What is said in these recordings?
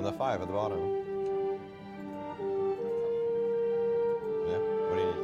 the 5 at the bottom. Yeah, what do you need?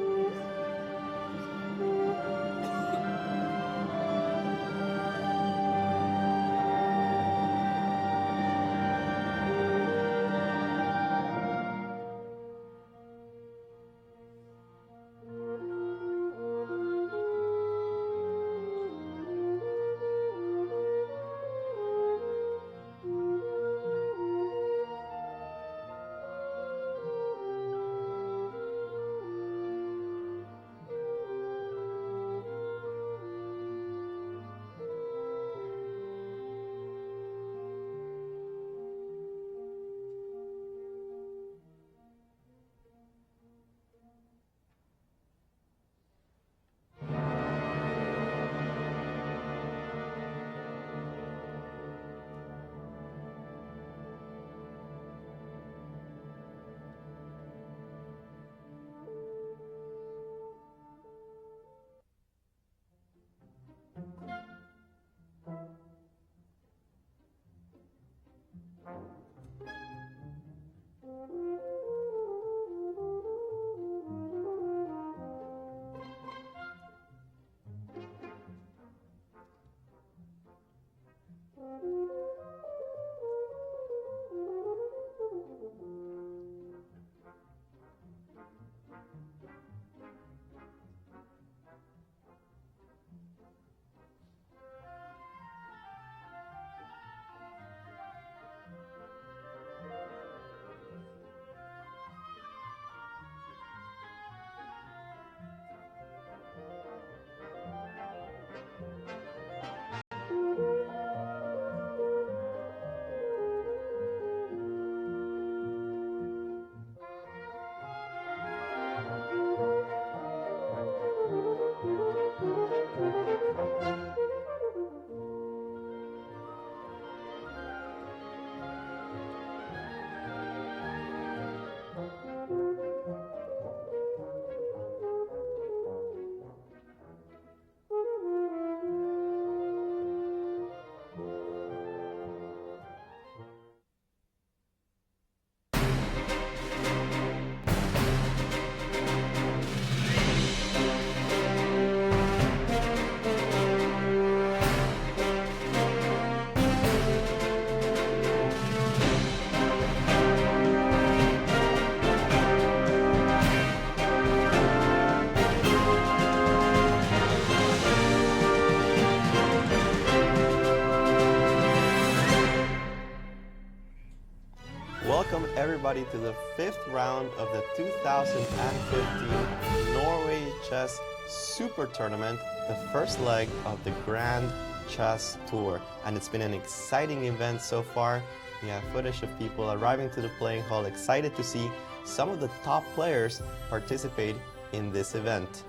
Welcome everybody to the 5th round of the 2015 Norway Chess Super Tournament, the first leg of the Grand Chess Tour. And it's been an exciting event so far. We have footage of people arriving to the playing hall, excited to see some of the top players participate in this event.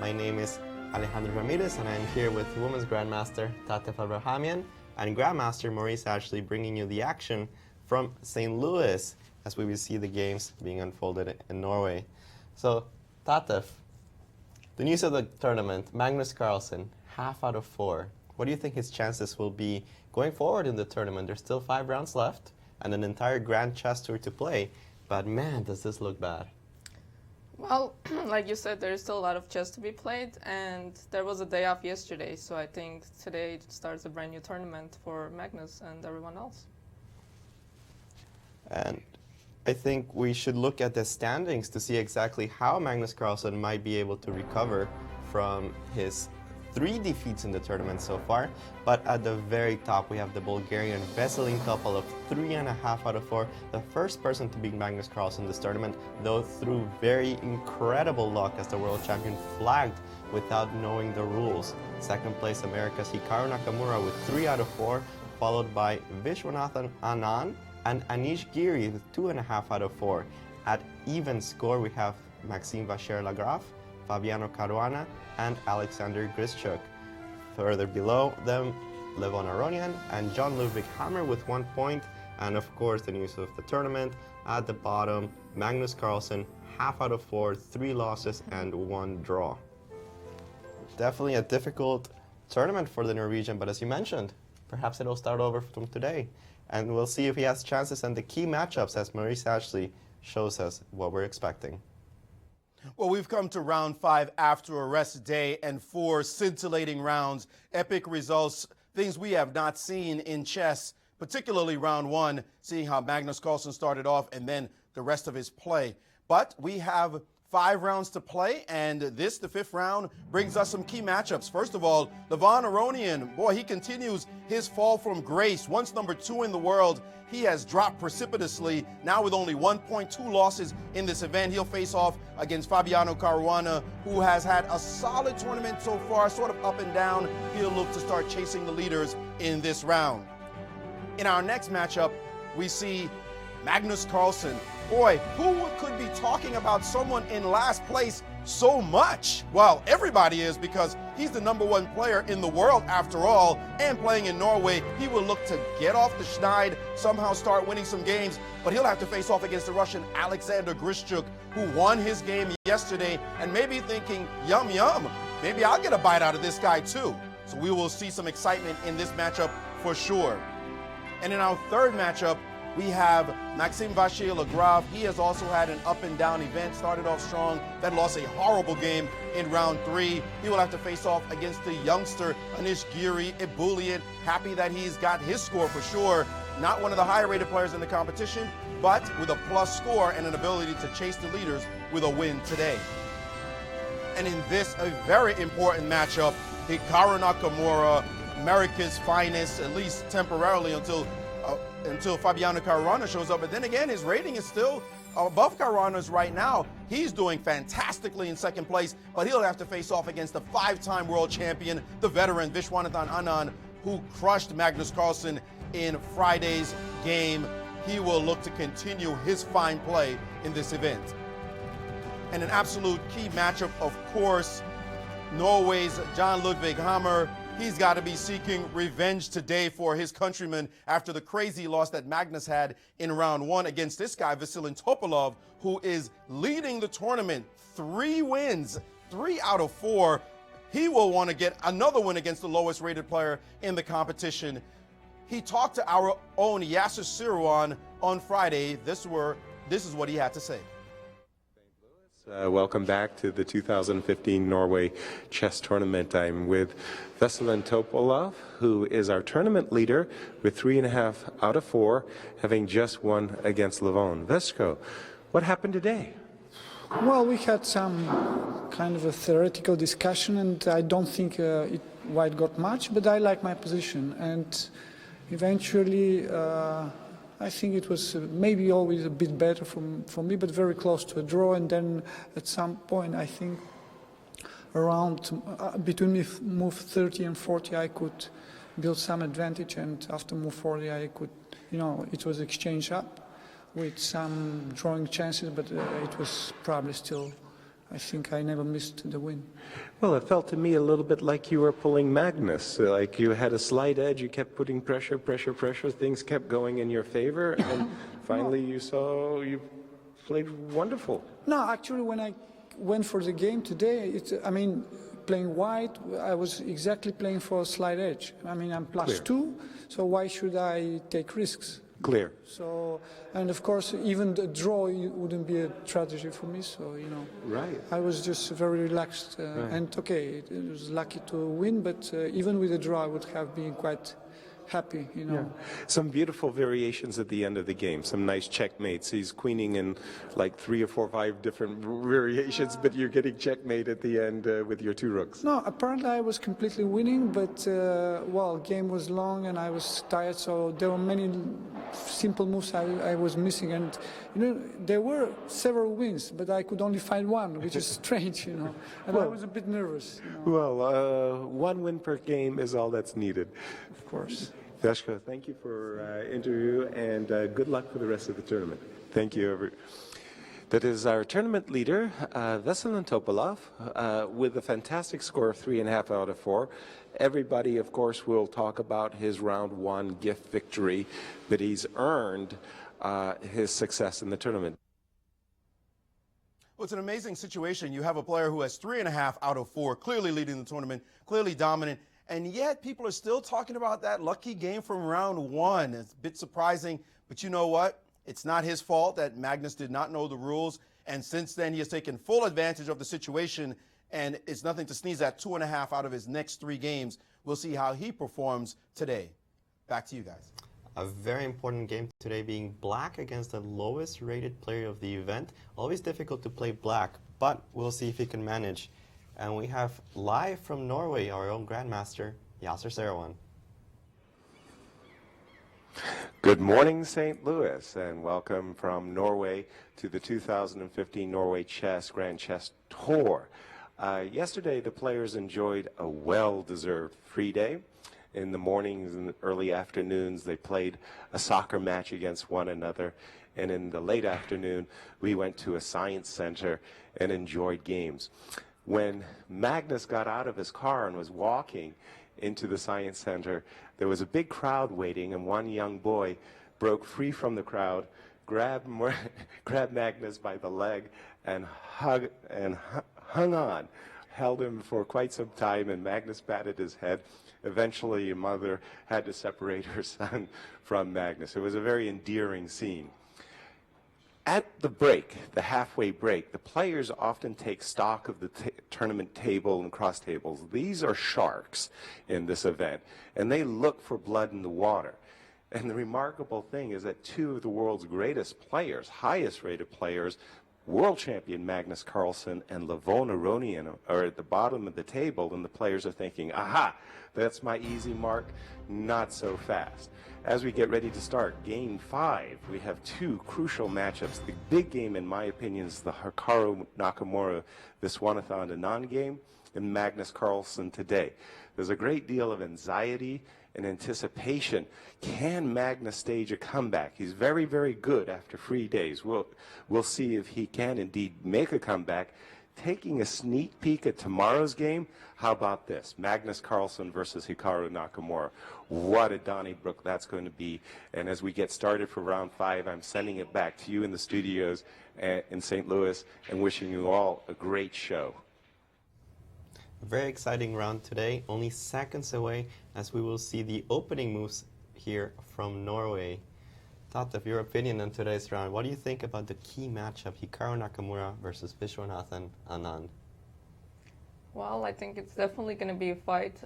My name is Alejandro Ramirez and I'm here with Women's Grandmaster Tatev Abrahamyan and Grandmaster Maurice Ashley, bringing you the action from St. Louis as we will see the games being unfolded in Norway. So, Tatev, the news of the tournament, Magnus Carlsen, half out of 4. What do you think his chances will be going forward in the tournament? There's still 5 rounds left and an entire Grand Chess Tour to play, but man, does this look bad. Well, like you said, there's still a lot of chess to be played, and there was a day off yesterday, so I think today starts a brand new tournament for Magnus and everyone else. And I think we should look at the standings to see exactly how Magnus Carlsen might be able to recover from his 3 defeats in the tournament so far. But at the very top, we have the Bulgarian Veselin Topalov, 3.5 out of 4. The first person to beat Magnus Carlsen in this tournament, though through very incredible luck as the world champion flagged without knowing the rules. Second place, America's Hikaru Nakamura with 3 out of 4, followed by Vachier-Lagrave and Anand and Anish Giri with 2.5 out of 4. At even score, we have Vachier-Lagrave, Fabiano Caruana, and Alexander Grischuk. Further below them, Levon Aronian and John Ludwig Hammer with 1 point. And of course, the news of the tournament at the bottom, Magnus Carlsen, half out of 4, 3 losses and 1 draw. Definitely a difficult tournament for the Norwegian, but as you mentioned, perhaps it'll start over from today. And we'll see if he has chances and the key matchups as Maurice Ashley shows us what we're expecting. Well, we've come to round 5 after a rest day and 4 scintillating rounds, epic results, things we have not seen in chess, particularly round 1, seeing how Magnus Carlsen started off and then the rest of his play. But we have 5 rounds to play, and this, the 5th round, brings us some key matchups. First of all, Levon Aronian, boy, he continues his fall from grace. Once number 2 in the world, he has dropped precipitously. Now with only 1.2 losses in this event, he'll face off against Fabiano Caruana, who has had a solid tournament so far, sort of up and down. He'll look to start chasing the leaders in this round. In our next matchup, we see Magnus Carlsen. Boy, who could be talking about someone in last place so much? Well, everybody is, because he's the #1 player in the world after all, and playing in Norway. He will look to get off the schneid, somehow start winning some games, but he'll have to face off against the Russian Alexander Grischuk, who won his game yesterday, and maybe thinking, yum, yum, maybe I'll get a bite out of this guy too. So we will see some excitement in this matchup for sure. And in our third matchup, we have Maxime Vachier-Lagrave. He has also had an up-and-down event, started off strong, then lost a horrible game in round 3. He will have to face off against the youngster Anish Giri, ebullient, happy that he's got his score for sure. Not one of the higher-rated players in the competition, but with a plus score and an ability to chase the leaders with a win today. And in this, a very important matchup, Hikaru Nakamura, America's finest, at least temporarily until Fabiano Caruana shows up. But then again, his rating is still above Caruana's right now. He's doing fantastically in second place, but he'll have to face off against the 5-time world champion, the veteran Vachier-Lagrave and Anand, who crushed Magnus Carlsen in Friday's game. He will look to continue his fine play in this event. And an absolute key matchup, of course, Norway's Jan Ludvig Hammer. He's got to be seeking revenge today for his countrymen after the crazy loss that Magnus had in round 1 against this guy, Vasilij Topalov, who is leading the tournament. 3 wins, 3 out of 4. He will want to get another win against the lowest rated player in the competition. He talked to our own Yasser Seirawan on Friday. This is what he had to say. Welcome back to the 2015 Norway Chess Tournament. I'm with Vasilij Topalov, who is our tournament leader with 3.5 out of 4, having just won against Levon. Vesco, what happened today? Well, we had some kind of a theoretical discussion, and I don't think White got much, but I like my position. And eventually, I think it was maybe always a bit better for me, but very close to a draw. And then at some point, I think around between move 30 and 40, I could build some advantage. And after move 40, I could, it was exchange up with some drawing chances, but it was probably still, I think I never missed the win. Well, it felt to me a little bit like you were pulling Magnus, like you had a slight edge, you kept putting pressure, things kept going in your favor, and finally you played wonderful. No, actually, when I went for the game today, playing white, I was exactly playing for a slight edge. I'm +2, so why should I take risks? Clear. So, and of course, even the draw wouldn't be a tragedy for me. So, right. I was just very relaxed. Right. And okay, it was lucky to win, but even with a draw, I would have been quite happy, Yeah. Some beautiful variations at the end of the game, some nice checkmates. He's queening in like 3 or 4 or 5 different variations, but you're getting checkmate at the end with your 2 rooks. No, apparently I was completely winning, but game was long and I was tired, so there were many simple moves I was missing, and there were several wins, but I could only find one, which is strange, and I was a bit nervous. Well, 1 win per game is all that's needed. Of course. Vesco, thank you for interview, and good luck for the rest of the tournament. Thank you. That is our tournament leader, Vasilij Topalov, with a fantastic score of 3.5 out of 4. Everybody, of course, will talk about his round 1 gift victory, but he's earned his success in the tournament. Well, it's an amazing situation. You have a player who has 3.5 out of 4, clearly leading the tournament, clearly dominant, And yet people are still talking about that lucky game from round one. It's a bit surprising, but you know what? It's not his fault that Magnus did not know the rules. And since then, he has taken full advantage of the situation, and it's nothing to sneeze at. 2.5 out of his next 3 games. We'll see how he performs today. Back to you guys. A very important game today being Black against the lowest rated player of the event. Always difficult to play Black, but we'll see if he can manage. And we have live from Norway our own Grandmaster, Yasser Seirawan. Good morning, St. Louis, and welcome from Norway to the 2015 Norway Grand Chess Tour. Yesterday, the players enjoyed a well-deserved free day. In the mornings and early afternoons, they played a soccer match against one another. And in the late afternoon, we went to a science center and enjoyed games. When Magnus got out of his car and was walking into the science center, there was a big crowd waiting, and one young boy broke free from the crowd, grabbed Magnus by the leg, and hung on, held him for quite some time, and Magnus batted his head. Eventually, a mother had to separate her son from Magnus. It was a very endearing scene. At the break, the halfway break, the players often take stock of the tournament table and cross tables. These are sharks in this event, and they look for blood in the water. And the remarkable thing is that 2 of the world's greatest players, highest rated players, world champion Magnus Carlsen and Aronian are at the bottom of the table, and the players are thinking, aha, that's my easy mark, not so fast. As we get ready to start game 5, we have 2 crucial matchups. The big game, in my opinion, is the Hikaru Nakamura Vachier-Lagrave and Anand game, and Magnus Carlsen today. There's a great deal of anxiety and anticipation. Can Magnus stage a comeback? He's very, very good after 3 days. We'll see if he can indeed make a comeback. Taking a sneak peek at tomorrow's game, how about this? Magnus Carlsen versus Hikaru Nakamura. What a Donnybrook that's going to be. And as we get started for round 5, I'm sending it back to you in the studios in St. Louis and wishing you all a great show. A very exciting round today, only seconds away as we will see the opening moves here from Norway. Tatev, your opinion on today's round. What do you think about the key matchup, Hikaru Nakamura versus Vachier-Lagrave and Anand? Well, I think it's definitely going to be a fight.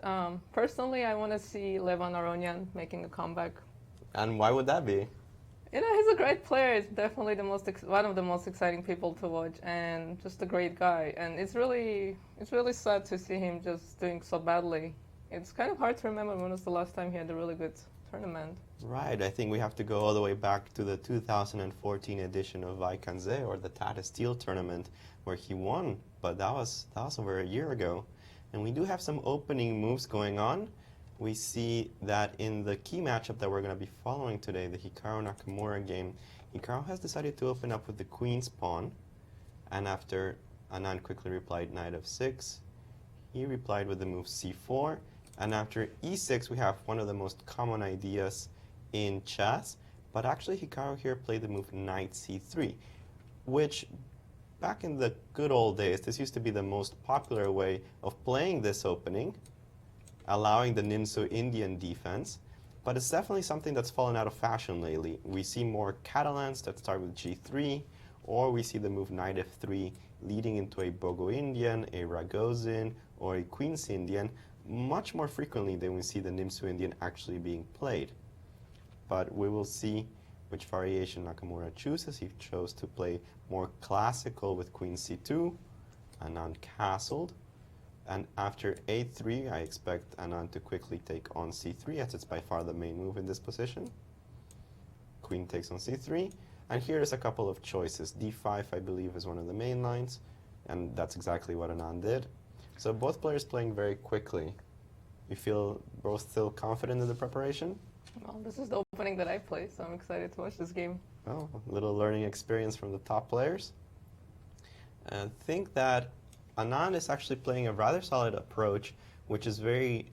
Personally, I want to see Levan Aronian making a comeback. And why would that be? You know, he's a great player. He's definitely one of the most exciting people to watch, and just a great guy. And it's really sad to see him just doing so badly. It's kind of hard to remember when was the last time he had a really good tournament. Right, I think we have to go all the way back to the 2014 edition of Vaikanze, or the Tatev Steel tournament, where he won, but that was over a year ago. And we do have some opening moves going on. We see that in the key matchup that we're going to be following today, the Hikaru Nakamura game, Hikaru has decided to open up with the queen's pawn, and after Anand quickly replied knight of 6, he replied with the move c4, and after e6 we have one of the most common ideas in chess, but actually Hikaru here played the move knight c3, which back in the good old days, this used to be the most popular way of playing this opening, allowing the Nimzo-Indian defense, but it's definitely something that's fallen out of fashion lately. We see more Catalans that start with g3, or we see the move knight f3 leading into a Bogo-Indian, a Ragozin, or a Queen's Indian, much more frequently than we see the Nimzo-Indian actually being played. But we will see which variation Nakamura chooses. He chose to play more classical with queen c2, Anand castled, and after a3 I expect Anand to quickly take on c3, as it's by far the main move in this position. Queen takes on c3, and here's a couple of choices. d5 I believe is one of the main lines, and that's exactly what Anand did. So both players playing very quickly. You feel both still confident in the preparation? Well, this is the opening that I play, so I'm excited to watch this game. Oh, a little learning experience from the top players. I think that Anand is actually playing a rather solid approach, which is very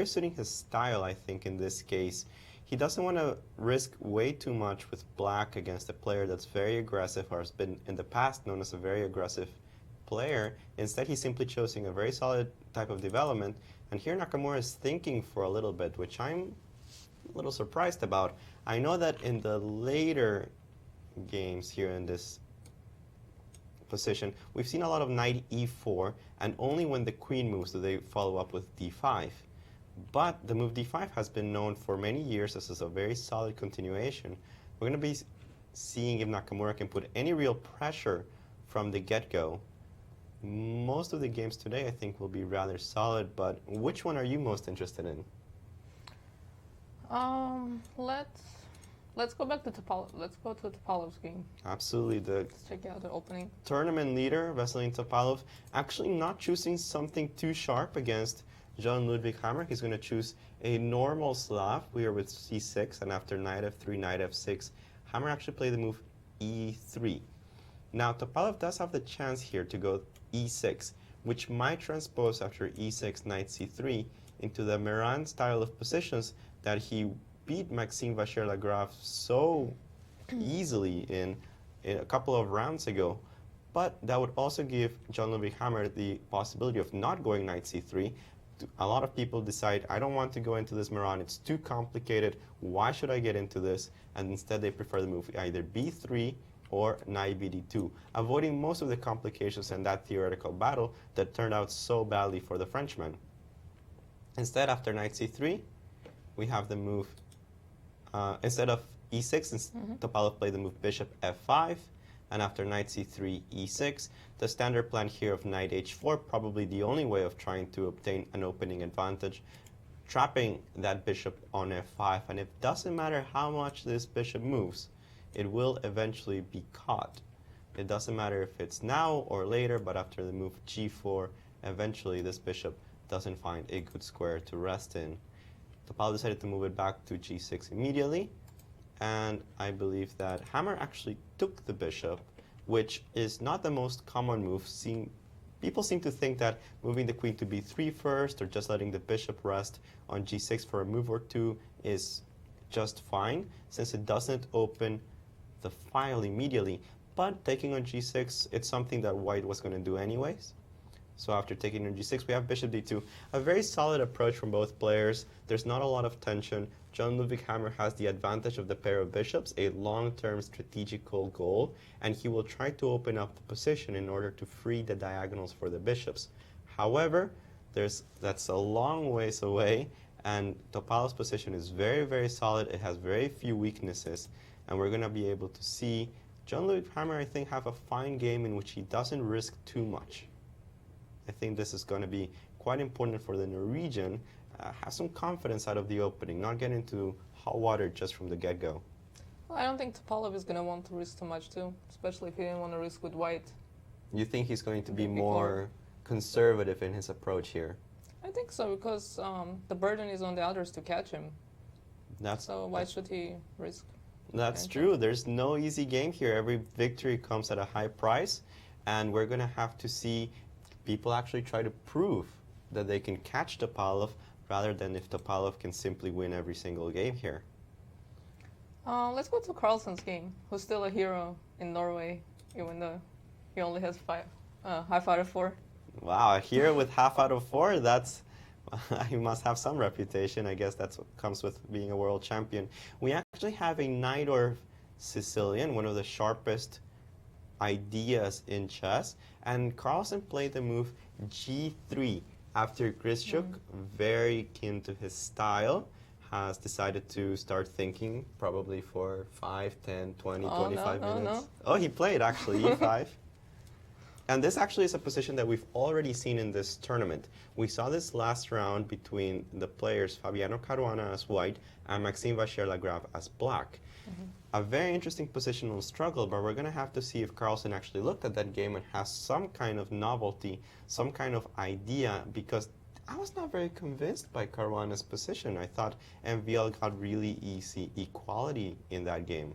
suiting his style, I think, in this case. He doesn't want to risk way too much with black against a player that's very aggressive, or has been in the past known as a very aggressive player. Instead, he's simply choosing a very solid type of development And here Nakamura is thinking for a little bit, which I'm a little surprised about. I know that in the later games here in this position, we've seen a lot of knight e4, and only when the queen moves do they follow up with d5. But the move d5 has been known for many years as a very solid continuation. We're going to be seeing if Nakamura can put any real pressure from the get-go. Most of the games today, I think, will be rather solid, but which one are you most interested in? Let's go back to Topalov. Let's go to Topalov's game. Absolutely. Let's check out the opening. Tournament leader, Vasyl Topalov, actually not choosing something too sharp against John Ludwig Hammer. He's going to choose a normal Slav. We are with c6, and after knight f3, knight f6, Hammer actually played the move e3. Now, Topalov does have the chance here to go e6, which might transpose after e6, knight c3 into the Meran style of positions that he beat Maxime Vachier-Lagrave so easily in a couple of rounds ago. But that would also give John Ludwig Hammer the possibility of not going knight c3. A lot of people decide, I don't want to go into this Meran, it's too complicated, why should I get into this? And instead they prefer the move either b3 or knight bd2, avoiding most of the complications in that theoretical battle that turned out so badly for the Frenchman. Instead, after knight c3, we have the move, instead of e6, Topalov played the move bishop f5, and after knight c3, e6, the standard plan here of knight h4, probably the only way of trying to obtain an opening advantage, trapping that bishop on f5, and it doesn't matter how much this bishop moves, it will eventually be caught. It doesn't matter if it's now or later, but after the move g4, eventually this bishop doesn't find a good square to rest in. Topalov decided to move it back to g6 immediately, and I believe that Hammer actually took the bishop, which is not the most common move. People seem to think that moving the queen to b3 first, or just letting the bishop rest on g6 for a move or two is just fine, since it doesn't open the file immediately. But taking on g6, it's something that white was going to do anyways. So after taking on g6, we have bishop d2. A very solid approach from both players. There's not a lot of tension. John Ludwig Hammer has the advantage of the pair of bishops, a long-term strategical goal, and he will try to open up the position in order to free the diagonals for the bishops. However, that's a long ways away, and Topalov's position is very, very solid. It has very few weaknesses, and we're going to be able to see John Ludwig Hammer, I think, have a fine game in which he doesn't risk too much. I think this is going to be quite important for the Norwegian. Have some confidence out of the opening, not get into hot water just from the get-go. Well, I don't think Topalov is going to want to risk too much too, especially if he didn't want to risk with white. You think he's going to be more conservative in his approach here? I think so, because the burden is on the others to catch him. So why should he risk? That's true. There's no easy game here. Every victory comes at a high price, and we're going to have to see people actually try to prove that they can catch Topalov rather than if Topalov can simply win every single game here. Let's go to Carlsen's game, who's still a hero in Norway, even though he only has half out of 4. Wow, a hero with half out of 4, he must have some reputation. I guess that's what comes with being a world champion. We actually have a Najdorf Sicilian, one of the sharpest ideas in chess, and Carlsen played the move g3 after Grischuk, very keen to his style, has decided to start thinking probably for 5, 10, 20, 25 minutes. No. Oh, he played actually e5. And this actually is a position that we've already seen in this tournament. We saw this last round between the players Fabiano Caruana as white and Maxime Vachier-Lagrave as black. A very interesting positional struggle, but we're going to have to see if Carlsen actually looked at that game and has some kind of novelty, some kind of idea, because I was not very convinced by Caruana's position. I thought MVL got really easy equality in that game.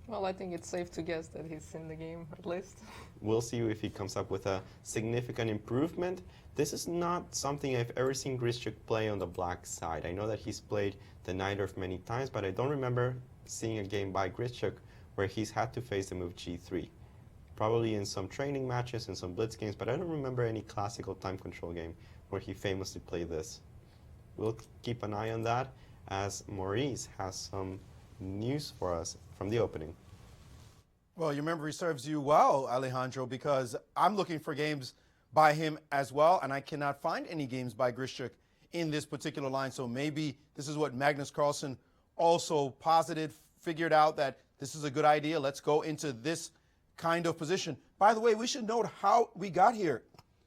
Well, I think it's safe to guess that he's in the game, at least. We'll see if he comes up with a significant improvement. This is not something I've ever seen Grischuk play on the black side. I know that he's played the Najdorf many times, but I don't remember seeing a game by Grischuk where he's had to face the move g3. Probably in some training matches and some blitz games, but I don't remember any classical time control game where he famously played this. We'll keep an eye on that as Maurice has some news for us from the opening. Well, your memory serves you well, Alejandro, because I'm looking for games by him as well, and I cannot find any games by Grischuk in this particular line. So maybe this is what Magnus Carlsen also posited, figured out that this is a good idea. Let's go into this kind of position. By the way, we should note how we got here.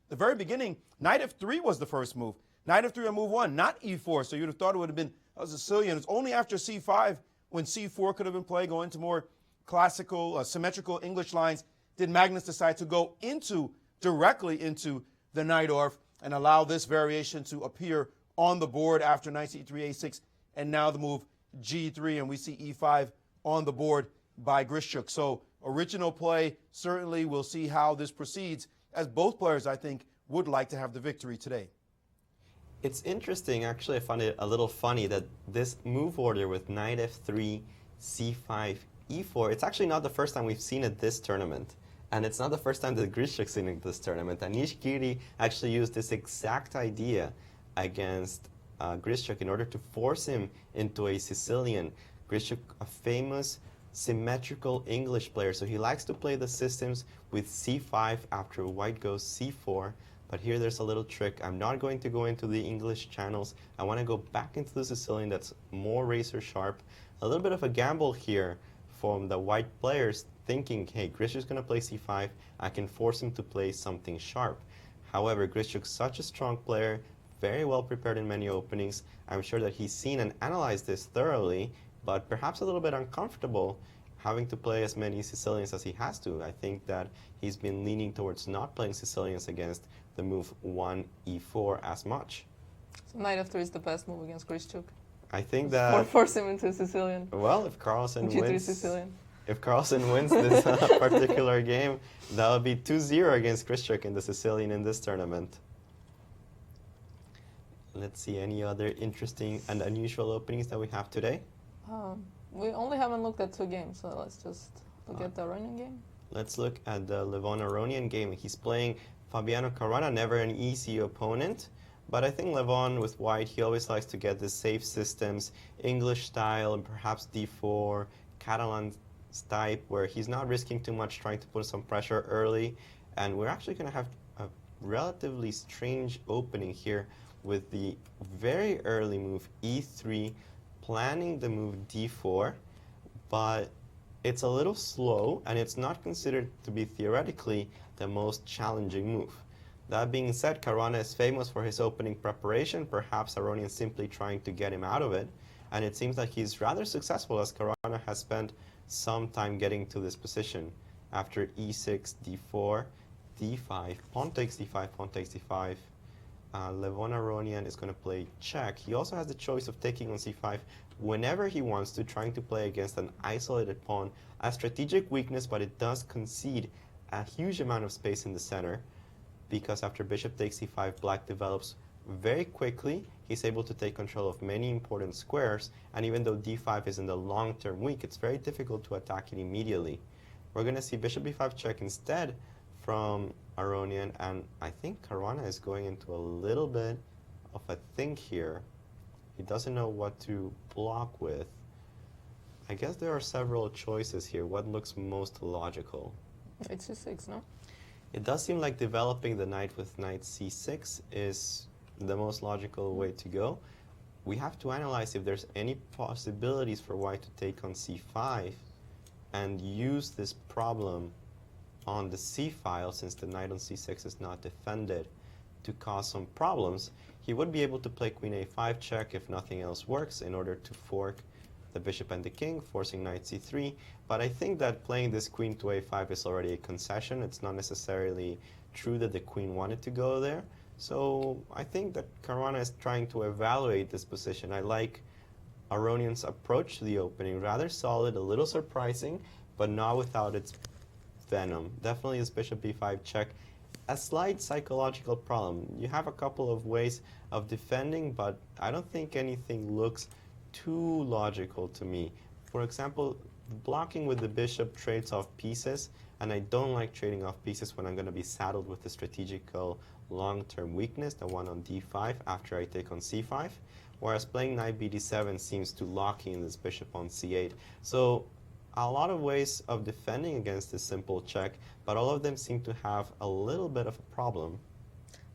The very beginning, knight f3 was the first move. Knight f3 on move 1, not e4. So you'd have thought it would have been a Sicilian. It's only after c5 when c4 could have been played, going to more classical, symmetrical English lines, did Magnus decide to go directly into the Najdorf and allow this variation to appear on the board after knight c3, a6, and now the move g3, and we see e5 on the board by Grischuk. So original play, certainly we'll see how this proceeds, as both players, I think, would like to have the victory today. It's interesting, actually. I found it a little funny that this move order with knight f3, c5, e4, it's actually not the first time we've seen it this tournament. And it's not the first time that Grischuk's seen it this tournament. Anish Giri actually used this exact idea against Grischuk in order to force him into a Sicilian. Grischuk, a famous symmetrical English player, so he likes to play the systems with c5 after white goes c4. But here there's a little trick. I'm not going to go into the English channels. I want to go back into the Sicilian that's more razor sharp. A little bit of a gamble here from the white players, thinking, hey, Grischuk's going to play c5. I can force him to play something sharp. However, Grischuk's such a strong player, very well prepared in many openings. I'm sure that he's seen and analyzed this thoroughly, but perhaps a little bit uncomfortable having to play as many Sicilians as he has to. I think that he's been leaning towards not playing Sicilians against the move 1 e4 as much. So knight f3 is the best move against Grischuk. I think that force him into Sicilian. Well, if Carlsen G3 wins, Sicilian. if Carlsen wins this particular game, that would be 2-0 against Grischuk in the Sicilian in this tournament. Let's see any other interesting and unusual openings that we have today. We only haven't looked at two games, so let's just look at the Aronian game. Let's look at the Levon-Aronian game. He's playing Fabiano Caruana, never an easy opponent. But I think Levon with white, he always likes to get the safe systems, English style, and perhaps d4, Catalan type, where he's not risking too much, trying to put some pressure early. And we're actually going to have a relatively strange opening here with the very early move e3, planning the move d4, but it's a little slow, and it's not considered to be theoretically the most challenging move. That being said, Caruana is famous for his opening preparation, perhaps Aronian simply trying to get him out of it, and it seems like he's rather successful, as Caruana has spent some time getting to this position. After e6, d4, d5, pawn takes d5, pawn takes d5, Levon-Aronian is going to play check. He also has the choice of taking on c5 whenever he wants to, trying to play against an isolated pawn. A strategic weakness, but it does concede a huge amount of space in the center, because after bishop takes c5, black develops very quickly. He's able to take control of many important squares, and even though d5 is in the long term weak, it's very difficult to attack it immediately. We're going to see bishop b5 check instead from Aronian, and I think Caruana is going into a little bit of a think here. He doesn't know what to block with. I guess there are several choices here. What looks most logical? Knight c6, no? It does seem like developing the knight with knight c6 is the most logical way to go. We have to analyze if there's any possibilities for white to take on c5 and use this problem on the c file, since the knight on c6 is not defended, to cause some problems. He would be able to play queen a5 check if nothing else works in order to fork the bishop and the king, forcing knight c3. But I think that playing this queen to a5 is already a concession. It's not necessarily true that the queen wanted to go there. So I think that Caruana is trying to evaluate this position. I like Aronian's approach to the opening. Rather solid, a little surprising, but not without its venom. Definitely this bishop b5 check. A slight psychological problem. You have a couple of ways of defending, but I don't think anything looks too logical to me. For example, blocking with the bishop trades off pieces, and I don't like trading off pieces when I'm going to be saddled with the strategical long-term weakness, the one on d5 after I take on c5, whereas playing knight bd7 seems to lock in this bishop on c8. So a lot of ways of defending against this simple check, but all of them seem to have a little bit of a problem.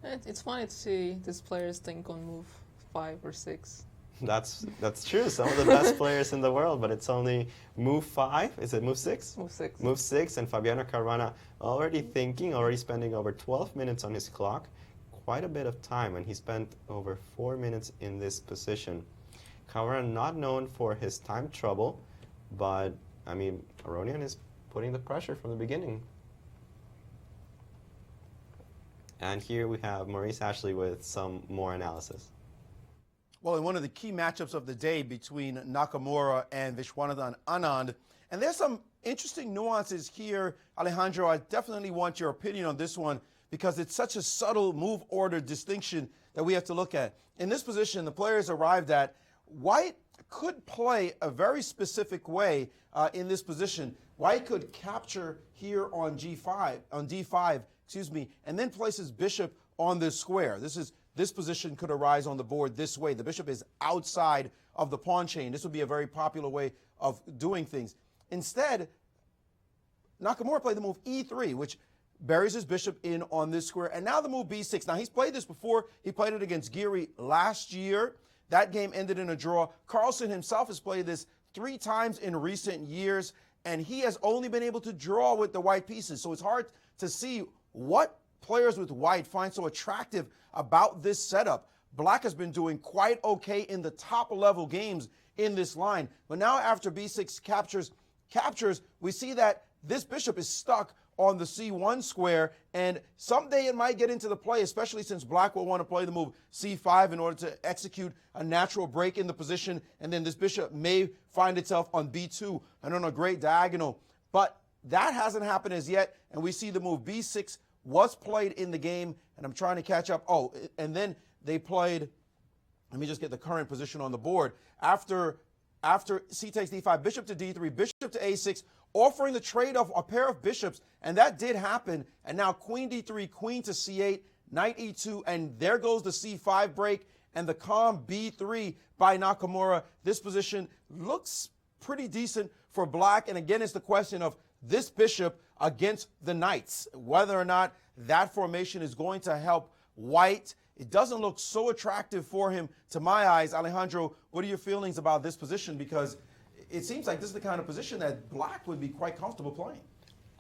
It's funny to see these players think on move 5 or 6. That's true. Some of the best players in the world, but it's only move 5. Is it move 6? Move 6. Move 6, and Fabiano Caruana already thinking, already spending over 12 minutes on his clock. Quite a bit of time, and he spent over 4 minutes in this position. Caruana not known for his time trouble, but I mean, Aronian is putting the pressure from the beginning. And here we have Maurice Ashley with some more analysis. Well, in one of the key matchups of the day between Nakamura and Vachier-Lagrave and Anand, and there's some interesting nuances here, Alejandro. I definitely want your opinion on this one because it's such a subtle move order distinction that we have to look at. In this position, the players arrived at White could play a very specific way in this position. White could capture here on d5, and then place his bishop on this square. This position could arise on the board this way. The bishop is outside of the pawn chain. This would be a very popular way of doing things. Instead, Nakamura played the move e3, which buries his bishop in on this square. And now the move b6. Now, he's played this before. He played it against Giri last year. That game ended in a draw. Carlsen himself has played this 3 times in recent years, and he has only been able to draw with the white pieces. So it's hard to see what players with white find so attractive about this setup. Black has been doing quite okay in the top level games in this line. But now after b6 captures, we see that this bishop is stuck on the c1 square, and someday it might get into the play, especially since Black will want to play the move c5 in order to execute a natural break in the position, and then this bishop may find itself on b2 and on a great diagonal. But that hasn't happened as yet, and we see the move b6 was played in the game, and I'm trying to catch up. Oh, and then they played, let me just get the current position on the board. After c takes d5, bishop to d3, bishop to a6, offering the trade of a pair of bishops, and that did happen. And now queen d3, queen to c8, knight e2, and there goes the c5 break and the calm b3 by Nakamura. This position looks pretty decent for Black, and again, it's the question of this bishop against the knights, whether or not that formation is going to help White. It doesn't look so attractive for him to my eyes. Alejandro, what are your feelings about this position? Because it seems like this is the kind of position that Black would be quite comfortable playing.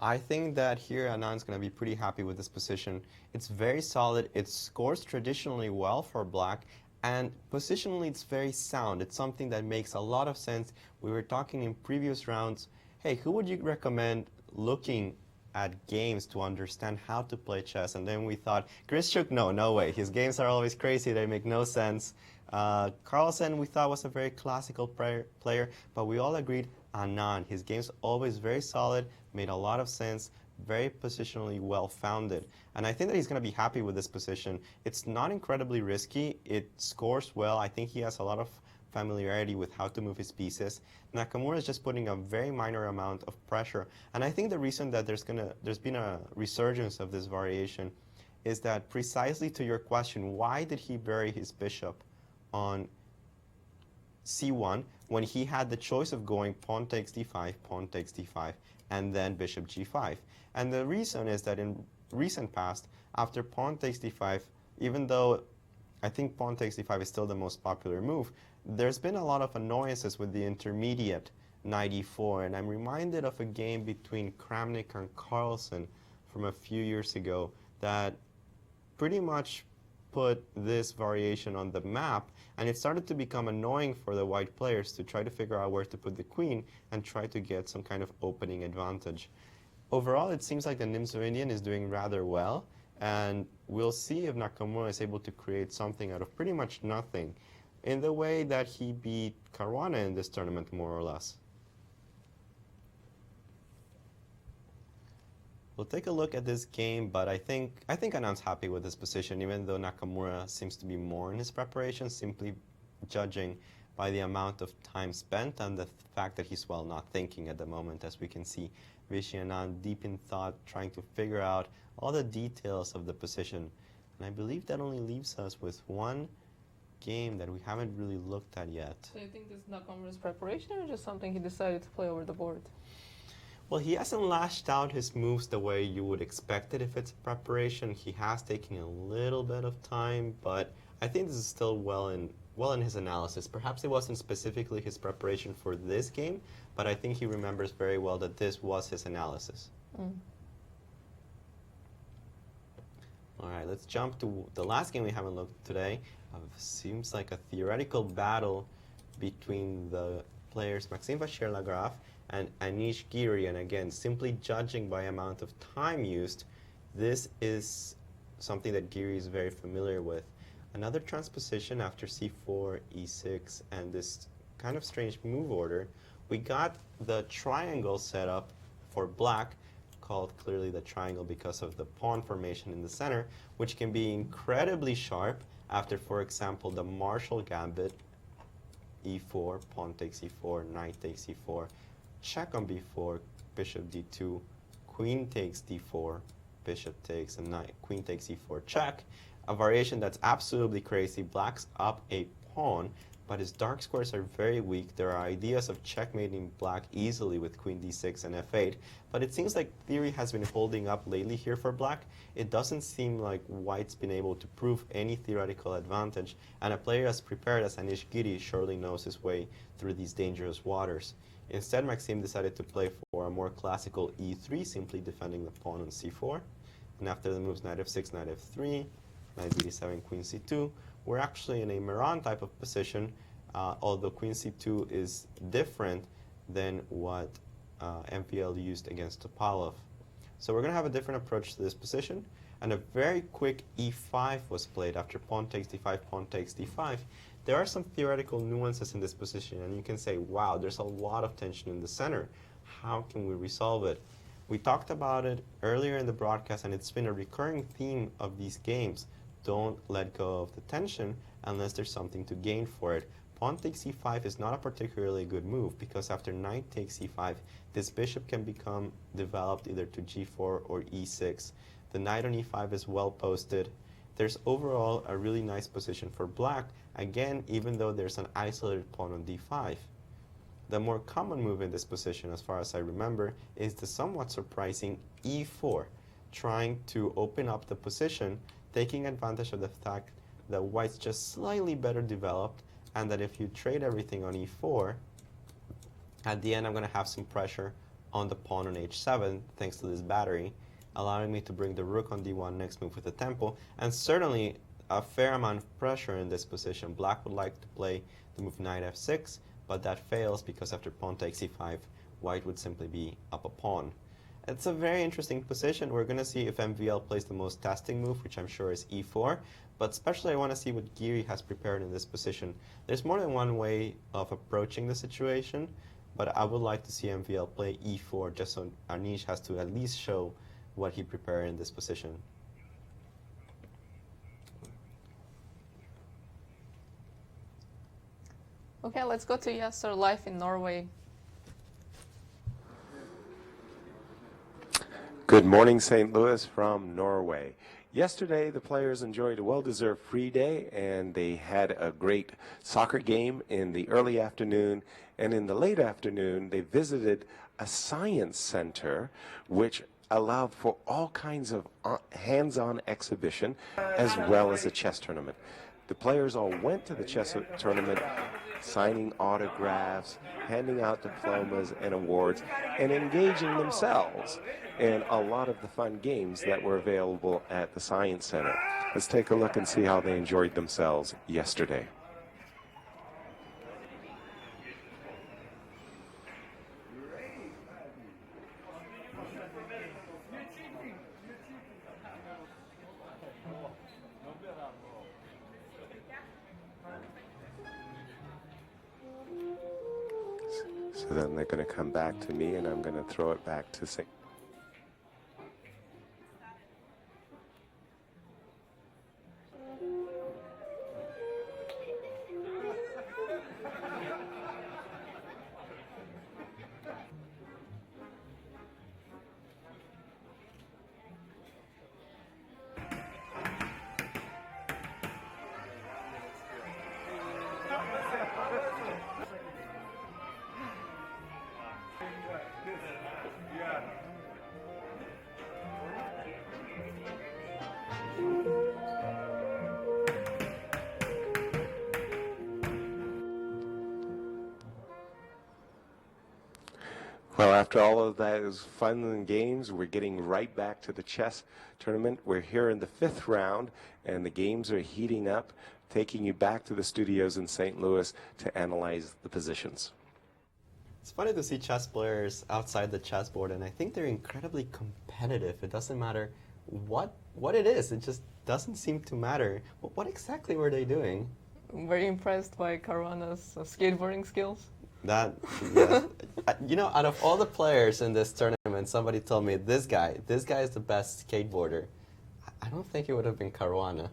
I think that here Anand's going to be pretty happy with this position. It's very solid. It scores traditionally well for Black, and positionally it's very sound. It's something that makes a lot of sense. We were talking in previous rounds, hey, who would you recommend looking at games to understand how to play chess? And then we thought, Grischuk, no way. His games are always crazy. They make no sense. Carlsen, we thought, was a very classical player, but we all agreed Anand. His game's always very solid, made a lot of sense, very positionally well-founded. And I think that he's going to be happy with this position. It's not incredibly risky. It scores well. I think he has a lot of familiarity with how to move his pieces. Nakamura is just putting a very minor amount of pressure. And I think the reason that there's been a resurgence of this variation is that precisely to your question, why did he bury his bishop on c1 when he had the choice of going pawn takes d5, and then bishop g5? And the reason is that in recent past, after pawn takes d5, even though I think pawn takes d5 is still the most popular move, there's been a lot of annoyances with the intermediate knight e4, and I'm reminded of a game between Kramnik and Carlsen from a few years ago that pretty much put this variation on the map, and it started to become annoying for the white players to try to figure out where to put the queen and try to get some kind of opening advantage. Overall, it seems like the Nimzo Indian is doing rather well, and we'll see if Nakamura is able to create something out of pretty much nothing in the way that he beat Caruana in this tournament, more or less. We'll take a look at this game, but I think Anand's happy with this position, even though Nakamura seems to be more in his preparation, simply judging by the amount of time spent and the fact that he's, well, not thinking at the moment, as we can see. Vishy Anand deep in thought, trying to figure out all the details of the position. And I believe that only leaves us with one game that we haven't really looked at yet. So you think this is Nakamura's preparation or just something he decided to play over the board? Well, he hasn't lashed out his moves the way you would expect it if it's preparation. He has taken a little bit of time, but I think this is still well in his analysis. Perhaps it wasn't specifically his preparation for this game, but I think he remembers very well that this was his analysis. All right, let's jump to the last game we haven't looked today. Seems like a theoretical battle between the players Maxime Vachier-Lagrave and Anish Giri. And again, simply judging by amount of time used, this is something that Giri is very familiar with. Another transposition after c4, e6, and this kind of strange move order. We got the triangle set up for black, called clearly the triangle because of the pawn formation in the center, which can be incredibly sharp after, for example, the Marshall gambit, e4, pawn takes e4, knight takes e4, check on b4, bishop d2, queen takes d4, bishop takes, and knight, queen takes e4, check. A variation that's absolutely crazy. Black's up a pawn, but his dark squares are very weak. There are ideas of checkmating black easily with queen d6 and f8, but it seems like theory has been holding up lately here for black. It doesn't seem like white's been able to prove any theoretical advantage, and a player as prepared as Anish Giri surely knows his way through these dangerous waters. Instead, Maxime decided to play for a more classical e3, simply defending the pawn on c4, and after the moves knight f6, knight f3, knight d7, queen c2, we're actually in a Miran type of position, although queen c2 is different than what MPL used against Topalov. So we're going to have a different approach to this position, and a very quick e5 was played after pawn takes d5, pawn takes d5. There are some theoretical nuances in this position, and you can say, wow, there's a lot of tension in the center. How can we resolve it? We talked about it earlier in the broadcast, and it's been a recurring theme of these games. Don't let go of the tension unless there's something to gain for it. Pawn takes e5 is not a particularly good move because after knight takes e5, this bishop can become developed either to g4 or e6. The knight on e5 is well posted. There's overall a really nice position for black, again, even though there's an isolated pawn on d5. The more common move in this position, as far as I remember, is the somewhat surprising e4, trying to open up the position, taking advantage of the fact that white's just slightly better developed, and that if you trade everything on e4, at the end I'm going to have some pressure on the pawn on h7, thanks to this battery, allowing me to bring the rook on d1 next move with a tempo, and certainly a fair amount of pressure in this position. Black would like to play the move knight f6, but that fails because after pawn takes e5, white would simply be up a pawn. It's a very interesting position. We're going to see if MVL plays the most testing move, which I'm sure is e4, but especially I want to see what Giri has prepared in this position. There's more than one way of approaching the situation, but I would like to see MVL play e4 just so Anish has to at least show what he prepared in this position. Okay, let's go to Yasser live in Norway. Good morning, St. Louis from Norway. Yesterday, the players enjoyed a well-deserved free day, and they had a great soccer game in the early afternoon. And in the late afternoon, they visited a science center, which allowed for all kinds of hands-on exhibition, as well as a chess tournament. The players all went to the chess tournament, signing autographs, handing out diplomas and awards, and engaging themselves in a lot of the fun games that were available at the Science Center. Let's take a look and see how they enjoyed themselves yesterday. So then they're going to come back to me, and I'm going to throw it back to St. Well, after all of those fun and games, we're getting right back to the chess tournament. We're here in the 5th round, and the games are heating up, taking you back to the studios in St. Louis to analyze the positions. It's funny to see chess players outside the chessboard, and I think they're incredibly competitive. It doesn't matter what it is. It just doesn't seem to matter. What exactly were they doing? I'm very impressed by Caruana's skateboarding skills. Yes. Out of all the players in this tournament, somebody told me this guy is the best skateboarder. I don't think it would have been Caruana.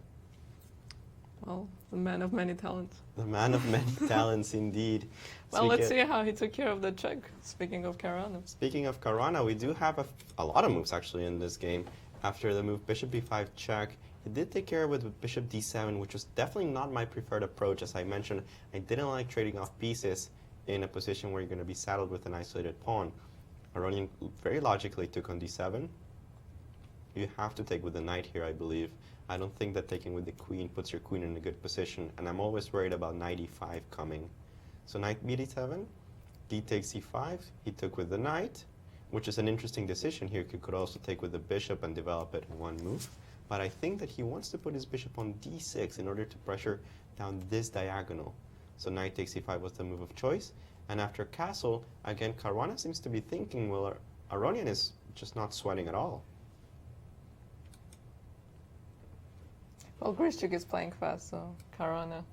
Well, the man of many talents. The man of many talents, indeed. Well, let's see how he took care of the Czech, speaking of Caruana. Speaking of Caruana, we do have a lot of moves actually in this game. After the move bishop b5 check, he did take care of it with bishop d7, which was definitely not my preferred approach. As I mentioned, I didn't like trading off pieces in a position where you're going to be saddled with an isolated pawn. Aronian very logically took on d7. You have to take with the knight here, I believe. I don't think that taking with the queen puts your queen in a good position, and I'm always worried about knight e5 coming. So knight b7, d takes e5, he took with the knight, which is an interesting decision here. He could also take with the bishop and develop it in one move. But I think that he wants to put his bishop on d6 in order to pressure down this diagonal. So knight takes e5 was the move of choice. And after castle, again, Caruana seems to be thinking, well, Aronian is just not sweating at all. Well, Grischuk is playing fast, so Caruana.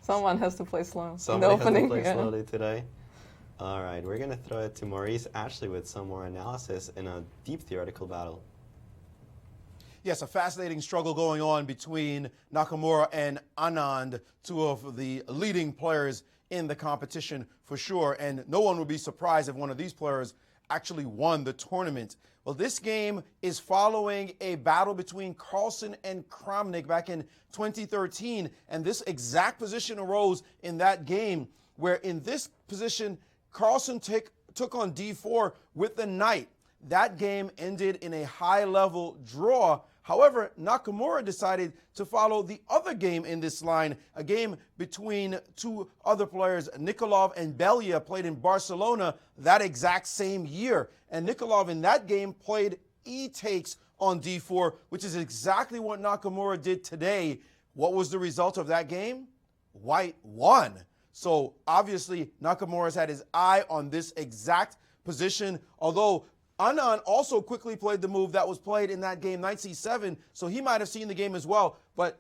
Someone has to play slow Somebody in the opening. has to play slowly today. All right, we're going to throw it to Maurice Ashley with some more analysis in a deep theoretical battle. Yes, a fascinating struggle going on between Nakamura and Anand, two of the leading players in the competition for sure. And no one would be surprised if one of these players actually won the tournament. Well, this game is following a battle between Carlsen and Kramnik back in 2013. And this exact position arose in that game, where in this position, Carlsen took on d4 with the knight. That game ended in a high-level draw. However, Nakamura decided to follow the other game in this line, a game between two other players. Nikolov and Belia played in Barcelona that exact same year. And Nikolov in that game played e-takes on d4, which is exactly what Nakamura did today. What was the result of that game? White won. So obviously, Nakamura's had his eye on this exact position, although Anand also quickly played the move that was played in that game, knight c7, so he might have seen the game as well. But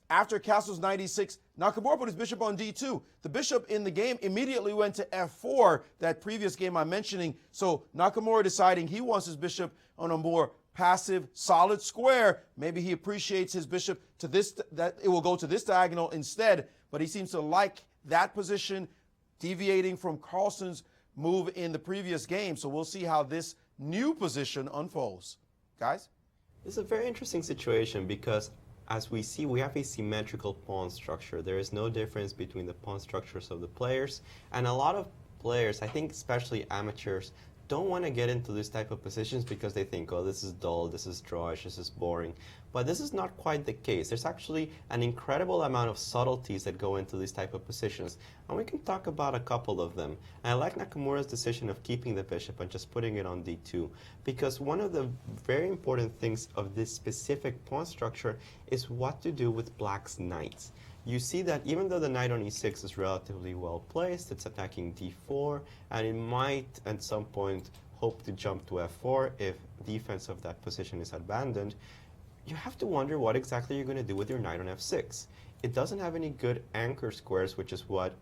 after castle's knight e6, Nakamura put his bishop on d2. The bishop in the game immediately went to f4, that previous game I'm mentioning. So Nakamura deciding he wants his bishop on a more passive, solid square. Maybe he appreciates his bishop to this, that it will go to this diagonal instead, but he seems to like that position, deviating from Carlsen's move in the previous game. So we'll see how this new position unfolds. Guys? It's a very interesting situation because, as we see, we have a symmetrical pawn structure. There is no difference between the pawn structures of the players, and a lot of players, I think especially amateurs, don't want to get into this type of positions because they think, oh, this is dull, this is drawish, this is boring. But this is not quite the case. There's actually an incredible amount of subtleties that go into these type of positions, and we can talk about a couple of them. And I like Nakamura's decision of keeping the bishop and just putting it on d2, because one of the very important things of this specific pawn structure is what to do with black's knights. You see that even though the knight on e6 is relatively well placed, it's attacking d4, and it might at some point hope to jump to f4 if defense of that position is abandoned. You have to wonder what exactly you're going to do with your knight on f6. It doesn't have any good anchor squares, which is what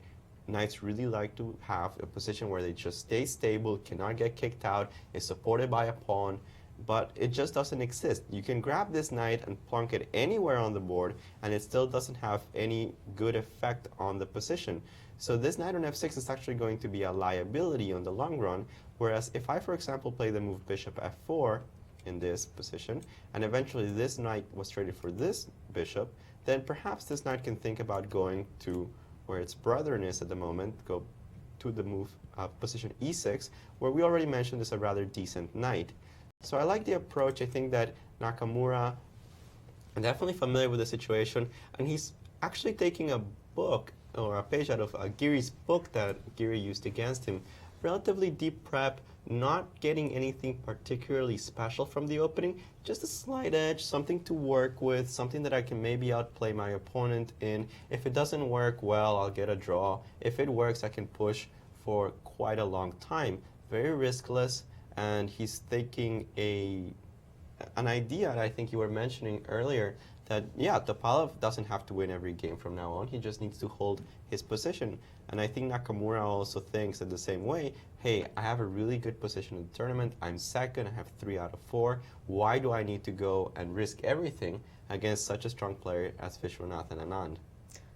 knights really like to have, a position where they just stay stable, cannot get kicked out, is supported by a pawn, but it just doesn't exist. You can grab this knight and plunk it anywhere on the board, and it still doesn't have any good effect on the position. So this knight on f6 is actually going to be a liability on the long run, whereas if I, for example, play the move bishop f4 in this position, and eventually this knight was traded for this bishop, then perhaps this knight can think about going to where its brethren is at the moment, go to the move position e6, where we already mentioned is a rather decent knight. So I like the approach. I think that Nakamura is definitely familiar with the situation, and he's actually taking a book or a page out of Giri's book that Giri used against him relatively deep prep, not getting anything particularly special from the opening, just a slight edge, something to work with, something that I can maybe outplay my opponent in. If it doesn't work, well, I'll get a draw. If it works, I can push for quite a long time. Very riskless, and he's taking an idea that I think you were mentioning earlier, that, yeah, Topalov doesn't have to win every game from now on. He just needs to hold his position. And I think Nakamura also thinks in the same way, hey, I have a really good position in the tournament. I'm second. I have 3 out of 4. Why do I need to go and risk everything against such a strong player as Vachier-Lagrave and Anand?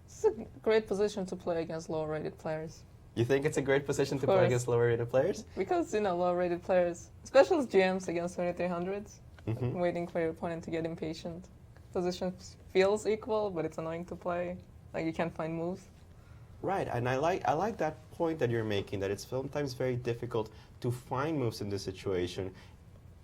It's a great position to play against lower-rated players. You think it's a great position to play against lower-rated players? Because, lower-rated players, especially as GMs against 2300s, waiting for your opponent to get impatient. Position feels equal, but it's annoying to play. Like, you can't find moves. Right, and I like that point that you're making, that it's sometimes very difficult to find moves in this situation.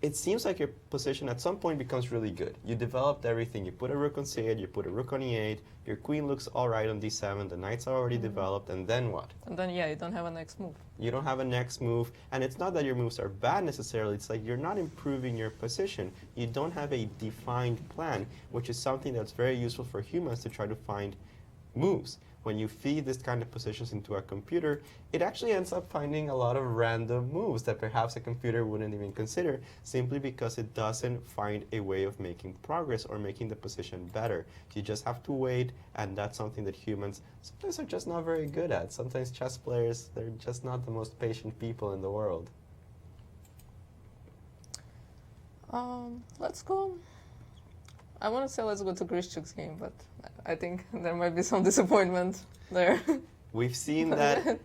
It seems like your position at some point becomes really good. You developed everything. You put a rook on c8, you put a rook on e8, your queen looks all right on d7, the knights are already developed, and then what? And then, yeah, you don't have a next move. You don't have a next move, and it's not that your moves are bad necessarily, it's like you're not improving your position. You don't have a defined plan, which is something that's very useful for humans to try to find moves. When you feed this kind of positions into a computer, it actually ends up finding a lot of random moves that perhaps a computer wouldn't even consider, simply because it doesn't find a way of making progress or making the position better. You just have to wait, and that's something that humans sometimes are just not very good at. Sometimes chess players, they're just not the most patient people in the world. Let's go. I want to say let's go to Grischuk's game, but I think there might be some disappointment there. We've seen that.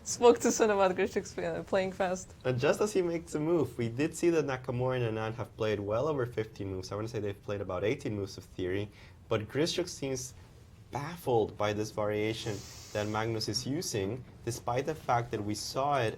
Spoke too soon about Grischuk's playing fast. And just as he makes a move, we did see that Nakamura and Anand have played well over 15 moves. I want to say they've played about 18 moves of theory, but Grischuk seems baffled by this variation that Magnus is using, despite the fact that we saw it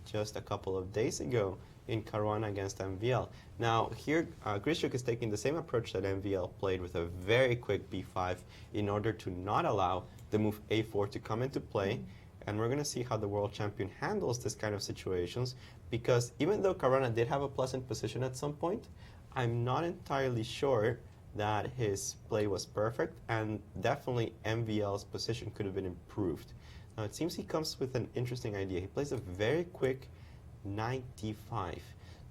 just a couple of days ago in Caruana against MVL. Now here, Grischuk is taking the same approach that MVL played, with a very quick b5 in order to not allow the move a4 to come into play. And we're going to see how the world champion handles this kind of situations, because even though Caruana did have a pleasant position at some point, I'm not entirely sure that his play was perfect, and definitely MVL's position could have been improved. Now it seems he comes with an interesting idea. He plays a very quick knight d5.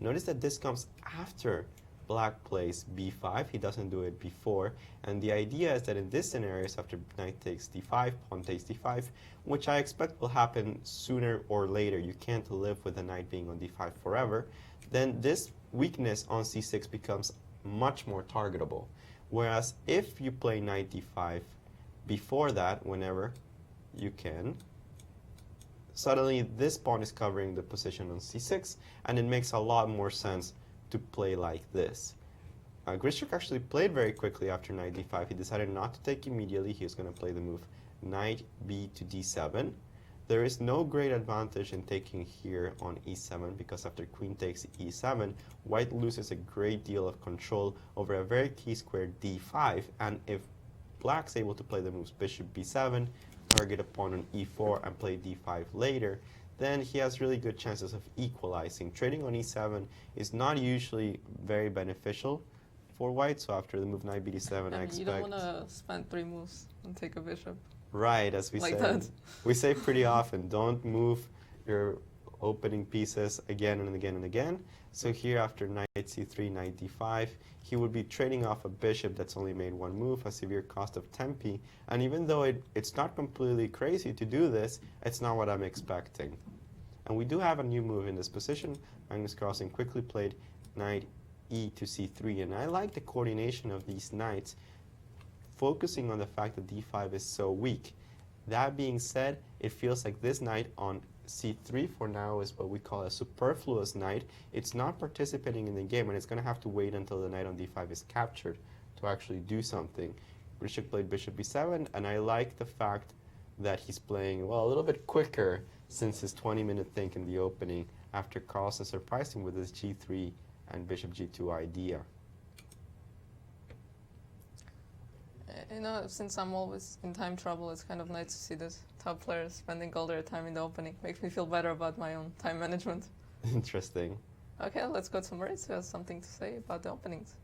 Notice that this comes after black plays b5. He doesn't do it before. And the idea is that in this scenario, after knight takes d5, pawn takes d5, which I expect will happen sooner or later. You can't live with the knight being on d5 forever. Then this weakness on c6 becomes much more targetable. Whereas if you play knight d5 before that, whenever you can, suddenly this pawn is covering the position on c6, and it makes a lot more sense to play like this. Grischuk actually played very quickly after knight d5. He decided not to take immediately. He was going to play the move knight b to d7. There is no great advantage in taking here on e7, because after queen takes e7, white loses a great deal of control over a very key square d5, and if black's able to play the moves bishop b7, target a pawn on e4 and play d5 later, then he has really good chances of equalizing. Trading on e7 is not usually very beneficial for white, so after the move knight b d7, I expect... You don't want to spend 3 moves and take a bishop. Right, as we like said. That. We say pretty often, don't move your opening pieces again and again and again. So here after knight c3, knight d5, he would be trading off a bishop that's only made 1 move, a severe cost of tempi. And even though it's not completely crazy to do this, it's not what I'm expecting. And we do have a new move in this position. Magnus Carlsen quickly played knight e to c3, and I like the coordination of these knights, focusing on the fact that d5 is so weak. That being said, it feels like this knight on c3 for now is what we call a superfluous knight. It's not participating in the game, and it's going to have to wait until the knight on d5 is captured to actually do something. Grischuk played bishop b7, and I like the fact that he's playing, well, a little bit quicker since his 20-minute think in the opening, after Carlsen surprised him with his g3 and bishop g2 idea. You know, since I'm always in time trouble, it's kind of nice to see this top players spending all their time in the opening. Makes me feel better about my own time management. Interesting. Okay, let's go to Maurice, who has something to say about the openings.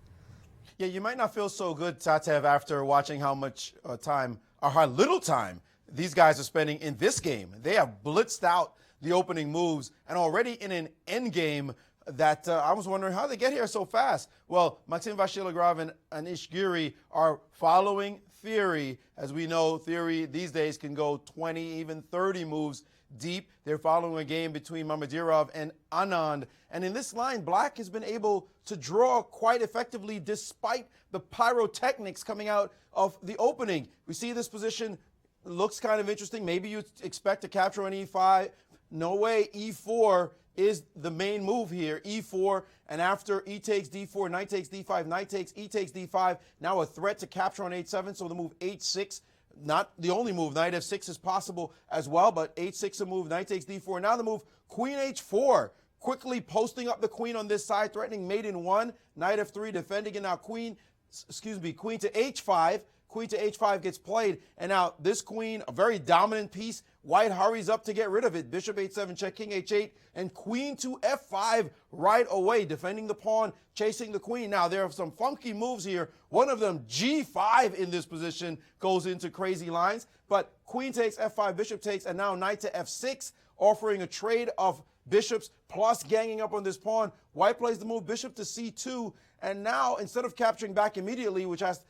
Yeah, you might not feel so good, Tatev, after watching how much time, or how little time, these guys are spending in this game. They have blitzed out the opening moves, and already in an end game that I was wondering how they get here so fast. Well, Maxim Vachier-Lagrave and Giri are following theory. As we know, theory these days can go 20, even 30 moves deep. They're following a game between Mamedyarov and Anand. And in this line, Black has been able to draw quite effectively despite the pyrotechnics coming out of the opening. We see this position looks kind of interesting. Maybe you expect to capture on E5. No way. E4 is the main move here. E4, and after E takes D4, knight takes D5, knight takes E takes D5. Now a threat to capture on H7, so the move H6, not the only move. Knight F6 is possible as well, but H6 a move, knight takes D4. Now the move Queen H4, quickly posting up the queen on this side, threatening mate in 1. Knight F3 defending, and now queen to H5. Queen to H5 gets played, and now this queen, a very dominant piece. White hurries up to get rid of it. Bishop H7, check, king H8, and queen to F5 right away, defending the pawn, chasing the queen. Now, there are some funky moves here. One of them, G5 in this position, goes into crazy lines, but queen takes F5, bishop takes, and now knight to F6, offering a trade of bishops plus ganging up on this pawn. White plays the move bishop to C2, and now, instead of capturing back immediately, which has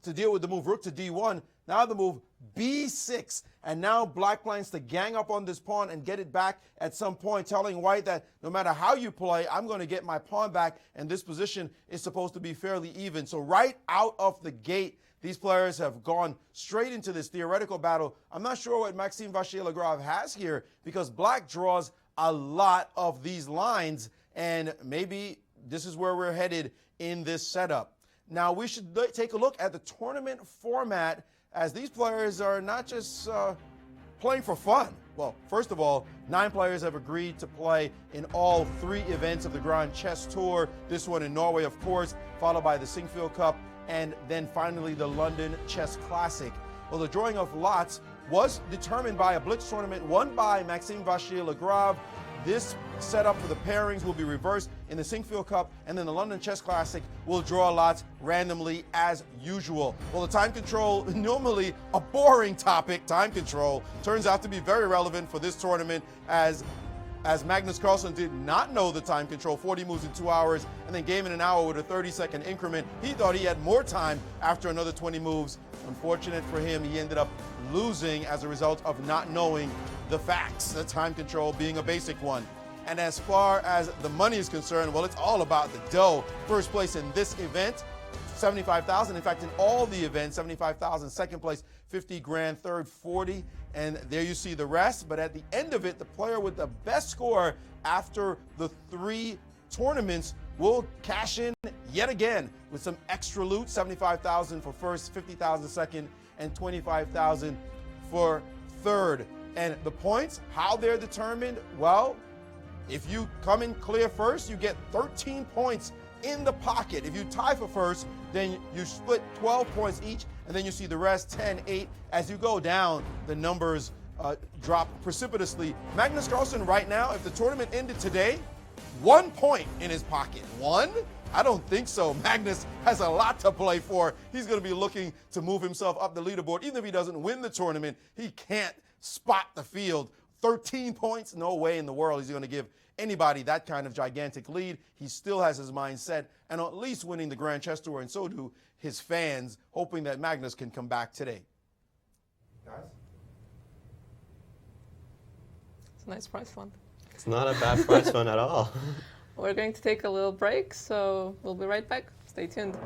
to deal with the move rook to D1, now the move B6, and now Black plans to gang up on this pawn and get it back at some point, telling White that no matter how you play, I'm going to get my pawn back, and this position is supposed to be fairly even. So right out of the gate, these players have gone straight into this theoretical battle. I'm not sure what Maxim Vachier-Lagrave has here, because Black draws a lot of these lines, and maybe this is where we're headed in this setup. Now, we should take a look at the tournament format, as these players are not just playing for fun. Well, first of all, 9 players have agreed to play in all 3 events of the Grand Chess Tour. This one in Norway, of course, followed by the Sinquefield Cup, and then finally the London Chess Classic. Well, the drawing of lots was determined by a blitz tournament won by Maxim Vachier-Lagrave. This setup for the pairings will be reversed in the Sinquefield Cup, and then the London Chess Classic will draw lots randomly as usual. Well, the time control, normally a boring topic, time control, turns out to be very relevant for this tournament, as Magnus Carlsen did not know the time control, 40 moves in 2 hours, and then game in an hour with a 30-second increment. He thought he had more time after another 20 moves. Unfortunate for him, he ended up losing as a result of not knowing the facts, the time control being a basic one. And as far as the money is concerned, well, it's all about the dough. First place in this event, 75,000. In fact, in all the events, 75,000. Second place, 50 grand. Third, 40. And there you see the rest. But at the end of it, the player with the best score after the 3 tournaments will cash in yet again with some extra loot. 75,000 for first, 50,000 second, and 25,000 for third. And the points, how they're determined, well, if you come in clear first, you get 13 points in the pocket. If you tie for first, then you split 12 points each, and then you see the rest, 10, 8. As you go down, the numbers drop precipitously. Magnus Carlsen right now, if the tournament ended today, 1 point in his pocket. 1? I don't think so. Magnus has a lot to play for. He's going to be looking to move himself up the leaderboard. Even if he doesn't win the tournament, he can't spot the field. 13 points? No way in the world he's going to give anybody that kind of gigantic lead. He still has his mind set and at least winning the Grand Chess Tour, and so do his fans, hoping that Magnus can come back today. Guys? It's a nice prize fund. It's not a bad prize fund at all. We're going to take a little break, so we'll be right back. Stay tuned.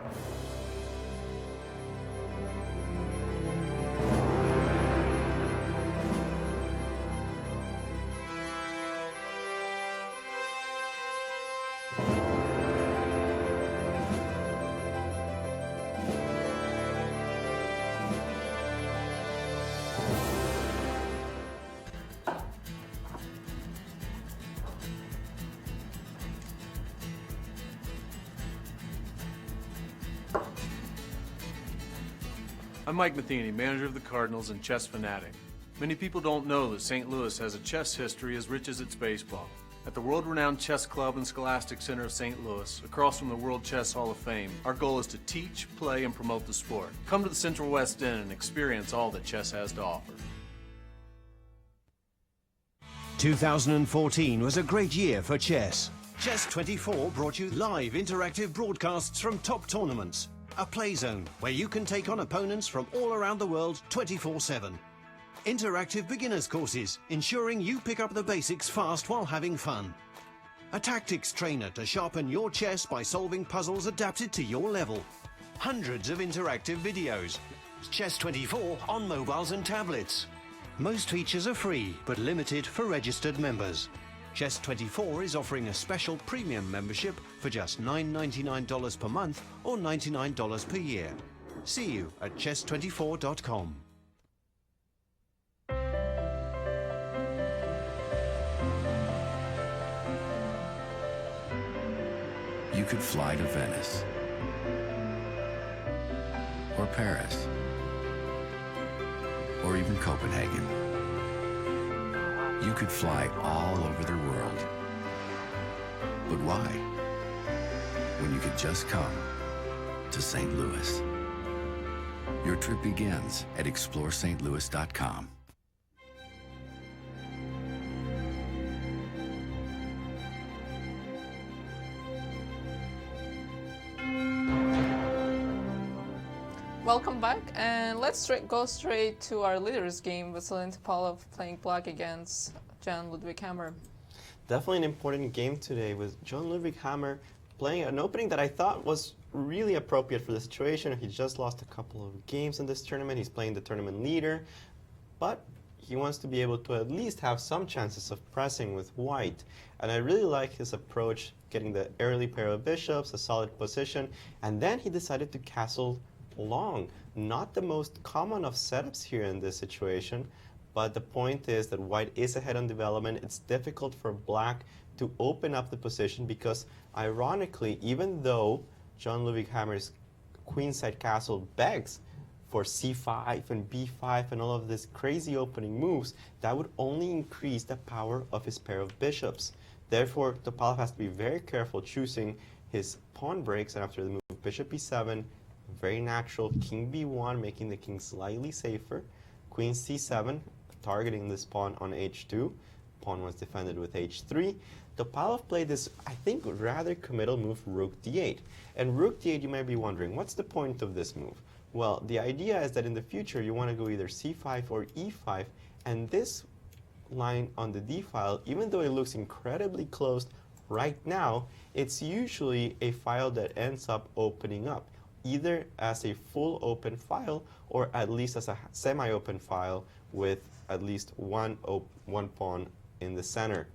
I'm Mike Matheny, manager of the Cardinals and chess fanatic. Many people don't know that St. Louis has a chess history as rich as its baseball. At the world-renowned Chess Club and Scholastic Center of St. Louis, across from the World Chess Hall of Fame, our goal is to teach, play, and promote the sport. Come to the Central West End and experience all that chess has to offer. 2014 was a great year for chess. Chess24 brought you live interactive broadcasts from top tournaments. A play zone where you can take on opponents from all around the world 24/7. Interactive beginners courses, ensuring you pick up the basics fast while having fun. A tactics trainer to sharpen your chess by solving puzzles adapted to your level. Hundreds of interactive videos. Chess24 on mobiles and tablets. Most features are free, but limited for registered members. Chess24 is offering a special premium membership for just $9.99 per month or $99 per year. See you at chess24.com. You could fly to Venice or Paris or even Copenhagen. You could fly all over the world. But why? When you could just come to St. Louis. Your trip begins at ExploreSt.Louis.com. Welcome back, and let's go straight to our leaders game, Vachier and Topalov playing black against Jan Ludwig Hammer. Definitely an important game today with Jan Ludwig Hammer playing an opening that I thought was really appropriate for the situation. He just lost a couple of games in this tournament. He's playing the tournament leader, but he wants to be able to at least have some chances of pressing with white. And I really like his approach, getting the early pair of bishops, a solid position, and then he decided to castle long. Not the most common of setups here in this situation, but the point is that white is ahead on development. It's difficult for black to open up the position because, ironically, even though Jan Ludwig Hammer's queenside castle begs for c5 and b5 and all of these crazy opening moves, that would only increase the power of his pair of bishops. Therefore, Topalov has to be very careful choosing his pawn breaks, and after the move bishop b7, very natural, king b1, making the king slightly safer, queen c7, targeting this pawn on h2, pawn was defended with h3. Topalov played this, I think, rather committal move, rook d8. And rook d8, you might be wondering, what's the point of this move? Well, the idea is that in the future you want to go either c5 or e5, and this line on the d file, even though it looks incredibly closed right now, it's usually a file that ends up opening up, either as a full open file or at least as a semi-open file with at least one pawn in the center.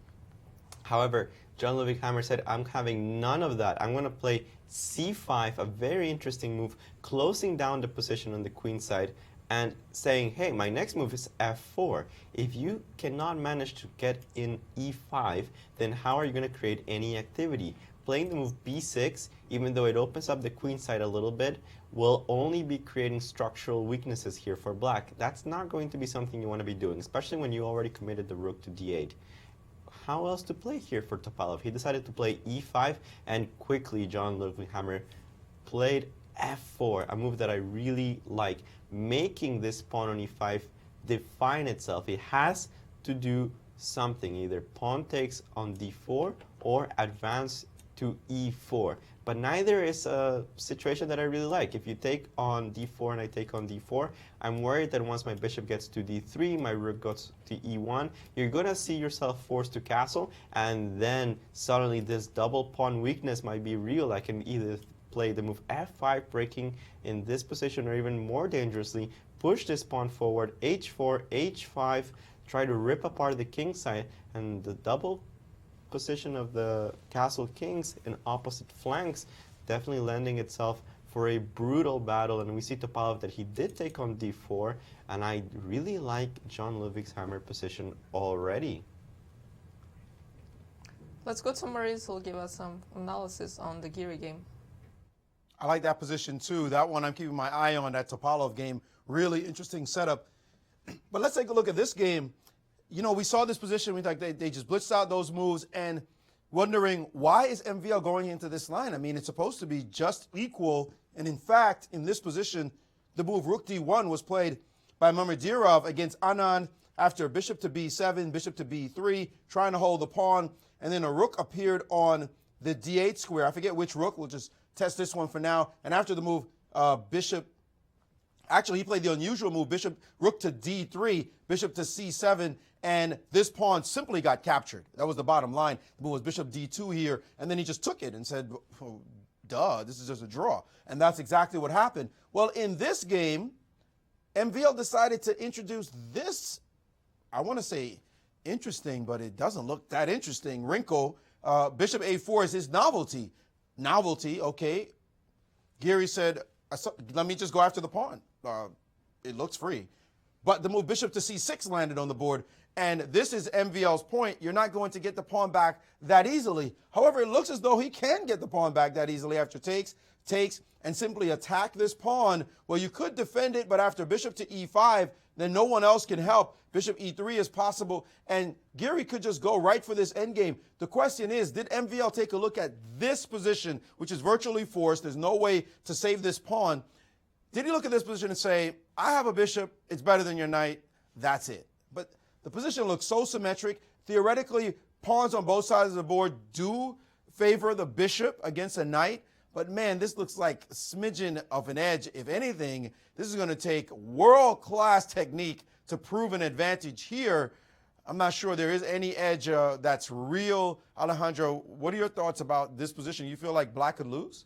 However, Jan Ludwig Hammer said, I'm having none of that. I'm going to play c5, a very interesting move, closing down the position on the queen side and saying, hey, my next move is f4. If you cannot manage to get in e5, then how are you going to create any activity? Playing the move b6, even though it opens up the queen side a little bit, will only be creating structural weaknesses here for black. That's not going to be something you want to be doing, especially when you already committed the rook to d8. How else to play here for Topalov? He decided to play e5, and quickly Jan Ludwig Hammer played f4, a move that I really like, making this pawn on e5 define itself. It has to do something, either pawn takes on d4 or advance to e4. But neither is a situation that I really like. If you take on d4 and I take on d4, I'm worried that once my bishop gets to d3, my rook goes to e1, you're going to see yourself forced to castle, and then suddenly this double pawn weakness might be real. I can either play the move f5, breaking in this position, or even more dangerously, push this pawn forward, h4, h5, try to rip apart the king side, and the double position of the castle kings in opposite flanks definitely lending itself for a brutal battle. And we see Topalov that he did take on d4, and I really like Jan Ludwig's Hammer position already. Let's go to Maurice, who'll give us some analysis on the Giri game. I like that position too. That one I'm keeping my eye on, that Topalov game. Really interesting setup. But let's take a look at this game. You know, we saw this position. We thought they just blitzed out those moves and wondering, why is MVL going into this line? I mean, it's supposed to be just equal. And in fact, in this position, the move Rook D1 was played by Mamedyarov against Anand after bishop to B7, bishop to B3, trying to hold the pawn. And then a rook appeared on the D8 square. I forget which rook. We'll just test this one for now. And after the move, actually, he played the unusual move, rook to D3, bishop to C7, and this pawn simply got captured. That was the bottom line. The move was bishop D2 here, and then he just took it and said, oh, duh, this is just a draw. And that's exactly what happened. Well, in this game, MVL decided to introduce this, I want to say interesting, but it doesn't look that interesting, wrinkle. Bishop A4 is his novelty. Novelty, okay. Giri said, let me just go after the pawn. It looks free. But the move bishop to C6 landed on the board. And this is MVL's point. You're not going to get the pawn back that easily. However, it looks as though he can get the pawn back that easily after takes, and simply attack this pawn. Well, you could defend it, but after bishop to E5, then no one else can help. Bishop E3 is possible, and Giri could just go right for this endgame. The question is, did MVL take a look at this position, which is virtually forced? There's no way to save this pawn. Did he look at this position and say, I have a bishop, it's better than your knight, that's it? But the position looks so symmetric. Theoretically, pawns on both sides of the board do favor the bishop against a knight. But man, this looks like a smidgen of an edge. If anything, this is going to take world-class technique to prove an advantage here. I'm not sure there is any edge that's real. Alejandro, what are your thoughts about this position? You feel like black could lose?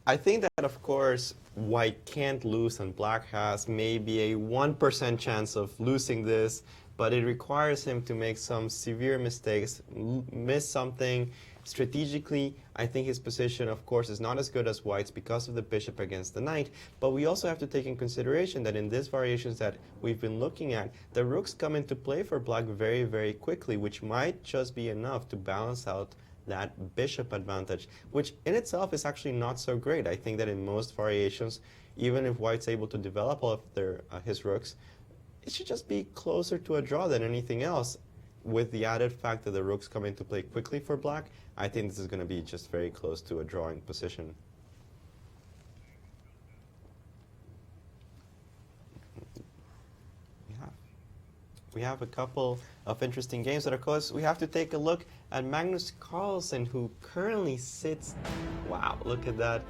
I think that, of course, white can't lose and black has maybe a 1% chance of losing this, but it requires him to make some severe mistakes, miss something. Strategically, I think his position, of course, is not as good as white's because of the bishop against the knight, but we also have to take in consideration that in these variations that we've been looking at, the rooks come into play for black very, very quickly, which might just be enough to balance out that bishop advantage, which in itself is actually not so great. I think that in most variations, even if white's able to develop all of his rooks, it should just be closer to a draw than anything else. With the added fact that the rooks come into play quickly for black, I think this is going to be just very close to a drawing position. We have a couple of interesting games, but of course we have to take a look at Magnus Carlsen, who currently sits, wow, look at that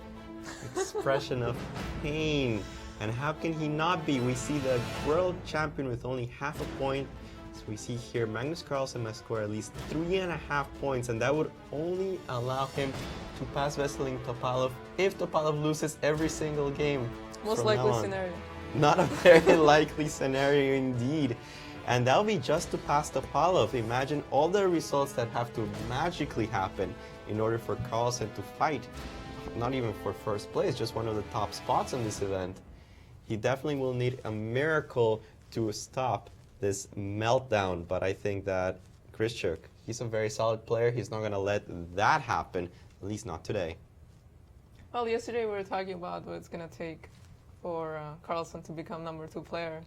expression of pain. And how can he not be? We see the world champion with only half a point. So we see here Magnus Carlsen must score at least 3.5 points, and that would only allow him to pass Veselin Topalov if Topalov loses every single game. Most likely scenario. Not a very likely scenario indeed. And that'll be just to pass Topalov. Imagine all the results that have to magically happen in order for Carlsen to fight. Not even for first place, just one of the top spots in this event. He definitely will need a miracle to stop this meltdown, but I think that Grischuk, he's a very solid player. He's not going to let that happen, at least not today. Well, yesterday we were talking about what it's going to take for Carlsen to become #2 player.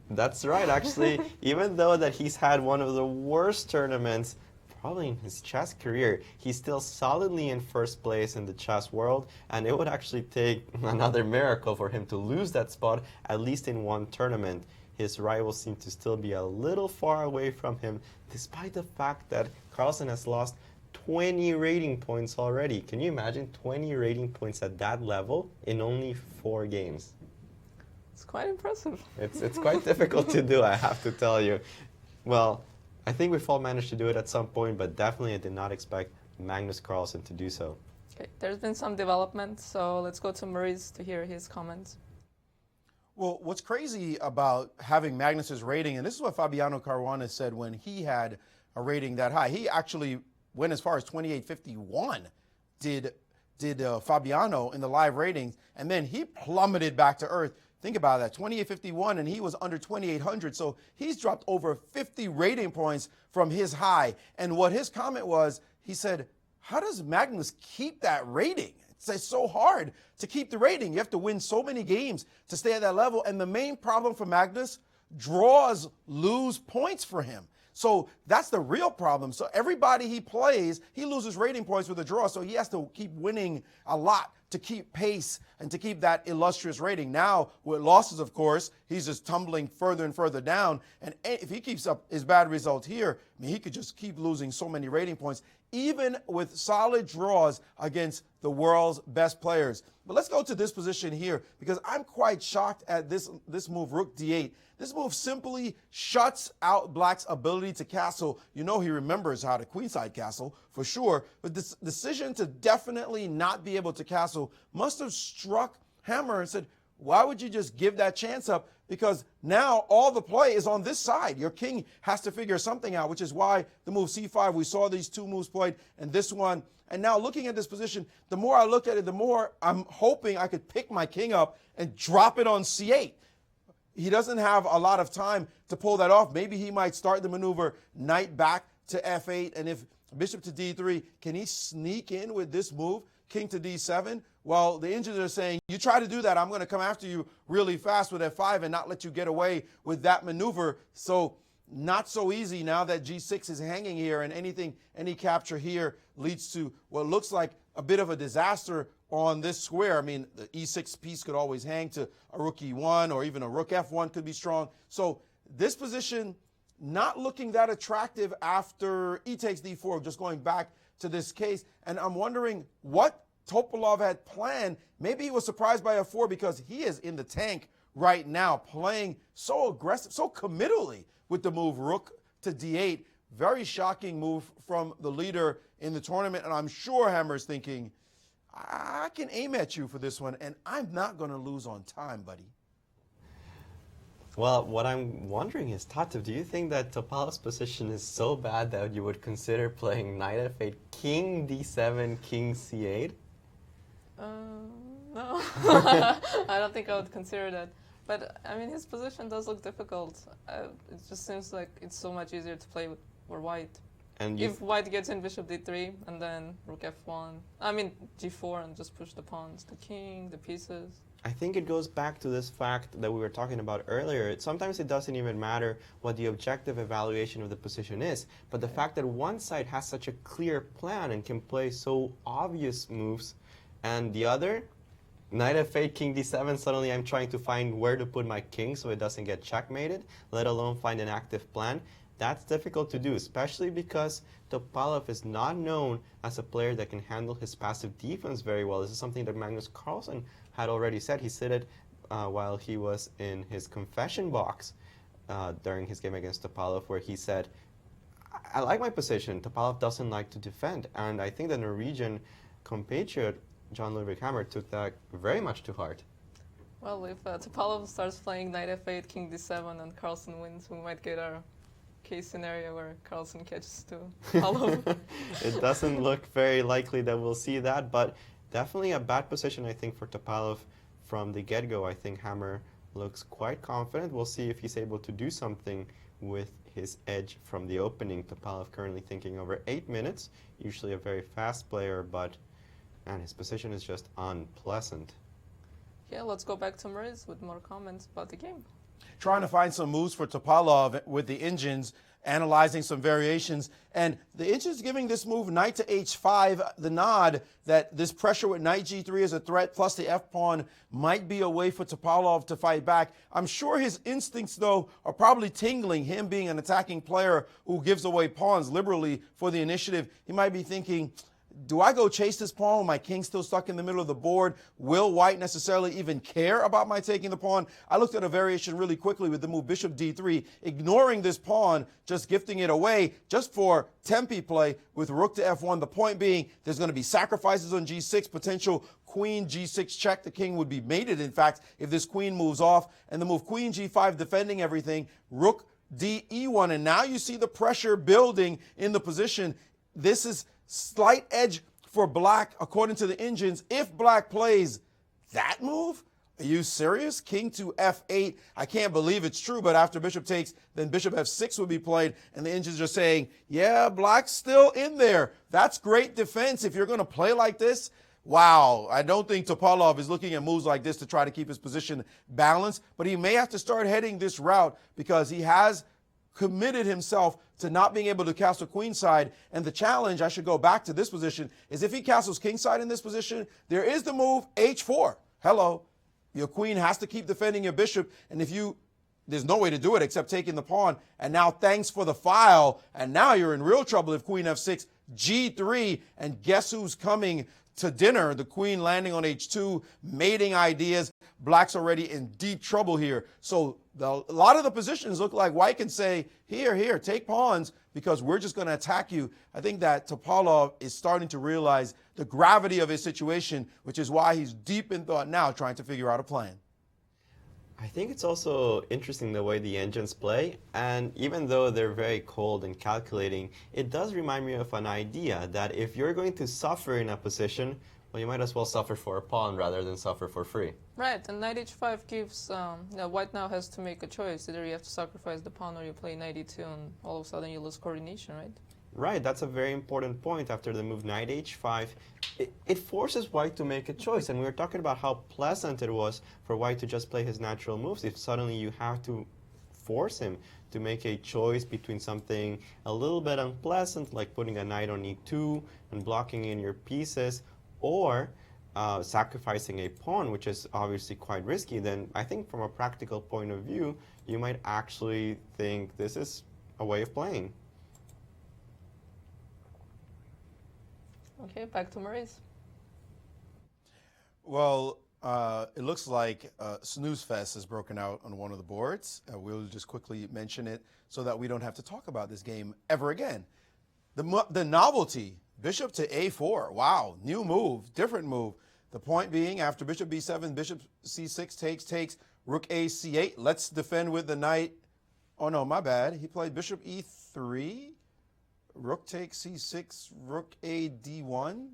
That's right, actually. Even though that he's had one of the worst tournaments probably in his chess career, he's still solidly in first place in the chess world, and it would actually take another miracle for him to lose that spot, at least in one tournament. His rivals seem to still be a little far away from him, despite the fact that Carlsen has lost 20 rating points already. Can you imagine 20 rating points at that level in only 4 games? It's quite impressive. It's quite difficult to do, I have to tell you. Well, I think we've all managed to do it at some point, but definitely I did not expect Magnus Carlsen to do so. Okay, there's been some development, so let's go to Maurice to hear his comments. Well, what's crazy about having Magnus's rating, and this is what Fabiano Caruana said when he had a rating that high. He actually went as far as 2851, did Fabiano in the live ratings, and then he plummeted back to earth. Think about that, 2851, and he was under 2800, so he's dropped over 50 rating points from his high. And what his comment was, he said, how does Magnus keep that rating? it's so hard to keep the rating. You have to win so many games to stay at that level. And the main problem for Magnus, draws lose points for him. So that's the real problem. So everybody he plays, he loses rating points with a draw. So he has to keep winning a lot to keep pace and to keep that illustrious rating. Now, with losses, of course, he's just tumbling further and further down. And if he keeps up his bad result here, I mean, he could just keep losing so many rating points, even with solid draws against the world's best players. But let's go to this position here, because I'm quite shocked at this move, rook d8. This move simply shuts out Black's ability to castle. You know he remembers how to queenside castle, for sure. But this decision to definitely not be able to castle must have struck Hammer and said, why would you just give that chance up? Because now all the play is on this side. Your king has to figure something out, which is why the move c5, we saw these two moves played, and this one. And now looking at this position, the more I look at it, the more I'm hoping I could pick my king up and drop it on c8. He doesn't have a lot of time to pull that off. Maybe he might start the maneuver knight back to f8, and if bishop to d3, can he sneak in with this move, king to d7? Well, the engines are saying, you try to do that, I'm going to come after you really fast with f5 and not let you get away with that maneuver. So not so easy now that g6 is hanging here, and any capture here leads to what looks like a bit of a disaster on this square. I mean, the e6 piece could always hang to a rook e1, or even a rook f1 could be strong. So this position not looking that attractive after e takes d4, just going back to this case. And I'm wondering what Topalov had planned. Maybe he was surprised by f4, because he is in the tank right now, playing so aggressive, so committally with the move rook to d8. Very shocking move from the leader in the tournament. And I'm sure Hammer's thinking, I can aim at you for this one, and I'm not going to lose on time, buddy. Well, what I'm wondering is, Tatev, do you think that Topalov's position is so bad that you would consider playing knight f8, king d7, king c8? No. I don't think I would consider that. But, I mean, his position does look difficult. It just seems like it's so much easier to play with for white. And if white gets in bishop d3 and then rook f1, I mean g4, and just push the pawns, the king, the pieces. I think it goes back to this fact that we were talking about earlier. Sometimes it doesn't even matter what the objective evaluation of the position is, but the fact that one side has such a clear plan and can play so obvious moves, and the other, knight f8, king d7, suddenly I'm trying to find where to put my king so it doesn't get checkmated, let alone find an active plan. That's difficult to do, especially because Topalov is not known as a player that can handle his passive defense very well. This is something that Magnus Carlsen had already said. He said it while he was in his confession box during his game against Topalov, where he said, I like my position. Topalov doesn't like to defend. And I think the Norwegian compatriot, John Ludwig Hammer, took that very much to heart. Well, if Topalov starts playing knight f8, king d7, and Carlsen wins, we might get our case scenario where Carlsen catches Topalov. It doesn't look very likely that we'll see that, but definitely a bad position, I think, for Topalov from the get-go. I think Hammer looks quite confident. We'll see if he's able to do something with his edge from the opening. Topalov currently thinking over 8 minutes, usually a very fast player, but man, his position is just unpleasant. Yeah, let's go back to Maurice with more comments about the game. Trying to find some moves for Topalov with the engines, analyzing some variations. And the engines giving this move, knight to h5, the nod that this pressure with knight g3 is a threat, plus the f-pawn might be a way for Topalov to fight back. I'm sure his instincts, though, are probably tingling, him being an attacking player who gives away pawns liberally for the initiative. He might be thinking, do I go chase this pawn with my king still stuck in the middle of the board? Will white necessarily even care about my taking the pawn? I looked at a variation really quickly with the move bishop d3, ignoring this pawn, just gifting it away just for tempi play with rook to f1. The point being there's going to be sacrifices on g6, potential queen g6 check. The king would be mated, in fact, if this queen moves off. And the move queen g5, defending everything, rook d e1. And now you see the pressure building in the position. This is slight edge for black, according to the engines. If black plays that move, are you serious? King to f8. I can't believe it's true, but after bishop takes, then bishop f6 would be played, and the engines are saying, yeah, black's still in there. That's great defense. If you're going to play like this, Wow, I don't think Topalov is looking at moves like this to try to keep his position balanced, but he may have to start heading this route because he has committed himself to not being able to castle queenside. And the challenge, I should go back to this position, is if he castles kingside in this position, there is the move h4. Hello. Your queen has to keep defending your bishop, and there's no way to do it except taking the pawn. And now thanks for the file, and now you're in real trouble if queen f6, g3, and guess who's coming to dinner? The queen landing on h2, mating ideas. Black's already in deep trouble here. So a lot of the positions look like white can say, here, take pawns, because we're just going to attack you. I think that Topalov is starting to realize the gravity of his situation, which is why he's deep in thought now, trying to figure out a plan. I think it's also interesting the way the engines play, and even though they're very cold and calculating, it does remind me of an idea that if you're going to suffer in a position, well, you might as well suffer for a pawn rather than suffer for free. Right, and knight h5 gives, white now has to make a choice. Either you have to sacrifice the pawn or you play knight e2, and all of a sudden you lose coordination, right? Right, that's a very important point after the move knight h5. It forces white to make a choice, and we were talking about how pleasant it was for white to just play his natural moves. If suddenly you have to force him to make a choice between something a little bit unpleasant, like putting a knight on e2 and blocking in your pieces, or sacrificing a pawn, which is obviously quite risky, then I think from a practical point of view, you might actually think this is a way of playing. Okay, back to Maurice. Well, it looks like Snooze Fest has broken out on one of the boards. We'll just quickly mention it so that we don't have to talk about this game ever again. The novelty, bishop to a4. Wow, new move, different move. The point being, after bishop b7, bishop c6 takes, rook a c8. Let's defend with the knight. Oh, no, my bad. He played bishop e3. Rook takes c6, rook a d1.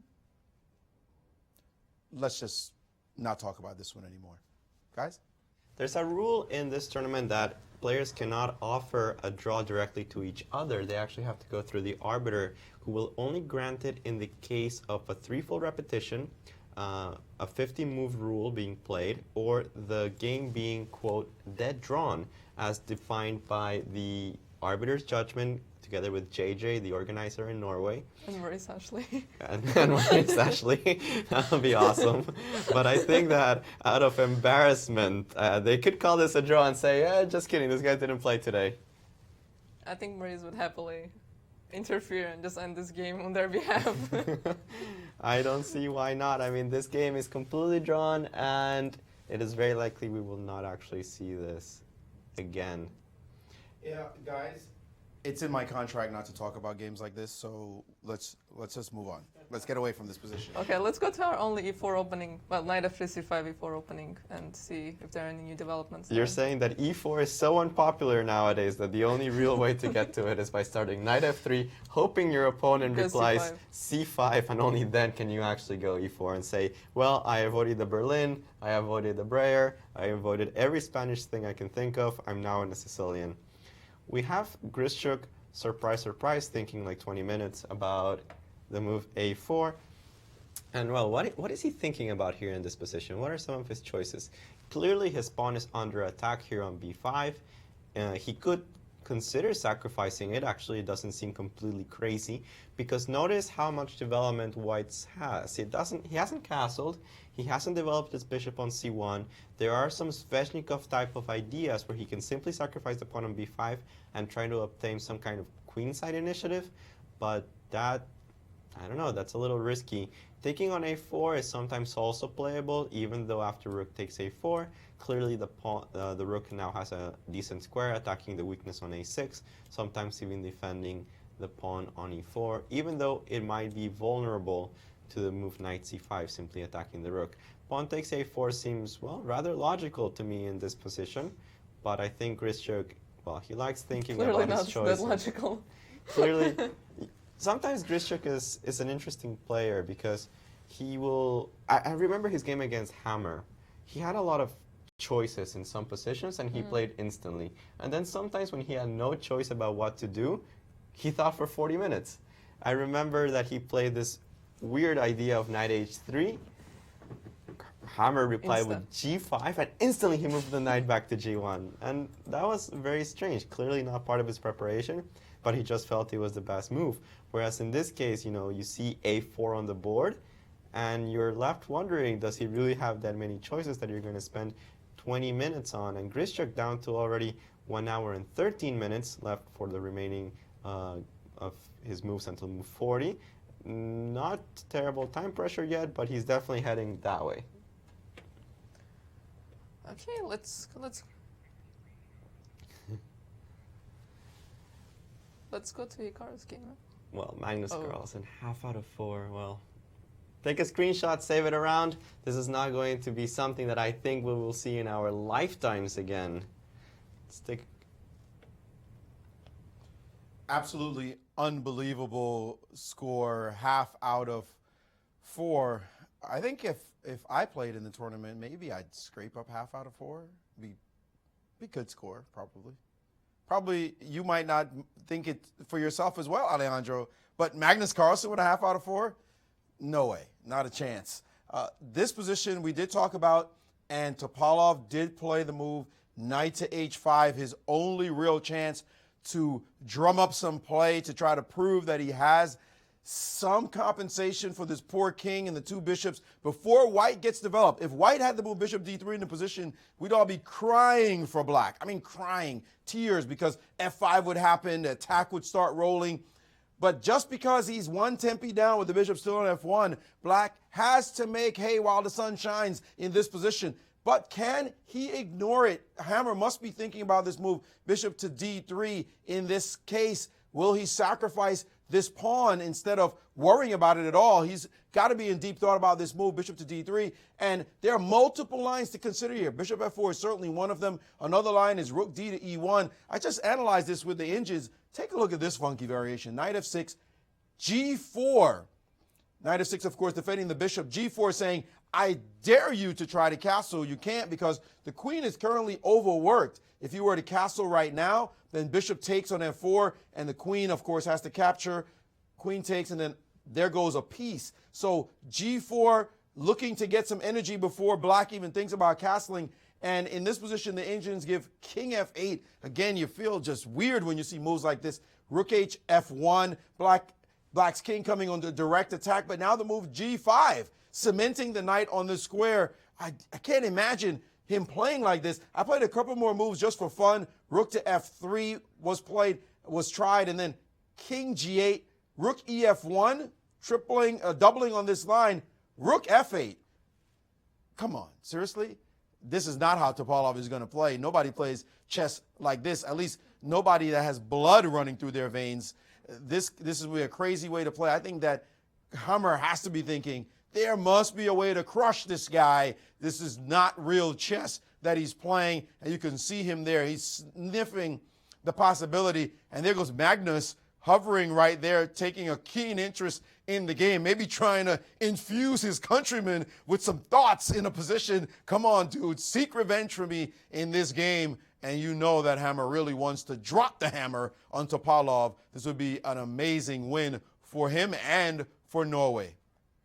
Let's just not talk about this one anymore. Guys? There's a rule in this tournament that players cannot offer a draw directly to each other. They actually have to go through the arbiter, who will only grant it in the case of a threefold repetition, a 50-move rule being played, or the game being, quote, dead drawn, as defined by the arbiter's judgment, together with JJ, the organizer in Norway. And Maurice Ashley. and Maurice Ashley. That would be awesome. But I think that out of embarrassment, they could call this a draw and say, just kidding, this guy didn't play today. I think Maurice would happily interfere and just end this game on their behalf. I don't see why not. I mean, this game is completely drawn, and it is very likely we will not actually see this again. Yeah, guys, it's in my contract not to talk about games like this, so let's just move on. Let's get away from this position. Okay, let's go to our only e4 opening, well, knight f3, c5, e4 opening, and see if there are any new developments. You're saying that e4 is so unpopular nowadays that the only real way to get to it is by starting knight f3, hoping your opponent replies c5, and only then can you actually go e4 and say, well, I avoided the Berlin, I avoided the Breyer, I avoided every Spanish thing I can think of, I'm now in a Sicilian. We have Grischuk, surprise, thinking like 20 minutes about the move a4. And well, what is he thinking about here in this position? What are some of his choices? Clearly his pawn is under attack here on b5. He could consider sacrificing it. Actually, it doesn't seem completely crazy, because notice how much development white's has. He hasn't castled. He hasn't developed his bishop on c1. There are some Sveshnikov type of ideas where he can simply sacrifice the pawn on b5 and try to obtain some kind of queenside initiative, but that, I don't know, that's a little risky. Taking on a4 is sometimes also playable, even though after rook takes a4, clearly the rook now has a decent square, attacking the weakness on a6, sometimes even defending the pawn on e4, even though it might be vulnerable to the move knight c5, simply attacking the rook. Pawn takes a4 seems, well, rather logical to me in this position, but I think Grischuk, well, he likes thinking about his choices. Clearly not that logical. Clearly, sometimes Grischuk is an interesting player because he will, I remember his game against Hammer. He had a lot of choices in some positions and he played instantly. And then sometimes when he had no choice about what to do, he thought for 40 minutes. I remember that he played this weird idea of knight h3. Hammer replied with g5, and instantly he moved the knight back to g1. And that was very strange. Clearly not part of his preparation, but he just felt it was the best move. Whereas in this case, you see a4 on the board, and you're left wondering, does he really have that many choices that you're going to spend 20 minutes on? And Grischuk down to already 1 hour and 13 minutes left for the remaining of his moves until move 40. Not terrible time pressure yet, but he's definitely heading that way. Okay, let's go to Hikaru's game. Well, Magnus Carlsen, half out of 4. Well, take a screenshot, save it around. This is not going to be something that I think we will see in our lifetimes again. Let's take. Absolutely unbelievable score, half out of 4. I think if I played in the tournament, maybe I'd scrape up half out of 4. Be good score, probably. Probably you might not think it for yourself as well, Alejandro, but Magnus Carlsen with a half out of 4? No way, not a chance. This position we did talk about, and Topalov did play the move knight to h5, his only real chance to drum up some play to try to prove that he has some compensation for this poor king and the 2 bishops before white gets developed. If white had the move bishop d3 in the position, we'd all be crying for black. I mean, crying, tears, because f5 would happen, the attack would start rolling. But just because he's 1 tempi down with the bishop still on f1, black has to make hay while the sun shines in this position. But can he ignore it? Hammer must be thinking about this move, bishop to d3 in this case. Will he sacrifice this pawn instead of worrying about it at all? He's got to be in deep thought about this move, bishop to d3. And there are multiple lines to consider here. Bishop f4 is certainly one of them. Another line is rook d to e1. I just analyzed this with the engines. Take a look at this funky variation. Knight f6, g4. Knight f6, of course, defending the bishop. g4 saying, I dare you to try to castle. You can't because the queen is currently overworked. If you were to castle right now, then bishop takes on f4, and the queen, of course, has to capture. Queen takes, and then there goes a piece. So g4 looking to get some energy before black even thinks about castling. And in this position, the engines give king f8. Again, you feel just weird when you see moves like this. Rook h f1, black's king coming on the direct attack, but now the move g5, cementing the knight on the square. I can't imagine him playing like this. I played a couple more moves just for fun. Rook to f3 was tried, and then king g8, rook ef1, doubling on this line, rook f8. Come on, seriously? This is not how Topalov is going to play. Nobody plays chess like this, at least nobody that has blood running through their veins. This is a crazy way to play. I think that Hammer has to be thinking, there must be a way to crush this guy. This is not real chess that he's playing. And you can see him there. He's sniffing the possibility. And there goes Magnus hovering right there, taking a keen interest in the game, maybe trying to infuse his countrymen with some thoughts in a position. Come on, dude, seek revenge for me in this game. And you know that Hammer really wants to drop the hammer on Topalov. This would be an amazing win for him and for Norway.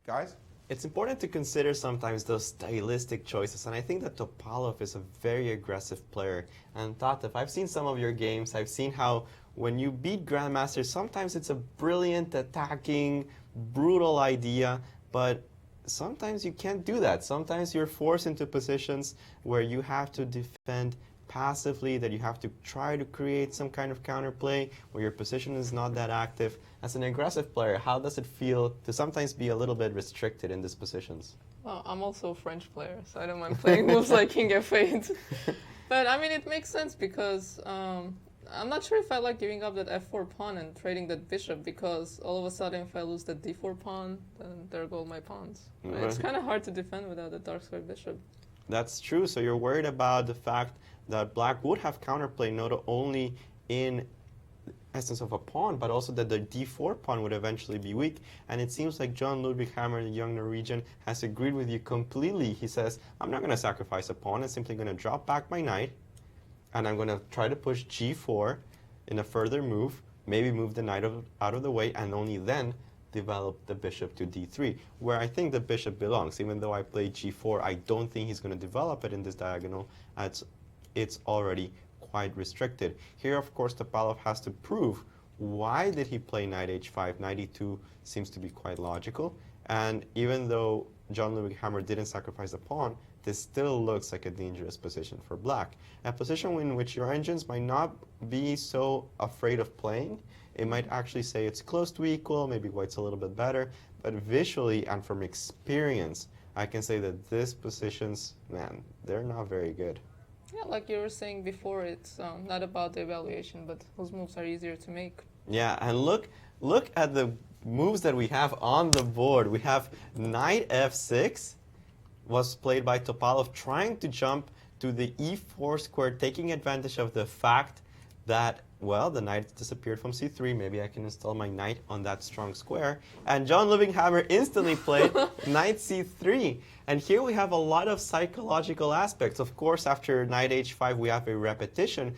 Guys? It's important to consider sometimes those stylistic choices, and I think that Topalov is a very aggressive player. And Tatev, I've seen some of your games. I've seen how when you beat grandmasters, sometimes it's a brilliant, attacking, brutal idea, but sometimes you can't do that. Sometimes you're forced into positions where you have to defend passively, that you have to try to create some kind of counterplay where your position is not that active. As an aggressive player, how does it feel to sometimes be a little bit restricted in these positions? Well, I'm also a French player, so I don't mind playing moves like king f8. But I mean, it makes sense because I'm not sure if I like giving up that f4 pawn and trading that bishop, because all of a sudden if I lose the d4 pawn, then there go my pawns. Right. It's kind of hard to defend without the dark square bishop. That's true. So you're worried about the fact that black would have counterplay not only in essence of a pawn, but also that the d4 pawn would eventually be weak. And it seems like John Ludwig Hammer, the young Norwegian, has agreed with you completely. He says, I'm not going to sacrifice a pawn. I'm simply going to drop back my knight, and I'm going to try to push g4 in a further move, maybe move the knight out of the way, and only then develop the bishop to d3, where I think the bishop belongs. Even though I played g4, I don't think he's going to develop it in this diagonal, as it's already quite restricted. Here, of course, Topalov has to prove why did he play knight h5. Knight e2 seems to be quite logical, and even though John Ludwig Hammer didn't sacrifice the pawn, this still looks like a dangerous position for black. A position in which your engines might not be so afraid of playing. It might actually say it's close to equal, maybe white's a little bit better, but visually and from experience, I can say that these positions, man, they're not very good. Yeah, like you were saying before, it's not about the evaluation, but whose moves are easier to make. Yeah, and look at the moves that we have on the board. We have knight f6 was played by Topalov, trying to jump to the e4 square, taking advantage of the fact that, well, the knight disappeared from c3. Maybe I can install my knight on that strong square. And John Ludwig Hammer instantly played knight c3. And here we have a lot of psychological aspects. Of course, after knight h5, we have a repetition.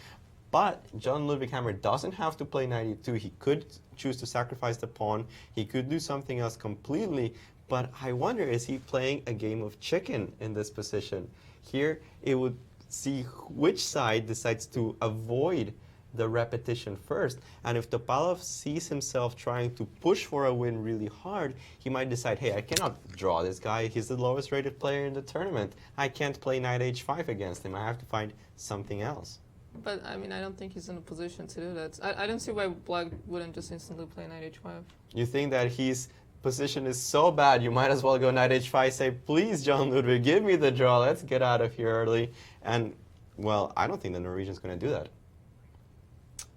But John Ludwig Hammer doesn't have to play knight e2. He could choose to sacrifice the pawn. He could do something else completely. But I wonder, is he playing a game of chicken in this position? Here, it would see which side decides to avoid the repetition first. And if Topalov sees himself trying to push for a win really hard, he might decide, hey, I cannot draw this guy. He's the lowest rated player in the tournament. I can't play knight h5 against him. I have to find something else. But, I mean, I don't think he's in a position to do that. I don't see why black wouldn't just instantly play knight h5. You think that his position is so bad, you might as well go knight h5, say, please, John Ludwig, give me the draw. Let's get out of here early. And, well, I don't think the Norwegian's going to do that.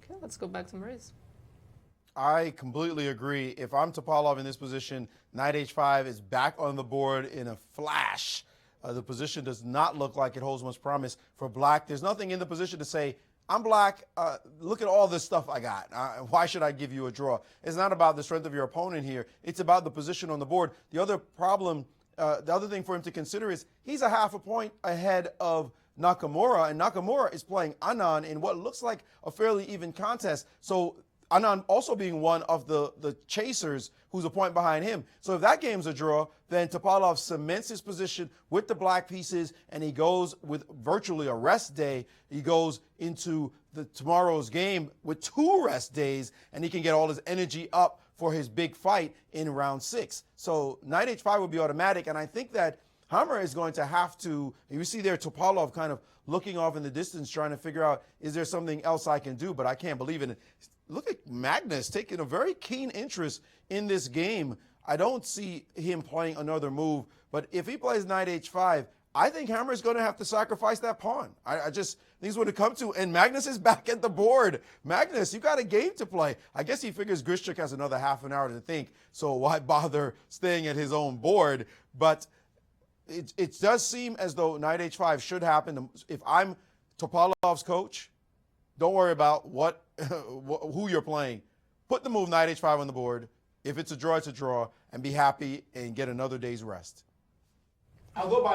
Okay, let's go back to Maurice. I completely agree. If I'm Topalov in this position, knight h5 is back on the board in a flash. The position does not look like it holds much promise for black. There's nothing in the position to say, I'm black, look at all this stuff I got. Why should I give you a draw? It's not about the strength of your opponent here. It's about the position on the board. The other problem, the other thing for him to consider is he's a half a point ahead of Nakamura, and Nakamura is playing Anand in what looks like a fairly even contest. So Anand also being one of the chasers who's a point behind him. So if that game's a draw, then Topalov cements his position with the black pieces, and he goes with virtually a rest day. He goes into tomorrow's game with 2 rest days, and he can get all his energy up for his big fight in round 6. So knight h5 would be automatic, and I think that Hammer is going to have to, you see there Topalov kind of looking off in the distance, trying to figure out, is there something else I can do? But I can't believe it. Look at Magnus taking a very keen interest in this game. I don't see him playing another move, but if he plays knight h5, I think Hammer is going to have to sacrifice that pawn. I just think it's what it comes to, and Magnus is back at the board. Magnus, you got a game to play. I guess he figures Grischuk has another half an hour to think, so why bother staying at his own board? But it does seem as though knight h5 should happen. If I'm Topalov's coach, don't worry about who you're playing. Put the move knight h5 on the board. If it's a draw, it's a draw, and be happy and get another day's rest. Although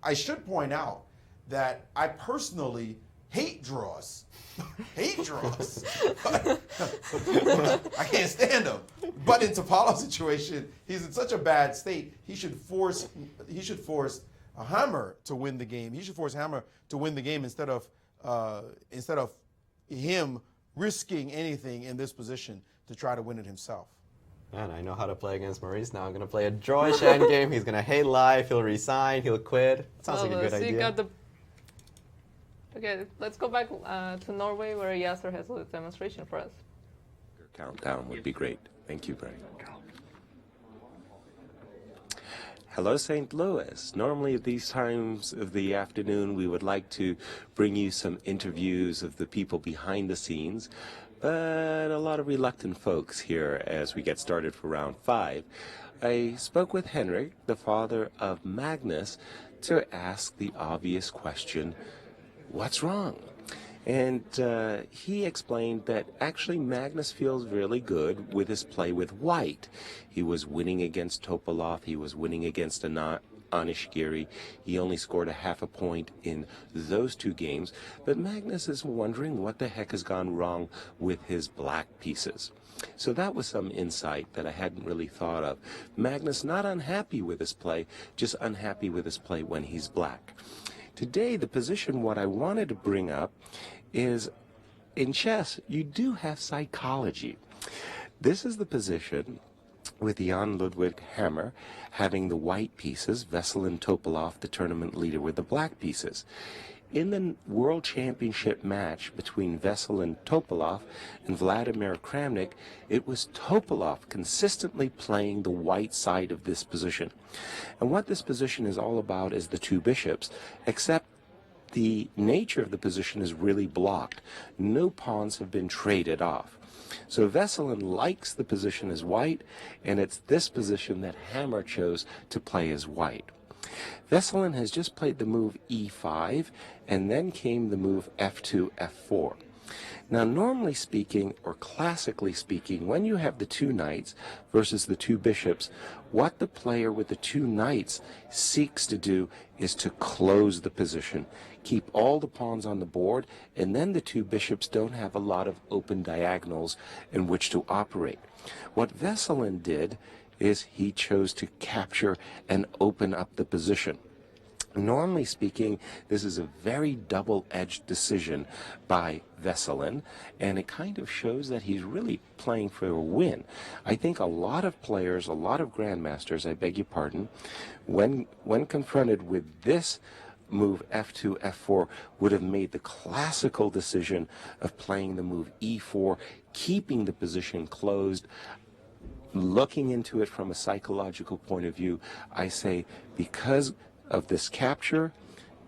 I should point out that I personally hate draws. Hate draws. I can't stand them. But in Topalov's situation, he's in such a bad state. He should force a Hammer to win the game. He should force Hammer to win the game instead of him risking anything in this position to try to win it himself. Man, I know how to play against Maurice now. I'm going to play a drawish endgame. He's going to hate life. He'll resign. He'll quit. Sounds like a good idea. Okay, let's go back to Norway, where Yasser has a demonstration for us. Countdown would be great. Thank you, Brian. Hello, St. Louis. Normally at these times of the afternoon, we would like to bring you some interviews of the people behind the scenes, but a lot of reluctant folks here as we get started for round 5. I spoke with Henrik, the father of Magnus, to ask the obvious question, what's wrong? And he explained that actually Magnus feels really good with his play with white. He was winning against Topalov. He was winning against Anand. Anish Giri. He only scored a half a point in those 2 games, but Magnus is wondering what the heck has gone wrong with his black pieces. So that was some insight that I hadn't really thought of. Magnus not unhappy with his play, just unhappy with his play when he's black. Today, the position, what I wanted to bring up is, in chess, you do have psychology. This is the position with Jan Ludwig Hammer having the white pieces, Veselin Topalov, the tournament leader, with the black pieces. In the World Championship match between Veselin Topalov and Vladimir Kramnik, it was Topalov consistently playing the white side of this position. And what this position is all about is the 2 bishops, except the nature of the position is really blocked. No pawns have been traded off. So Veselin likes the position as white, and it's this position that Hammer chose to play as white. Veselin has just played the move e5, and then came the move f2, f4. Now, normally speaking, or classically speaking, when you have the 2 knights versus the 2 bishops, what the player with the 2 knights seeks to do is to close the position, keep all the pawns on the board, and then the 2 bishops don't have a lot of open diagonals in which to operate. What Veselin did is he chose to capture and open up the position. Normally speaking, this is a very double-edged decision by Veselin, and it kind of shows that he's really playing for a win. I think a lot of players, a lot of grandmasters, I beg your pardon, when confronted with this move f2, f4, would have made the classical decision of playing the move e4, keeping the position closed. Looking into it from a psychological point of view, I say because of this capture,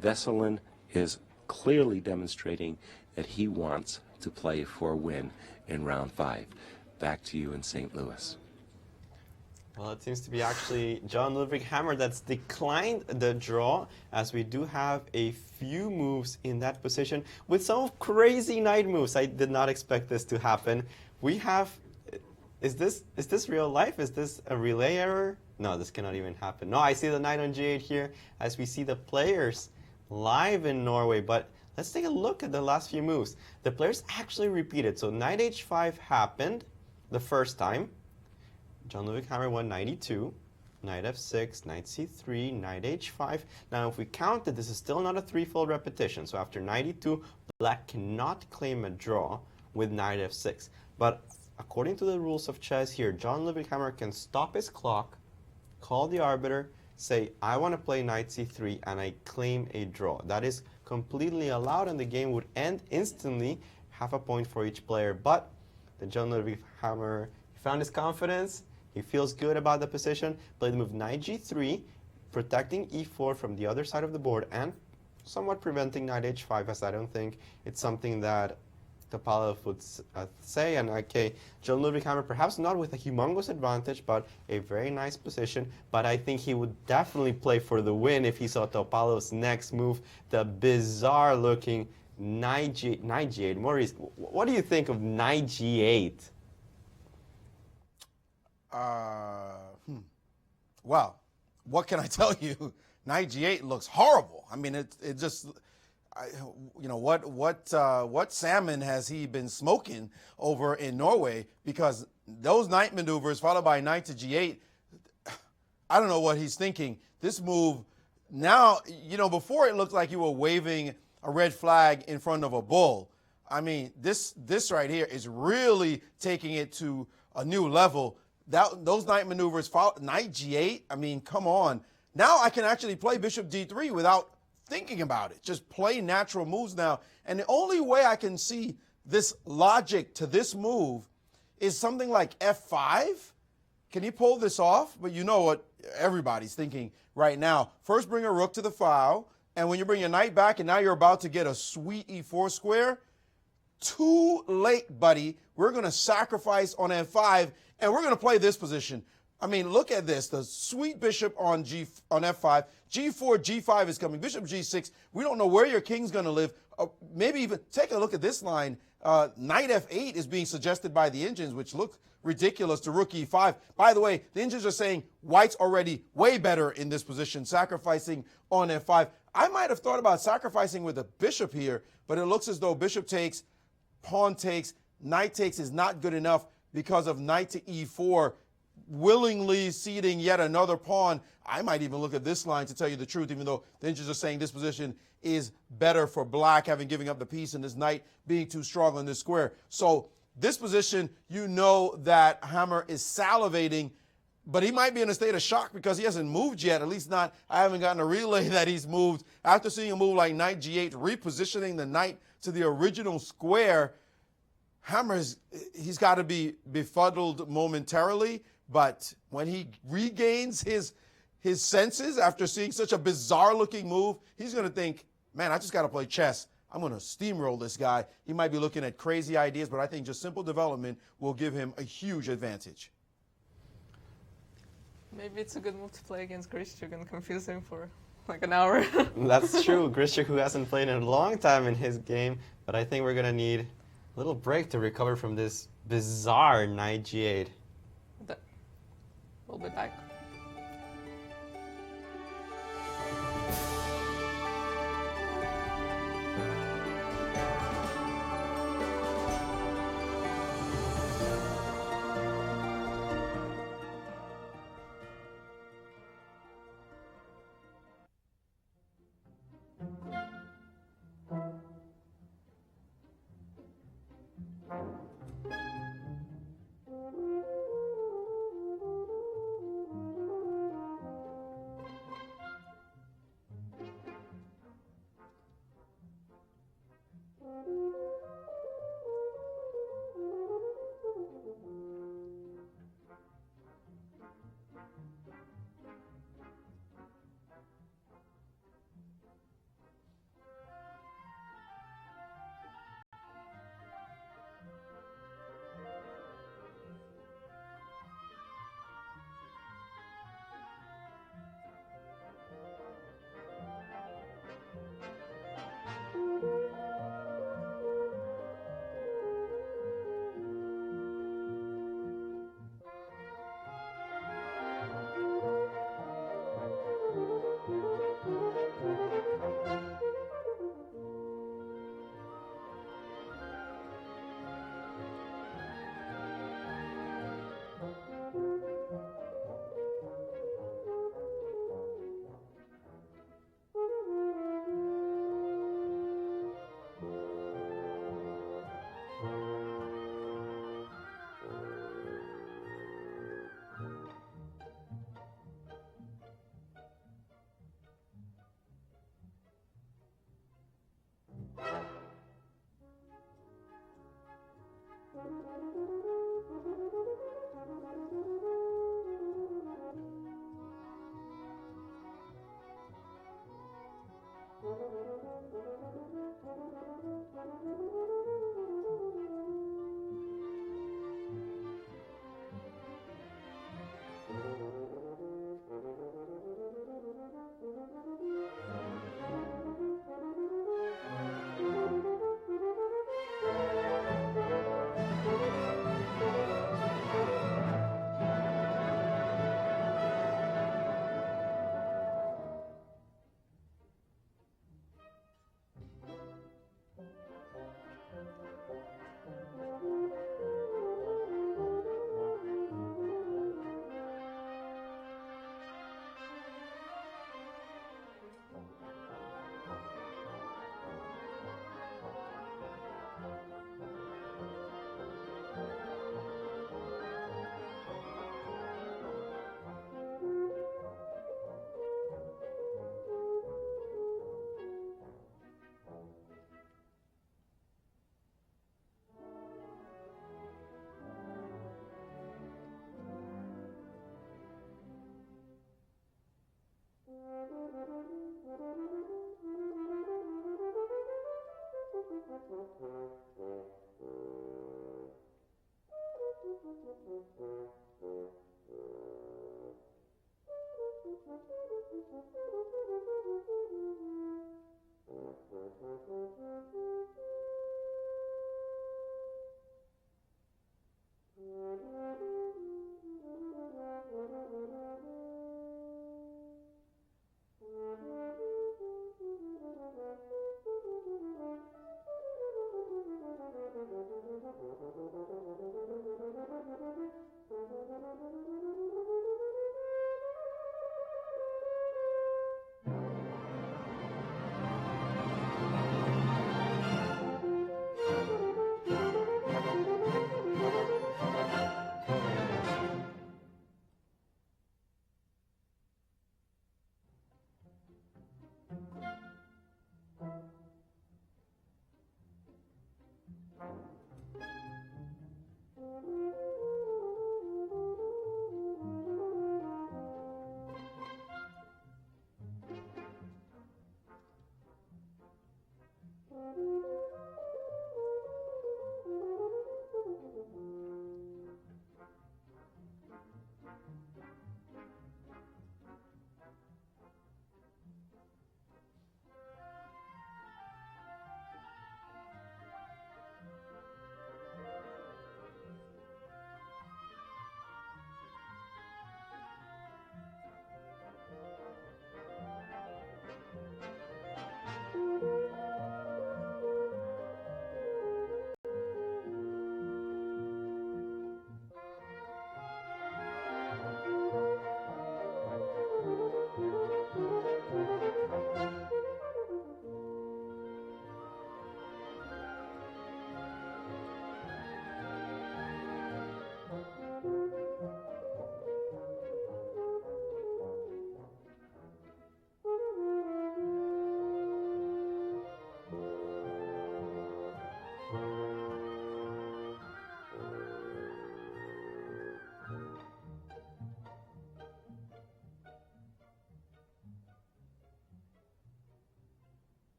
Veselin is clearly demonstrating that he wants to play for a win in round 5. Back to you in St. Louis. Well, it seems to be actually Jan Ludwig Hammer that's declined the draw, as we do have a few moves in that position with some crazy knight moves. I did not expect this to happen. We have, is this real life? Is this a relay error? No, this cannot even happen. No, I see the knight on g8 here as we see the players live in Norway, but let's take a look at the last few moves. The players actually repeated. So knight h5 happened the first time. Jan Ludwig Hammer won knight e2, knight f6, knight c3, knight h5. Now, if we count it, this is still not a threefold repetition. So after knight e2, black cannot claim a draw with knight f6. But according to the rules of chess here, Jan Ludwig Hammer can stop his clock, call the arbiter, say, I want to play knight c3, and I claim a draw. That is completely allowed, and the game would end instantly, half a point for each player. But the Jan Ludwig Hammer found his confidence. He feels good about the position, played the move knight g3, protecting e4 from the other side of the board, and somewhat preventing knight h5, as I don't think it's something that Topalov would say. And okay, Jan Ludwig Hammer perhaps not with a humongous advantage, but a very nice position. But I think he would definitely play for the win if he saw Topalov's next move, the bizarre-looking knight g8. Maurice, what do you think of knight g8? Well, what can I tell you? Knight g8 looks horrible. I mean, it just, you know, what salmon has he been smoking over in Norway? Because those knight maneuvers followed by knight to g8, I don't know what he's thinking. This move now, you know, before it looked like you were waving a red flag in front of a bull. I mean, this right here is really taking it to a new level. Those knight maneuvers, knight g8, I mean, come on. Now I can actually play bishop d3 without thinking about it. Just play natural moves now. And the only way I can see this logic to this move is something like f5. Can he pull this off? But you know what everybody's thinking right now. First bring a rook to the file, and when you bring your knight back and now you're about to get a sweet e4 square, too late, buddy. We're going to sacrifice on f5, and we're going to play this position. I mean, look at this. The sweet bishop on f5. G4, G5 is coming. Bishop G6. We don't know where your king's going to live. Maybe even take a look at this line. Knight F8 is being suggested by the engines, which look ridiculous to rook E5. By the way, the engines are saying white's already way better in this position, sacrificing on F5. I might have thought about sacrificing with a bishop here, but it looks as though bishop takes, pawn takes, knight takes is not good enough because of knight to E4, willingly ceding yet another pawn. I might even look at this line to tell you the truth, even though the engines are saying this position is better for black, having given up the piece and this knight being too strong on this square. So this position, you know that Hammer is salivating, but he might be in a state of shock because he hasn't moved yet, at least not, I haven't gotten a relay that he's moved. After seeing a move like knight G8, repositioning the knight to the original square, he's got to be befuddled momentarily, but when he regains his senses after seeing such a bizarre-looking move, he's going to think, man, I just got to play chess. I'm going to steamroll this guy. He might be looking at crazy ideas, but I think just simple development will give him a huge advantage. Maybe it's a good move to play against Grischuk and confuse him for like an hour. That's true. Grischuk, who hasn't played in a long time in his game, but I think we're going to need a little break to recover from this bizarre knight G8. We'll be back.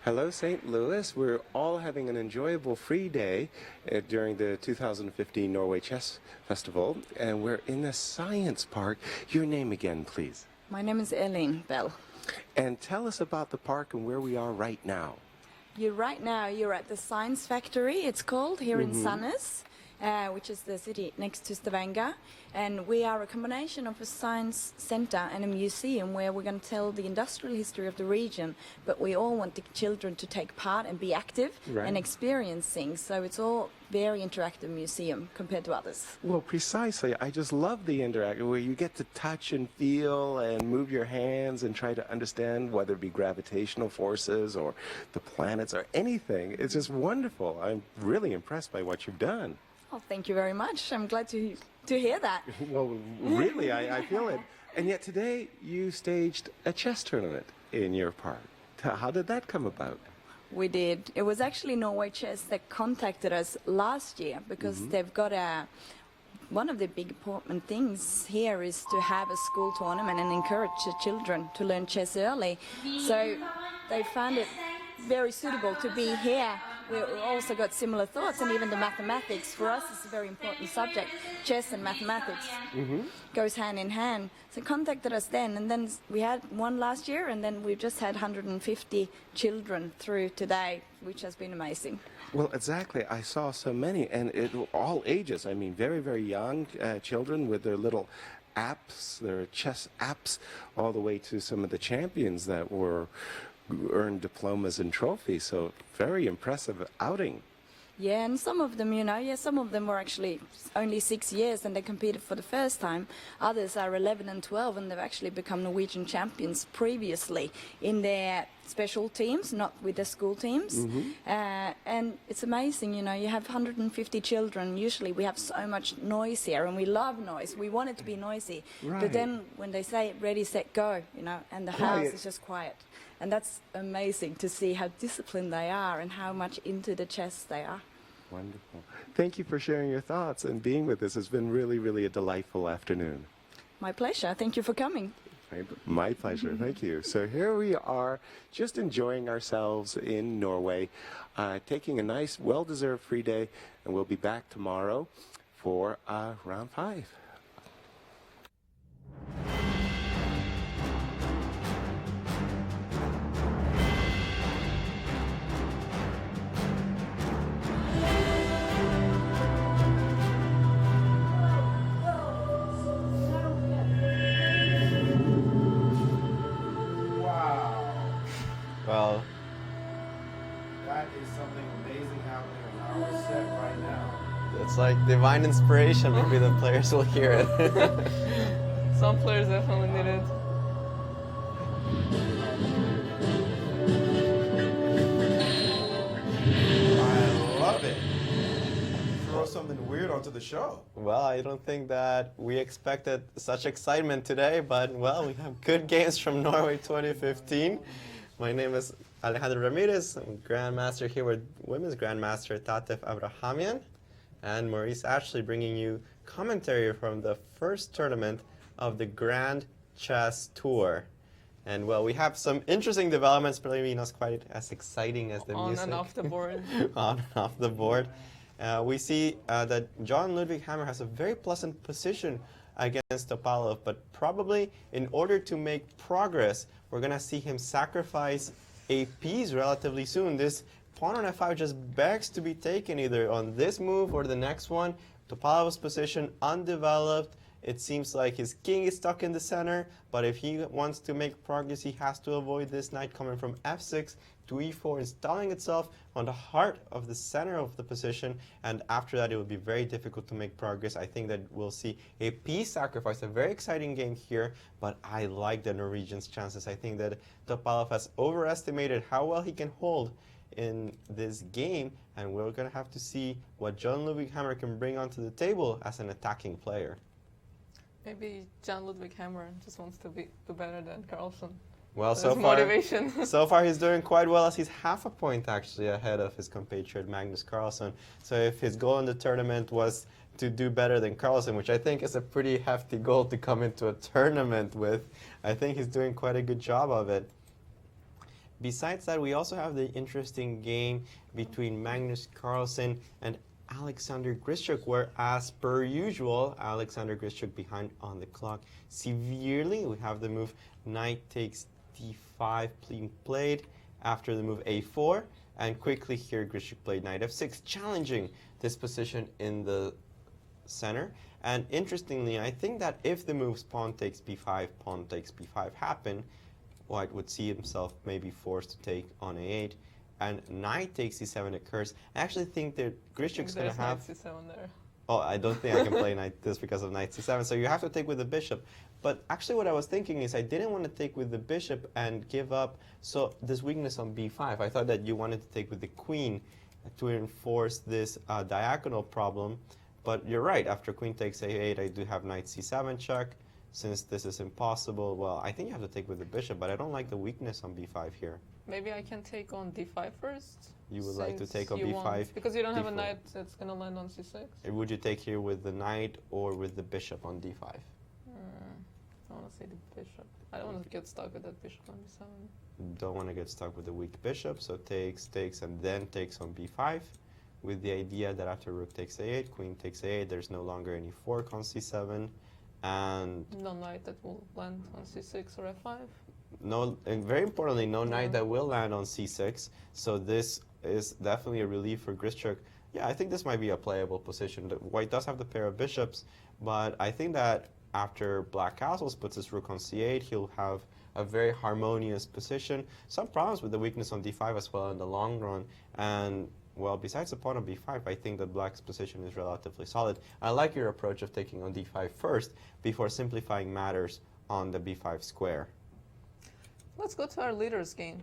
Hello, St. Louis. We're all having an enjoyable free day during the 2015 Norway Chess Festival, and we're in the Science Park. Your name again, please. My name is Elin Bell. And tell us about the park and where we are right now. Right now you're at the Science Factory, it's called, here in Sandnes, which is the city next to Stavanger. And we are a combination of a science center and a museum where we're going to tell the industrial history of the region, but we all want the children to take part and be active and experience things. So it's all very interactive museum compared to others. Well, precisely. I just love the interaction where you get to touch and feel and move your hands and try to understand whether it be gravitational forces or the planets or anything. It's just wonderful. I'm really impressed by what you've done. Oh, thank you very much. I'm glad to hear that. Well, really, I feel it. And yet today you staged a chess tournament in your park. How did that come about? We did. It was actually Norway Chess that contacted us last year because they've got a one of the big important things here is to have a school tournament and encourage the children to learn chess early. So they found it very suitable to be here. We also got similar thoughts, and even the mathematics for us is a very important subject. Chess and mathematics goes hand in hand. So contacted us then, and then we had one last year, and then we've just had 150 children through today, which has been amazing. Well, exactly. I saw so many, and all ages. I mean, very, very young children with their little apps, their chess apps, all the way to some of the champions that earned diplomas and trophies. So very impressive outing. Yeah, and some of them, some of them were actually only 6 years and they competed for the first time. Others are 11 and 12 and they've actually become Norwegian champions previously in their special teams, not with the school teams. And it's amazing, you have 150 children. Usually we have so much noise here and we love noise. We want it to be noisy. Right. But then when they say ready, set, go, and the house is just quiet. And that's amazing to see how disciplined they are and how much into the chess they are. Wonderful. Thank you for sharing your thoughts and being with us. It's been really, really a delightful afternoon. My pleasure. Thank you for coming. My pleasure. Thank you. So here we are, just enjoying ourselves in Norway, taking a nice, well-deserved free day, and we'll be back tomorrow for round 5. Well, That is something amazing happening on our set right now. it's like divine inspiration. Maybe the players will hear it. Some players definitely need it. I love it. Throw something weird onto the show. Well, I don't think that we expected such excitement today, but well, we have good games from Norway 2015. My name is Alejandro Ramirez. I'm Grandmaster here with Women's Grandmaster Tatev Abrahamyan and Maurice Ashley, bringing you commentary from the first tournament of the Grand Chess Tour. And well, we have some interesting developments, but maybe not quite as exciting as the On music. and off the board. On and off the board. We see that John Ludwig Hammer has a very pleasant position against Topalov, but probably in order to make progress, we're going to see him sacrifice a piece relatively soon. This pawn on f5 just begs to be taken either on this move or the next one. Topalov's position undeveloped. It seems like his king is stuck in the center, but if he wants to make progress, he has to avoid this knight coming from f6 to e4, installing itself on the heart of the center of the position, and after that it will be very difficult to make progress. I think that we'll see a piece sacrifice, a very exciting game here, but I like the Norwegian's chances. I think that Topalov has overestimated how well he can hold in this game, and we're going to have to see what John Ludwig Hammer can bring onto the table as an attacking player. Maybe John Ludwig Hammer just wants to do better than Carlsen. Well, That's so far, motivation. so far he's doing quite well, as he's half a point actually ahead of his compatriot Magnus Carlsen. So if his goal in the tournament was to do better than Carlsen, which I think is a pretty hefty goal to come into a tournament with, I think he's doing quite a good job of it. Besides that, we also have the interesting game between Magnus Carlsen and Alexander Grischuk, where, as per usual, Alexander Grischuk behind on the clock severely. We have the move knight takes d5 being played after the move a4, and quickly here Grischuk played knight f6, challenging this position in the center. And interestingly, I think that if the moves pawn takes b5, pawn takes b5 happen, White would see himself maybe forced to take on a8, and knight takes c7 occurs. I actually think that Grischuk's going to have... Knight c7 there. Oh, I don't think I can play knight this because of knight c7, so you have to take with the bishop. But actually what I was thinking is I didn't want to take with the bishop and give up this weakness on b5. I thought that you wanted to take with the queen to enforce this diagonal problem. But you're right, after queen takes a8, I do have knight c7 check. since this is impossible, well, I think you have to take with the bishop, but I don't like the weakness on b5 here. Maybe I can take on d5 first. You would like to take on you b5? want- because you don't have a d4. knight that's going to land on c6. Would you take here with the knight or with the bishop on d5? I want to say the bishop. I don't want to get stuck with that bishop on b7. Don't want to get stuck with the weak bishop, so takes, and then takes on b5, with the idea that after rook takes a8, queen takes a8, there's no longer any fork on c7, and No knight that will land on c6 or f5. no, and very importantly, no knight that will land on c6, so this is definitely a relief for Grischuk. Yeah, I think this might be a playable position. White does have the pair of bishops, but I think that after black castles puts his rook on c8, he'll have a very harmonious position. Some problems with the weakness on d5 as well in the long run, and well, besides the pawn on b5, I think that black's position is relatively solid. I like your approach of taking on d5 first before simplifying matters on the b5 square. Let's go to our leader's game.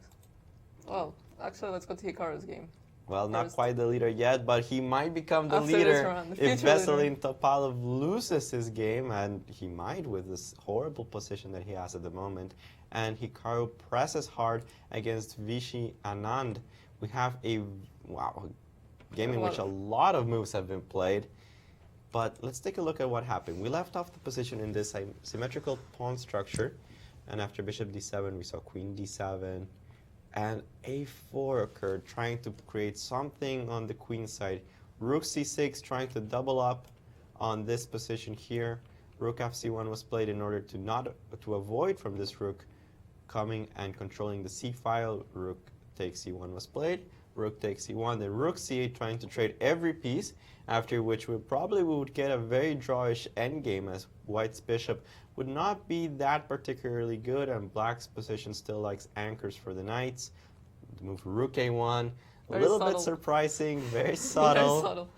Well, actually, let's go to Hikaru's game. Well, not First. quite the leader yet, but he might become the After this leader round, the if future leader. Veselin Topalov loses his game, and he might with this horrible position that he has at the moment. And Hikaru presses hard against Vichy Anand. We have a game in which a lot of moves have been played. But let's take a look at what happened. We left off the position in this symmetrical pawn structure, and after bishop d7, we saw queen d7. And a4 occurred, trying to create something on the queen side. Rook c6, trying to double up on this position here. Rook fc1 was played in order to avoid from this rook coming and controlling the c file. Rook takes c1 was played. Rook takes c1, then rook c8, trying to trade every piece. After which we probably would get a very drawish endgame, as white's bishop would not be that particularly good, and black's position still likes anchors for the knights. The move rook a1, a little bit surprising, very subtle. Very subtle.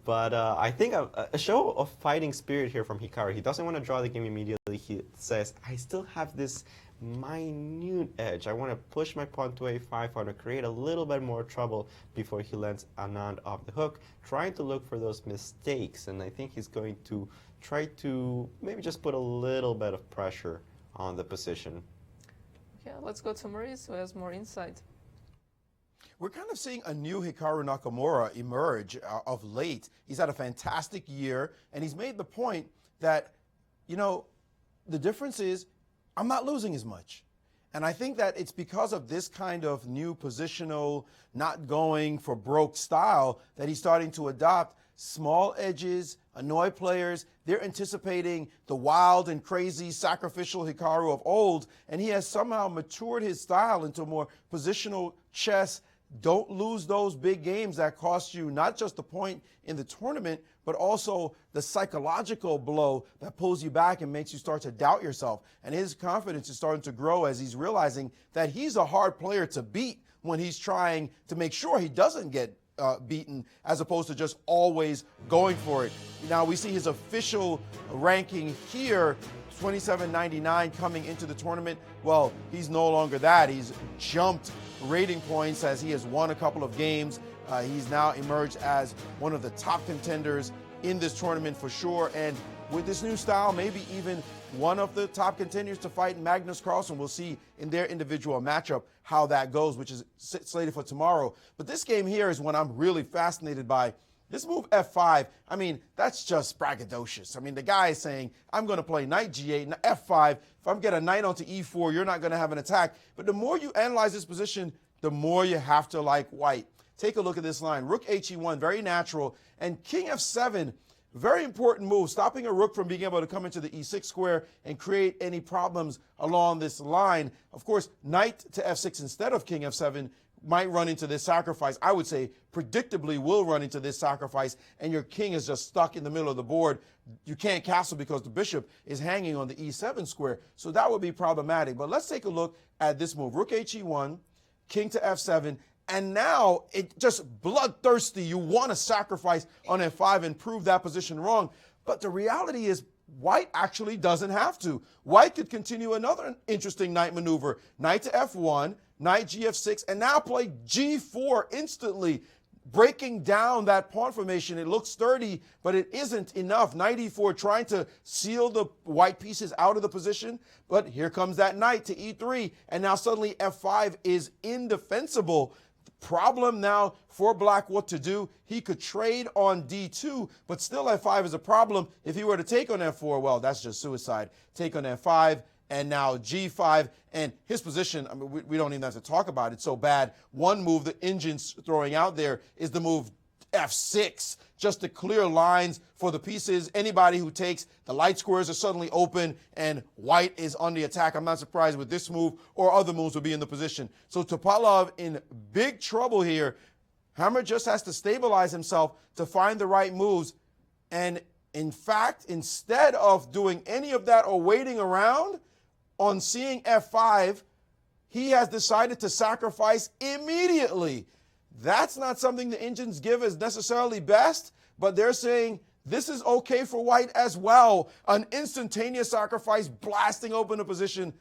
But I think a show of fighting spirit here from Hikaru. He doesn't want to draw the game immediately. He says, I still have this minute edge. I want to push my pawn to a5. I want to create a little bit more trouble before he lets Anand off the hook, trying to look for those mistakes. And I think he's going to try to maybe just put a little bit of pressure on the position. Yeah, let's go to Maurice, who has more insight. We're kind of seeing a new Hikaru Nakamura emerge of late. He's had a fantastic year, and he's made the point that, you know, the difference is I'm not losing as much. And I think that it's because of this kind of new positional, not going for broke style that he's starting to adopt. Small edges, annoy players. They're anticipating the wild and crazy sacrificial Hikaru of old, and he has somehow matured his style into more positional chess. Don't lose those big games that cost you not just the point in the tournament, but also the psychological blow that pulls you back and makes you start to doubt yourself. And his confidence is starting to grow as he's realizing that he's a hard player to beat when he's trying to make sure he doesn't get beaten, as opposed to just always going for it. Now we see his official ranking here, 2799 coming into the tournament. Well, he's no longer that. He's jumped rating points as he has won a couple of games. He's now emerged as one of the top contenders in this tournament for sure. And with this new style, maybe even one of the top contenders to fight Magnus Carlsen. We'll see in their individual matchup how that goes, which is slated for tomorrow. But this game here is one I'm really fascinated by. This move f5, I mean, that's just braggadocious. I mean, the guy is saying, I'm going to play knight g8, f5. If I get a knight onto e4, you're not going to have an attack. But the more you analyze this position, the more you have to like white. Take a look at this line. Rook he1, very natural. And king f7, very important move, stopping a rook from being able to come into the e6 square and create any problems along this line. Of course, knight to f6 instead of king f7 might run into this sacrifice. I would say predictably will run into this sacrifice, and your king is just stuck in the middle of the board. You can't castle because the bishop is hanging on the e7 square. So that would be problematic. But let's take a look at this move. Rook he1, king to f7, and now it just bloodthirsty. You want to sacrifice on f5 and prove that position wrong. But the reality is white actually doesn't have to. White could continue another interesting knight maneuver. Knight to f1, knight gf6, and now play g4 instantly. breaking down that pawn formation. It looks sturdy, but it isn't enough. Knight e4 trying to seal the white pieces out of the position, but here comes that knight to e3, and now suddenly f5 is indefensible. Problem now for black what to do. He could trade on d2, but still f5 is a problem. If he were to take on f4, well, that's just suicide. Take on f5, and now g5, and his position, I mean, we don't even have to talk about it, it's so bad. One move the engine's throwing out there is the move f6, just to clear lines for the pieces. Anybody who takes, the light squares are suddenly open, and white is on the attack. I'm not surprised with this move or other moves will be in the position. So Topalov in big trouble here. Hammer just has to stabilize himself to find the right moves, and in fact, instead of doing any of that or waiting around, on seeing f5, he has decided to sacrifice immediately. That's not something the engines give as necessarily best, but they're saying this is okay for white as well. An instantaneous sacrifice blasting open a position.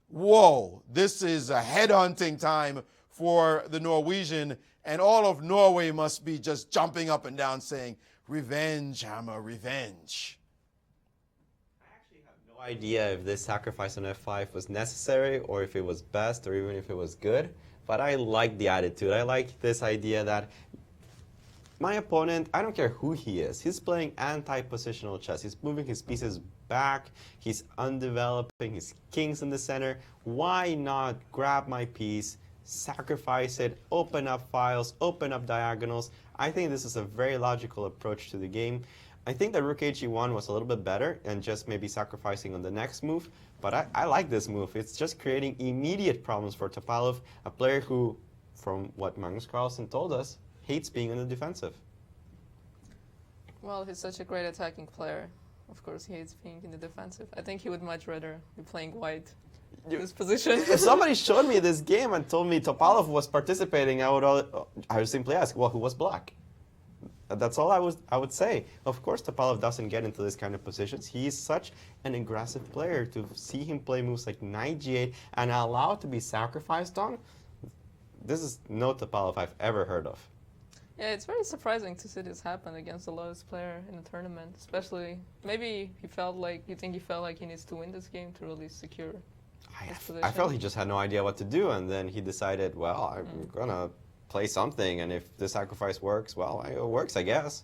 Whoa, this is a headhunting time for the Norwegian, and all of Norway must be just jumping up and down saying, revenge, Hammer, revenge. No idea if this sacrifice on f5 was necessary or if it was best or even if it was good, but I like the attitude. I like this idea that my opponent, I don't care who he is, he's playing anti-positional chess. He's moving his pieces back, he's undeveloping his kings in the center. Why not grab my piece, sacrifice it, open up files, open up diagonals? I think this is a very logical approach to the game. I think that rook hg1 was a little bit better and just maybe sacrificing on the next move, but I like this move. It's just creating immediate problems for Topalov, a player who, from what Magnus Carlsen told us, hates being on the defensive. Well, he's such a great attacking player. Of course, he hates being in the defensive. I think he would much rather be playing white in this position. If somebody showed me this game and told me Topalov was participating, I would simply ask, well, who was black? That's all I would say. Of course, Topalov doesn't get into this kind of positions. He is such an aggressive player. To see him play moves like knight g8 and allow to be sacrificed on, this is no Topalov I've ever heard of. Yeah, it's very surprising to see this happen against the lowest player in the tournament. Especially, maybe he felt like he needs to win this game to really secure his position. I felt he just had no idea what to do, and then he decided, well, I'm gonna play something, and if the sacrifice works, well, it works, I guess.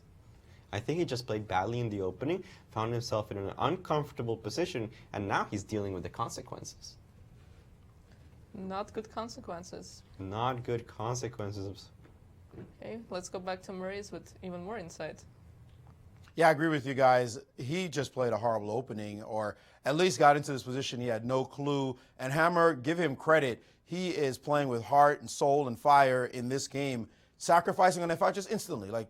I think he just played badly in the opening, found himself in an uncomfortable position, and now he's dealing with the consequences. Not good consequences. Not good consequences. Okay, let's go back to Maurice with even more insight. Yeah, I agree with you guys. He just played a horrible opening, or at least got into this position. He had no clue. And Hammer, give him credit. He is playing with heart and soul and fire in this game, sacrificing on f5 just instantly. Like,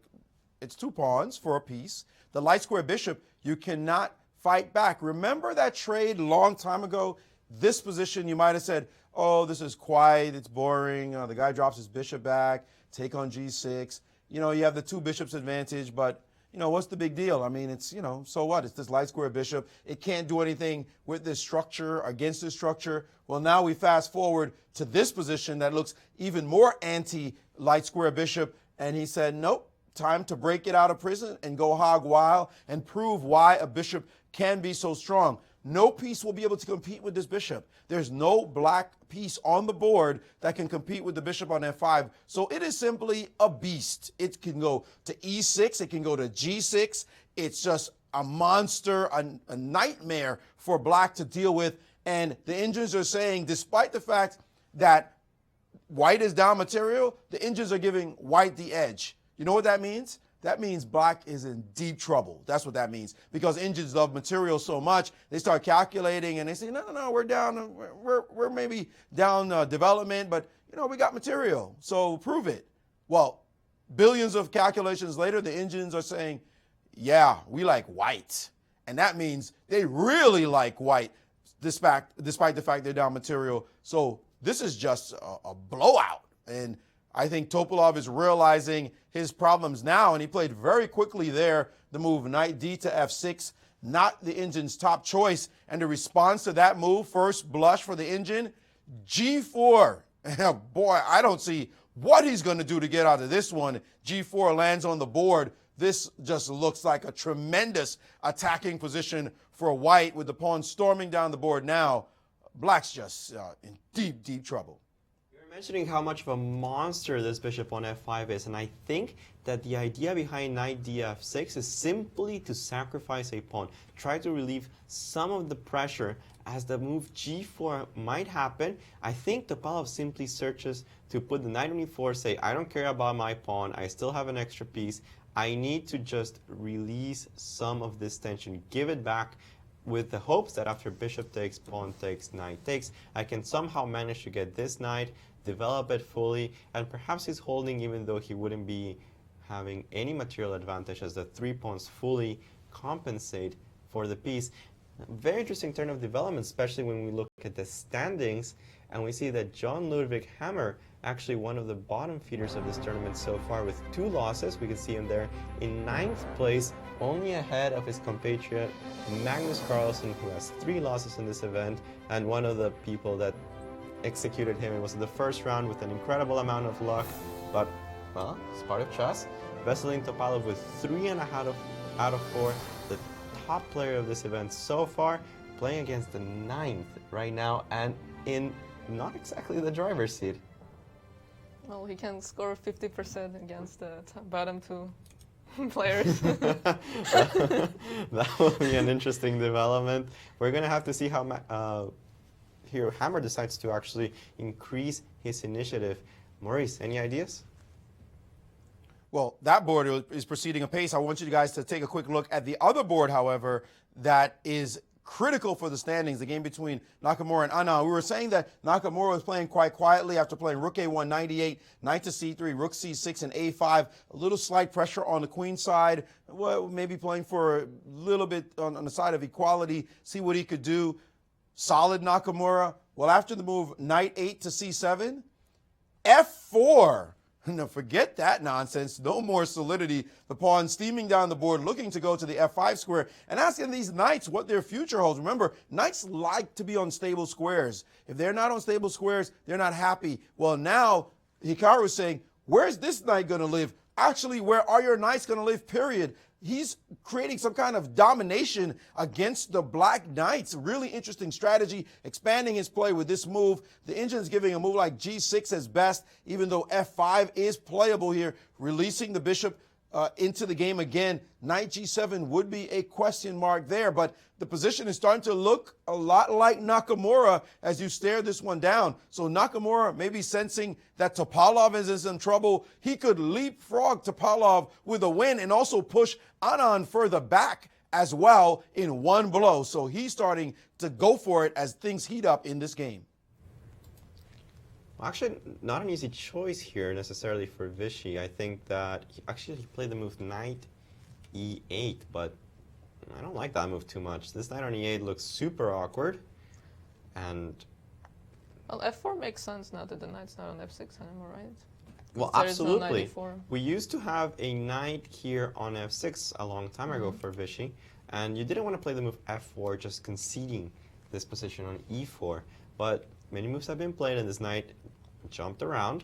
it's 2 pawns for a piece. The light square bishop, you cannot fight back. Remember that trade long time ago? This position, you might have said, oh, this is quiet, it's boring. The guy drops his bishop back, take on g6. You know, you have the 2 bishops advantage, but you know, what's the big deal? I mean, it's, you know, so what? It's this light square bishop. It can't do anything with this structure, against this structure. Well, now we fast forward to this position that looks even more anti-light square bishop. And he said, nope, time to break it out of prison and go hog wild and prove why a bishop can be so strong. No piece will be able to compete with this bishop. There's no black piece on the board that can compete with the bishop on f5. So it is simply a beast. It can go to e6. It can go to g6. It's just a monster, a nightmare for black to deal with. And the engines are saying, despite the fact that white is down material, the engines are giving white the edge. You know what that means? That means black is in deep trouble. That's what that means. Because engines love material so much, they start calculating and they say, no, we're down, we're maybe down development, but you know, we got material, so prove it. Well, billions of calculations later, the engines are saying, yeah, we like white. And that means they really like white, despite the fact they're down material. So this is just a blowout. And I think Topalov is realizing his problems now, and he played very quickly there. The move knight d to f6, not the engine's top choice. And the response to that move, first blush for the engine, g4. Boy, I don't see what he's going to do to get out of this one. G4 lands on the board. This just looks like a tremendous attacking position for white with the pawn storming down the board now. Black's just in deep, deep trouble. You're mentioning how much of a monster this bishop on f5 is, and I think that the idea behind knight df6 is simply to sacrifice a pawn. Try to relieve some of the pressure as the move g4 might happen. I think Topalov simply searches to put the knight on e4, say, I don't care about my pawn, I still have an extra piece. I need to just release some of this tension, give it back, with the hopes that after bishop takes, pawn takes, knight takes, I can somehow manage to get this knight, develop it fully, and perhaps he's holding even though he wouldn't be having any material advantage as the 3 pawns fully compensate for the piece. Very interesting turn of development, especially when we look at the standings and we see that John Ludwig Hammer, actually one of the bottom feeders of this tournament so far with 2 losses. We can see him there in 9th place, only ahead of his compatriot Magnus Carlsen, who has 3 losses in this event, and one of the people that executed him. It was the first round with an incredible amount of luck, but, well, it's part of chess. Veselin Topalov with 3 out of 4, the top player of this event so far, playing against the 9th right now, and in not exactly the driver's seat. Well, he can score 50% against the bottom 2 players. That will be an interesting development. We're going to have to see how here Hammer decides to actually increase his initiative. Maurice, any ideas? Well, that board is proceeding apace. I want you guys to take a quick look at the other board, however, that is critical for the standings, the game between Nakamura and Anand. We were saying that Nakamura was playing quite quietly after playing rook a1, 98, knight to c3, rook c6, and a5. A little slight pressure on the queen side. Well, maybe playing for a little bit on the side of equality, see what he could do. Solid Nakamura. Well, after the move knight 8 to c7, f4. No, forget that nonsense. No more solidity. The pawn steaming down the board, looking to go to the f5 square, and asking these knights what their future holds. Remember, knights like to be on stable squares. If they're not on stable squares, they're not happy. Well, now Hikaru is saying, where's this knight going to live? Actually, where are your knights going to live, period? He's creating some kind of domination against the black knights. Really interesting strategy, expanding his play with this move. The engine's giving a move like g6 as best, even though f5 is playable here, releasing the bishop into the game again. Knight g7 would be a question mark there, but the position is starting to look a lot like Nakamura as you stare this one down. So Nakamura maybe sensing that Topalov is in trouble. He could leapfrog Topalov with a win and also push Anand further back as well in one blow. So he's starting to go for it as things heat up in this game. Well, actually, not an easy choice here necessarily for Vichy. I think that he played the move knight e8, but I don't like that move too much. This knight on e8 looks super awkward, and Well, f4 makes sense now that the knight's not on f6 anymore, right? well, There is no knight absolutely. e4. We used to have a knight here on f6 a long time ago for Vichy, and you didn't want to play the move f4, just conceding this position on e4. But many moves have been played, and this knight jumped around,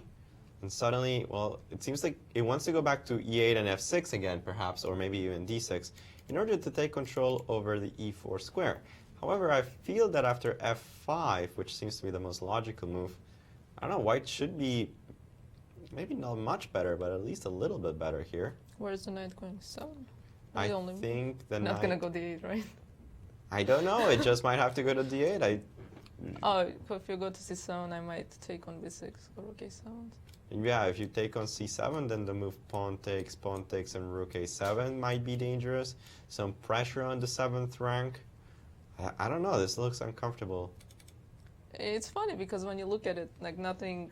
and suddenly, well, it seems like it wants to go back to e8 and f6 again, perhaps, or maybe even d6, in order to take control over the e4 square. However, I feel that after f5, which seems to be the most logical move, I don't know, white should be maybe not much better, but at least a little bit better here. Where's the knight going? 7? I think the Not knight... gonna go d8, right? I don't know, it just might have to go to d8. Oh, but if you go to c7, I might take on b6 or rook a7. Yeah, if you take on c7, then the move pawn takes, and rook a7 might be dangerous. Some pressure on the 7th rank. I don't know, this looks uncomfortable. It's funny because when you look at it, like nothing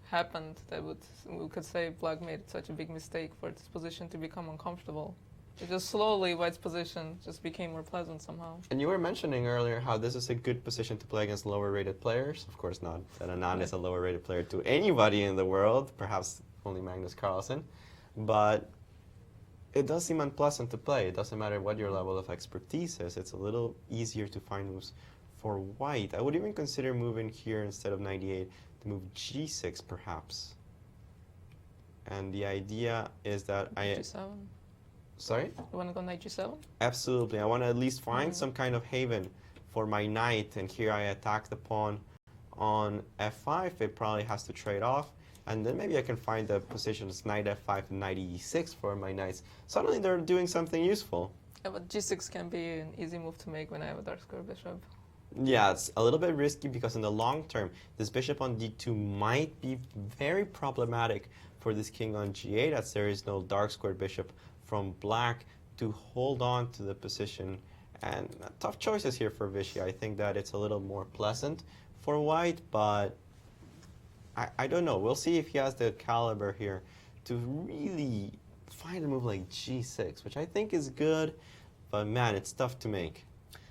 happened that we could say black made such a big mistake for its position to become uncomfortable. It just slowly, white's position just became more pleasant somehow. And you were mentioning earlier how this is a good position to play against lower rated players. Of course not that Anand is a lower rated player to anybody in the world, perhaps only Magnus Carlsen. But it does seem unpleasant to play. It doesn't matter what your level of expertise is. It's a little easier to find moves for white. I would even consider moving here instead of 98 to move g6 perhaps. And the idea is that Knight G7. Sorry? You want to go Knight G7? Absolutely. I want to at least find some kind of haven for my knight, and here I attack the pawn on f5. It probably has to trade off, and then maybe I can find the positions knight f5 and knight e6 for my knights. Suddenly they're doing something useful. Yeah, but G6 can be an easy move to make when I have a dark square bishop. Yeah, it's a little bit risky because in the long term, this bishop on d2 might be very problematic for this king on g8, as there is no dark square bishop from black to hold on to the position. And tough choices here for Vichy. I think that it's a little more pleasant for white, but I don't know. We'll see if he has the caliber here to really find a move like g6, which I think is good, but man, it's tough to make.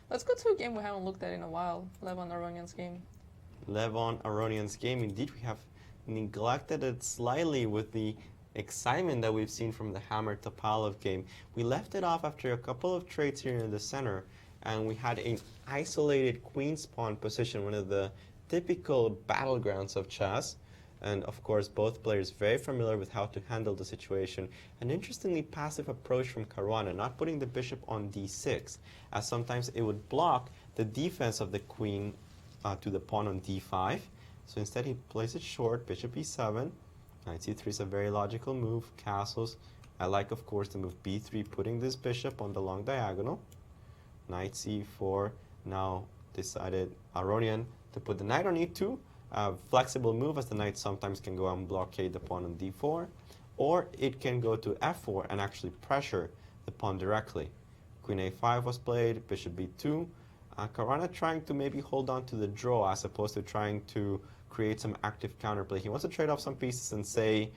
Let's go to a game we haven't looked at in a while, Levon Aronian's game. Levon Aronian's game. Indeed, we have neglected it slightly with the excitement that we've seen from the Hammer Topalov game. We left it off after a couple of trades here in the center, and we had an isolated queen's pawn position, one of the typical battlegrounds of chess. And of course, both players very familiar with how to handle the situation. An interestingly passive approach from Caruana, not putting the bishop on d6, as sometimes it would block the defense of the queen to the pawn on d5. So instead he plays it short, bishop e7. Knight c3 is a very logical move, castles. I like, of course, the move b3, putting this bishop on the long diagonal. Knight c4, now decided Aronian to put the knight on e2. Flexible move, as the knight sometimes can go and blockade the pawn on d4, or it can go to f4 and actually pressure the pawn directly. Queen a5 was played, bishop b2. Caruana trying to maybe hold on to the draw as opposed to trying to create some active counterplay. He wants to trade off some pieces and say,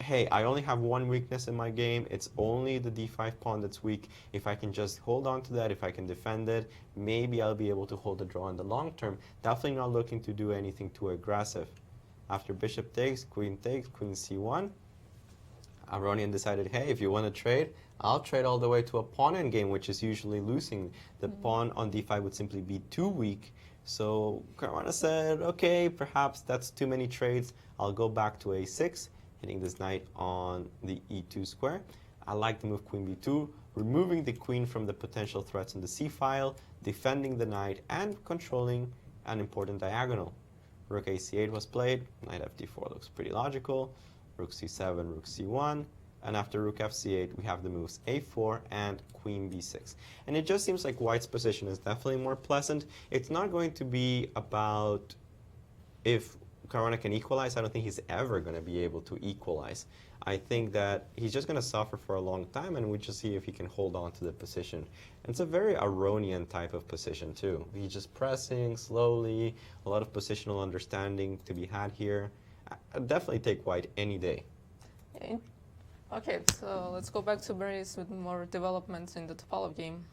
hey, I only have one weakness in my game. It's only the d5 pawn that's weak. If I can just hold on to that, if I can defend it, maybe I'll be able to hold the draw in the long term. Definitely not looking to do anything too aggressive. After bishop takes, queen c1. Aronian decided, hey, if you want to trade, I'll trade all the way to a pawn endgame, which is usually losing. The pawn on d5 would simply be too weak. So Caruana said, okay, perhaps that's too many trades. I'll go back to a6. Hitting this knight on the e2 square. I like the move queen b2, removing the queen from the potential threats in the c-file, defending the knight, and controlling an important diagonal. Rook a8 was played, knight fd4 looks pretty logical, rook c7, rook c1, and after rook fc8 we have the moves a4 and queen b6. And it just seems like white's position is definitely more pleasant. It's not going to be about if Caruana can equalize. I don't think he's ever going to be able to equalize. I think that he's just going to suffer for a long time, and we just see if he can hold on to the position. And it's a very Aronian type of position too. He's just pressing slowly, a lot of positional understanding to be had here. I'd definitely take white any day. Okay, so let's go back to Maurice with more developments in the Topalov game.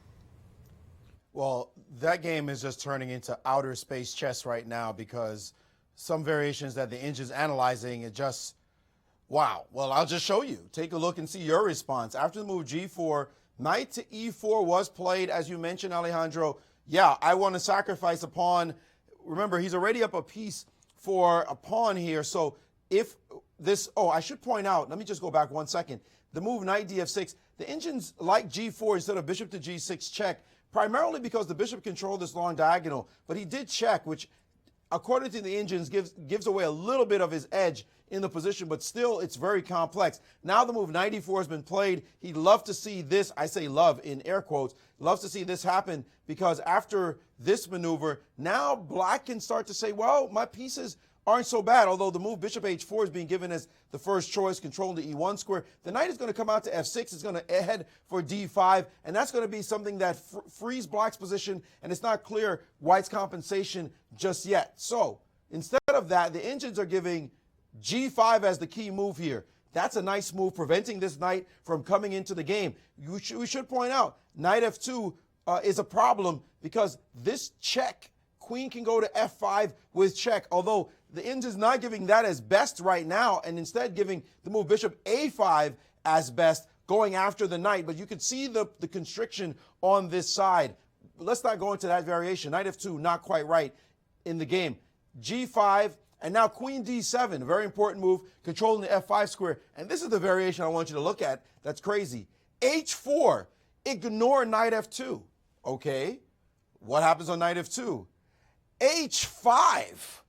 Well, that game is just turning into outer space chess right now because some variations that the engine's analyzing, it just, wow. Well, I'll just show you. Take a look and see your response. After the move g4, knight to e4 was played, as you mentioned, Alejandro. Yeah, I want to sacrifice a pawn. Remember, he's already up a piece for a pawn here. So if this, oh, I should point out, let me just go back 1 second. The move knight df6, the engine's like g4 instead of bishop to g6 check, primarily because the bishop controlled this long diagonal. But he did check, which according to the engines, gives away a little bit of his edge in the position, but still it's very complex. Now the move knight e4 has been played. He'd love to see this, I say love in air quotes, loves to see this happen because after this maneuver, now black can start to say, well, my pieces aren't so bad, although the move bishop h4 is being given as the first choice, controlling the e1 square. The knight is going to come out to f6, it's going to head for d5, and that's going to be something that frees black's position, and it's not clear white's compensation just yet. So instead of that, the engines are giving g5 as the key move here. That's a nice move, preventing this knight from coming into the game. We should point out, knight f2 is a problem because this check, queen can go to f5 with check, although the engine's not giving that as best right now and instead giving the move bishop a5 as best, going after the knight. But you can see the constriction on this side. Let's not go into that variation. Knight f2, not quite right in the game. g5, And now queen d7, very important move, controlling the f5 square. And this is the variation I want you to look at that's crazy. h4, ignore knight f2. Okay, what happens on knight f2? h5,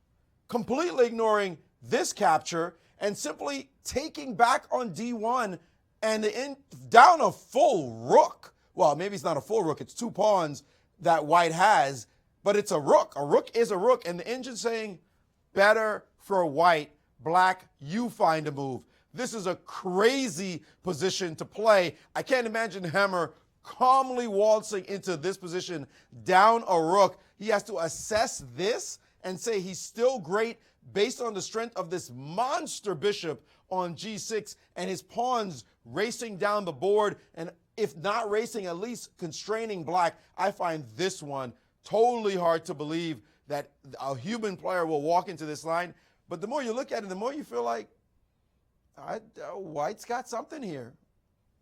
completely ignoring this capture and simply taking back on d1 and down a full rook. Well, maybe it's not a full rook, it's 2 pawns that white has, but it's a rook. A rook is a rook, and the engine's saying, better for white. Black, you find a move. This is a crazy position to play. I can't imagine Hammer calmly waltzing into this position down a rook. He has to assess this and say he's still great based on the strength of this monster bishop on g6 and his pawns racing down the board, and if not racing, at least constraining black. I find this one totally hard to believe that a human player will walk into this line. But the more you look at it, the more you feel like white's got something here.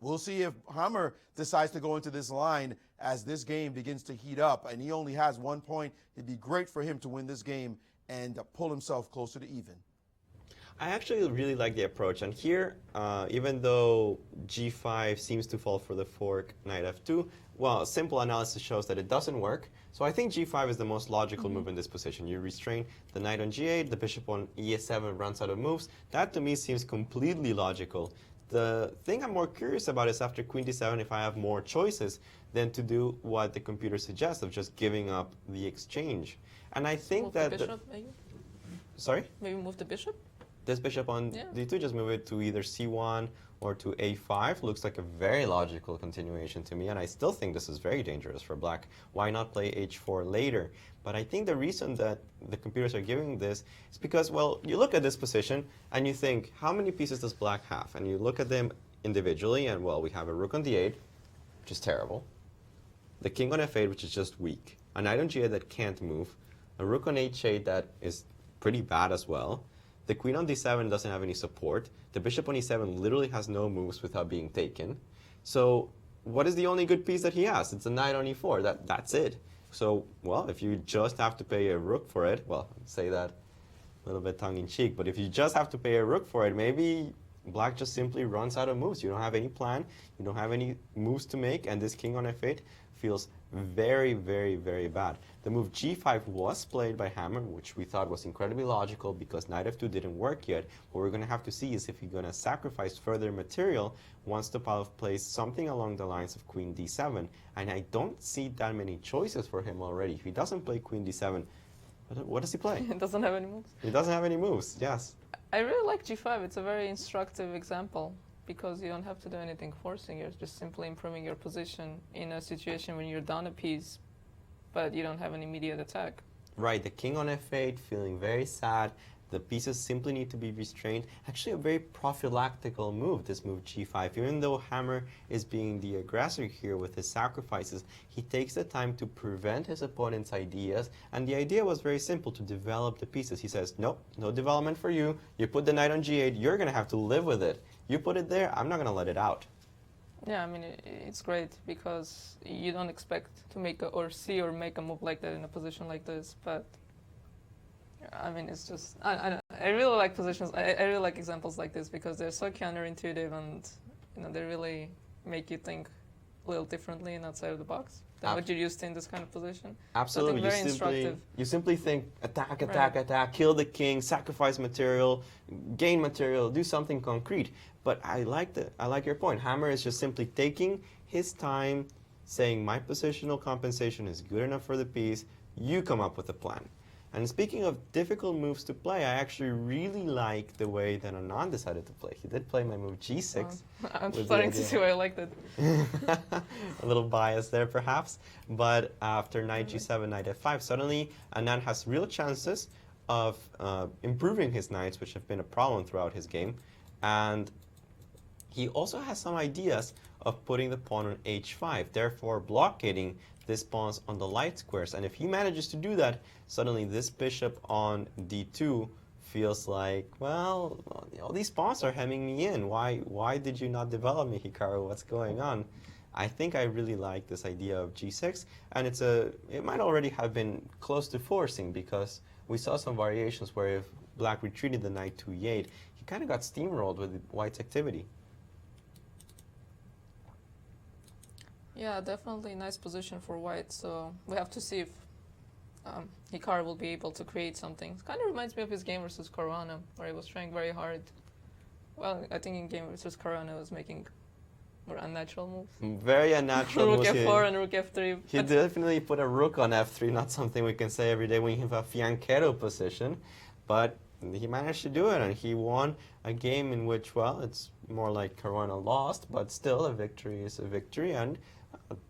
We'll see if Hammer decides to go into this line as this game begins to heat up, and he only has 1 point. It'd be great for him to win this game and pull himself closer to even. I actually really like the approach, and here, even though g5 seems to fall for the fork knight f2, well, simple analysis shows that it doesn't work. So I think g5 is the most logical move in this position. You restrain the knight on g8, the bishop on e7 runs out of moves. That to me seems completely logical. The thing I'm more curious about is after queen d7, if I have more choices than to do what the computer suggests of just giving up the exchange. And I think move that... the bishop, maybe? Sorry? Maybe move the bishop? This bishop on d2, just move it to either c1 or to a5. Looks like a very logical continuation to me, and I still think this is very dangerous for black. Why not play h4 later? But I think the reason that the computers are giving this is because, well, you look at this position and you think, how many pieces does black have? And you look at them individually, and, well, we have a rook on d8, which is terrible. The king on f8, which is just weak. A knight on g8 that can't move. A rook on h8 that is pretty bad as well. The queen on d7 doesn't have any support. The bishop on e7 literally has no moves without being taken. So what is the only good piece that he has? It's a knight on e4. That's it. So, well, if you just have to pay a rook for it, well, I'd say that a little bit tongue-in-cheek, but if you just have to pay a rook for it, maybe black just simply runs out of moves. You don't have any plan. You don't have any moves to make, and this king on f8 feels very, very, very bad. The move g5 was played by Hammer, which we thought was incredibly logical because knight f2 didn't work yet. What we're going to have to see is if he's going to sacrifice further material once Topalov plays something along the lines of queen d7. And I don't see that many choices for him already. If he doesn't play queen d7, what does he play? He doesn't have any moves. He doesn't have any moves, yes. I really like g5. It's a very instructive example, because you don't have to do anything forcing. You're just simply improving your position in a situation when you're down a piece, but you don't have an immediate attack. Right, the king on f8, feeling very sad. The pieces simply need to be restrained. Actually, a very prophylactical move, this move g5. Even though Hammer is being the aggressor here with his sacrifices, he takes the time to prevent his opponent's ideas. And the idea was very simple, to develop the pieces. He says, nope, no development for you. You put the knight on g8, you're going to have to live with it. You put it there, I'm not going to let it out. Yeah, I mean, it's great because you don't expect to make or make a move like that in a position like this. But I mean, it's just, I really like positions, I really like examples like this because they're so counterintuitive, and they really make you think a little differently and outside of the box than what you're used to in this kind of position. Absolutely, you simply think attack, attack, attack, kill the king, sacrifice material, gain material, do something concrete. But I like your point. Hammer is just simply taking his time, saying my positional compensation is good enough for the piece, you come up with a plan. And speaking of difficult moves to play, I actually really like the way that Anand decided to play. He did play my move g6. I'm starting to see why I liked it. A little bias there, perhaps. But after knight g7, knight f5, suddenly Anand has real chances of improving his knights, which have been a problem throughout his game. And he also has some ideas of putting the pawn on h5, therefore blockading these pawns on the light squares. And if he manages to do that, suddenly this bishop on d2 feels like, well, all these pawns are hemming me in. Why did you not develop me, Hikaru? What's going on? I think I really like this idea of g6, and it might already have been close to forcing, because we saw some variations where if black retreated the knight to e8, he kind of got steamrolled with white's activity. Yeah, definitely nice position for white. So we have to see if Hikaru will be able to create something. It kind of reminds me of his game versus Caruana, where he was trying very hard. Well, I think in game versus Caruana, he was making more unnatural moves. Very unnatural Rook moves. f4 and rook f3. He definitely put a rook on f3, not something we can say every day when you have a fianchetto position. But he managed to do it, and he won a game in which, well, it's more like Caruana lost, but still a victory is a victory. And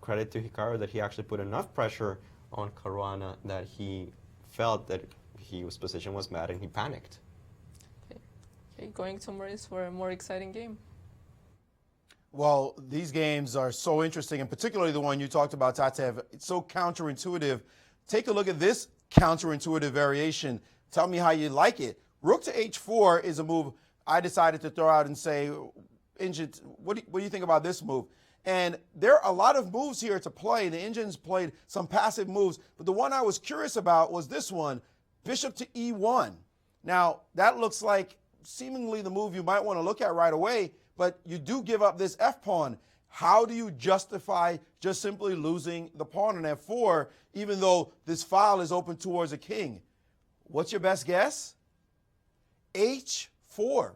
credit to Hikaru that he actually put enough pressure on Caruana that he felt that his position was bad and he panicked. Okay, going to Maurice for a more exciting game. Well, these games are so interesting, and particularly the one you talked about, Tatev. It's so counterintuitive. Take a look at this counterintuitive variation. Tell me how you like it. Rook to h4 is a move I decided to throw out and say, Injin, what do you think about this move? And there are a lot of moves here to play. The Indians played some passive moves, but the one I was curious about was this one, bishop to e1. Now, that looks like seemingly the move you might want to look at right away, but you do give up this f-pawn. How do you justify just simply losing the pawn on f4, even though this file is open towards a king? What's your best guess? h4.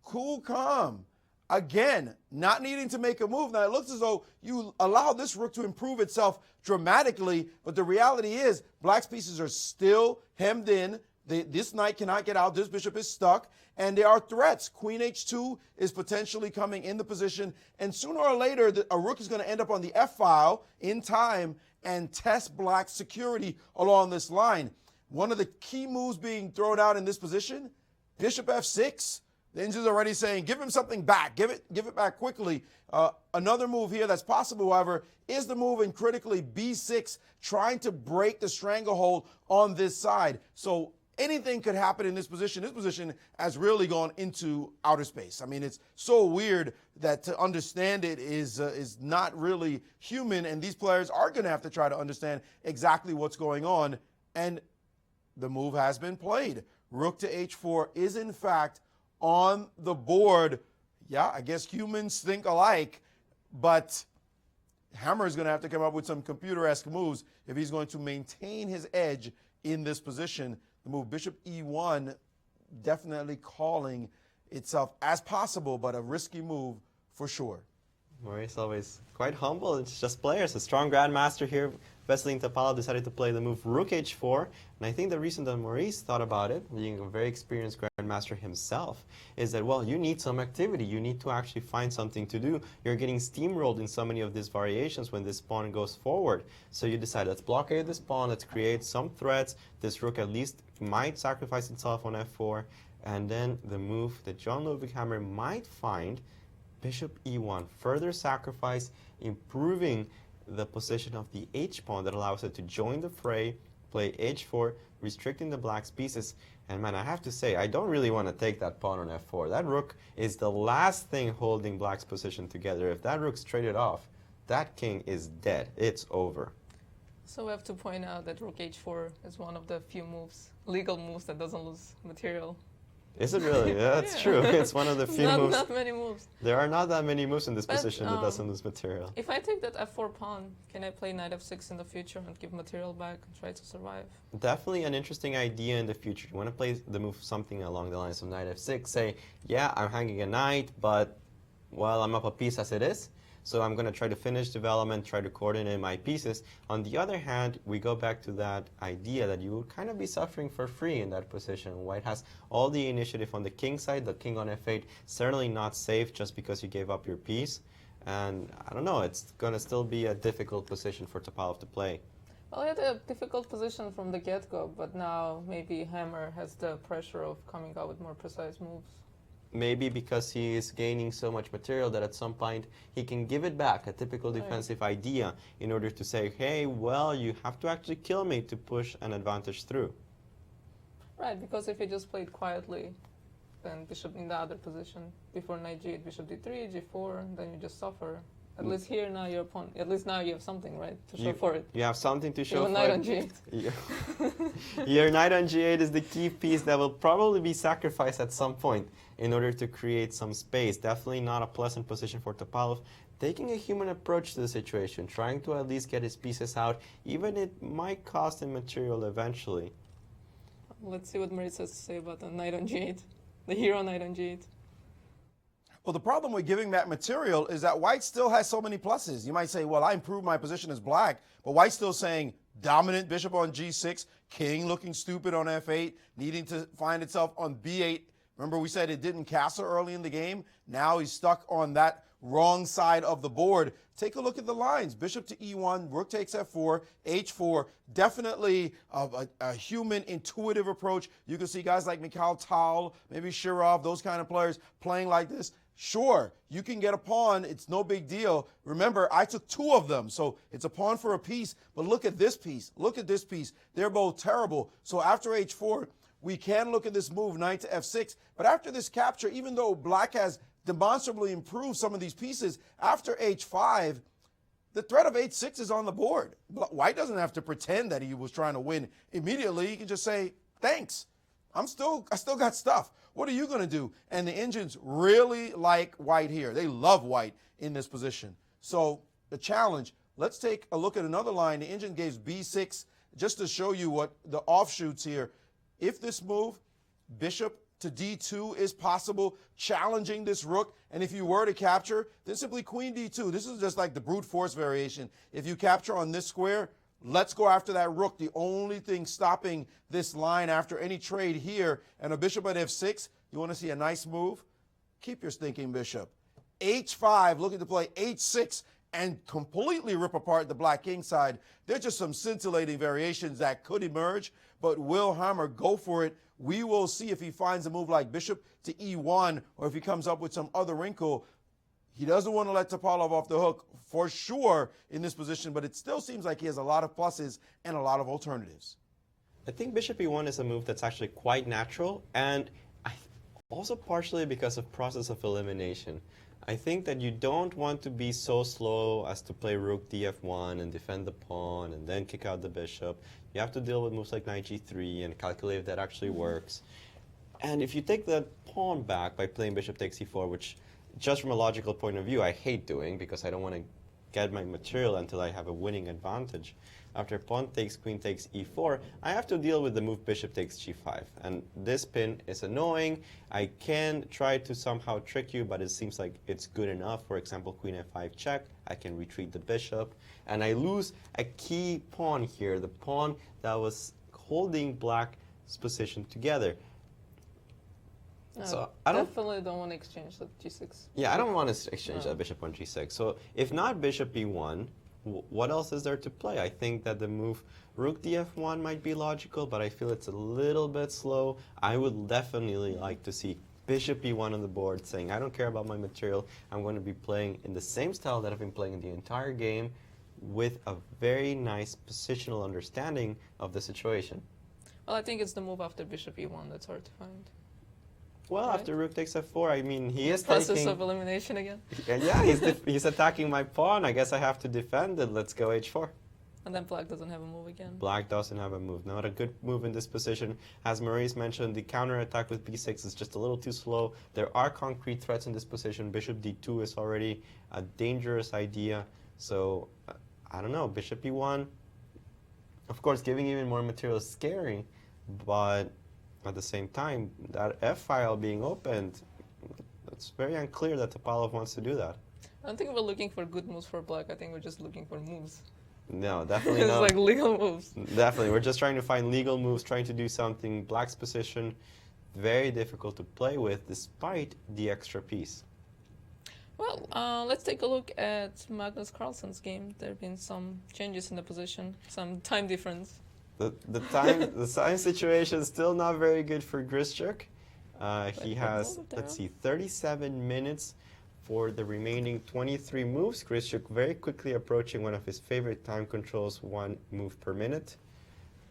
Cool, calm. Again, not needing to make a move. Now, it looks as though you allow this rook to improve itself dramatically, but the reality is black's pieces are still hemmed in. This knight cannot get out. This bishop is stuck, and there are threats. Queen h2 is potentially coming in the position, and sooner or later, a rook is going to end up on the f-file in time and test black's security along this line. One of the key moves being thrown out in this position, bishop f6. The Indians are already saying, give him something back. Give it back quickly. Another move here that's possible, however, is the move in critically b6, trying to break the stranglehold on this side. So anything could happen in this position. This position has really gone into outer space. I mean, it's so weird that to understand it is not really human, and these players are going to have to try to understand exactly what's going on. And the move has been played. Rook to h4 is, in fact, on the board. Yeah, I guess humans think alike, but Hammer is going to have to come up with some computer-esque moves if he's going to maintain his edge in this position. The move bishop e1 definitely calling itself as possible, but a risky move for sure. Maurice always quite humble. It's just players. A strong grandmaster here. Vesely and Topalov decided to play the move rook h4. And I think the reason that Maurice thought about it, being a very experienced grandmaster himself, is that, well, you need some activity. You need to actually find something to do. You're getting steamrolled in so many of these variations when this pawn goes forward. So you decide, let's blockade this pawn. Let's create some threats. This rook at least might sacrifice itself on f4. And then the move that John Ludwig Hammer might find, bishop e1, further sacrifice, improving the position of the h-pawn that allows it to join the fray, play h4, restricting the black's pieces. And man, I have to say, I don't really want to take that pawn on f4. That rook is the last thing holding black's position together. If that rook's traded off, that king is dead. It's over. So we have to point out that rook h4 is one of the few moves, legal moves, that doesn't lose material. Is it really? Yeah, that's true. It's one of the few moves. Not many moves. There are not that many moves in this position that doesn't lose material. If I take that f4 pawn, can I play knight f6 in the future and give material back and try to survive? Definitely an interesting idea in the future. You want to play the move something along the lines of knight f6. Say, yeah, I'm hanging a knight, but, well, I'm up a piece as it is. So I'm going to try to finish development, try to coordinate my pieces. On the other hand, we go back to that idea that you will kind of be suffering for free in that position. White has all the initiative on the king side, the king on f8, certainly not safe just because you gave up your piece. And I don't know, it's going to still be a difficult position for Topalov to play. Well, he had a difficult position from the get-go, but now maybe Hammer has the pressure of coming out with more precise moves. Maybe because he is gaining so much material that at some point he can give it back, a typical defensive idea, in order to say, hey, well, you have to actually kill me to push an advantage through. Right, because if he just played quietly, then bishop in the other position, before knight g8, bishop d3, g4, and then you just suffer. At least here now your pawn. At least now you have something, right, to show for it. You have something to show Your for knight it. on g8. Yeah. Your knight on g8 is the key piece that will probably be sacrificed at some point in order to create some space. Definitely not a pleasant position for Topalov. Taking a human approach to the situation, trying to at least get his pieces out, even it might cost him material eventually. Let's see what Maurice has to say about the knight on g8. The hero knight on g8. Well, the problem with giving that material is that white still has so many pluses. You might say, well, I improved my position as black, but white's still saying dominant bishop on g6, king looking stupid on f8, needing to find itself on b8. Remember we said it didn't castle early in the game? Now he's stuck on that wrong side of the board. Take a look at the lines. Bishop to e1, rook takes f4, h4. Definitely a human intuitive approach. You can see guys like Mikhail Tal, maybe Shirov, those kind of players playing like this. Sure, you can get a pawn. It's no big deal. Remember, I took 2 of them, so it's a pawn for a piece. But look at this piece. Look at this piece. They're both terrible. So after h4, we can look at this move, knight to f6. But after this capture, even though black has demonstrably improved some of these pieces, after h5, the threat of h6 is on the board. White doesn't have to pretend that he was trying to win immediately. He can just say, thanks. I still got stuff. What are you going to do? And the Indians really like white here. They love white in this position. So the challenge, let's take a look at another line. The Indian gives b6 just to show you what the offshoots here. If this move, bishop to d2 is possible, challenging this rook. And if you were to capture, then simply queen d2. This is just like the brute force variation. If you capture on this square, let's go after that rook. The only thing stopping this line after any trade here, and a bishop at f6, you want to see a nice move? Keep your stinking bishop. h5, looking to play h6 and completely rip apart the black king side. There's just some scintillating variations that could emerge, but will Hammer go for it? We will see if he finds a move like bishop to e1 or if he comes up with some other wrinkle. He doesn't want to let Topalov off the hook for sure in this position, but it still seems like he has a lot of pluses and a lot of alternatives. I think bishop e1 is a move that's actually quite natural, and also partially because of process of elimination. I think that you don't want to be so slow as to play rook df1 and defend the pawn and then kick out the bishop. You have to deal with moves like knight g3 and calculate if that actually works. And if you take the pawn back by playing bishop takes e4, which just from a logical point of view I hate doing because I don't want to get my material until I have a winning advantage. After pawn takes, queen takes e4, I have to deal with the move bishop takes g5. And this pin is annoying. I can try to somehow trick you, but it seems like it's good enough. For example, queen f5 check, I can retreat the bishop. And I lose a key pawn here, the pawn that was holding black's position together. So I definitely don't want to exchange the g6. Yeah, I don't want to exchange that bishop on g6. So if not bishop e1, what else is there to play? I think that the move rook df1 might be logical, but I feel it's a little bit slow. I would definitely like to see bishop e1 on the board, saying I don't care about my material. I'm going to be playing in the same style that I've been playing in the entire game with a very nice positional understanding of the situation. Well, I think it's the move after bishop e1 that's hard to find. Well, Right. after rook takes f4, I mean, he is Process taking... of elimination again. Yeah, he's attacking my pawn. I guess I have to defend it. Let's go h4. And then black doesn't have a move again. Black doesn't have a move. Not a good move in this position. As Maurice mentioned, the counterattack with b6 is just a little too slow. There are concrete threats in this position. Bishop d2 is already a dangerous idea. So, I don't know. Bishop e1, of course, giving even more material is scary, but at the same time, that f-file being opened, it's very unclear that Topalov wants to do that. I don't think we're looking for good moves for black. I think we're just looking for moves. No, definitely It's not. like legal moves. Definitely. We're just trying to find legal moves, trying to do something. Black's position, very difficult to play with despite the extra piece. Well, let's take a look at Magnus Carlsen's game. There have been some changes in the position, some time difference. The time situation is still not very good for Grischuk. He has, let's see, 37 minutes for the remaining 23 moves. Grischuk very quickly approaching one of his favorite time controls, 1 move per minute.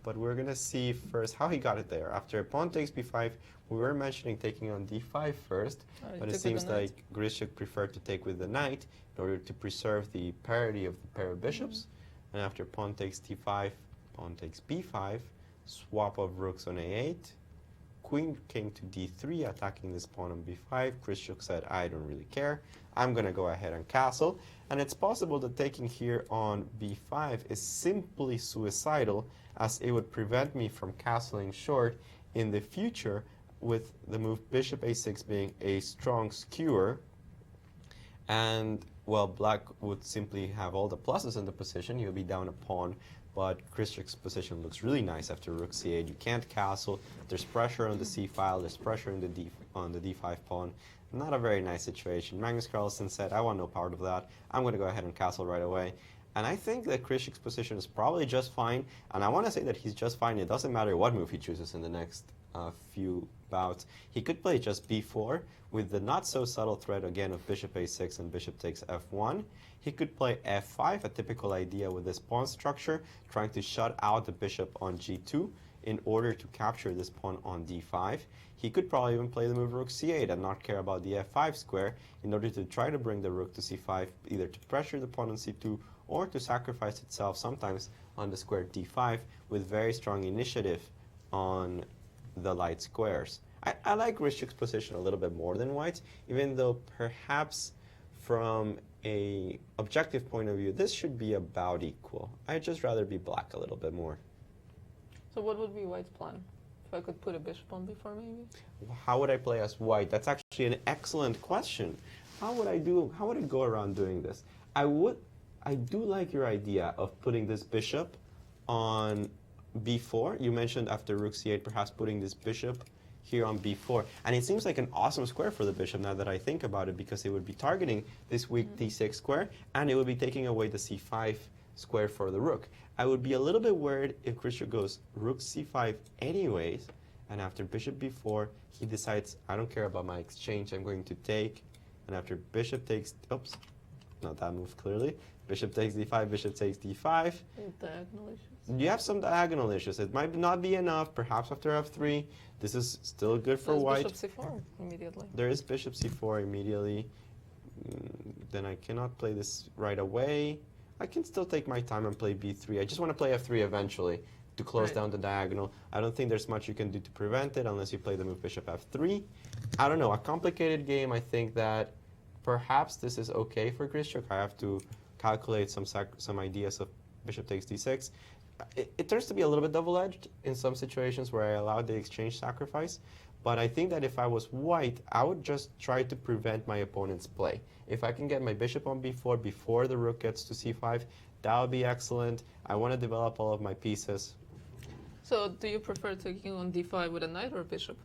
but we're going to see first how he got it there. After pawn takes b5, we were mentioning taking on d5 first, but it seems like Grischuk preferred to take with the knight in order to preserve the parity of the pair of bishops. And after pawn takes d5, pawn takes b5, swap of rooks on a8, queen came to d3, attacking this pawn on b5. Grischuk said, I don't really care. I'm going to go ahead and castle. And it's possible that taking here on b5 is simply suicidal, as it would prevent me from castling short in the future, with the move bishop a6 being a strong skewer. And, well, black would simply have all the pluses in the position. He'll be down a pawn, but Grischuk's position looks really nice after rook c8. You can't castle. There's pressure on the c file. There's pressure on the d5 pawn. Not a very nice situation. Magnus Carlsen said, I want no part of that. I'm going to go ahead and castle right away. And I think that Grischuk's position is probably just fine. And I want to say that he's just fine. It doesn't matter what move he chooses in the next few bouts. He could play just b4 with the not so subtle threat again of bishop a6 and bishop takes f1. He could play f5, a typical idea with this pawn structure, trying to shut out the bishop on g2 in order to capture this pawn on d5. He could probably even play the move rook c8 and not care about the f5 square in order to try to bring the rook to c5, either to pressure the pawn on c2 or to sacrifice itself sometimes on the square d5 with very strong initiative on the light squares. I like Grischuk's position a little bit more than White's, even though perhaps from a objective point of view, this should be about equal. I'd just rather be black a little bit more. So what would be White's plan? If I could put a bishop on b4 maybe? How would I play as White? That's actually an excellent question. How would I go around doing this? I do like your idea of putting this bishop on b4. You mentioned after rook c8 perhaps putting this bishop here on b4. And it seems like an awesome square for the bishop now that I think about it, because it would be targeting this weak d6 square, and it would be taking away the c5 square for the rook. I would be a little bit worried if Grischuk goes rook c5 anyways, and after bishop b4, he decides, I don't care about my exchange, I'm going to take, and after bishop takes, oops, not that move clearly, bishop takes d5, bishop takes d5. Diagonal issues. You have some diagonal issues. It might not be enough, perhaps after f3. This is still good for White. Bishop c4 immediately. There is bishop c4 immediately. Then I cannot play this right away. I can still take my time and play b3. I just want to play f3 eventually to close down the diagonal. I don't think there's much you can do to prevent it unless you play the move bishop f3. I don't know, a complicated game. I think that perhaps this is okay for Grischuk. I have to calculate some ideas of bishop takes d6. It turns to be a little bit double-edged in some situations where I allowed the exchange sacrifice. But I think that if I was White, I would just try to prevent my opponent's play. If I can get my bishop on b4 before the rook gets to c5, that would be excellent. I want to develop all of my pieces. So do you prefer taking on d5 with a knight or a bishop?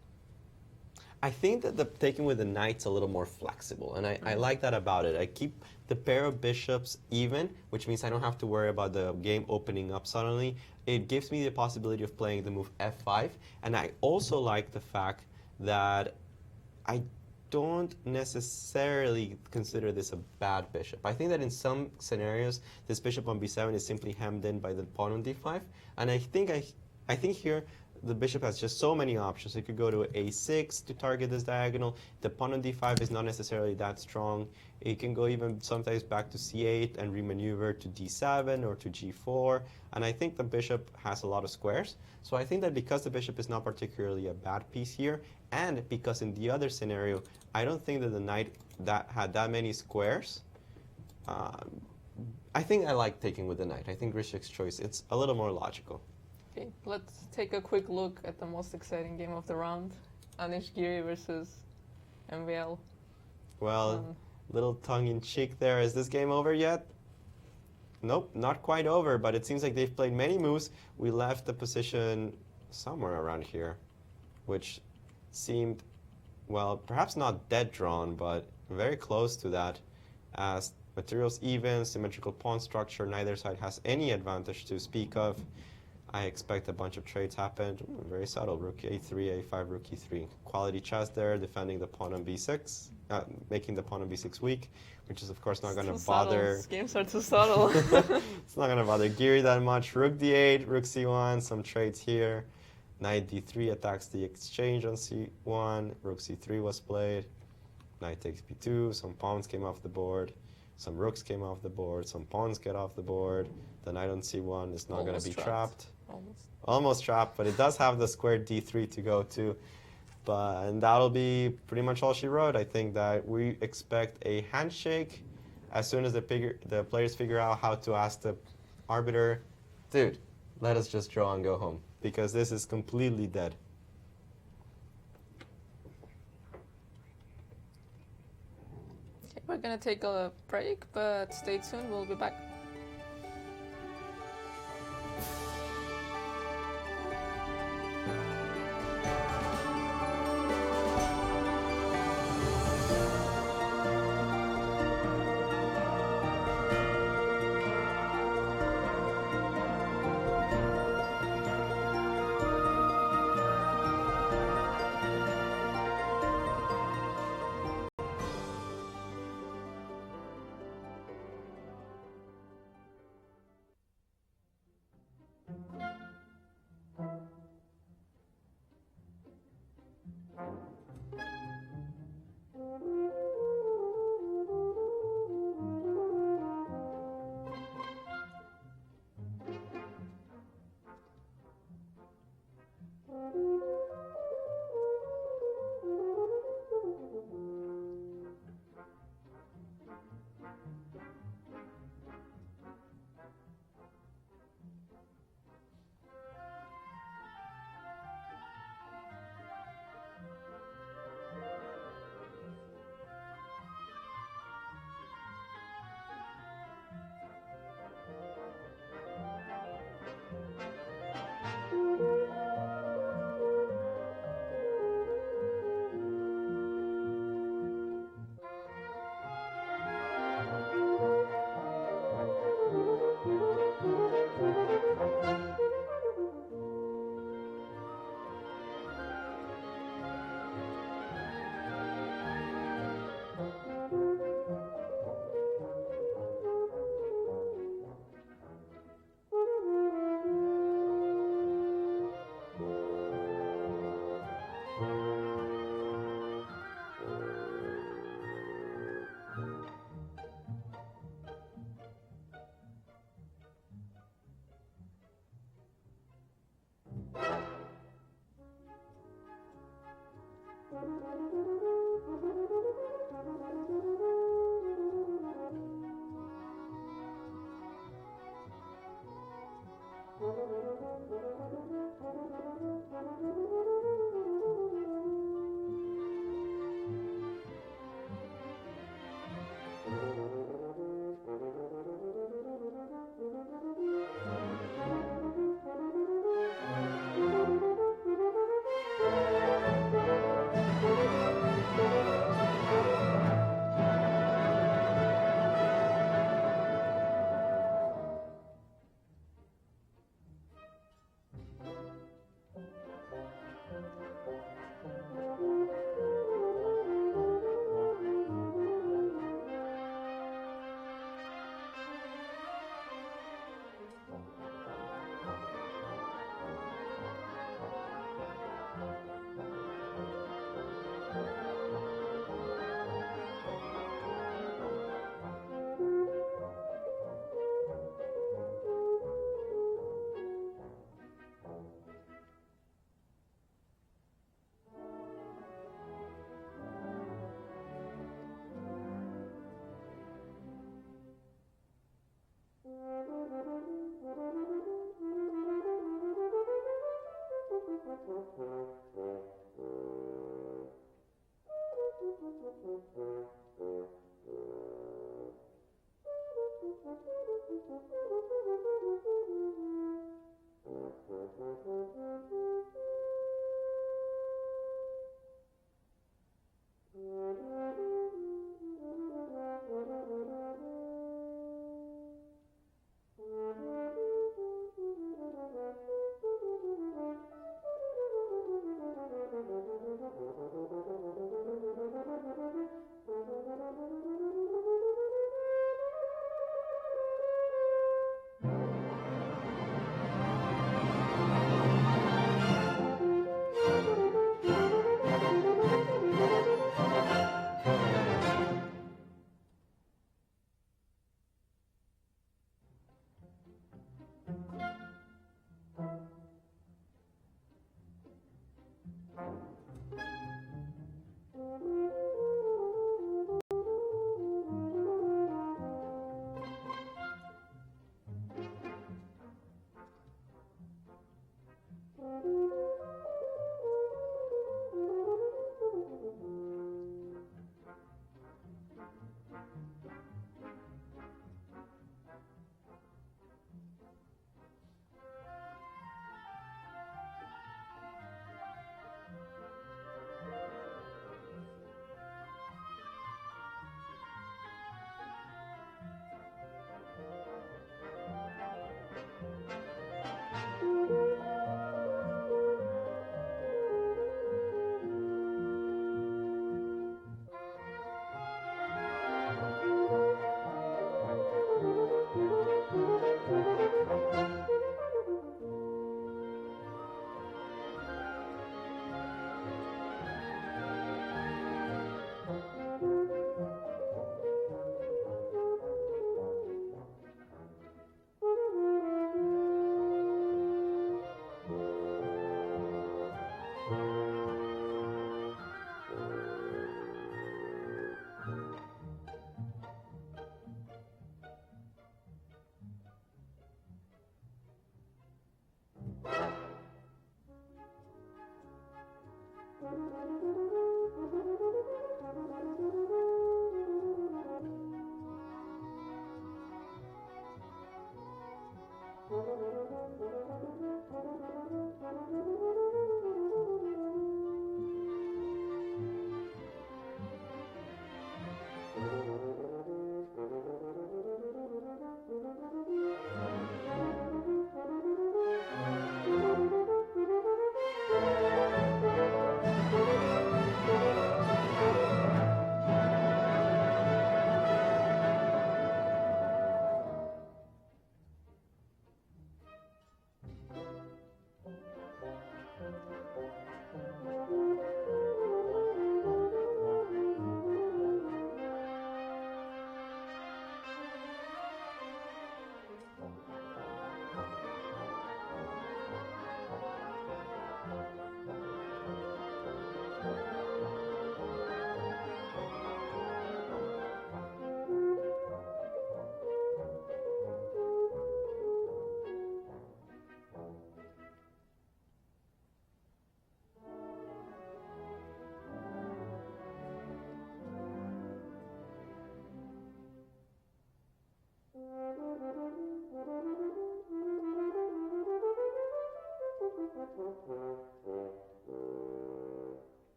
I think that the taking with the knight's a little more flexible, and I like that about it. I keep the pair of bishops even, which means I don't have to worry about the game opening up suddenly. It gives me the possibility of playing the move f5, and I also like the fact that I don't necessarily consider this a bad bishop. I think that in some scenarios, this bishop on b7 is simply hemmed in by the pawn on d5, and I think here the bishop has just so many options. It could go to a6 to target this diagonal. The pawn on d5 is not necessarily that strong. It can go even sometimes back to c8 and remaneuver to d7 or to g4. And I think the bishop has a lot of squares. So I think that because the bishop is not particularly a bad piece here, and because in the other scenario, I don't think that the knight that had that many squares, I think I like taking with the knight. I think Grischuk's choice, it's a little more logical. Okay, let's take a quick look at the most exciting game of the round. Anish Giri versus MVL. Well, little tongue-in-cheek there. Is this game over yet? Nope, not quite over, but it seems like they've played many moves. We left the position somewhere around here, which seemed, well, perhaps not dead drawn, but very close to that, as materials even, symmetrical pawn structure, neither side has any advantage to speak of. I expect a bunch of trades happened. Very subtle. Rook a3, a5, rook e3. Quality chess there, defending the pawn on b6, making the pawn on b6 weak, which is of course not going to bother. These games are too subtle. It's not going to bother Giri that much. Rook d8, rook c1, some trades here. Knight d3 attacks the exchange on c1. Rook c3 was played. Knight takes b2. Some pawns came off the board. Some rooks came off the board. Some pawns get off the board. The knight on c1 is not going to be trapped. Almost trapped, but it does have the square d3 to go to. And that'll be pretty much all she wrote. I think that we expect a handshake as soon as the players figure out how to ask the arbiter, dude, let us just draw and go home, because this is completely dead. Okay, we're gonna take a break, but stay tuned, we'll be back.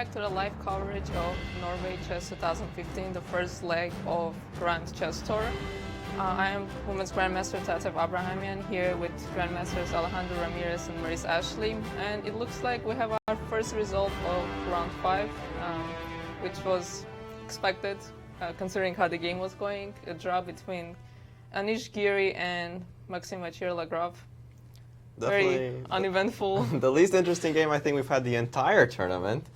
back to the live coverage of Norway Chess 2015, the first leg of Grand Chess Tour. I am Women's Grandmaster Tatev Abrahamyan here with Grandmasters Alejandro Ramirez and Maurice Ashley, and it looks like we have our first result of round 5, which was expected considering how the game was going. A draw between Giri and Maxime Vachier-Lagrave. Very uneventful. The least interesting game I think we've had the entire tournament.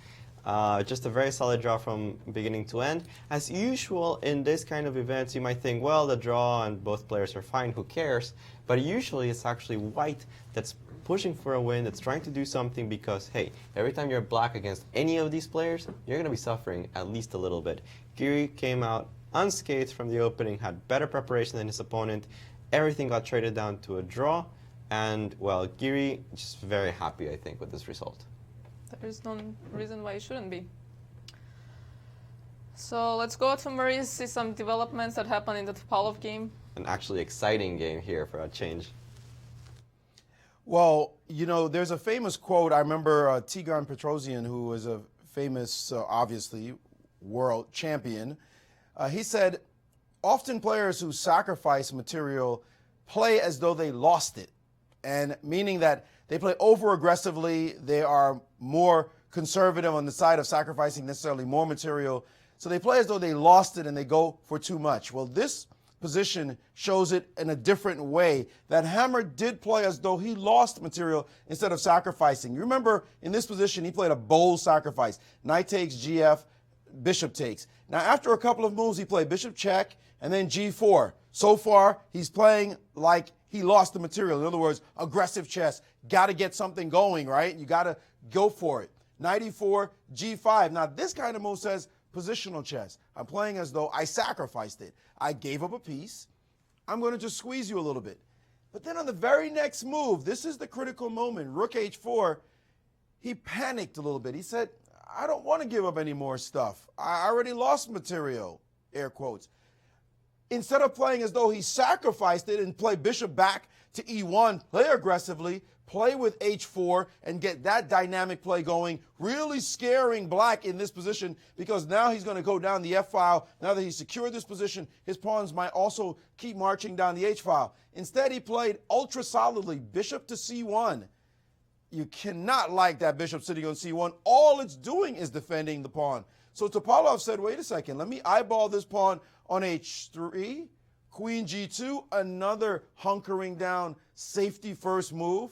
Just a very solid draw from beginning to end. As usual in this kind of events, you might think, well, the draw and both players are fine, who cares? But usually it's actually white that's pushing for a win, that's trying to do something because, hey, every time you're black against any of these players, you're going to be suffering at least a little bit. Giri came out unscathed from the opening, had better preparation than his opponent. Everything got traded down to a draw. And, well, Giri just very happy, I think, with this result. There's no reason why it shouldn't be. So let's go to Maurice, see some developments that happened in the Topalov game. An actually exciting game here for a change. Well, you know, there's a famous quote. I remember Tigran Petrosian, who was a famous, obviously, world champion. He said, often players who sacrifice material play as though they lost it. And meaning that they play over-aggressively, they are more conservative on the side of sacrificing necessarily more material. So they play as though they lost it and they go for too much. Well, this position shows it in a different way, that Hammer did play as though he lost material instead of sacrificing. You remember in this position, he played a bold sacrifice. Knight takes, GF, bishop takes. Now, after a couple of moves, he played bishop check and then G4. So far, he's playing like he lost the material. In other words, aggressive chess. Got to get something going, right? You got to go for it. Knight e4, G5. Now, this kind of move says positional chess. I'm playing as though I sacrificed it. I gave up a piece. I'm going to just squeeze you a little bit. But then on the very next move, this is the critical moment, rook h4, he panicked a little bit. He said, I don't want to give up any more stuff. I already lost material, air quotes. Instead of playing as though he sacrificed it and play bishop back to e1, play aggressively, play with h4 and get that dynamic play going, really scaring black in this position because now he's going to go down the f-file. Now that he's secured this position, his pawns might also keep marching down the h-file. Instead, he played ultra solidly, bishop to c1. You cannot like that bishop sitting on c1. All it's doing is defending the pawn. So Topalov said, wait a second, let me eyeball this pawn on h3, queen g2, another hunkering down safety first move.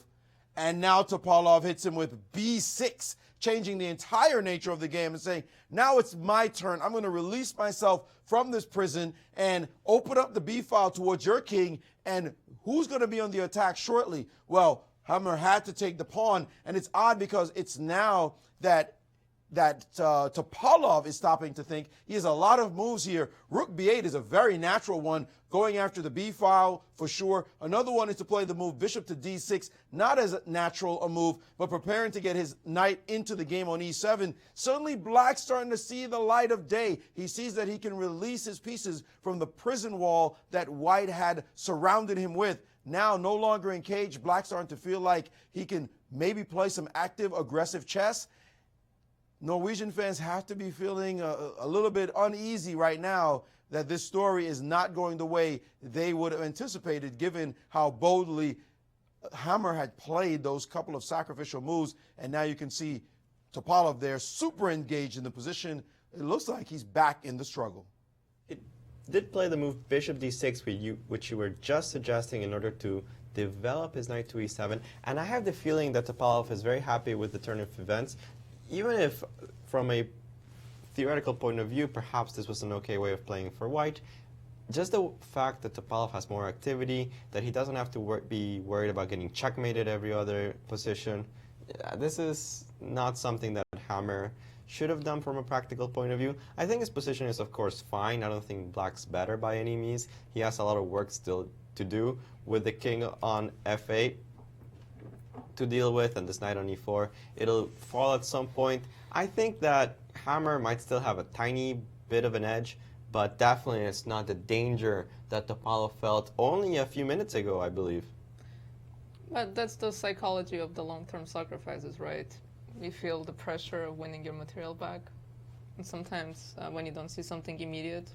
And now Topalov hits him with b6, changing the entire nature of the game and saying, now it's my turn. I'm going to release myself from this prison and open up the b file towards your king. And who's going to be on the attack shortly? Well, Hammer had to take the pawn. And it's odd because it's now that Topalov is stopping to think. He has a lot of moves here. Rook b8 is a very natural one, going after the b file for sure. Another one is to play the move bishop to d6, not as natural a move, but preparing to get his knight into the game on e7. Suddenly Black's starting to see the light of day. He sees that he can release his pieces from the prison wall that White had surrounded him with. Now, no longer encaged, Black's starting to feel like he can maybe play some active, aggressive chess. Norwegian fans have to be feeling a little bit uneasy right now that this story is not going the way they would have anticipated, given how boldly Hammer had played those couple of sacrificial moves. And now you can see Topalov there super engaged in the position. It looks like he's back in the struggle. It did play the move bishop d6, which you were just suggesting in order to develop his knight to e7. And I have the feeling that Topalov is very happy with the turn of events. Even if, from a theoretical point of view, perhaps this was an okay way of playing for White, just the fact that Topalov has more activity, that he doesn't have to be worried about getting checkmated every other position, this is not something that Hammer should have done from a practical point of view. I think his position is, of course, fine. I don't think Black's better by any means. He has a lot of work still to do with the king on f8. To deal with, and this knight on e4, it'll fall at some point. I think that Hammer might still have a tiny bit of an edge, but definitely it's not the danger that Topalov felt only a few minutes ago, I believe. But that's the psychology of the long-term sacrifices, right? you feel the pressure of winning your material back. And sometimes when you don't see something immediate,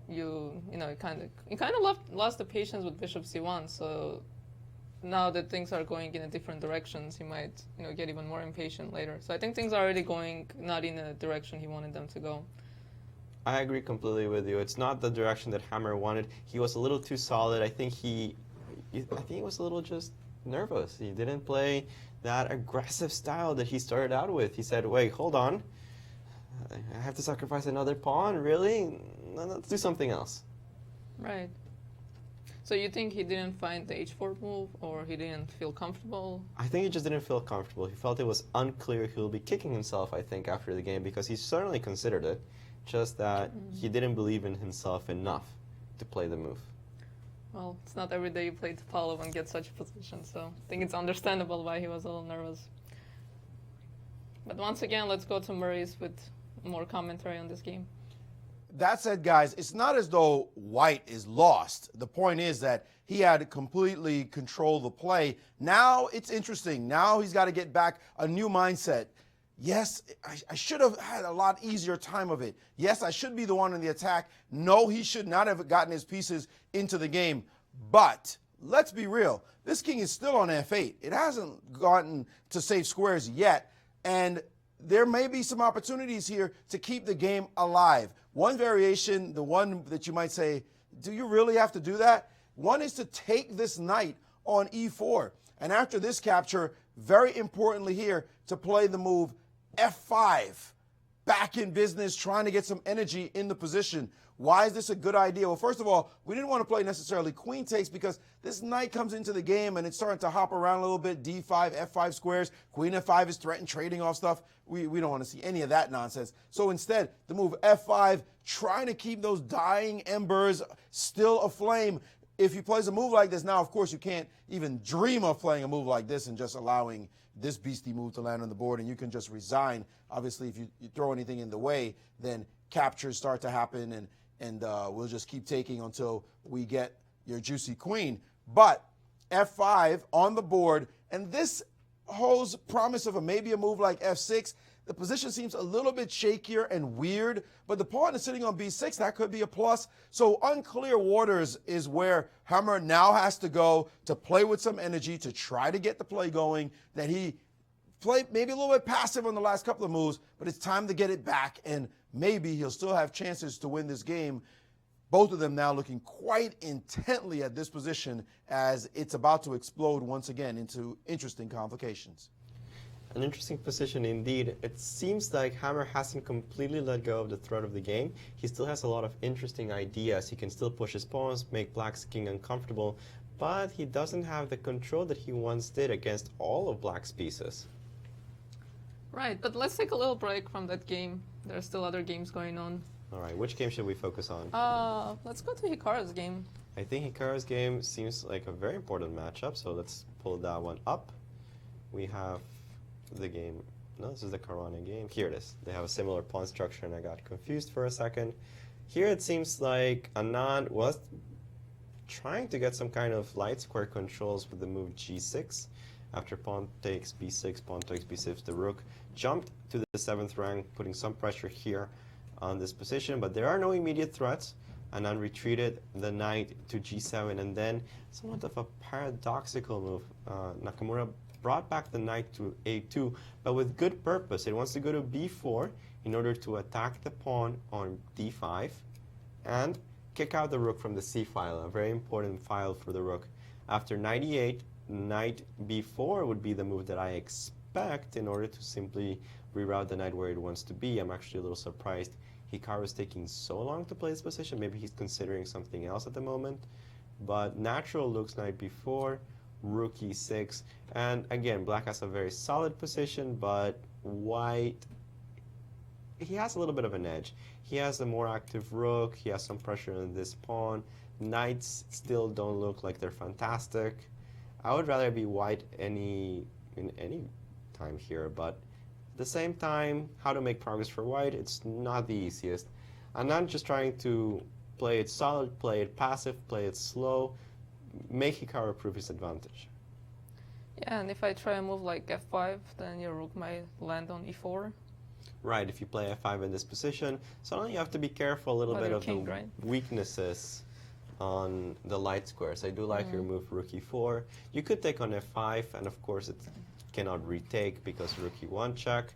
you kind of lost the patience with bishop c1. So now that things are going in a different directions, he might get even more impatient later. So I think things are already going not in a direction he wanted them to go. I agree completely with you. It's not the direction that Hammer wanted. He was a little too solid. I think he was a little just nervous. He didn't play that aggressive style that he started out with. He said, wait, hold on. I have to sacrifice another pawn? Really? Let's do something else. Right. So you think he didn't find the h4 move, or he didn't feel comfortable? I think he just didn't feel comfortable. He felt it was unclear he'll be kicking himself, I think, after the game, because he certainly considered it, just that he didn't believe in himself enough to play the move. Well, it's not every day you play Topalov and get such a position, so I think it's understandable why he was a little nervous. But once again, let's go to Maurice with more commentary on this game. That said, guys, it's not as though White is lost. The point is that he had completely controlled the play. Now it's interesting. Now he's got to get back a new mindset. Yes, I should have had a lot easier time of it. Yes, I should be the one in the attack. No, he should not have gotten his pieces into the game. But let's be real. This king is still on f8. It hasn't gotten to safe squares yet. And there may be some opportunities here to keep the game alive. One variation, the one that you might say, do you really have to do that? One is to take this knight on e4. And after this capture, very importantly here, to play the move f5. Back in business, trying to get some energy in the position. Why is this a good idea? Well, first of all, we didn't want to play necessarily queen takes because this knight comes into the game and it's starting to hop around a little bit. D5, F5 squares. Queen F5 is threatened, trading off stuff. We don't want to see any of that nonsense. So instead, the move F5, trying to keep those dying embers still aflame. If he plays a move like this, now, of course, you can't even dream of playing a move like this and just allowing this beastie move to land on the board, and you can just resign. Obviously, if you throw anything in the way, then captures start to happen, and we'll just keep taking until we get your juicy queen. But F5 on the board, and this holds promise of maybe a move like F6. The position seems a little bit shakier and weird, but the pawn is sitting on B6. That could be a plus. So unclear waters is where Hammer now has to go to play with some energy to try to get the play going. That he played maybe a little bit passive on the last couple of moves, but it's time to get it back, and maybe he'll still have chances to win this game. Both of them now looking quite intently at this position as it's about to explode once again into interesting complications. An interesting position indeed. It seems like Hammer hasn't completely let go of the threat of the game. He still has a lot of interesting ideas. He can still push his pawns, make Black's king uncomfortable, but he doesn't have the control that he once did against all of Black's pieces. Right, but let's take a little break from that game. There are still other games going on. All right, which game should we focus on? Let's go to Hikaru's game. I think Hikaru's game seems like a very important matchup, so let's pull that one up. We have the game. No, this is the Caruana game. Here it is. They have a similar pawn structure, and I got confused for a second. Here it seems like Anand was trying to get some kind of light square controls with the move g6. After pawn takes b6, pawn takes b6, the rook jumped to the 7th rank, putting some pressure here on this position, but there are no immediate threats. Anand retreated the knight to g7, and then somewhat of a paradoxical move. Nakamura brought back the knight to a2, but with good purpose. It wants to go to b4 in order to attack the pawn on d5 and kick out the rook from the c file, a very important file for the rook. After knight e8, knight b4 would be the move that I expect in order to simply reroute the knight where it wants to be. I'm actually a little surprised Hikaru is taking so long to play this position. Maybe he's considering something else at the moment. But natural looks knight b4, rook e6, and again, Black has a very solid position, but White, he has a little bit of an edge. He has a more active rook, he has some pressure on this pawn. Knights still don't look like they're fantastic. I would rather be White in any time here, but at the same time, how to make progress for White, it's not the easiest. I'm not just trying to play it solid, play it passive, play it slow, make Hikaru prove his advantage. Yeah, and if I try a move like f5, then your rook might land on e4. Right, if you play f5 in this position, suddenly you have to be careful a little Well, bit you're of king, the right? weaknesses on the light squares. I do like your move rook e4. You could take on f5, and of course it cannot retake because rook e1 check,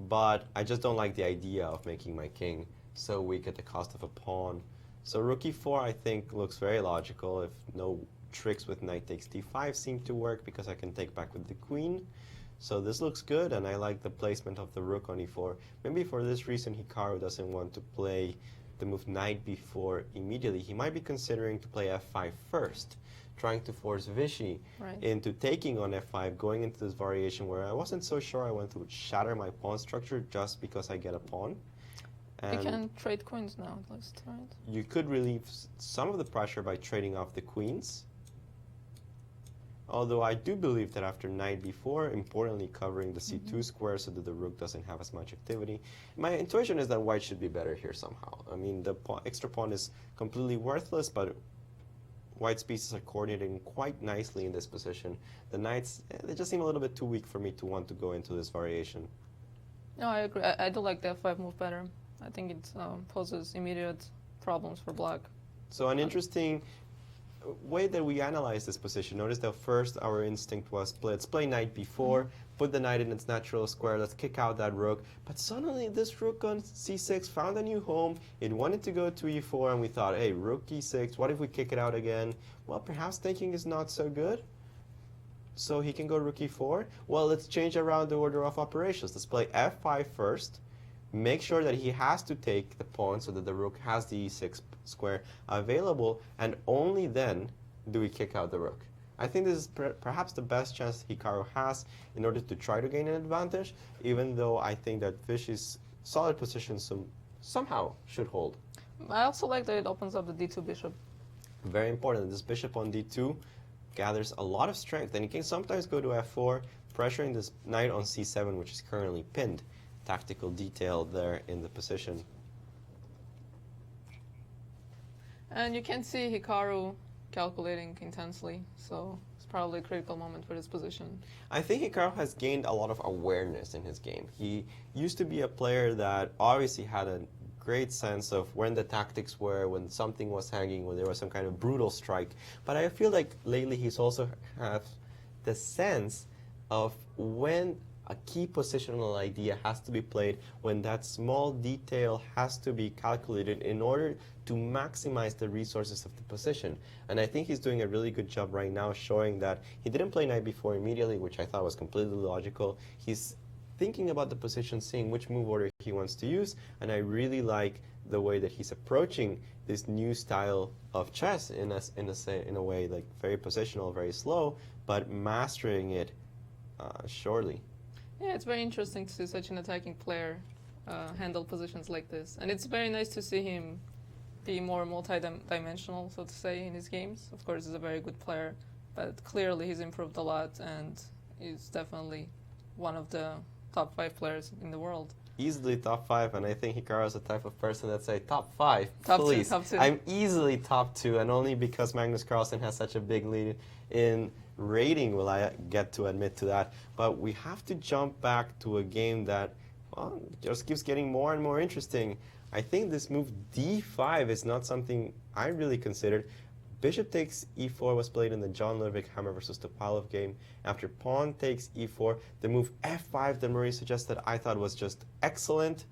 but I just don't like the idea of making my king so weak at the cost of a pawn. So rook e4 I think looks very logical if no tricks with knight takes d5 seem to work because I can take back with the queen. So this looks good, and I like the placement of the rook on e4. Maybe for this reason Hikaru doesn't want to play the move knight b4 immediately. He might be considering to play f5 first, trying to force Vichy into taking on f5, going into this variation where I wasn't so sure I want to shatter my pawn structure just because I get a pawn. You can trade queens now, at least, right? You could relieve some of the pressure by trading off the queens. Although I do believe that after knight b4, importantly covering the c2 square so that the rook doesn't have as much activity. My intuition is that white should be better here somehow. I mean, the extra pawn is completely worthless, but white's pieces are coordinating quite nicely in this position. The knights, they just seem a little bit too weak for me to want to go into this variation. No, I agree. I do like the f5 move better. I think it poses immediate problems for black. So an interesting way that we analyze this position. Notice that first our instinct was let's play knight b4, put the knight in its natural square, let's kick out that rook. But suddenly this rook on c6 found a new home. It wanted to go to e4, and we thought, hey, rook e6, what if we kick it out again? Well, perhaps taking is not so good. So he can go rook e4. Well, let's change around the order of operations. Let's play f5 first. Make sure that he has to take the pawn so that the rook has the e6 square available, and only then do we kick out the rook. I think this is perhaps the best chance Hikaru has in order to try to gain an advantage, even though I think that Vichy's solid position somehow should hold. I also like that it opens up the d2 bishop. Very important. This bishop on d2 gathers a lot of strength, and he can sometimes go to f4, pressuring this knight on c7, which is currently pinned. Tactical detail there in the position. And you can see Hikaru calculating intensely, so it's probably a critical moment for this position. I think Hikaru has gained a lot of awareness in his game. He used to be a player that obviously had a great sense of when the tactics were, when something was hanging, when there was some kind of brutal strike. But I feel like lately he's also had the sense of when a key positional idea has to be played, when that small detail has to be calculated in order to maximize the resources of the position. And I think he's doing a really good job right now showing that he didn't play knight b4 immediately, which I thought was completely logical. He's thinking about the position, seeing which move order he wants to use, and I really like the way that he's approaching this new style of chess in a way like very positional, very slow, but mastering it surely. Yeah, it's very interesting to see such an attacking player handle positions like this. And it's very nice to see him be more multi-dimensional, so to say, in his games. Of course, he's a very good player, but clearly he's improved a lot and is definitely one of the top 5 players in the world. Easily top 5, and I think Hikaru is the type of person that say top 5, top please. Top 2. I'm easily top 2, and only because Magnus Carlsen has such a big lead in rating will I get to admit to that. But we have to jump back to a game that, well, just keeps getting more and more interesting. I think this move d5 is not something I really considered. Bishop takes e4 was played in the John Ludwig Hammer versus Topalov game. After pawn takes e4, the move f5 that Maurice suggested I thought was just excellent,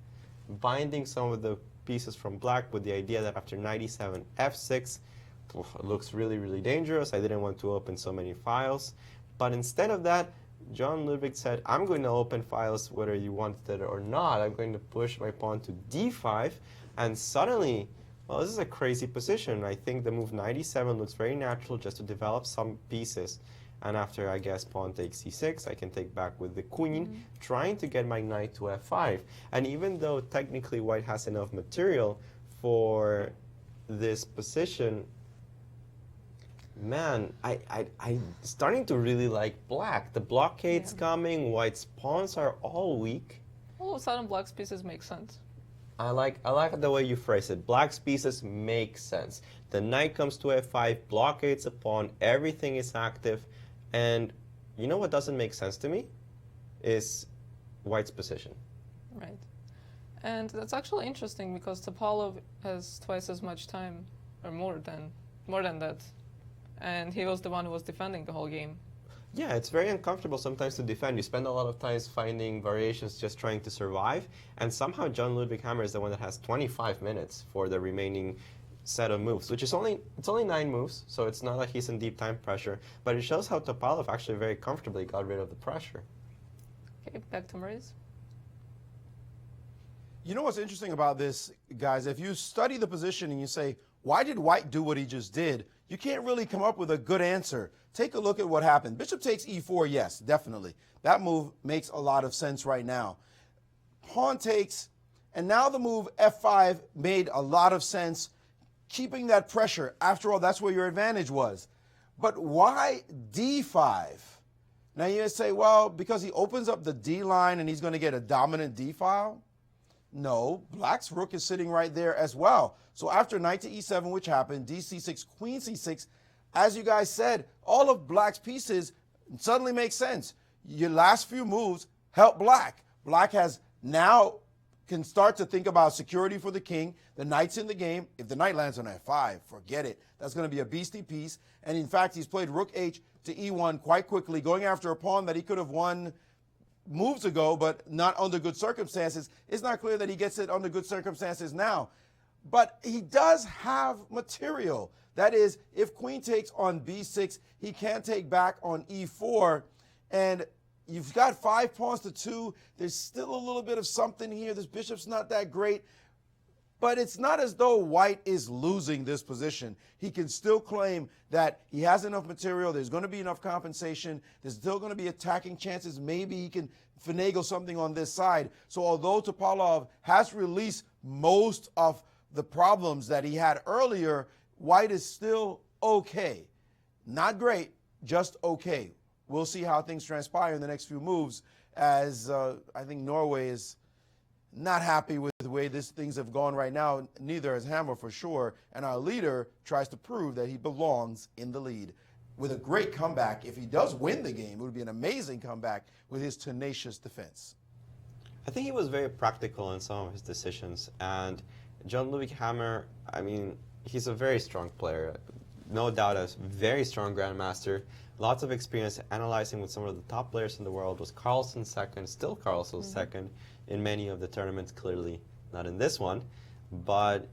binding some of the pieces from black with the idea that after knight e7, f6, it looks really, really dangerous. I didn't want to open so many files. But instead of that, John Ludwig said, I'm going to open files whether you wanted it or not. I'm going to push my pawn to d5. And suddenly, well, this is a crazy position. I think the move knight e7 looks very natural just to develop some pieces. And after, I guess, pawn takes c6, I can take back with the queen, trying to get my knight to f5. And even though technically white has enough material for this position, man, I'm starting to really like black. The blockade's coming, white's pawns are all weak. All of a sudden, black's pieces make sense. I like the way you phrase it. Black's pieces make sense. The knight comes to f5, blockades a pawn, everything is active, and you know what doesn't make sense to me? Is White's position. Right. And that's actually interesting because Topalov has twice as much time, or more than that. And he was the one who was defending the whole game. Yeah, it's very uncomfortable sometimes to defend. You spend a lot of time finding variations just trying to survive, and somehow John Ludwig Hammer is the one that has 25 minutes for the remaining set of moves, which is only 9 moves, so it's not like he's in deep time pressure, but it shows how Topalov actually very comfortably got rid of the pressure. Okay, back to Maurice. You know what's interesting about this, guys? If you study the position and you say, why did White do what he just did? You can't really come up with a good answer. Take a look at what happened. Bishop takes e4, yes, definitely. That move makes a lot of sense right now. Pawn takes, and now the move f5 made a lot of sense, keeping that pressure. After all, that's where your advantage was. But why d5? Now you say, well, because he opens up the d line and he's going to get a dominant d file? No, Black's rook is sitting right there as well. So after knight to e7, which happened, dc6, queen c6, as you guys said, all of Black's pieces suddenly make sense. Your last few moves help Black. Black has now can start to think about security for the king. The knight's in the game. If the knight lands on f5, forget it. That's going to be a beastly piece. And in fact, he's played rook h to e1 quite quickly, going after a pawn that he could have won moves ago, but not under good circumstances. It's not clear that he gets it under good circumstances now. But he does have material. That is, if queen takes on b6, he can take back on e4. And you've got 5 pawns to 2. There's still a little bit of something here. This bishop's not that great. But it's not as though White is losing this position. He can still claim that he has enough material. There's going to be enough compensation. There's still going to be attacking chances. Maybe he can finagle something on this side. So although Topalov has released most of the problems that he had earlier, White is still okay. Not great, just okay. We'll see how things transpire in the next few moves, as I think Norway is not happy with the way things have gone right now. Neither is Hammer for sure. And our leader tries to prove that he belongs in the lead with a great comeback. If he does win the game, it would be an amazing comeback with his tenacious defense. I think he was very practical in some of his decisions. And John Ludwig Hammer, I mean, he's a very strong player. No doubt a very strong grandmaster. Lots of experience analyzing with some of the top players in the world. Was Carlsen second, still Carlsen second in many of the tournaments, clearly not in this one. But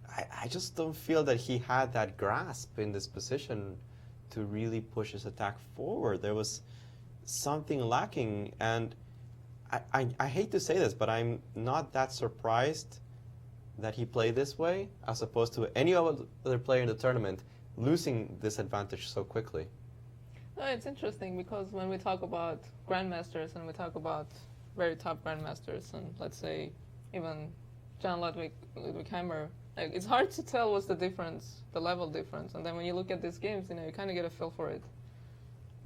I just don't feel that he had that grasp in this position to really push his attack forward. There was something lacking, and I hate to say this, but I'm not that surprised that he played this way as opposed to any other player in the tournament losing this advantage so quickly. No, it's interesting because when we talk about grandmasters and we talk about very top grandmasters, and let's say even John Ludwig Hammer, like, it's hard to tell what's the difference, the level difference. And then when you look at these games, you know, you kind of get a feel for it.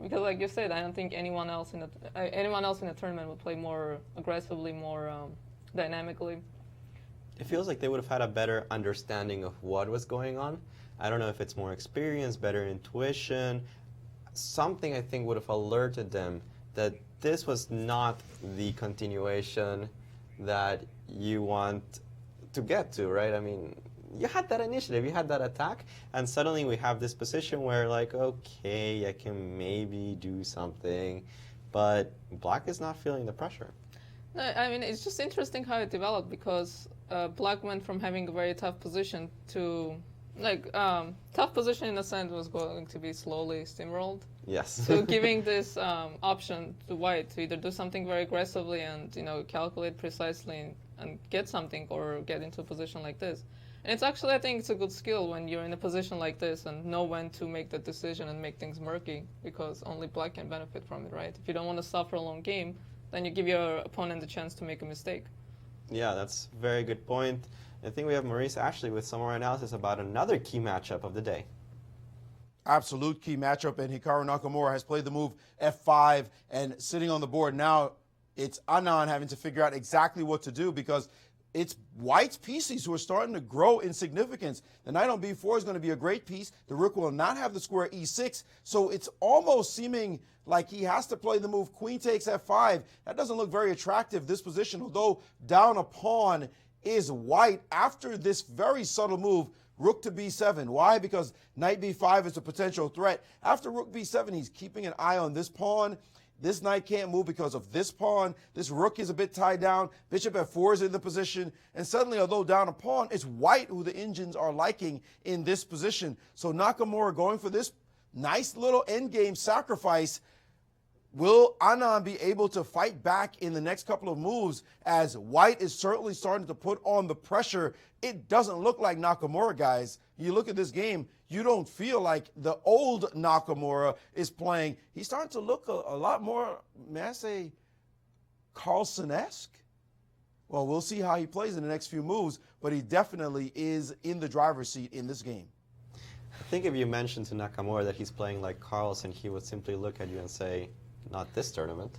Because, like you said, I don't think anyone else in the tournament would play more aggressively, more dynamically. It feels like they would have had a better understanding of what was going on. I don't know if it's more experience, better intuition. Something I think would have alerted them that this was not the continuation that you want to get to, right? I mean, you had that initiative, you had that attack, and suddenly we have this position where, like, okay, I can maybe do something, but Black is not feeling the pressure. No, I mean, it's just interesting how it developed because Black went from having a very tough position to, like, tough position in a sense was going to be slowly steamrolled. Yes. So giving this option to White to either do something very aggressively and, you know, calculate precisely and get something or get into a position like this. And it's actually, I think it's a good skill when you're in a position like this and know when to make the decision and make things murky, because only Black can benefit from it, right? If you don't want to suffer a long game, then you give your opponent the chance to make a mistake. Yeah, that's a very good point. I think we have Maurice Ashley with some more analysis about another key matchup of the day. Absolute key matchup, and Hikaru Nakamura has played the move f5 and sitting on the board. Now it's Anand having to figure out exactly what to do, because it's White's pieces who are starting to grow in significance. The knight on b4 is going to be a great piece. The rook will not have the square e6, so it's almost seeming like he has to play the move queen takes f5. That doesn't look very attractive, this position, although down a pawn is White after this very subtle move, rook to b7. Why? Because knight b5 is a potential threat. After rook b7, he's keeping an eye on this pawn. This knight can't move because of this pawn. This rook is a bit tied down. Bishop f4 is in the position. And suddenly, although down a pawn, it's White who the engines are liking in this position. So Nakamura going for this nice little endgame sacrifice. Will Anand be able to fight back in the next couple of moves, as White is certainly starting to put on the pressure? It doesn't look like Nakamura, guys. You look at this game, you don't feel like the old Nakamura is playing. He's starting to look a lot more, may I say, Carlsen-esque. Well, we'll see how he plays in the next few moves, but he definitely is in the driver's seat in this game. I think if you mentioned to Nakamura that he's playing like Carlsen, he would simply look at you and say, not this tournament.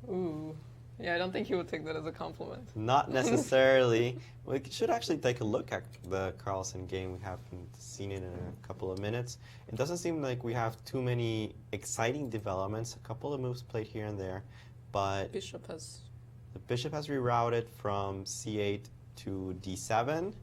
Ooh. Yeah, I don't think he would take that as a compliment. Not necessarily. We should actually take a look at the Carlsen game. We haven't seen it in a couple of minutes. It doesn't seem like we have too many exciting developments. A couple of moves played here and there, but the bishop has rerouted from c8 to d7,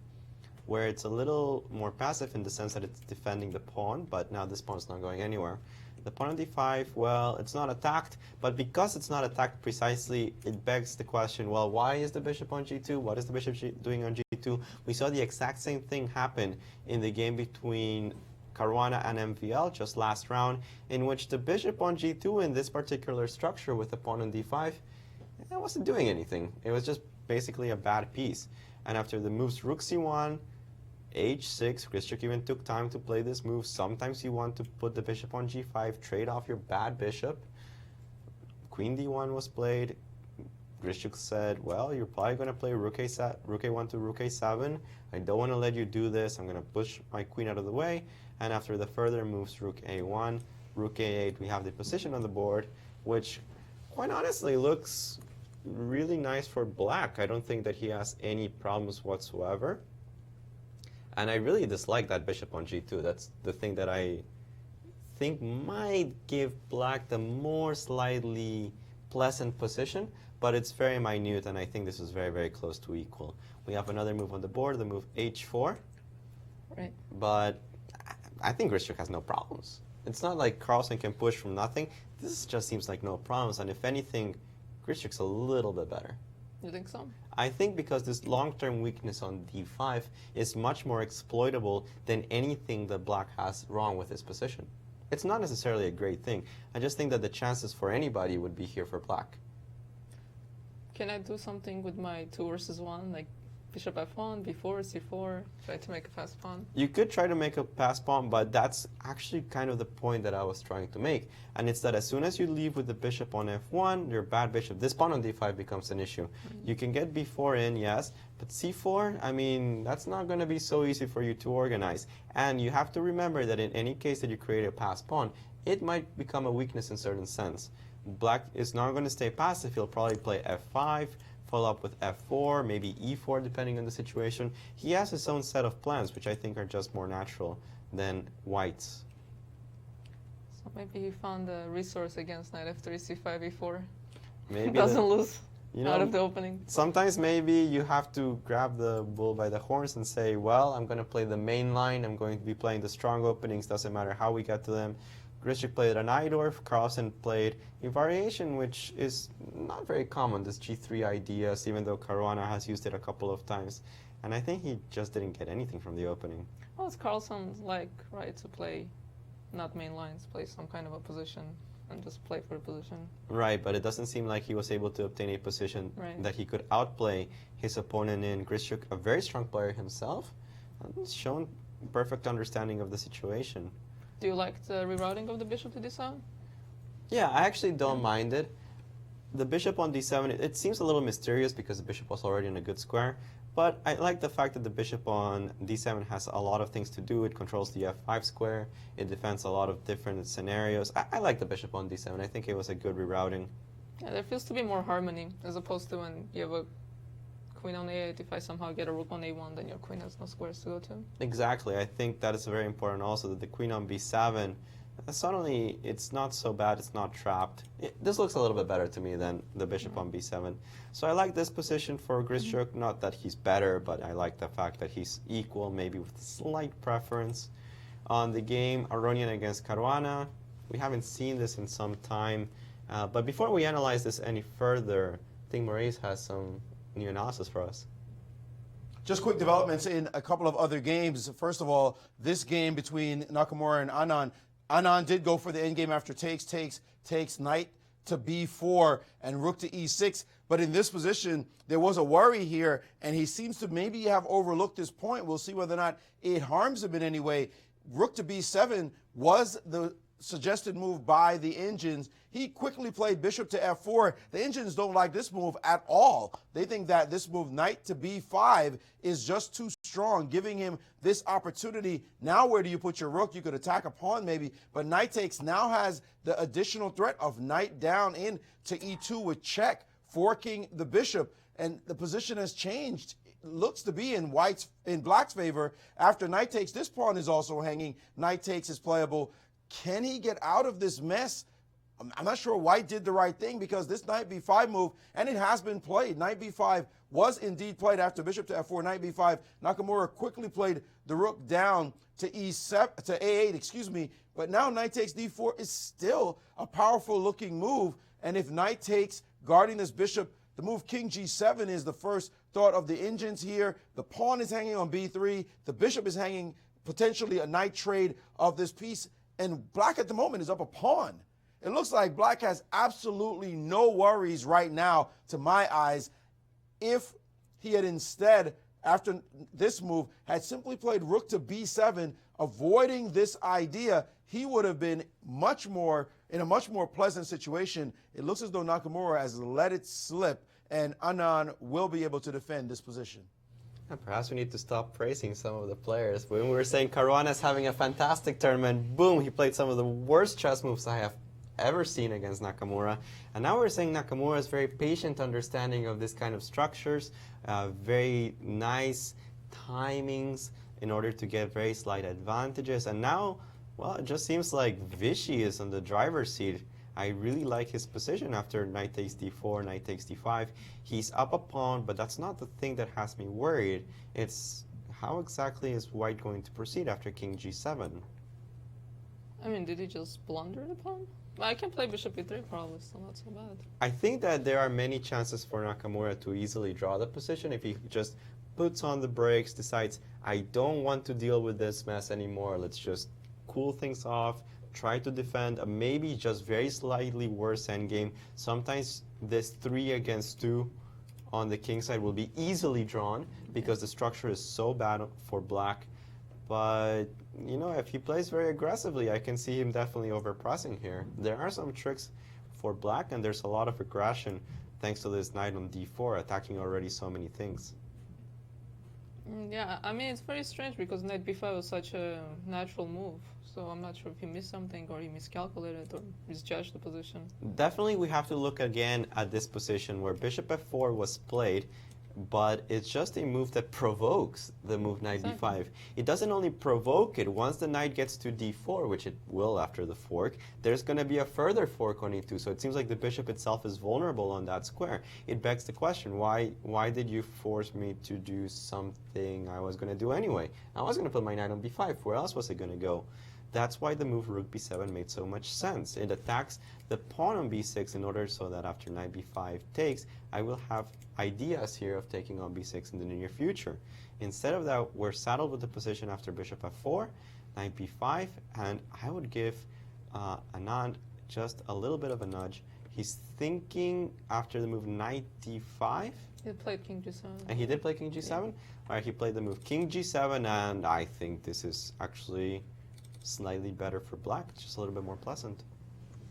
where it's a little more passive in the sense that it's defending the pawn, but now this pawn is not going anywhere. The pawn on d5, well, it's not attacked, but because it's not attacked precisely, it begs the question, well, why is the bishop on g2? What is the bishop doing on g2? We saw the exact same thing happen in the game between Caruana and MVL just last round, in which the bishop on g2 in this particular structure with the pawn on d5, it wasn't doing anything. It was just basically a bad piece. And after the moves rook c1, h6, Grischuk even took time to play this move. Sometimes you want to put the bishop on g5, trade off your bad bishop. Queen d1 was played. Grischuk said, well, you're probably going to play rook a1 to rook a7. I don't want to let you do this. I'm going to push my queen out of the way. And after the further moves, rook a1, rook a8, we have the position on the board, which quite honestly looks really nice for black. I don't think that he has any problems whatsoever. And I really dislike that bishop on g2. That's the thing that I think might give black the more slightly pleasant position, but it's very minute, and I think this is very, very close to equal. We have another move on the board, the move h4. Right. But I think Grischuk has no problems. It's not like Carlsen can push from nothing. This just seems like no problems, and if anything, Grischuk's a little bit better. You think so? I think because this long-term weakness on d5 is much more exploitable than anything that black has wrong with his position. It's not necessarily a great thing. I just think that the chances for anybody would be here for black. Can I do something with my 2 versus 1, like bishop f1, b4, c4, try to make a pass pawn? You could try to make a pass pawn, but that's actually kind of the point that I was trying to make. And it's that as soon as you leave with the bishop on f1, your bad bishop, this pawn on d5 becomes an issue. You can get b4 in, yes, but c4, I mean, that's not going to be so easy for you to organize. And you have to remember that in any case that you create a pass pawn, it might become a weakness in certain sense. Black is not going to stay passive. He'll probably play f5, follow up with f4, maybe e4, depending on the situation. He has his own set of plans, which I think are just more natural than White's. So maybe he found a resource against knight f3, c5, e4. Maybe doesn't lose you know, out of the opening. Sometimes maybe you have to grab the bull by the horns and say, well, I'm going to play the main line. I'm going to be playing the strong openings. Doesn't matter how we get to them. Grischuk played an Eidorf, Carlsen played a variation which is not very common, this g3 ideas, even though Caruana has used it a couple of times. And I think he just didn't get anything from the opening. Well, it's Carlsen's like, right, to play not main lines, play some kind of a position and just play for a position. Right, but it doesn't seem like he was able to obtain a position that he could outplay his opponent in. Grischuk, a very strong player himself, and shown perfect understanding of the situation. Do you like the rerouting of the bishop to d7? Yeah, I actually don't mind it. The bishop on d7, it seems a little mysterious because the bishop was already in a good square, but I like the fact that the bishop on d7 has a lot of things to do. It controls the f5 square, it defends a lot of different scenarios. I like the bishop on d7. I think it was a good rerouting. Yeah, there feels to be more harmony as opposed to when you have a queen on a8. If I somehow get a rook on a1, then your queen has no squares to go to. Exactly. I think that is very important also, that the queen on b7, suddenly it's not so bad, it's not trapped. This looks a little bit better to me than the bishop on b7. So I like this position for Grischuk. Not that he's better, but I like the fact that he's equal, maybe with slight preference. On the game, Aronian against Caruana. We haven't seen this in some time. But before we analyze this any further, I think Maurice has some new analysis for us. Just quick developments in a couple of other games. First of all, this game between Nakamura and Anand. Anand did go for the endgame after takes, knight to b4 and rook to e6. But in this position, there was a worry here, and he seems to maybe have overlooked this point. We'll see whether or not it harms him in any way. Rook to b7 was the suggested move by the engines. He quickly played bishop to f4. The engines don't like this move at all. They think that this move, knight to b5, is just too strong, giving him this opportunity. Now where do you put your rook? You could attack a pawn maybe, but knight takes now has the additional threat of knight down in to e2 with check, forking the bishop, and the position has changed. Looks to be in black's favor. After knight takes, this pawn is also hanging. Knight takes is playable. Can he get out of this mess? I'm not sure white did the right thing, because this knight b5 move, and it has been played. Knight b5 was indeed played after bishop to f4, knight b5. Nakamura quickly played the rook down to e7 to a8, excuse me. But now knight takes d4 is still a powerful looking move. And if knight takes, guarding this bishop, the move king g7 is the first thought of the engines here. The pawn is hanging on b3. The bishop is hanging, potentially a knight trade of this piece. And black at the moment is up a pawn. It looks like black has absolutely no worries right now, to my eyes. If he had instead, after this move, had simply played rook to b7, avoiding this idea, he would have been in a much more pleasant situation. It looks as though Nakamura has let it slip, and Anand will be able to defend this position. And perhaps we need to stop praising some of the players. When we were saying Caruana is having a fantastic tournament, boom, he played some of the worst chess moves I have ever seen against Nakamura. And now we're saying Nakamura is very patient understanding of this kind of structures, very nice timings in order to get very slight advantages. And now, well, it just seems like Vichy is on the driver's seat. I really like his position after knight takes d4, knight takes d5. He's up a pawn, but that's not the thing that has me worried. It's how exactly is white going to proceed after king g7? I mean, did he just blunder the pawn? Well, I can play bishop e3 probably, so not so bad. I think that there are many chances for Nakamura to easily draw the position if he just puts on the brakes, decides, I don't want to deal with this mess anymore, let's just cool things off, try to defend a maybe just very slightly worse endgame. Sometimes this 3 against 2 on the king side will be easily drawn because the structure is so bad for black. But, you know, if he plays very aggressively, I can see him definitely overpressing here. There are some tricks for black, and there's a lot of aggression thanks to this knight on d4, attacking already so many things. Yeah, I mean, it's very strange because knight b5 was such a natural move. So I'm not sure if he missed something or he miscalculated or misjudged the position. Definitely we have to look again at this position where bishop f4 was played, but it's just a move that provokes the move knight b5. It doesn't only provoke it. Once the knight gets to d4, which it will after the fork, there's going to be a further fork on e2. So it seems like the bishop itself is vulnerable on that square. It begs the question, why did you force me to do something I was going to do anyway? I was going to put my knight on b5. Where else was it going to go? That's why the move rook b7 made so much sense. It attacks the pawn on b6 in order so that after knight b5 takes, I will have ideas here of taking on b6 in the near future. Instead of that, we're saddled with the position after bishop f4, knight b5, and I would give Anand just a little bit of a nudge. He's thinking after the move knight d5. He played king g7. And he did play king g7? Yeah. All right, he played the move king g7, and I think this is actually slightly better for black. It's just a little bit more pleasant.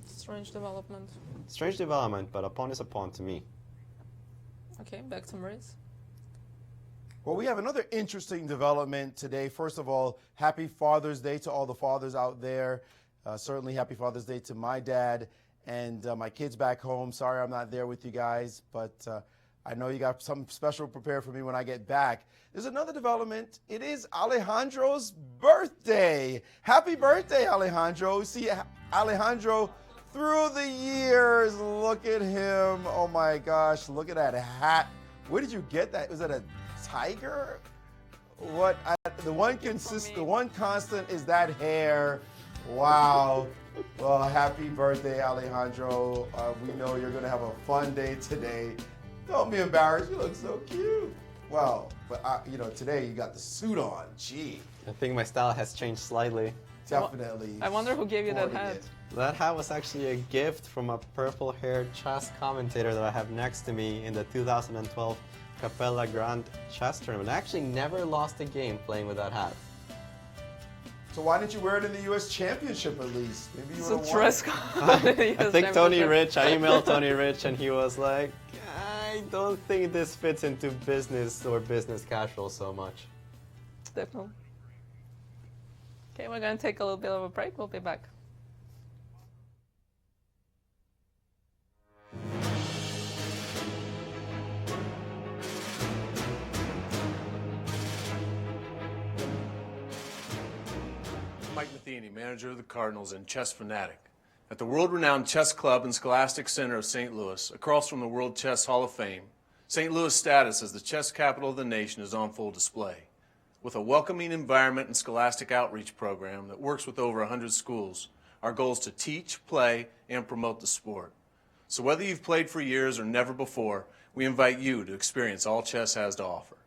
Strange development. Strange development, but a pawn is a pawn to me. Okay, back to Maurice. Well, we have another interesting development today. First of all, happy Father's Day to all the fathers out there. Certainly happy Father's Day to my dad and my kids back home. Sorry I'm not there with you guys, but I know you got something special prepared for me when I get back. There's another development. It is Alejandro's birthday. Happy birthday, Alejandro. See, Alejandro, through the years, look at him. Oh my gosh, look at that hat. Where did you get that? Was that a tiger? The one constant is that hair. Wow. Well, happy birthday, Alejandro. We know you're going to have a fun day today. Don't be embarrassed. You look so cute. Well, but today you got the suit on. Gee. I think my style has changed slightly. Definitely. I wonder who gave you that hat. That hat was actually a gift from a purple-haired chess commentator that I have next to me in the 2012 Vachier-Lagrave chess tournament. I actually never lost a game playing with that hat. So why didn't you wear it in the U.S. Championship at least? Maybe you would have won. Dress code. I think Tony Rich, I emailed Tony Rich and he was like, I don't think this fits into business or business casual so much. Definitely. Okay, we're going to take a little bit of a break. We'll be back. Mike Matheny, manager of the Cardinals and chess fanatic. At the world-renowned Chess Club and Scholastic Center of St. Louis, across from the World Chess Hall of Fame, St. Louis' status as the chess capital of the nation is on full display. With a welcoming environment and scholastic outreach program that works with over 100 schools, our goal is to teach, play, and promote the sport. So whether you've played for years or never before, we invite you to experience all chess has to offer.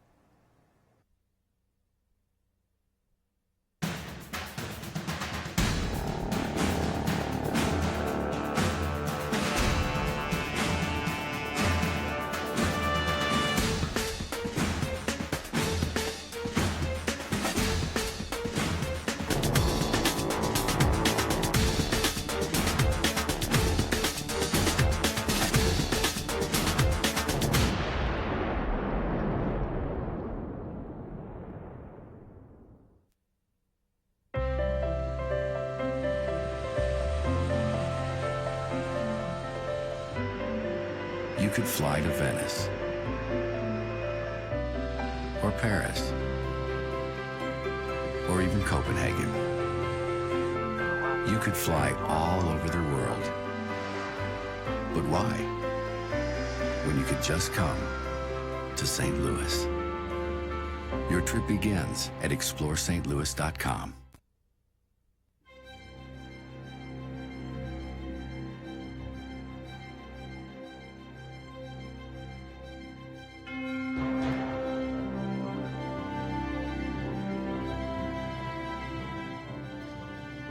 You could fly to Venice or Paris or even Copenhagen. You could fly all over the world. But why? When you could just come to St. Louis. Your trip begins at ExploreSt.Louis.com.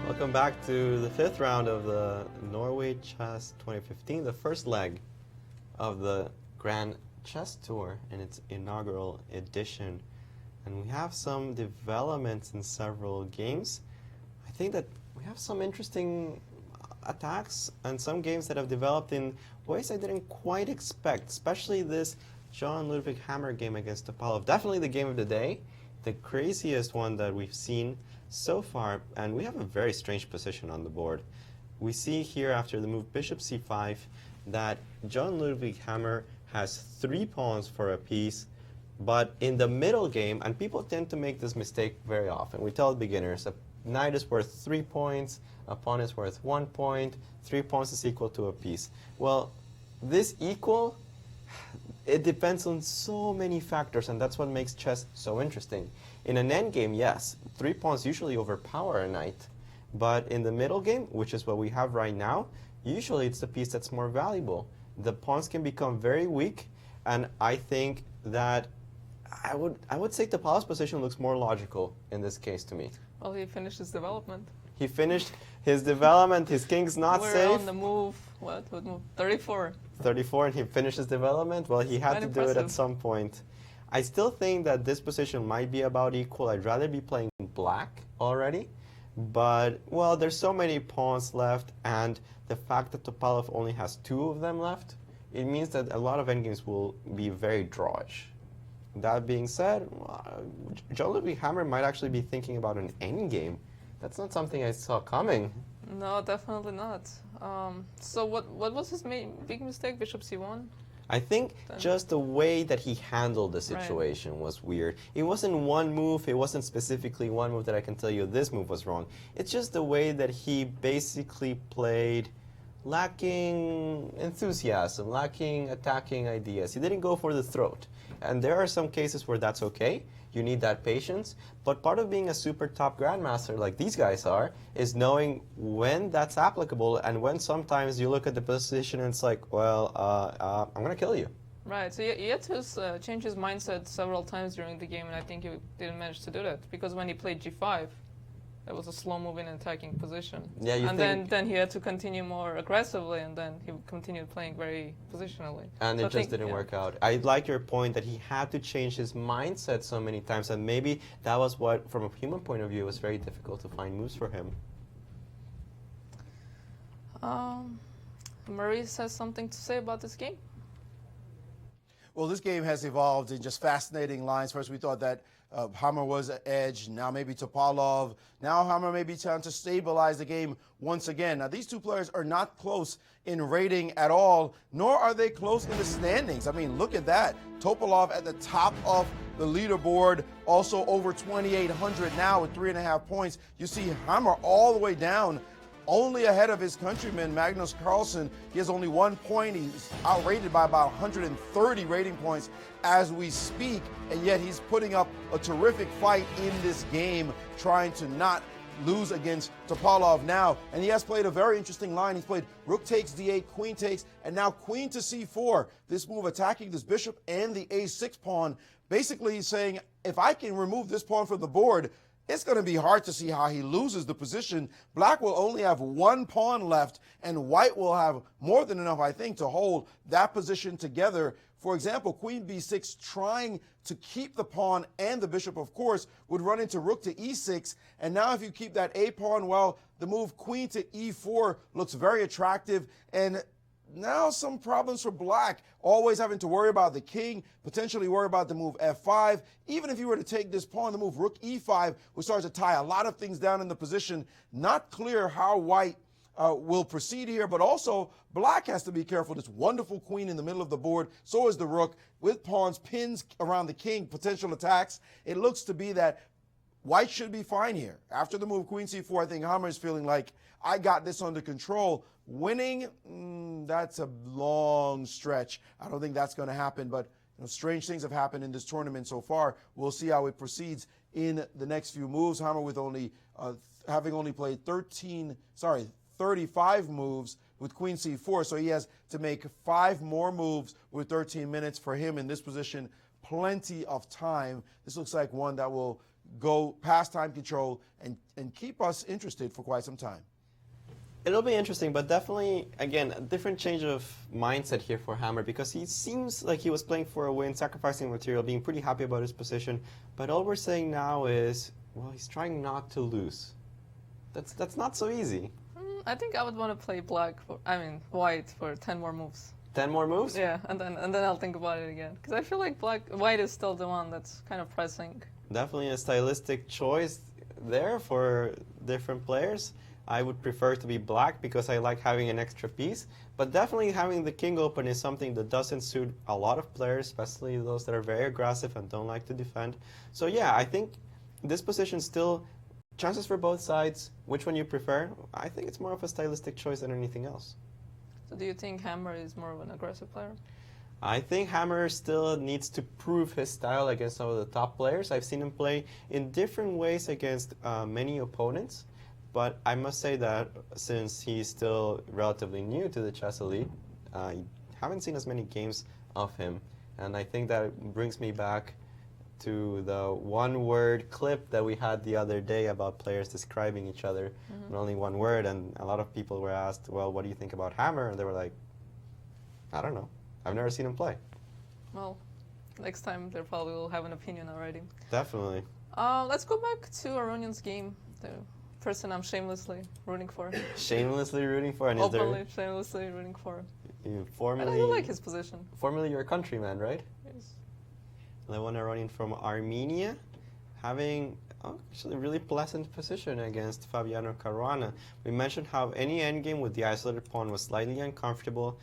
Welcome back to the fifth round of the Norway Chess 2015, the first leg of the Grand Chess Tour in its inaugural edition. And we have some developments in several games. I think that we have some interesting attacks and some games that have developed in ways I didn't quite expect, especially this John Ludwig Hammer game against Topalov. Definitely the game of the day, the craziest one that we've seen so far, and we have a very strange position on the board. We see here after the move bishop c5 that John Ludwig Hammer has 3 pawns for a piece, but in the middle game, and people tend to make this mistake very often, we tell beginners a knight is worth 3 points, a pawn is worth 1 point, 3 pawns is equal to a piece. Well, this equal, it depends on so many factors, and that's what makes chess so interesting. In an endgame, yes, 3 pawns usually overpower a knight. But in the middle game, which is what we have right now, usually it's the piece that's more valuable. The pawns can become very weak, and I think that I would say Topalov's position looks more logical in this case to me. Well, he finished his development. He finished his development, his king's not We're safe. on the move, what move? 34. 34, and he finished his development. Well, he had Quite to do it at impressive. some point. I still think that this position might be about equal. I'd rather be playing black already. But, well, there's so many pawns left, and the fact that Topalov only has 2 of them left, it means that a lot of endgames will be very drawish. That being said, John Ludwig Hammer might actually be thinking about an endgame. That's not something I saw coming. No, definitely not. So what was his big mistake? Bishop c1? I think just the way that he handled the situation was weird. It wasn't one move, it wasn't specifically one move that I can tell you this move was wrong. It's just the way that he basically played lacking enthusiasm, lacking attacking ideas. He didn't go for the throat. And there are some cases where that's okay. You need that patience. But part of being a super top grandmaster like these guys are is knowing when that's applicable and when sometimes you look at the position and it's like, well, I'm going to kill you. Right, so he had to change his mindset several times during the game, and I think he didn't manage to do that. Because when he played g5, that was a slow-moving and attacking position. Yeah, and then he had to continue more aggressively, and then he continued playing very positionally. And so it just didn't work out. I like your point that he had to change his mindset so many times, and maybe that was what, from a human point of view, it was very difficult to find moves for him. Maurice has something to say about this game? Well, this game has evolved in just fascinating lines. First, we thought that Hammer was an edge. Now maybe Topalov. Now Hammer may be trying to stabilize the game once again. Now, these two players are not close in rating at all, nor are they close in the standings. I mean, look at that. Topalov at the top of the leaderboard, also over 2,800 now with 3.5 points. You see Hammer all the way down, only ahead of his countryman, Magnus Carlsen. He has only 1 point. He's outrated by about 130 rating points as we speak, and yet he's putting up a terrific fight in this game, trying to not lose against Topalov now. And he has played a very interesting line. He's played rook takes d8, queen takes, and now queen to c4. This move attacking this bishop and the a6 pawn. Basically he's saying, if I can remove this pawn from the board, it's going to be hard to see how he loses the position. Black will only have 1 pawn left, and white will have more than enough, I think, to hold that position together. For example, queen b6 trying to keep the pawn and the bishop, of course, would run into rook to e6. And now if you keep that a pawn, well, the move queen to e4 looks very attractive. And now some problems for black, always having to worry about the king, potentially worry about the move f5. Even if you were to take this pawn, the move rook e5 would start to tie a lot of things down in the position. Not clear how white will proceed here, but also black has to be careful. This wonderful queen in the middle of the board, so is the rook, with pawns, pins around the king, potential attacks. It looks to be that white should be fine here. After the move queen c4, I think Hammer is feeling like, I got this under control. Winning, that's a long stretch. I don't think that's going to happen, but strange things have happened in this tournament so far. We'll see how it proceeds in the next few moves. Hammer with only having only played 35 moves with queen c4, so he has to make 5 more moves with 13 minutes for him in this position. Plenty of time. This looks like one that will go past time control and keep us interested for quite some time. It'll be interesting, but definitely, again, a different change of mindset here for Hammer, because he seems like he was playing for a win, sacrificing material, being pretty happy about his position. But all we're saying now is, well, he's trying not to lose. That's not so easy. I think I would want to play white for 10 more moves. 10 more moves? Yeah, and then I'll think about it again. Because I feel like white is still the one that's kind of pressing. Definitely a stylistic choice there for different players. I would prefer to be black because I like having an extra piece, but definitely having the king open is something that doesn't suit a lot of players, especially those that are very aggressive and don't like to defend. So yeah, I think this position still, chances for both sides. Which one you prefer? I think it's more of a stylistic choice than anything else. So do you think Hammer is more of an aggressive player? I think Hammer still needs to prove his style against some of the top players. I've seen him play in different ways against many opponents. But I must say that since he's still relatively new to the chess elite, I haven't seen as many games of him. And I think that brings me back to the one-word clip that we had the other day about players describing each other in only one word. And a lot of people were asked, well, what do you think about Hammer? And they were like, I don't know. I've never seen him play. Well, next time they probably will have an opinion already. Definitely. Let's go back to Aronian's game. The person I'm shamelessly rooting for. Shamelessly rooting for? And openly, shamelessly rooting for. Formerly, I don't like his position. Formerly your countryman, right? Yes. Levon Aronian from Armenia, having actually a really pleasant position against Fabiano Caruana. We mentioned how any endgame with the isolated pawn was slightly uncomfortable.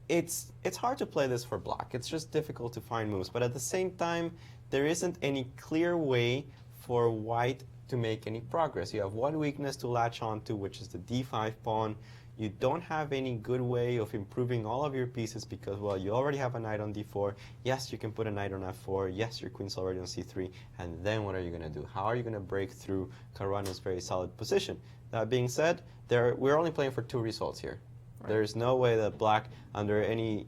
it's hard to play this for black. It's just difficult to find moves. But at the same time, there isn't any clear way for white to make any progress. You have one weakness to latch onto, which is the d5 pawn. You don't have any good way of improving all of your pieces because, well, you already have a knight on d4. Yes, you can put a knight on f4. Yes, your queen's already on c3. And then what are you going to do? How are you going to break through Caruana's very solid position? That being said, we're only playing for 2 results here. Right. There's no way that black, under any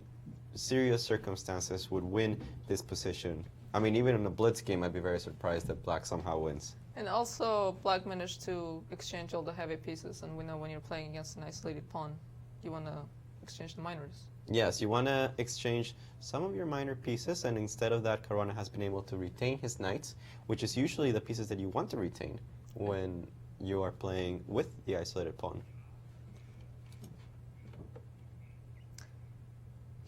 serious circumstances, would win this position. I mean, even in a blitz game, I'd be very surprised that black somehow wins. And also, black managed to exchange all the heavy pieces, and we know when you're playing against an isolated pawn, you want to exchange the minors. Yes, you want to exchange some of your minor pieces, and instead of that, Caruana has been able to retain his knights, which is usually the pieces that you want to retain when you are playing with the isolated pawn.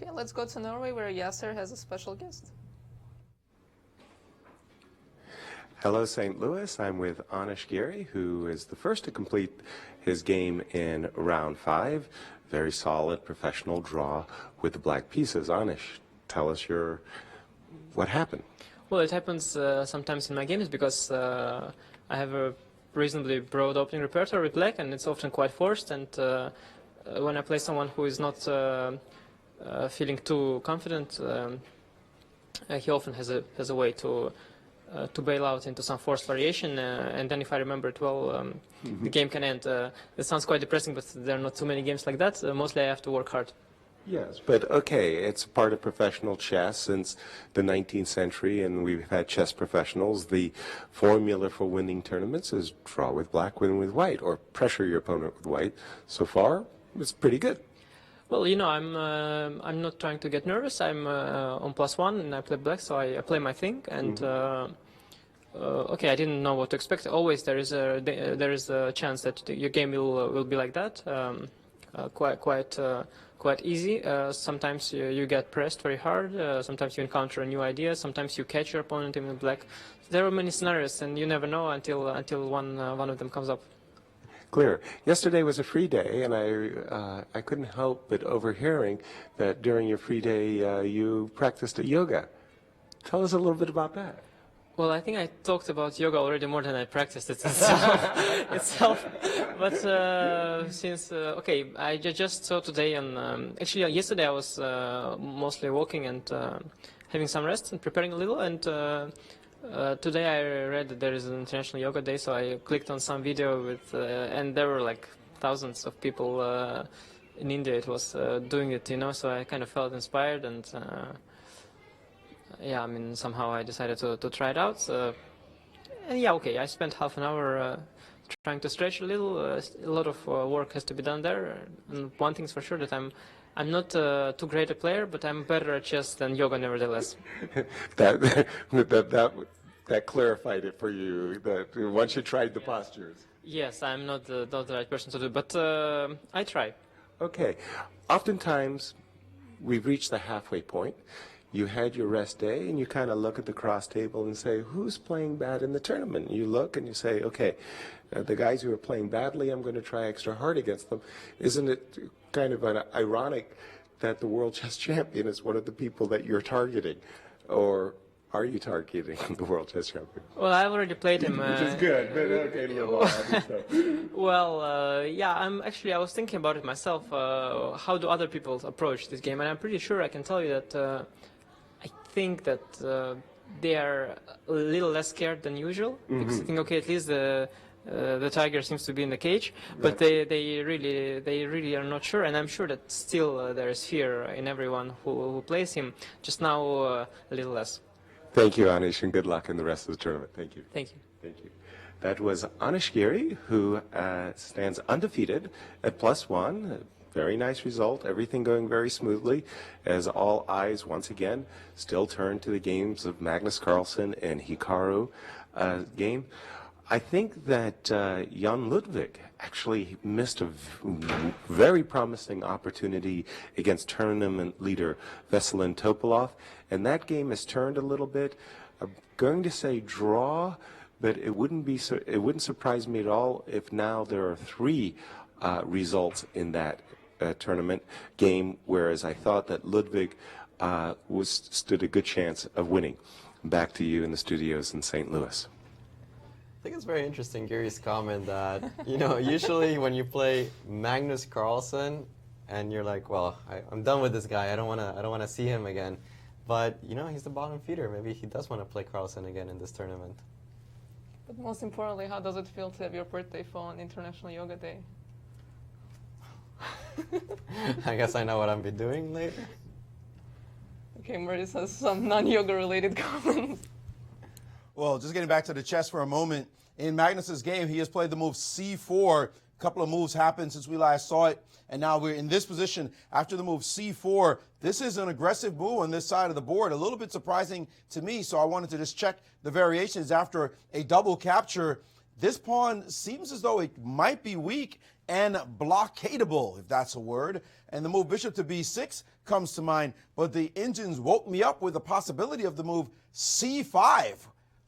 Okay, let's go to Norway, where Yasser has a special guest. Hello, St. Louis. I'm with Anish Giri, who is the first to complete his game in round 5. Very solid professional draw with the black pieces. Anish, tell us what happened. Well, it happens sometimes in my games because I have a reasonably broad opening repertoire with black, and it's often quite forced. And when I play someone who is not feeling too confident, he often has a way to bail out into some forced variation, and then if I remember it well, the game can end. It sounds quite depressing, but there are not too many games like that. Mostly I have to work hard. Yes, but okay, it's part of professional chess since the 19th century, and we've had chess professionals. The formula for winning tournaments is draw with black, win with white, or pressure your opponent with white. So far, it's pretty good. Well, you know, I'm not trying to get nervous. I'm on +1 and I play black, so I play my thing. And okay, I didn't know what to expect. Always there is a chance that your game will be like that. Quite easy. Sometimes you get pressed very hard. Sometimes you encounter a new idea. Sometimes you catch your opponent in black. There are many scenarios, and you never know until one of them comes up. Clear. Yesterday was a free day, and I couldn't help but overhearing that during your free day you practiced yoga. Tell us a little bit about that. Well, I think I talked about yoga already more than I practiced it itself. But since, okay, I just saw today, and actually yesterday I was mostly walking and having some rest and preparing a little, and today I read that there is an International Yoga Day, so I clicked on some video with, and there were like thousands of people in India. It was doing it, you know, so I kind of felt inspired, and yeah, I mean, somehow I decided to try it out. And yeah, okay, I spent half an hour trying to stretch a little. A lot of work has to be done there, and one thing's for sure, that I'm not too great a player, but I'm better at chess than yoga, nevertheless. That clarified it for you, that once you tried the postures. Yes, I'm not the right person to do, but I try. Okay. Oftentimes, we've reached the halfway point. You had your rest day, and you kind of look at the cross table and say, who's playing bad in the tournament? You look and you say, okay, the guys who are playing badly, I'm going to try extra hard against them. Isn't it kind of ironic that the world chess champion is one of the people that you're targeting? Or are you targeting the world chess champion? Well, I've already played him. Which is good, but okay, well, yeah, I was thinking about it myself. How do other people approach this game? And I'm pretty sure I can tell you that I think that they are a little less scared than usual, because I think, okay, at least the tiger seems to be in the cage, but they really are not sure, and I'm sure that still there is fear in everyone who plays him. Just now a little less. Thank you, Anish, and good luck in the rest of the tournament. Thank you. Thank you. Thank you. That was Anish Giri, who stands undefeated at +1. Very nice result. Everything going very smoothly, as all eyes once again still turn to the games of Magnus Carlsen and Hikaru game. I think that Jan Ludwig actually missed a very promising opportunity against tournament leader Vachier-Lagrave and Topalov, and that game has turned a little bit. I'm going to say draw, but it wouldn't surprise me at all if now there are 3 results in that tournament game, whereas I thought that Ludwig stood a good chance of winning. Back to you in the studios in St. Louis. I think it's very interesting, Giri's comment that, usually when you play Magnus Carlsen and you're like, well, I'm done with this guy. I don't want to see him again. But, he's the bottom feeder. Maybe he does want to play Carlsen again in this tournament. But most importantly, how does it feel to have your birthday fall on International Yoga Day? I guess I know what I'll be doing later. Okay, Maurice has some non-yoga related comments. Well, just getting back to the chess for a moment. In Magnus's game, he has played the move c4. A couple of moves happened since we last saw it, and now we're in this position after the move c4. This is an aggressive move on this side of the board, a little bit surprising to me, so I wanted to just check the variations after a double capture. This pawn seems as though it might be weak and blockadable, if that's a word. And the move bishop to b6 comes to mind, but the engines woke me up with the possibility of the move c5.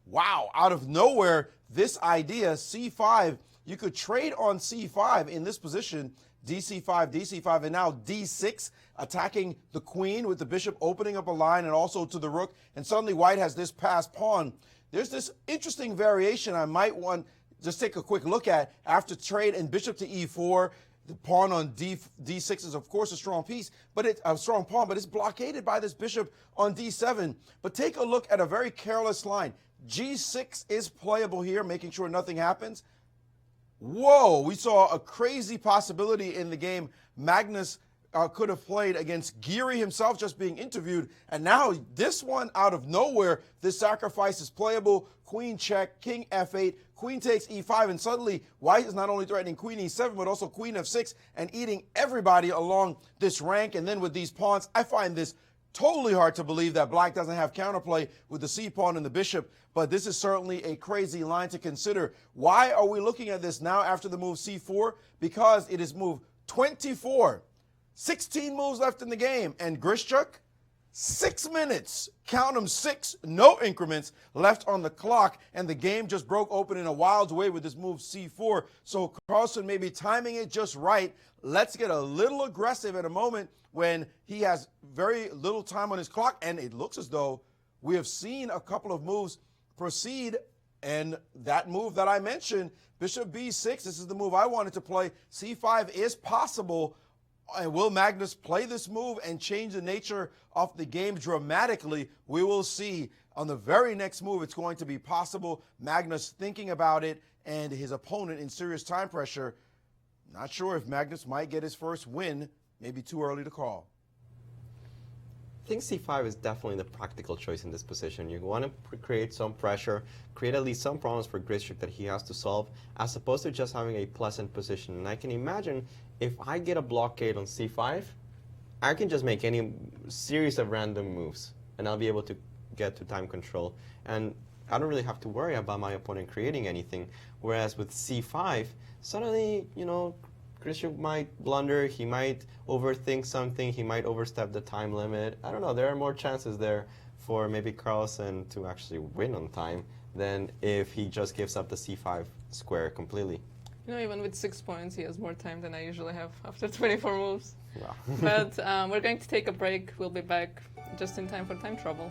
Wow, out of nowhere, this idea, c5, you could trade on c5 in this position, dc5, dc5, and now d6, attacking the queen with the bishop opening up a line and also to the rook, and suddenly white has this passed pawn. There's this interesting variation I might want just take a quick look at after trade and bishop to e4. The pawn on d6 is, of course, a strong piece, but it's a strong pawn, but it's blockaded by this bishop on d7. But take a look at a very careless line. g6 is playable here, making sure nothing happens. Whoa, we saw a crazy possibility in the game. Magnus could have played against Giri himself just being interviewed, and now this one out of nowhere, this sacrifice is playable. Queen check, king f8, queen takes e5, and suddenly white is not only threatening queen e7 but also queen f6 and eating everybody along this rank. And then with these pawns, I find this totally hard to believe that black doesn't have counterplay with the c-pawn and the bishop, but this is certainly a crazy line to consider. Why are we looking at this now after the move c4? Because it is move 24. 16 moves left in the game, and Grischuk, 6 minutes, count them 6, no increments left on the clock, and the game just broke open in a wild way with this move c4. So Carlsen may be timing it just right. Let's get a little aggressive at a moment when he has very little time on his clock, and it looks as though we have seen a couple of moves proceed, and that move that I mentioned, bishop b6, this is the move I wanted to play. c5 is possible. And will Magnus play this move and change the nature of the game dramatically? We will see. On the very next move, it's going to be possible. Magnus thinking about it and his opponent in serious time pressure. Not sure if Magnus might get his first win. Maybe too early to call. I think c5 is definitely the practical choice in this position. You want to create some pressure, create at least some problems for Grischuk that he has to solve, as opposed to just having a pleasant position. And I can imagine if I get a blockade on c5, I can just make any series of random moves, and I'll be able to get to time control. And I don't really have to worry about my opponent creating anything. Whereas with c5, suddenly, Grischuk might blunder, he might overthink something, he might overstep the time limit. I don't know, there are more chances there for maybe Carlsen to actually win on time than if he just gives up the c5 square completely. Even with 6 points, he has more time than I usually have after 24 moves. Wow. But we're going to take a break. We'll be back just in time for time trouble.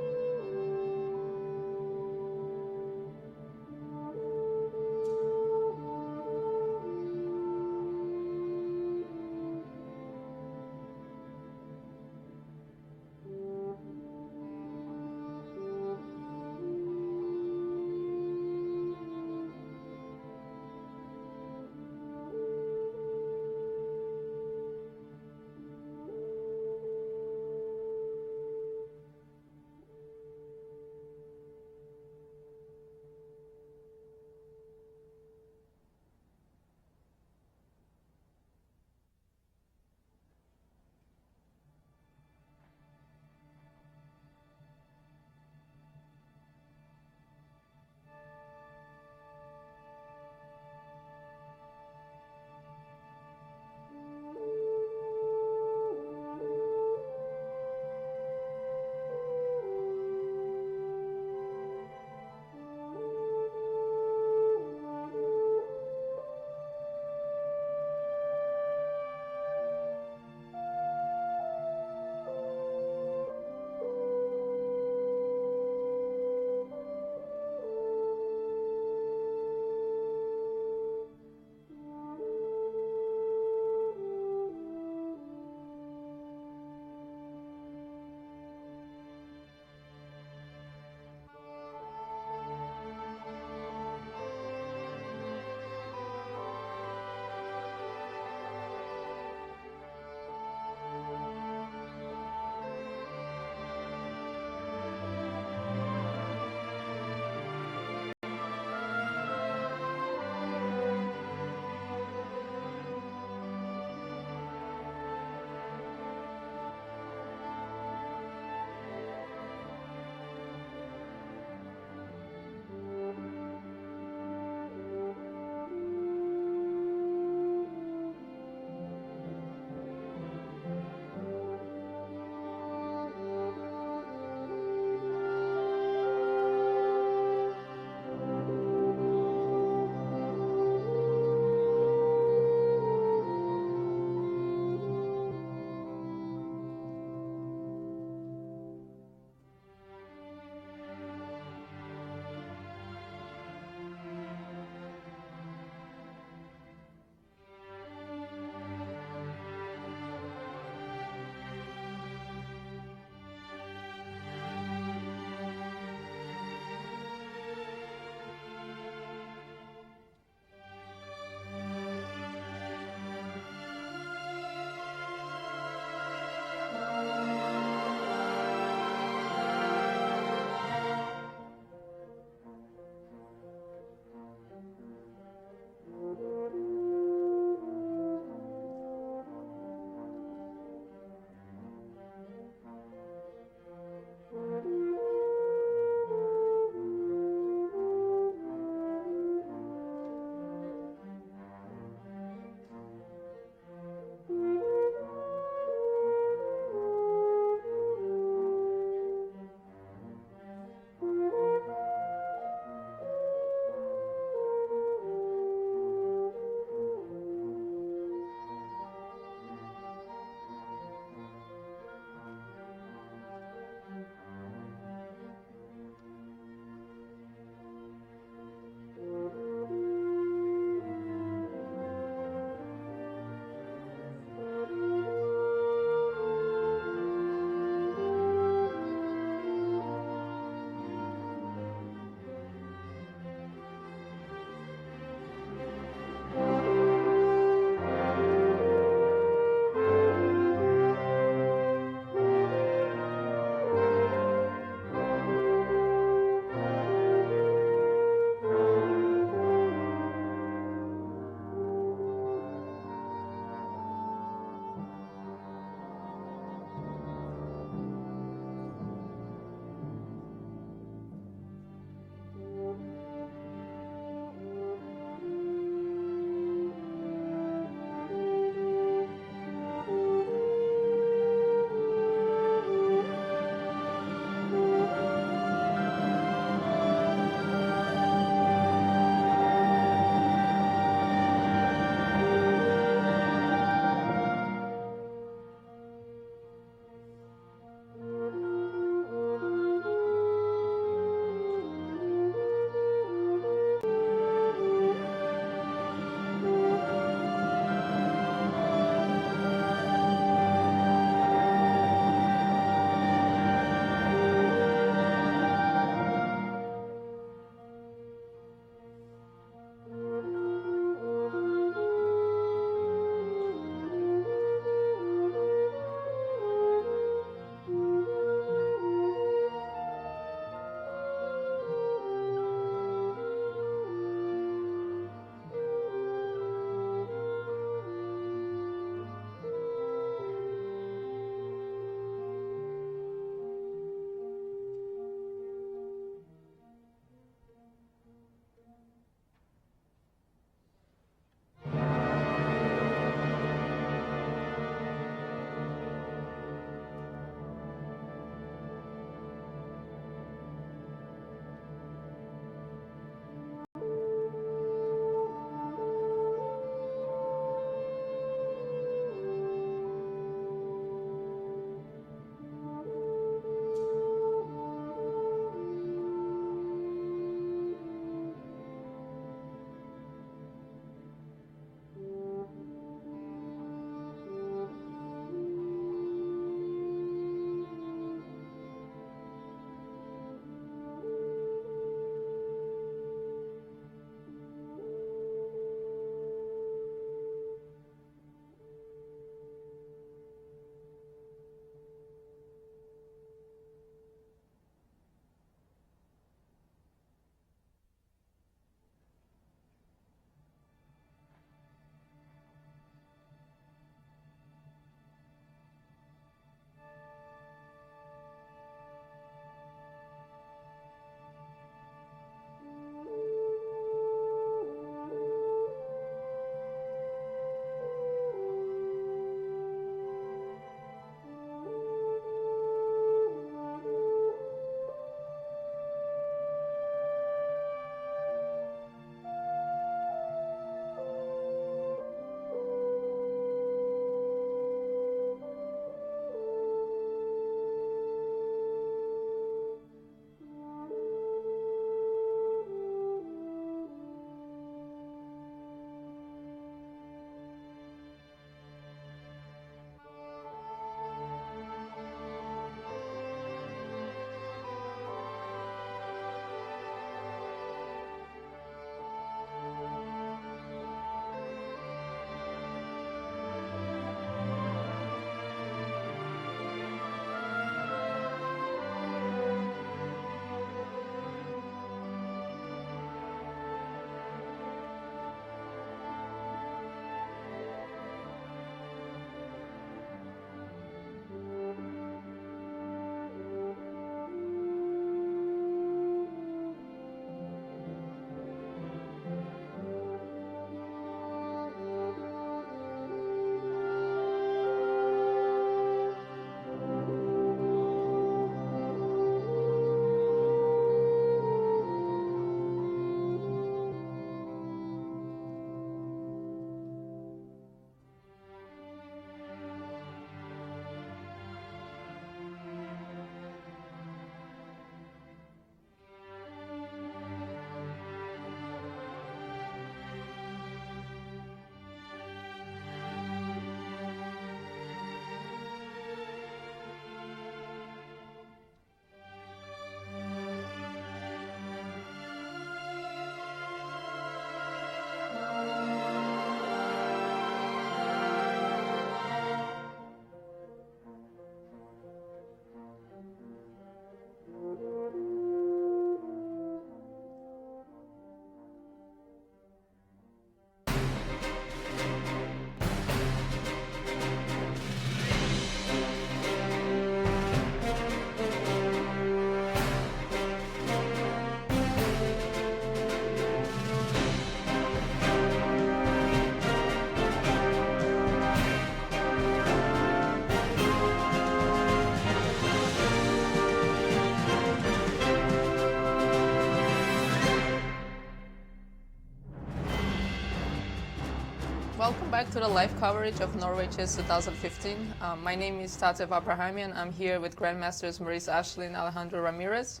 welcome back to the live coverage of Norway Chess 2015. My name is Tatev Abrahamyan. I'm here with Grandmasters Maurice Ashley and Alejandro Ramirez.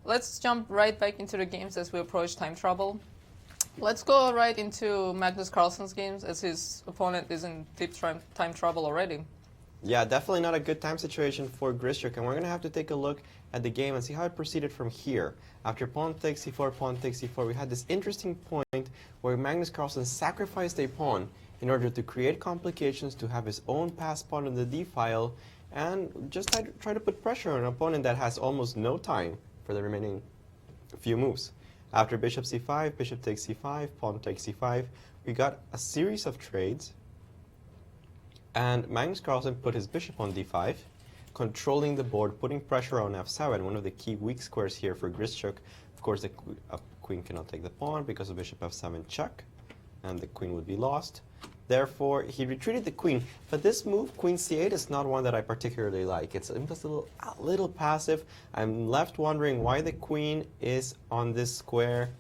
Let's jump right back into the games as we approach time trouble. Let's go right into Magnus Carlsen's games as his opponent is in deep time trouble already. Yeah, definitely not a good time situation for Grischuk, and we're going to have to take a look at the game and see how it proceeded from here. After pawn takes c4, pawn takes c4, we had this interesting point where Magnus Carlsen sacrificed a pawn in order to create complications, to have his own passed pawn on the d-file, and just try to put pressure on an opponent that has almost no time for the remaining few moves. After bishop c5, bishop takes c5, pawn takes c5, we got a series of trades. And Magnus Carlsen put his bishop on d5, controlling the board, putting pressure on f7, one of the key weak squares here for Grischuk. Of course, the queen cannot take the pawn because of bishop f7 check, and the queen would be lost. Therefore, he retreated the queen. But this move, queen c8, is not one that I particularly like. It's just a little passive. I'm left wondering why the queen is on this square.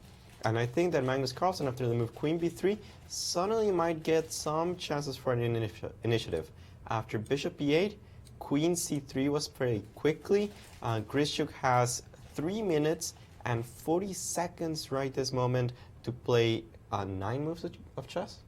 And I think that Magnus Carlsen, after the move queen b3, suddenly might get some chances for an initiative. After bishop e8, queen c3 was played quickly. Grischuk has 3 minutes and 40 seconds right this moment to play 9 moves of chess.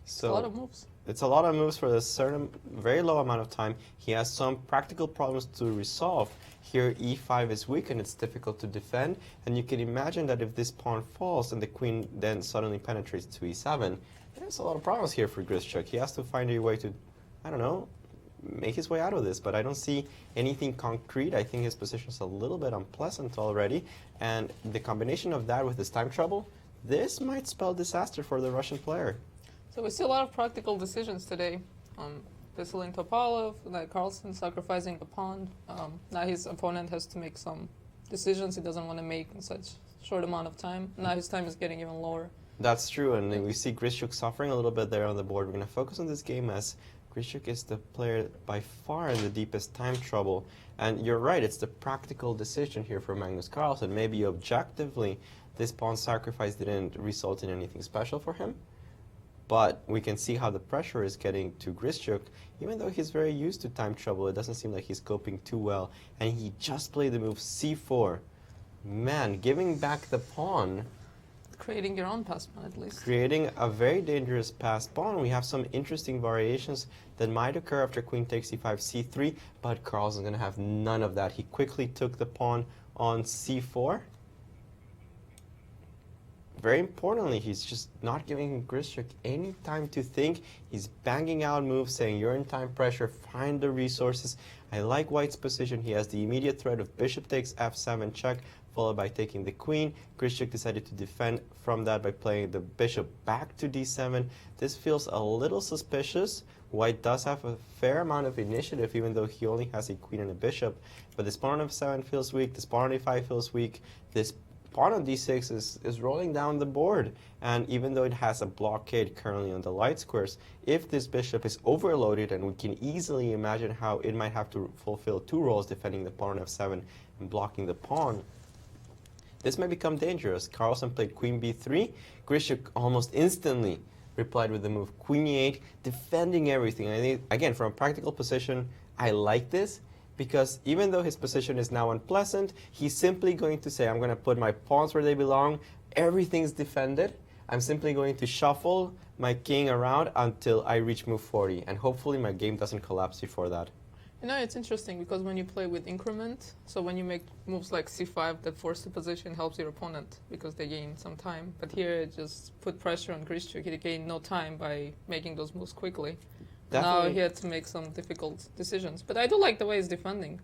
So a lot of moves. It's a lot of moves for a certain, very low amount of time. He has some practical problems to resolve. Here e5 is weak and it's difficult to defend, and you can imagine that if this pawn falls and the queen then suddenly penetrates to e7, there's a lot of problems here for Grischuk. He has to find a way to, I don't know, make his way out of this, but I don't see anything concrete. I think his position is a little bit unpleasant already, and the combination of that with his time trouble, this might spell disaster for the Russian player. So we see a lot of practical decisions today. Disciplining Topalov, like Carlsen sacrificing a pawn. Now his opponent has to make some decisions he doesn't want to make in such short amount of time. Now his time is getting even lower. That's true, and we see Grischuk suffering a little bit there on the board. We're going to focus on this game as Grischuk is the player by far in the deepest time trouble. And you're right, it's the practical decision here for Magnus Carlsen. Maybe objectively, this pawn sacrifice didn't result in anything special for him. But we can see how the pressure is getting to Grischuk. Even though he's very used to time trouble, it doesn't seem like he's coping too well. And he just played the move c4. Man, giving back the pawn. Creating your own passed pawn, at least. Creating a very dangerous passed pawn. We have some interesting variations that might occur after queen takes c5, c3, but Carlsen's going to have none of that. He quickly took the pawn on c4. Very importantly, he's just not giving Grischuk any time to think. He's banging out moves, saying, you're in time pressure, find the resources. I like White's position. He has the immediate threat of bishop takes f7 check, followed by taking the queen. Grischuk decided to defend from that by playing the bishop back to d7. This feels a little suspicious. White does have a fair amount of initiative, even though he only has a queen and a bishop. But this pawn on f7 feels weak, this pawn on a5 feels weak, this pawn on d6 is rolling down the board, and even though it has a blockade currently on the light squares, if this bishop is overloaded, and we can easily imagine how it might have to fulfill 2 roles defending the pawn on f7 and blocking the pawn, this may become dangerous. Carlsen played queen b3. Grischuk almost instantly replied with the move queen e8, defending everything. And I think, again, from a practical position, I like this, because even though his position is now unpleasant, he's simply going to say, I'm going to put my pawns where they belong, everything's defended, I'm simply going to shuffle my king around until I reach move 40, and hopefully my game doesn't collapse before that. You know, it's interesting because when you play with increment, so when you make moves like c5 that force the position, helps your opponent because they gain some time. But here it just put pressure on Grischuk. He gained no time by making those moves quickly. Definitely. Now he had to make some difficult decisions. But I do like the way he's defending.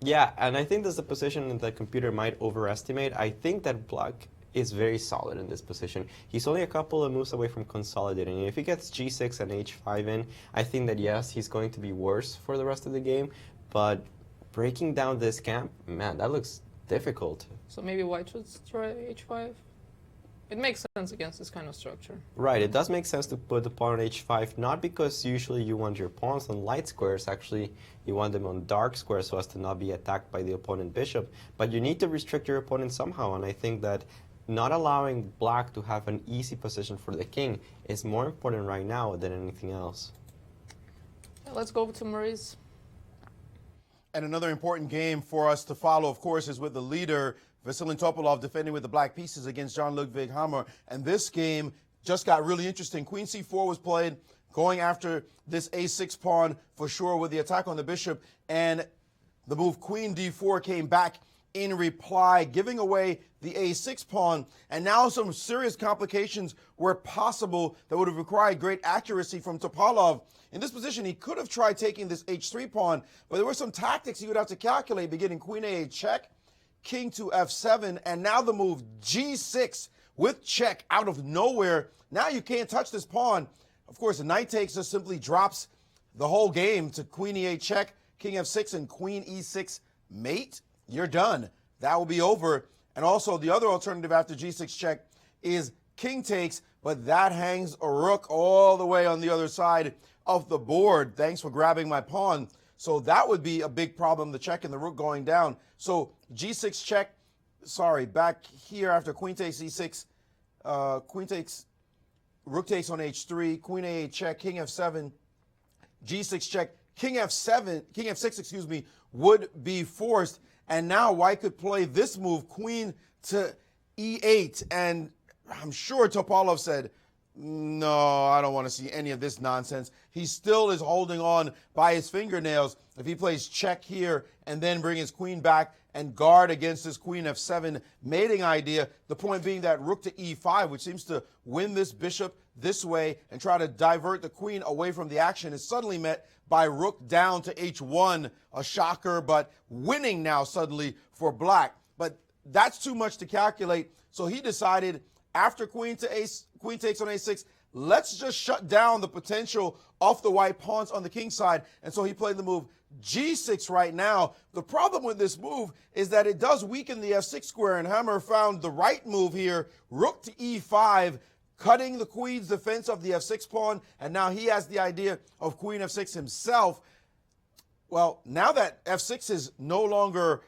Yeah, and I think that's the position that the computer might overestimate. I think that Black is very solid in this position. He's only a couple of moves away from consolidating. If he gets g6 and h5 in, I think that yes, he's going to be worse for the rest of the game. But breaking down this camp, man, that looks difficult. So maybe White should try h5? It makes sense against this kind of structure. Right, it does make sense to put the pawn on h5, not because usually you want your pawns on light squares, actually you want them on dark squares so as to not be attacked by the opponent bishop, but you need to restrict your opponent somehow, and I think that not allowing black to have an easy position for the king is more important right now than anything else. Let's go to Maurice. And another important game for us to follow, of course, is with the leader, Vasyl Topalov, defending with the black pieces against Jan-Ludwig Hammer. And this game just got really interesting. Queen c4 was played, going after this a6 pawn for sure with the attack on the bishop. And the move queen d4 came back in reply, giving away the a6 pawn. And now some serious complications were possible that would have required great accuracy from Topalov. In this position, he could have tried taking this h3 pawn, but there were some tactics he would have to calculate, beginning queen a8 check, king to f7, and now the move g6 with check out of nowhere. Now you can't touch this pawn. Of course, the knight takes just simply drops the whole game to queen e8 check, king f6, and queen e6 mate. You're done. That will be over. And also the other alternative after g6 check is king takes, but that hangs a rook all the way on the other side of the board. Thanks for grabbing my pawn. So that would be a big problem, the check and the rook going down. So g6 check, back here after queen takes e6, queen takes, rook takes on h3, queen a8 check, king f7, g6 check, king f6, excuse me, would be forced. And now white could play this move, queen to e8. And I'm sure Topalov said, no, I don't want to see any of this nonsense. He still is holding on by his fingernails. If he plays check here and then bring his queen back and guard against his queen f7 mating idea, the point being that rook to e5, which seems to win this bishop this way and try to divert the queen away from the action, is suddenly met by rook down to h1, a shocker, but winning now suddenly for black. But that's too much to calculate, so he decided after queen takes on a6, let's just shut down the potential of the white pawns on the king side. And so he played the move g6 right now. The problem with this move is that it does weaken the f6 square, and Hammer found the right move here, rook to e5, cutting the queen's defense of the f6 pawn, and now he has the idea of queen f6 himself. Well, now that f6 is no longer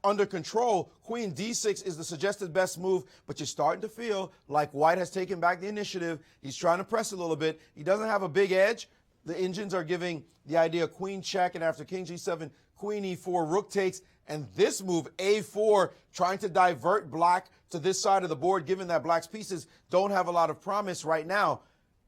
under control, queen d6 is the suggested best move, but you're starting to feel like white has taken back the initiative. He's trying to press a little bit. He doesn't have a big edge. The engines are giving the idea queen check, and after king g7, queen e4, rook takes, and this move, a4, trying to divert black to this side of the board, given that black's pieces don't have a lot of promise right now.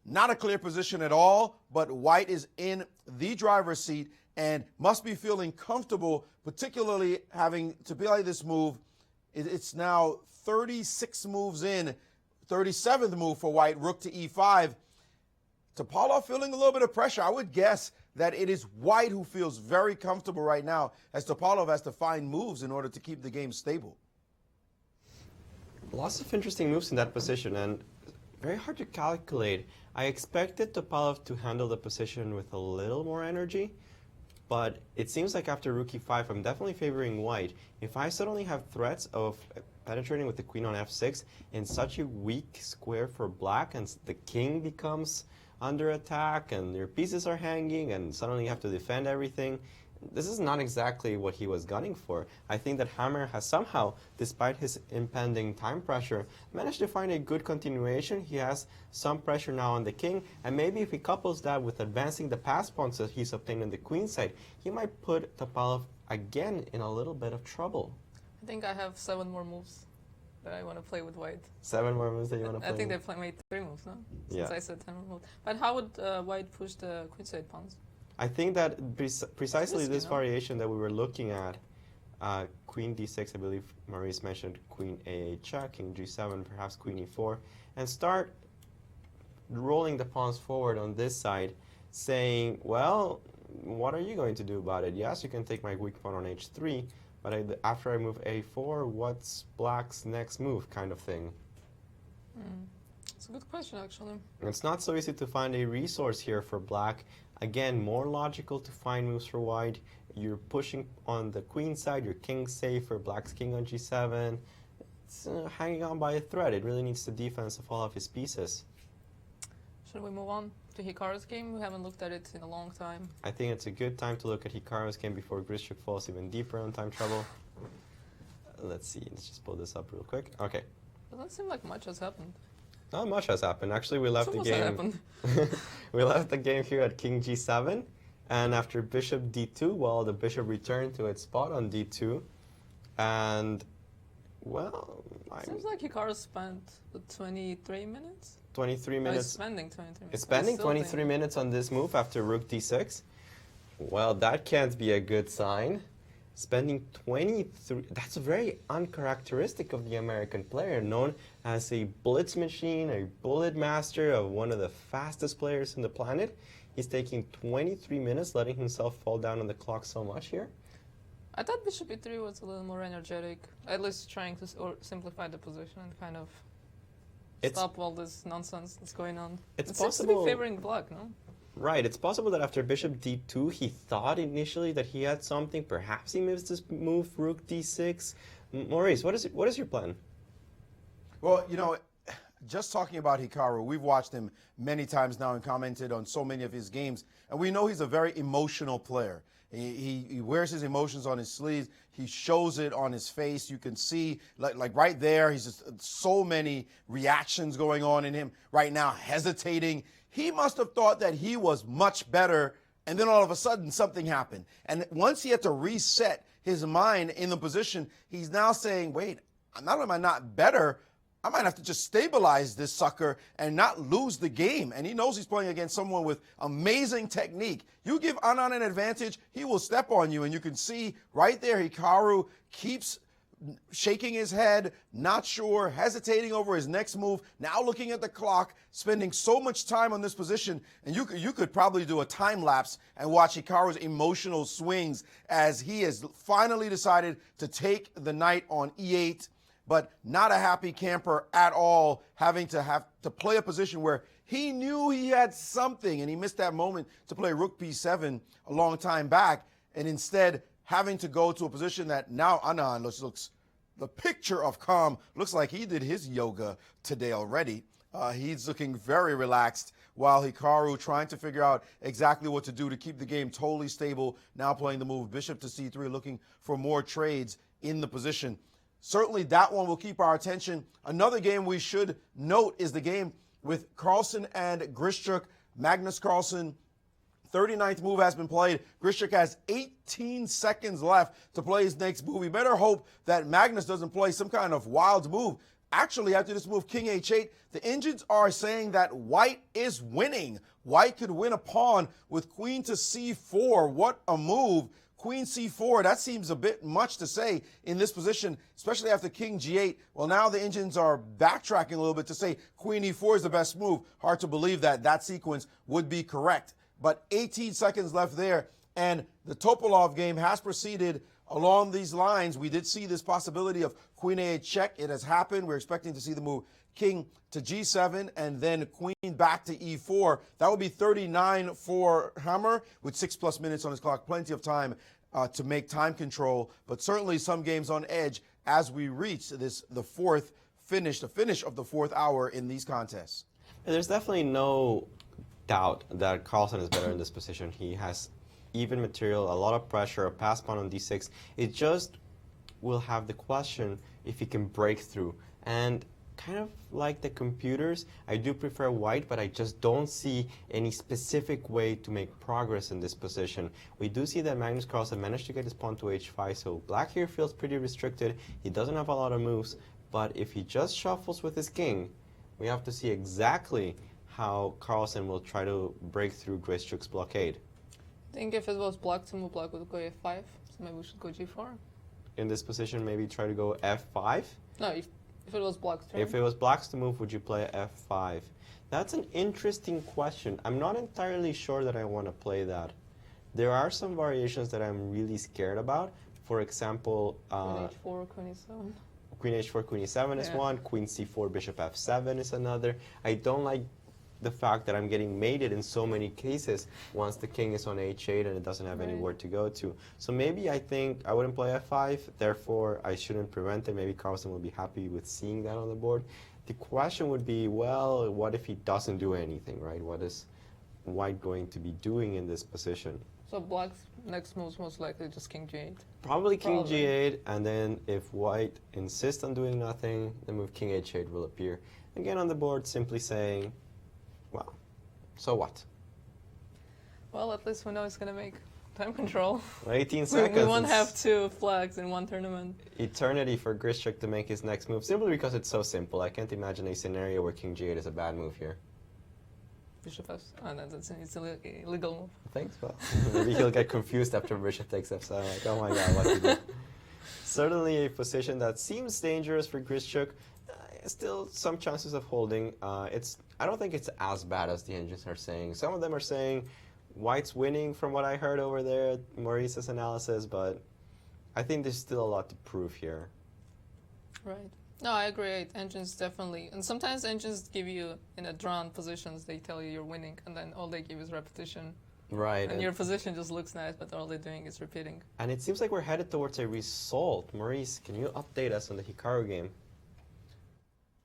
Not a clear position at all, but white is in the driver's seat and must be feeling comfortable, particularly having to play this move. It's now 36 moves in, 37th move for white, rook to e5. Topalov feeling a little bit of pressure. I would guess that it is white who feels very comfortable right now, as Topalov has to find moves in order to keep the game stable. Lots of interesting moves in that position, and very hard to calculate. I expected Topalov to handle the position with a little more energy, but it seems like after rook e5, I'm definitely favoring white. If I suddenly have threats of penetrating with the queen on f6 in such a weak square for black, and the king becomes under attack, and your pieces are hanging, and suddenly you have to defend everything, this is not exactly what he was gunning for. I think that Hammer has somehow, despite his impending time pressure, managed to find a good continuation. He has some pressure now on the king, and maybe if he couples that with advancing the pass pawns that he's obtained on the queen side, he might put Topalov again in a little bit of trouble. I think I have 7 more moves that I want to play with white. 7 more moves that you want to play? I think they made 3 moves, no? Since I said 10 more moves. But how would white push the queenside pawns? I think that precisely this variation that we were looking at, queen d6, I believe Maurice mentioned queen a8 check, king g7, perhaps queen e4, and start rolling the pawns forward on this side, saying, well, what are you going to do about it? Yes, you can take my weak pawn on h3, but after I move a4, what's black's next move, kind of thing. It's a good question, actually. It's not so easy to find a resource here for black. Again, more logical to find moves for white. You're pushing on the queen side, your king's safer, black's king on g7. It's hanging on by a thread. It really needs the defense of all of his pieces. Should we move on to Hikaru's game? We haven't looked at it in a long time. I think it's a good time to look at Hikaru's game before Grischuk falls even deeper in time trouble. Let's see, let's just pull this up real quick. Okay. Doesn't seem like much has happened. Not much has happened. Actually, we left the Almost game. happened. We left the game here at King G7, and after Bishop D2, well, the bishop returned to its spot on D2, and well, Seems like Hikaru spent 23 minutes. 23 Oh, minutes. it's spending 23 minutes. It's spending Still 23 think- minutes on this move after Rook D6. Well, that can't be a good sign. Spending 23, that's very uncharacteristic of the American player, known as a blitz machine, a bullet master, of one of the fastest players on the planet. He's taking 23 minutes, letting himself fall down on the clock so much here. I thought Bishop E3 was a little more energetic, at least trying to simplify the position and kind of stop all this nonsense that's going on. It's it seems to possible- be favoring black, no? Right, it's possible that after Bishop D2, he thought initially that he had something. Perhaps he missed this move, Rook D6. Maurice, what is your plan? Well, you know, just talking about Hikaru, we've watched him many times now and commented on so many of his games, and we know he's a very emotional player. He wears his emotions on his sleeves. He shows it on his face. You can see, like right there, he's just so many reactions going on in him right now, hesitating. He must have thought that he was much better, and then all of a sudden something happened. And once he had to reset his mind in the position, he's now saying, wait, not only am I not better, I might have to just stabilize this sucker and not lose the game. And he knows he's playing against someone with amazing technique. You give Anand an advantage, he will step on you. And you can see right there, Hikaru keeps shaking his head, not sure, hesitating over his next move, now looking at the clock, spending so much time on this position. And you could probably do a time lapse and watch Hikaru's emotional swings as he has finally decided to take the knight on E8. But not a happy camper at all, having to play a position where he knew he had something, and he missed that moment to play Rook B7 a long time back, and instead having to go to a position that now Anand looks the picture of calm. Looks like he did his yoga today already. He's looking very relaxed, while Hikaru trying to figure out exactly what to do to keep the game totally stable, now playing the move Bishop to C3, looking for more trades in the position. Certainly that one will keep our attention. Another game we should note is the game with Carlsen and Grischuk. Magnus Carlsen, 39th move has been played. Grischuk has 18 seconds left to play his next move. We better hope that Magnus doesn't play some kind of wild move. Actually, after this move, King H8, the engines are saying that white is winning. White could win a pawn with queen to C4. What a move. Queen C4, that seems a bit much to say in this position, especially after King G8. Well, now the engines are backtracking a little bit to say Queen E4 is the best move. Hard to believe that that sequence would be correct. But 18 seconds left there, and the Topalov game has proceeded along these lines. We did see this possibility of Queen A8 check. It has happened. We're expecting to see the move King to G7 and then Queen back to E4. That would be 39 for Hammer with 6+ minutes on his clock. Plenty of time to make time control, but certainly some games on edge as we reach the finish of the fourth hour in these contests. There's definitely no doubt that Carlsen is better in this position. He has even material, a lot of pressure, a pass pawn on D6. It just will have the question if he can break through. And kind of like the computers, I do prefer white, but I just don't see any specific way to make progress in this position. We do see that Magnus Carlsen managed to get his pawn to H5, so black here feels pretty restricted. He doesn't have a lot of moves, but if he just shuffles with his king, we have to see exactly how Carlsen will try to break through Grischuk's blockade. I think if it was black to move, black would go F5, so maybe we should go G4. In this position, maybe try to go F5? No, if it was black's turn. If it was black's to move, would you play F5? That's an interesting question. I'm not entirely sure that I want to play that. There are some variations that I'm really scared about. For example, Queen H4, Queen E7. Queen H4, Queen E7 is one. Queen C4, Bishop F7 is another. I don't like the fact that I'm getting mated in so many cases once the king is on H8 and it doesn't have anywhere to go to. So maybe I think I wouldn't play F5, therefore I shouldn't prevent it. Maybe Carlsen will be happy with seeing that on the board. The question would be, well, what if he doesn't do anything, right? What is white going to be doing in this position? So Black's next move's most likely just King G8. Probably King G8, and then if White insists on doing nothing, the move King H8 will appear. Again on the board, simply saying, well, so what? Well, at least we know he's going to make time control. 18 seconds. We won't have 2 flags in one tournament. Eternity for Grischuk to make his next move, simply because it's so simple. I can't imagine a scenario where King G8 is a bad move here. Bishop F. Oh, no, it's an illegal move. Thanks, well, maybe he'll get confused after Bishop takes F7. Like, oh my god, what to do? Certainly a position that seems dangerous for Grischuk. Still some chances of holding. I don't think it's as bad as the engines are saying. Some of them are saying White's winning from what I heard over there, Maurice's analysis, but I think there's still a lot to prove here. Right. No, I agree. Engines definitely. And sometimes engines give you, in a drawn positions, they tell you you're winning, and then all they give is repetition. Right. And your position just looks nice, but all they're doing is repeating. And it seems like we're headed towards a result. Maurice, can you update us on the Hikaru game?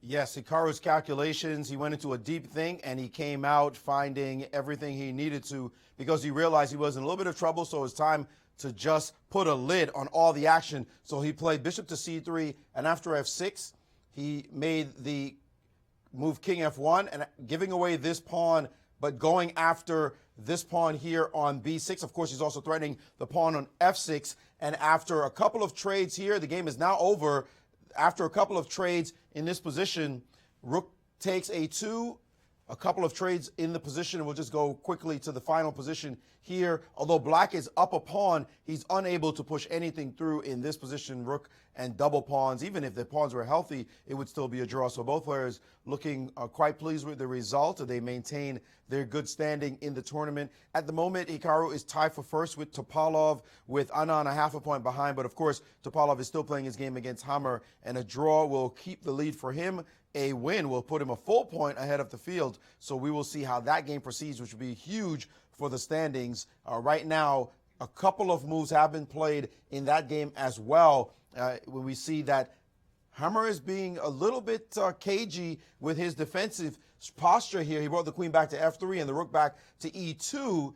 Yes, Hikaru's calculations, he went into a deep think, and he came out finding everything he needed to because he realized he was in a little bit of trouble, so it was time to just put a lid on all the action. So he played bishop to c3, and after f6, he made the move king f1 and giving away this pawn, but going after this pawn here on b6. Of course, he's also threatening the pawn on f6, and after a couple of trades here, the game is now over. After a couple of trades in this position, rook takes a2, a couple of trades in the position, and we'll just go quickly to the final position here. Although black is up a pawn, he's unable to push anything through in this position, rook and double pawns. Even if the pawns were healthy, it would still be a draw. So both players looking quite pleased with the result. They maintain their good standing in the tournament. At the moment, Hikaru is tied for first with Topalov, with Anand a half a point behind. But of course, Topalov is still playing his game against Hammer, and a draw will keep the lead for him. A win will put him a full point ahead of the field. So we will see how that game proceeds, which will be huge for the standings. Right now, a couple of moves have been played in that game as well. When we see that Hammer is being a little bit cagey with his defensive posture here. He brought the queen back to f3 and the rook back to e2.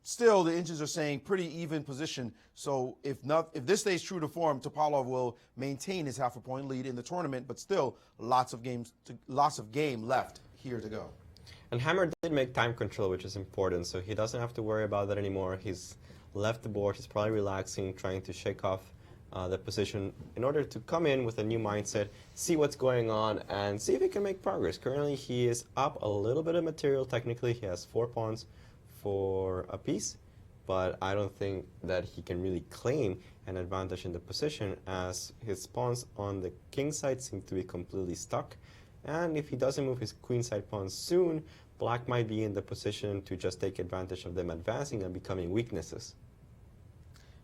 Still, the engines are saying pretty even position. So if this stays true to form, Topalov will maintain his half a point lead in the tournament, but still lots of game left here to go. And Hammer did make time control, which is important, so he doesn't have to worry about that anymore. He's left the board, he's probably relaxing, trying to shake off the position in order to come in with a new mindset, see what's going on, and see if he can make progress. Currently, he is up a little bit of material. Technically, he has 4 pawns for a piece, but I don't think that he can really claim an advantage in the position, as his pawns on the king side seem to be completely stuck. And if he doesn't move his queenside pawns soon, black might be in the position to just take advantage of them advancing and becoming weaknesses.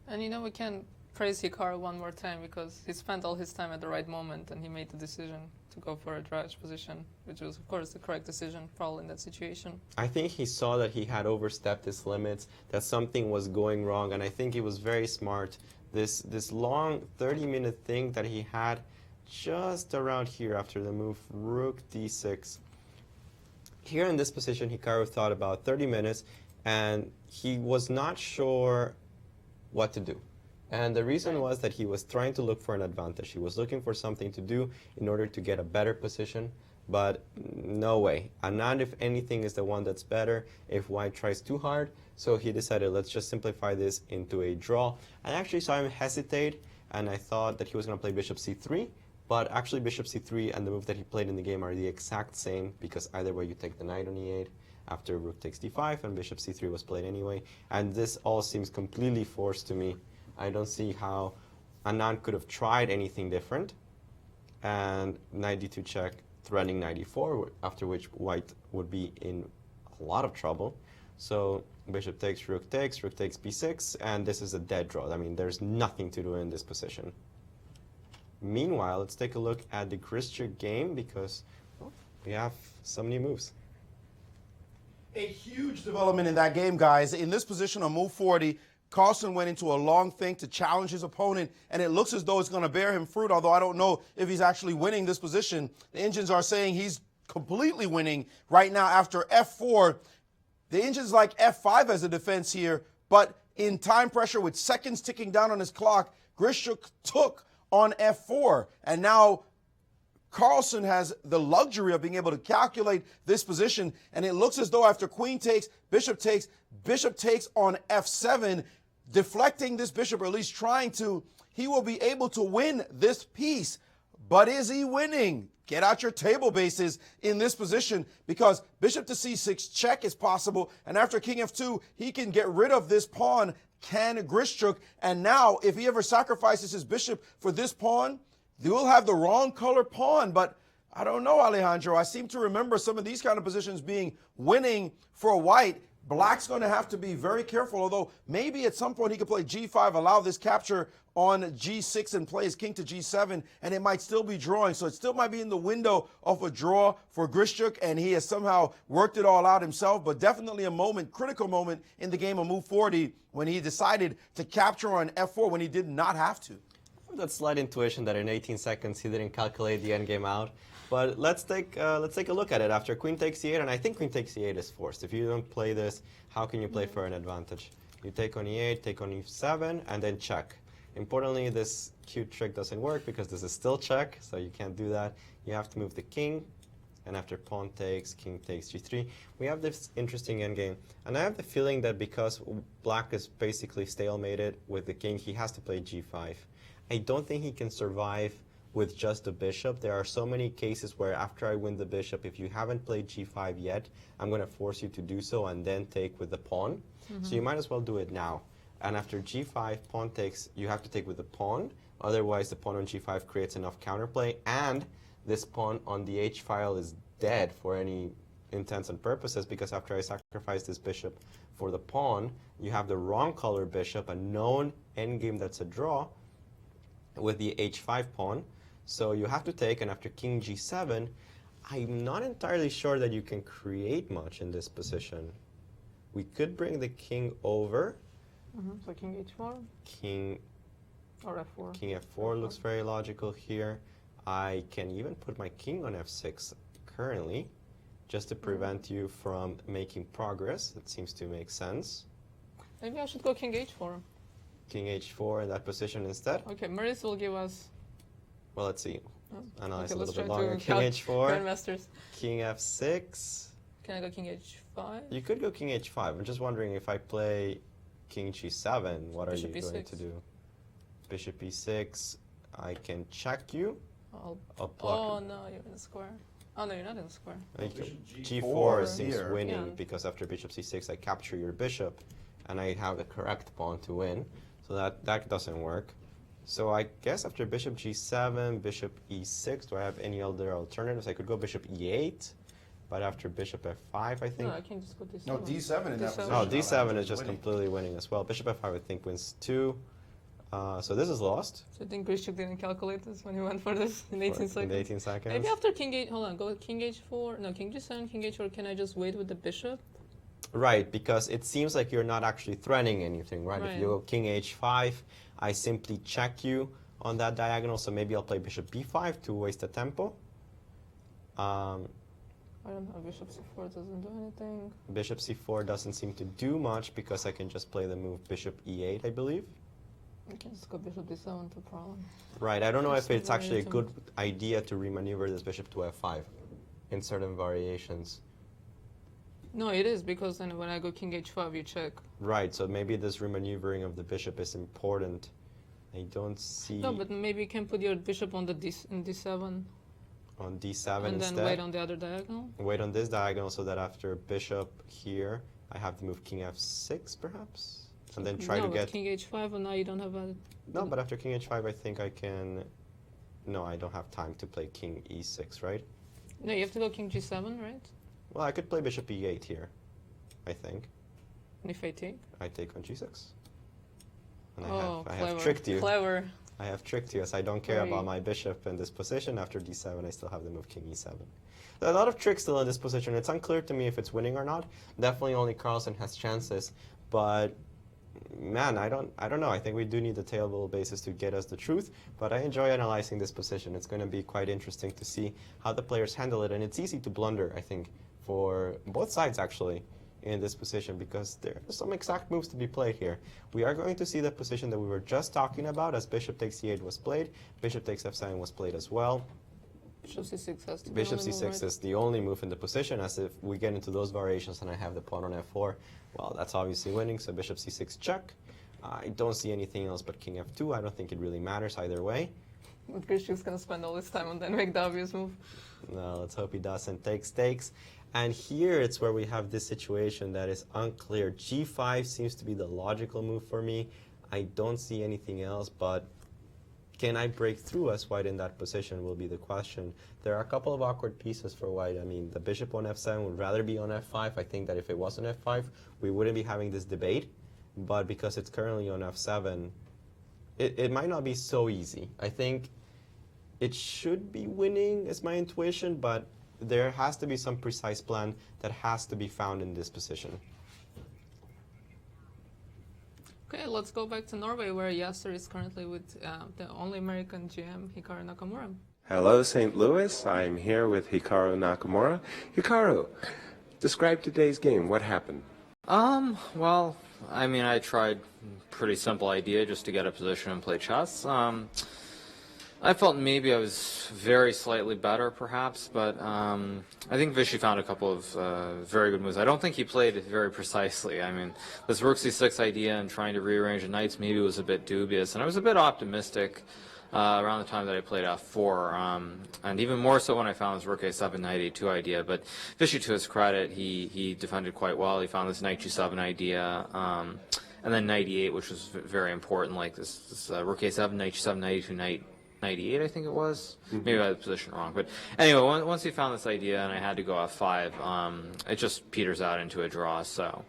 And you know, we can praise Hikaru one more time because he spent all his time at the right moment and he made the decision to go for a draw position, which was, of course, the correct decision probably in that situation. I think he saw that he had overstepped his limits, that something was going wrong, and I think he was very smart. This long 30-minute thing that he had just around here after the move rook d6. Here in this position, Hikaru thought about 30 minutes, and he was not sure what to do. And the reason was that he was trying to look for an advantage. He was looking for something to do in order to get a better position, but no way. Anand, if anything, is the one that's better if white tries too hard. So he decided, let's just simplify this into a draw. I actually saw him hesitate, and I thought that he was going to play bishop c3, but actually bishop c3 and the move that he played in the game are the exact same, because either way you take the knight on e8 after rook takes d5, and bishop c3 was played anyway. And this all seems completely forced to me. I don't see how Anand could have tried anything different. And knight d2 check, threatening knight e4, after which white would be in a lot of trouble. So bishop takes b6, and this is a dead draw. I mean, there's nothing to do in this position. Meanwhile, let's take a look at the Grischuk game, because we have some new moves. A huge development in that game, guys. In this position on move 40, Carlsen went into a long think to challenge his opponent, and it looks as though it's going to bear him fruit, although I don't know if he's actually winning this position. The engines are saying he's completely winning right now after f4. The engines like f5 as a defense here, but in time pressure with seconds ticking down on his clock, Grischuk took on f4. And now Carlsen has the luxury of being able to calculate this position, and it looks as though after queen takes, bishop takes on f7, deflecting this bishop, or at least trying to, he will be able to win this piece. But is he winning? Get out your table bases in this position, because bishop to c6 check is possible, and after king f2, he can get rid of this pawn, can Grischuk, and now if he ever sacrifices his bishop for this pawn, they will have the wrong color pawn. But I don't know, Alejandro. I seem to remember some of these kind of positions being winning for white. Black's going to have to be very careful, although maybe at some point he could play g5, allow this capture on g6 and play his king to g7, and it might still be drawing. So it still might be in the window of a draw for Grischuk, and he has somehow worked it all out himself. But definitely a moment, critical moment in the game of move 40 when he decided to capture on f4 when he did not have to. That slight intuition that in 18 seconds he didn't calculate the endgame out. But let's take a look at it. After queen takes e8, and I think queen takes e8 is forced. If you don't play this, how can you play for an advantage? You take on e8, take on e7, and then check. Importantly, this cute trick doesn't work because this is still check, so you can't do that. You have to move the king, and after pawn takes, king takes g3, we have this interesting endgame. And I have the feeling that because black is basically stalemated with the king, he has to play g5. I don't think he can survive with just the bishop. There are so many cases where after I win the bishop, if you haven't played g5 yet, I'm going to force you to do so and then take with the pawn. So you might as well do it now. And after g5, pawn takes, you have to take with the pawn. Otherwise, the pawn on g5 creates enough counterplay, and this pawn on the h file is dead for any intents and purposes, because after I sacrifice this bishop for the pawn, you have the wrong color bishop, a known endgame that's a draw, with the h5 pawn. So you have to take, and after king g7, I'm not entirely sure that you can create much in this position. We could bring the king over. So king h4? King or f4. King f4 looks very logical here. I can even put my king on f6 currently, just to prevent you from making progress. That seems to make sense. Maybe I should go king h4. King h4 in that position instead. Okay, Maurice will give us... Well, let's see. Analyze okay, a little let's bit try longer. to King h4. Grandmasters. King f6. Can I go king h5? You could go king h5. I'm just wondering, if I play king g7, what are you Bishop going e6. to do? Bishop e6. I can check you. I'll block oh it. no, you're in the square. Oh no, you're not in the square. G4 seems here. winning, Yeah. because after bishop c6 I capture your bishop and I have the correct pawn to win. So that doesn't work. So I guess after bishop g7, bishop e6, do I have any other alternatives? I could go bishop e8, but after bishop f5 I think. No, I can just go d7. No, d7 in that position. Oh, d7 Alejandro is just winning. completely winning as well. Bishop f5 I think wins 2. So this is lost. So I think Grischuk didn't calculate this when he went for this in 18 In seconds. 18 seconds. Maybe after king h, hold on, go king h4, no, king g7, king h4, can I just wait with the bishop? Right, because it seems like you're not actually threatening anything, right? If Right. you go king h5, I simply check you on that diagonal, so maybe I'll play bishop b5 to waste the tempo. I don't know, bishop c4 doesn't do anything. Bishop c4 doesn't seem to do much, because I can just play the move bishop e8, I believe. I can just go bishop d7, no problem. Right, I don't know if Just it's actually a too good idea to remaneuver this bishop to f5 in certain variations. No, it is, because then when I go king h5, you check. Right, so maybe this remaneuvering of the bishop is important. I don't see No, but maybe you can put your bishop on the d7 on d7 and instead. then wait on the other diagonal. Wait on this diagonal, so that after bishop here, I have to move king f6 perhaps? And then try no, to but get... king h5, and now you don't have a... No, but after king h5 I think I can... No, I don't have time to play king e6, right? No, you have to go king g7, right? Well, I could play bishop e8 here, I think. And if I take? I take on g6. And Oh, I clever. have tricked you. Clever. I have tricked you, as I don't care Very- about my bishop in this position. After d7, I still have the move king e7. There are a lot of tricks still in this position. It's unclear to me if it's winning or not. Definitely only Carlsen has chances, but man, I don't know. I think we do need the table basis to get us the truth, but I enjoy analyzing this position. It's going to be quite interesting to see how the players handle it, and it's easy to blunder, I think, for both sides actually. in this position because there are some exact moves to be played here. We are going to see the position that we were just talking about as bishop takes c8 was played, bishop takes f7 was played as well. Bishop c6 has to be Bishop the only c6 move, right? is the only move in the position, as if we get into those variations and I have the pawn on f4, well, that's obviously winning, so bishop c6 check. I don't see anything else but king f2. I don't think it really matters either way. But Grischuk's going to spend all his time and then make the obvious move. No, let's hope he doesn't. Takes. And here it's where we have this situation that is unclear. g5 seems to be the logical move for me. I don't see anything else, but can I break through as white in that position will be the question. There are a couple of awkward pieces for white. I mean, the bishop on f7 would rather be on f5. I think that if it was on f5, we wouldn't be having this debate. But because it's currently on f7, it might not be so easy. I think it should be winning, is my intuition, but there has to be some precise plan that has to be found in this position. Okay, let's go back to Norway, where Yasser is currently with the only American GM, Hikaru Nakamura. Hello, St. Louis. I'm here with Hikaru Nakamura. Hikaru, describe today's game. What happened? Well, I mean, I tried pretty simple idea just to get a position and play chess. I felt maybe I was very slightly better, perhaps, but I think Vichy found a couple of very good moves. I don't think he played it very precisely. I mean, this rook c6 idea and trying to rearrange the knights maybe was a bit dubious, and I was a bit optimistic around the time that I played f4, and even more so when I found this rook a7, knight a2 idea. But Vichy, to his credit, he defended quite well. He found this knight g7 idea, and then knight e8, which was very important, like this rook a7, knight g7, knight e2, knight 98, I think it was. Maybe I had the position wrong. But anyway, once he found this idea and I had to go f5, it just peters out into a draw. So,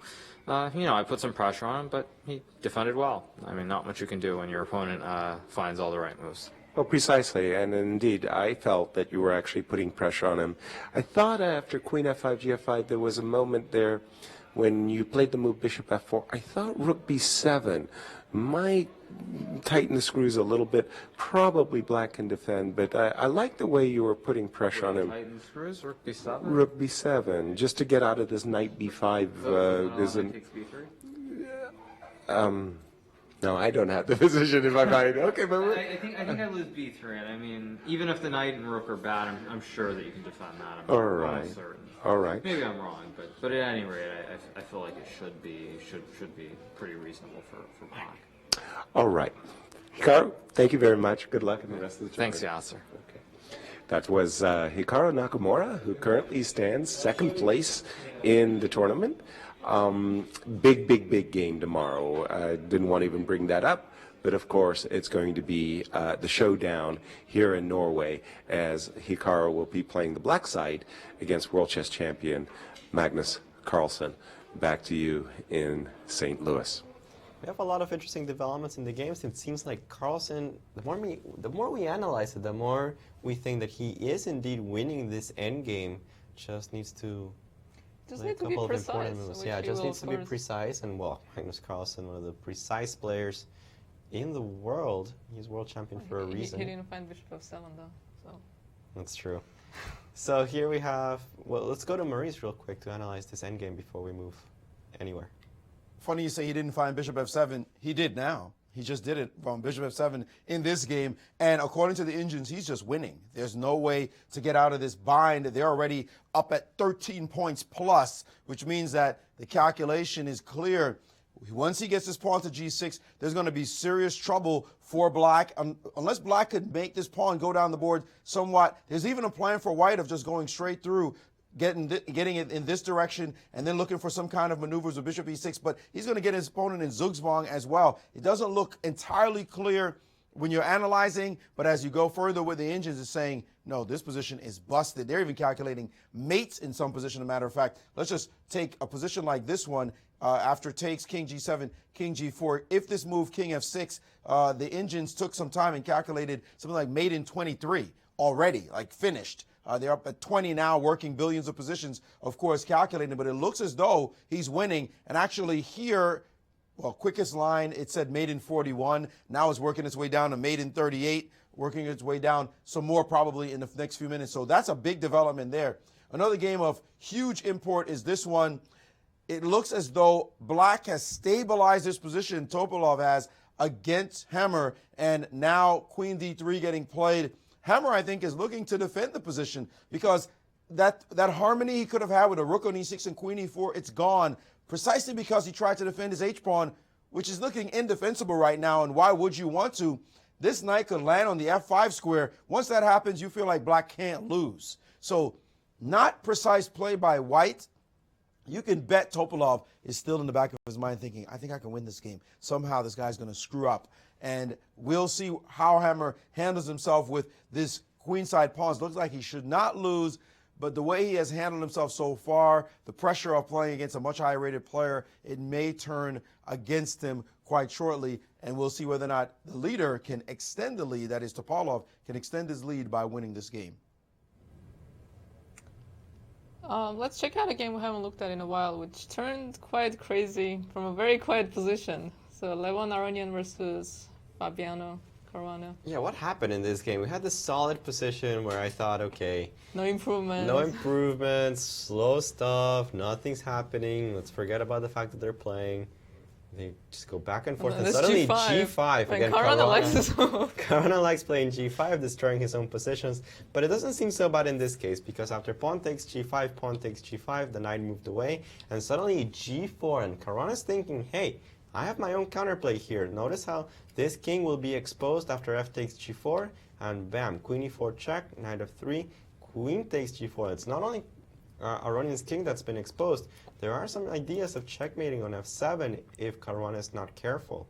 you know, I put some pressure on him, but he defended well. I mean, not much you can do when your opponent finds all the right moves. Well, precisely, and indeed, I felt that you were actually putting pressure on him. I thought after queen f5, gf5, there was a moment there when you played the move bishop f4. I thought rook b7 might tighten the screws a little bit. Probably black can defend, but I like the way you were putting pressure on him. Tighten the screws, rook b7? Rook b7, just to get out of this knight b5. Takes b3? No, I don't have the position in my mind. Okay, but I think I lose b3, and I mean, even if the knight and rook are bad, I'm sure that you can defend that. All right. I'm certain. All right. Maybe I'm wrong, but at any rate, I feel like it should be pretty reasonable for black. All right. Hikaru, thank you very much. Good luck in the rest of the tournament. Thanks, Yasser. Okay. That was Hikaru Nakamura, who currently stands second place in the tournament. Big game tomorrow. I didn't want to even bring that up, but of course it's going to be the showdown here in Norway, as Hikaru will be playing the black side against world chess champion Magnus Carlsen. Back to you in St. Louis. We have a lot of interesting developments in the games. It seems like Carlsen, the more we analyze it, the more we think that he is indeed winning this endgame. Just needs to Just play a need to be couple of precise. important moves. which Yeah, he just will, needs to of be course. precise. And well, Magnus Carlsen, one of the precise players in the world. He's world champion for a reason. He didn't find bishop f7 though, so. That's true. So here we have, well, let's go to Maurice real quick to analyze this endgame before we move anywhere. Funny you say he didn't find bishop f7. He did now. He just did it from bishop f7 in this game. And according to the engines, he's just winning. There's no way to get out of this bind. They're already up at 13 points plus, which means that the calculation is clear. Once he gets this pawn to g6, there's going to be serious trouble for black. Unless black could make this pawn go down the board somewhat. There's even a plan for white of just going straight through, getting it in this direction, and then looking for some kind of maneuvers with bishop e6. But he's going to get his opponent in zugzwang as well. It doesn't look entirely clear when you're analyzing, but as you go further with the engines, it's saying, no, this position is busted. They're even calculating mates in some position, as a matter of fact. Let's just take a position like this one. After takes, king g7, king g4. If this move, king f6, the engines took some time and calculated something like mate in 23 already, like finished. They're up at 20 now, working billions of positions, of course, calculating. But it looks as though he's winning. And actually here, well, quickest line, it said mate in 41. Now it's working its way down to mate in 38, working its way down some more probably in the next few minutes. So that's a big development there. Another game of huge import is this one. it looks as though black has stabilized this position, Topalov has, against Hammer, and now queen d3 getting played. Hammer, I think, is looking to defend the position because that harmony he could have had with a rook on e6 and queen e4, it's gone precisely because he tried to defend his h-pawn, which is looking indefensible right now, and why would you want to? This knight could land on the f5 square. Once that happens, you feel like black can't lose. So not precise play by white. You can bet Topalov is still in the back of his mind thinking, I think I can win this game. Somehow this guy's going to screw up. And we'll see how Hammer handles himself with this queenside pawns. Looks like he should not lose, but the way he has handled himself so far, the pressure of playing against a much higher rated player, it may turn against him quite shortly. And we'll see whether or not the leader can extend the lead, that is Topalov, can extend his lead by winning this game. Let's check out a game we haven't looked at in a while, which turned quite crazy from a very quiet position. So Levon Aronian versus Fabiano Caruana. Yeah, what happened in this game? We had this solid position where I thought, okay, no improvement. No improvements, slow stuff, nothing's happening. Let's forget about the fact that they're playing. They just go back and forth, and suddenly G5 again. Caruana likes his move. Caruana likes playing G5, destroying his own positions. But it doesn't seem so bad in this case, because after pawn takes G5, pawn takes G5, the knight moved away, and suddenly G4, and Caruana's thinking, hey, I have my own counterplay here. Notice how this king will be exposed after f takes G4, and bam, queen e4 check, knight f3, queen takes G4. It's not only Aronian's king that's been exposed. There are some ideas of checkmating on f7 if Caruana is not careful.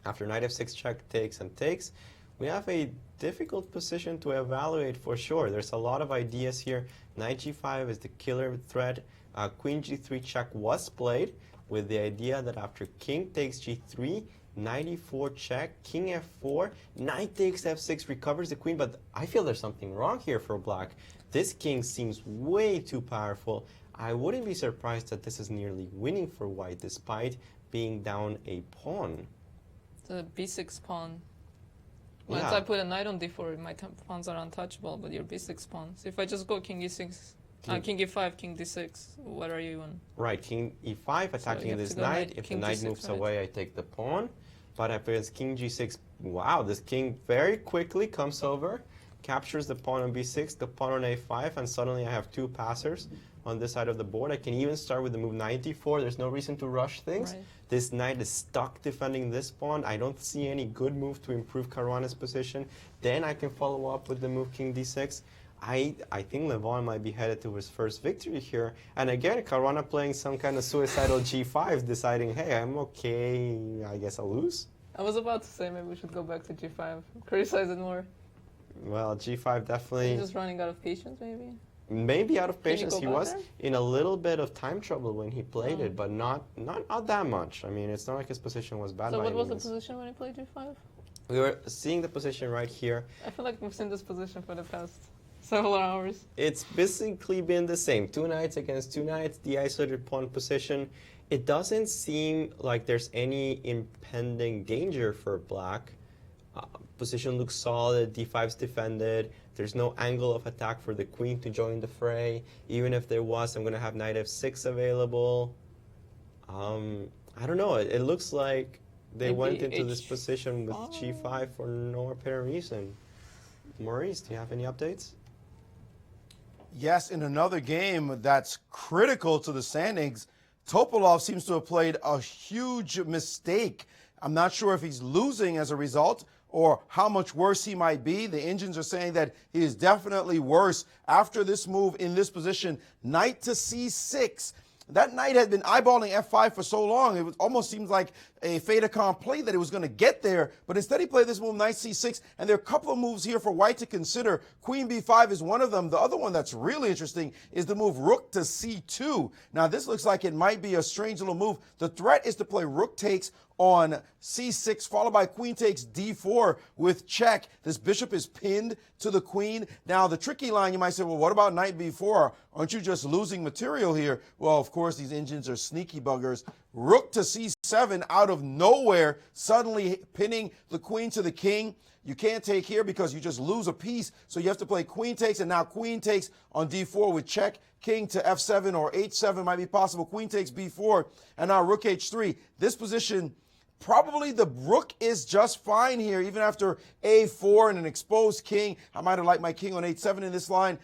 After knight f6 check takes and takes, we have a difficult position to evaluate for sure. There's a lot of ideas here. Knight g5 is the killer threat. Queen g3 check was played with the idea that after king takes g3, knight e4 check, king f4, knight takes f6 recovers the queen, but I feel there's something wrong here for black. This king seems way too powerful. I wouldn't be surprised that this is nearly winning for white despite being down a pawn. The b6 pawn. Once I put a knight on d4, my pawns are untouchable, but your b6 pawn. So if I just go king e6, king e5, king d6, what are you on? Right, king e5 attacking this knight. If the knight moves away, I take the pawn. But if it's king g6, wow, this king very quickly comes over, captures the pawn on b6, the pawn on a5, and suddenly I have two passers on this side of the board. I can even start with the move knight d4. There's no reason to rush things. Right. This knight is stuck defending this pawn. I don't see any good move to improve Caruana's position. Then I can follow up with the move king d6. I think Levon might be headed to his first victory here. And again, Caruana playing some kind of suicidal g5, deciding, hey, I'm okay, I guess I'll lose. I was about to say maybe we should go back to g5, criticize it more. Well, g5 definitely... He's just running out of patience, maybe? Maybe out of patience. He was in a little bit of time trouble when he played it, but not that much. I mean, it's not like his position was bad. So what was the position when he played g5? We were seeing the position right here. I feel like we've seen this position for the past several hours. It's basically been the same. Two knights against two knights, the isolated pawn position. It doesn't seem like there's any impending danger for black. Position looks solid, d5's defended. There's no angle of attack for the queen to join the fray. Even if there was, I'm going to have knight f6 available. I don't know. It looks like they went into this position with g5 for no apparent reason. Maurice, do you have any updates? Yes, in another game that's critical to the standings, Topalov seems to have played a huge mistake. I'm not sure if he's losing as a result or how much worse he might be. The engines are saying that he is definitely worse after this move in this position. Knight to c6. That knight had been eyeballing f5 for so long, it almost seems like a fait accompli that it was going to get there. But instead he played this move, knight c6, and there are a couple of moves here for white to consider. Queen b5 is one of them. The other one that's really interesting is the move rook to c2. Now this looks like it might be a strange little move. The threat is to play rook takes on c6, followed by queen takes d4 with check. This bishop is pinned to the queen. Now, the tricky line, you might say, well, what about knight b4? Aren't you just losing material here? Well, of course, these engines are sneaky buggers. Rook to c7 out of nowhere, suddenly pinning the queen to the king. You can't take here because you just lose a piece, so you have to play queen takes, and now queen takes on d4 with check. King to f7 or h7 might be possible. Queen takes b4, and now rook h3. This position, probably the rook is just fine here, even after a4 and an exposed king. I might have liked my king on h7 in this line.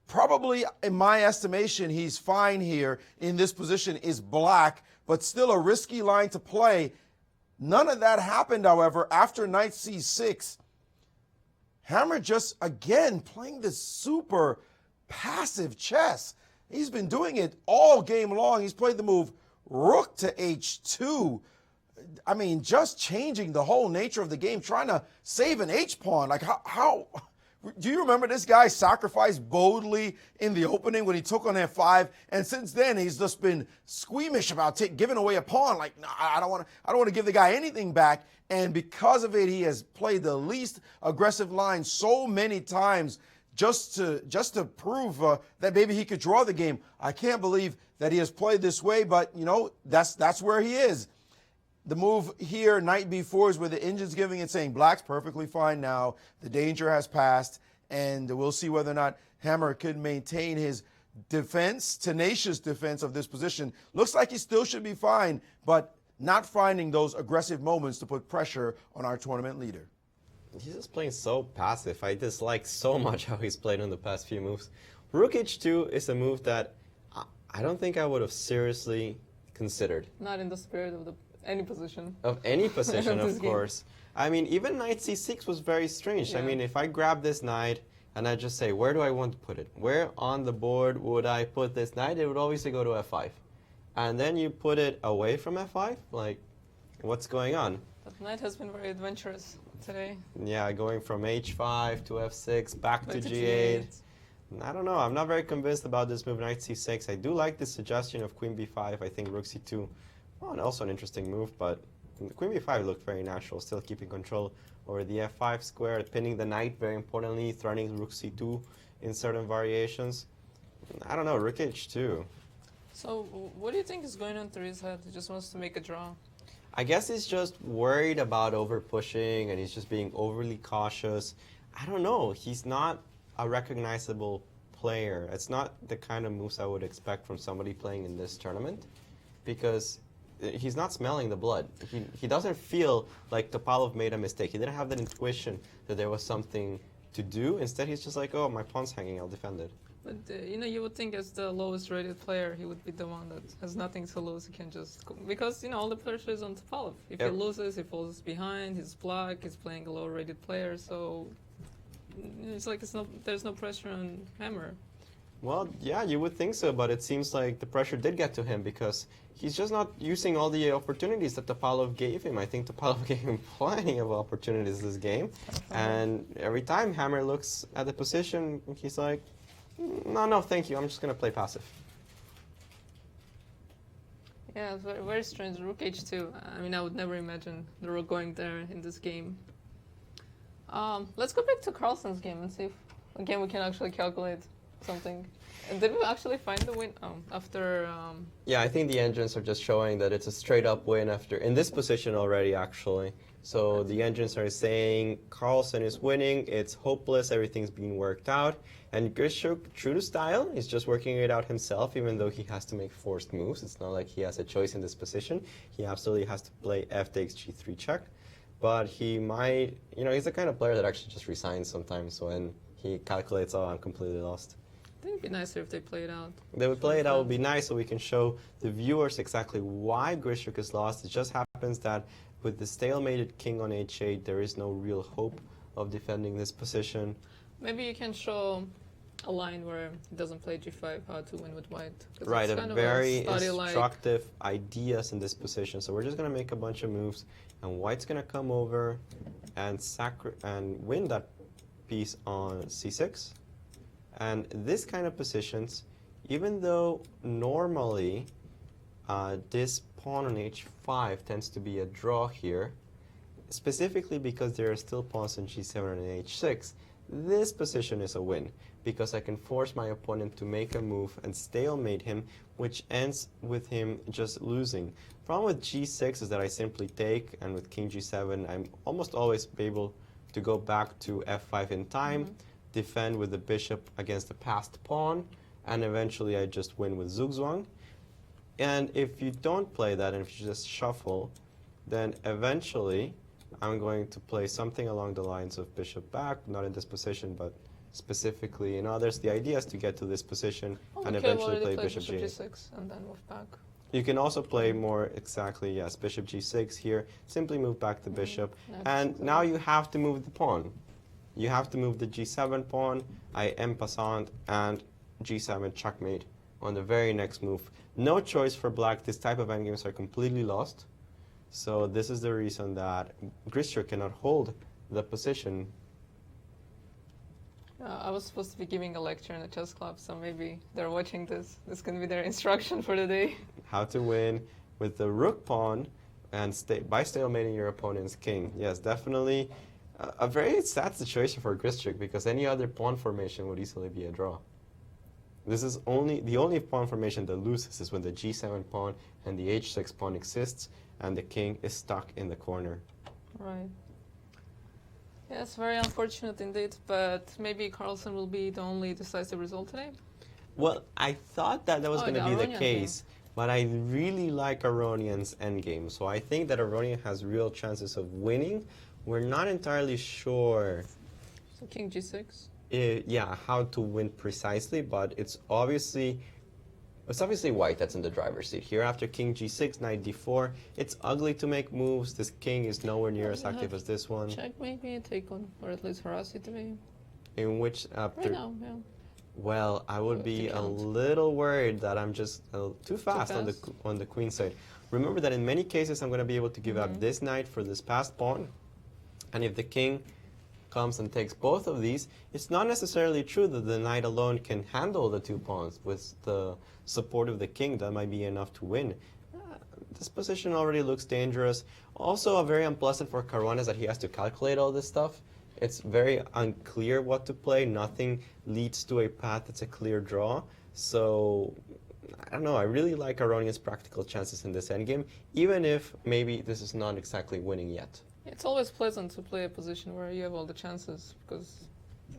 Probably, in my estimation, he's fine here in this position, is black, but still a risky line to play. None of that happened, however, after knight c6. Hammer just, again, playing this super passive chess. He's been doing it all game long. He's played the move rook to h2. I mean, just changing the whole nature of the game, trying to save an h-pawn. Like, how do you remember this guy sacrificed boldly in the opening when he took on f5? And since then, he's just been squeamish about giving away a pawn. Like, no, I don't want to give the guy anything back. And because of it, he has played the least aggressive line so many times just to prove that maybe he could draw the game. I can't believe that he has played this way, but you know, that's where he is. The move here, knight b4, is where the engine's giving it, saying black's perfectly fine now. The danger has passed, and we'll see whether or not Hammer could maintain his defense, tenacious defense of this position. Looks like he still should be fine, but not finding those aggressive moments to put pressure on our tournament leader. He's just playing so passive. I dislike so much how he's played in the past few moves. Rook h2 is a move that I don't think I would have seriously considered. Not in the spirit of any position. Of any position, of game. course. I mean, even knight c6 was very strange. Yeah. I mean, if I grab this knight and I just say, where do I want to put it? Where on the board would I put this knight? It would obviously go to f5. And then you put it away from f5? Like, what's going on? That knight has been very adventurous today. Yeah, going from h5 to f6, back to g8. I don't know. I'm not very convinced about this move, knight c6. I do like the suggestion of queen b5. I think rook c2, well, and also an interesting move, but queen b5 looked very natural, still keeping control over the f5 square, pinning the knight, very importantly, threatening rook c2 in certain variations. I don't know, rook h2. So what do you think is going on through his head? He just wants to make a draw. I guess he's just worried about over-pushing, and he's just being overly cautious. I don't know. He's not a recognizable player. It's not the kind of moves I would expect from somebody playing in this tournament, because he's not smelling the blood. He doesn't feel like Topalov made a mistake. He didn't have that intuition that there was something to do. Instead, he's just like, oh, my pawn's hanging, I'll defend it. But, you know, you would think as the lowest rated player, he would be the one that has nothing to lose. He can just... Because, you know, all the pressure is on Topalov. If he loses, he falls behind, he's black, he's playing a low rated player, so... It's like there's no pressure on Hammer. Well, yeah, you would think so, but it seems like the pressure did get to him because he's just not using all the opportunities that Topalov gave him. I think Topalov gave him plenty of opportunities this game. And every time Hammer looks at the position, he's like, no, thank you, I'm just going to play passive. Yeah, it's very, very strange. Rook h2. I mean, I would never imagine the rook going there in this game. Let's go back to Carlsen's game and see if, again, we can actually calculate something. And did we actually find the win after... Yeah, I think the engines are just showing that it's a straight-up win after, in this position already, actually. So the engines are saying Carlsen is winning, it's hopeless, everything's being worked out. And Grischuk, true to style, is just working it out himself, even though he has to make forced moves. It's not like he has a choice in this position. He absolutely has to play f takes g3 check. But he might, you know, he's the kind of player that actually just resigns sometimes when he calculates, oh, I'm completely lost. I think it'd be nicer if they play it out. They would play it out, it would be nice, so we can show the viewers exactly why Grischuk is lost. It just happens that with the stalemated king on h8, there is no real hope of defending this position. Maybe you can show a line where he doesn't play g5, how to win with white. Right, a very instructive ideas in this position. So we're just going to make a bunch of moves, and white's going to come over and win that piece on c6. And this kind of positions, even though normally this pawn on h5 tends to be a draw here, specifically because there are still pawns on g7 and h6, this position is a win because I can force my opponent to make a move and stalemate him, which ends with him just losing. Problem with g6 is that I simply take, and with king g7, I'm almost always able to go back to f5 in time, defend with the bishop against the passed pawn, and eventually I just win with zugzwang. And if you don't play that, and if you just shuffle, then eventually I'm going to play something along the lines of bishop back, not in this position, but specifically in others. The idea is to get to this position and eventually play bishop g6 and then move back. You can also play more exactly, yes, bishop g6 here, simply move back the bishop, and now you have to move the pawn. You have to move the g7 pawn, I en passant, and g7 checkmate on the very next move. No choice for black. This type of endgames are completely lost. So this is the reason that Grischuk cannot hold the position. I was supposed to be giving a lecture in a chess club, so maybe they're watching this. This can be their instruction for the day. How to win with the rook pawn and by stalemating your opponent's king. Yes, definitely a very sad situation for Grischuk because any other pawn formation would easily be a draw. This is the only pawn formation that loses is when the g7 pawn and the h6 pawn exists and the king is stuck in the corner. Right. Yeah, it's very unfortunate indeed, but maybe Carlsen will be the only decisive result today. Well, I thought that was going to be the Aronian case, but I really like Aronian's endgame, so I think that Aronian has real chances of winning. We're not entirely sure. So king g6? Yeah, how to win precisely, but it's obviously white that's in the driver's seat. Here after king g6, knight d4, it's ugly to make moves. This king is nowhere near as active as this one. Check maybe, take on, or at least harass it to me. In which after... Right now, yeah. Well, I would be a little worried that I'm just too fast on the queen side. Remember that in many cases I'm going to be able to give up this knight for this passed pawn, and if the king comes and takes both of these, it's not necessarily true that the knight alone can handle the two pawns. With the support of the king, that might be enough to win. This position already looks dangerous. Also, very unpleasant for Caruana is that he has to calculate all this stuff. It's very unclear what to play. Nothing leads to a path that's a clear draw. So, I don't know. I really like Aronian's practical chances in this endgame, even if maybe this is not exactly winning yet. It's always pleasant to play a position where you have all the chances because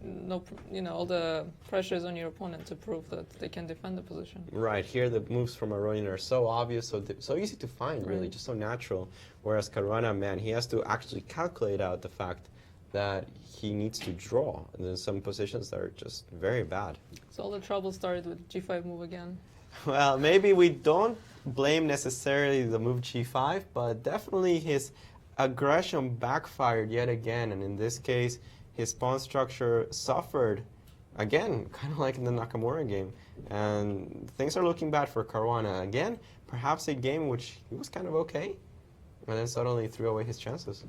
all the pressure is on your opponent to prove that they can defend the position. Right. Here the moves from Aronian are so obvious, so easy to find, really, just so natural. Whereas Caruana, man, he has to actually calculate out the fact that he needs to draw. And there's some positions that are just very bad. So all the trouble started with g5 move again. Well, maybe we don't blame necessarily the move g5, but definitely his aggression backfired yet again, and in this case, his pawn structure suffered again, kind of like in the Nakamura game. And things are looking bad for Caruana. Again, perhaps a game in which he was kind of okay, and then suddenly threw away his chances.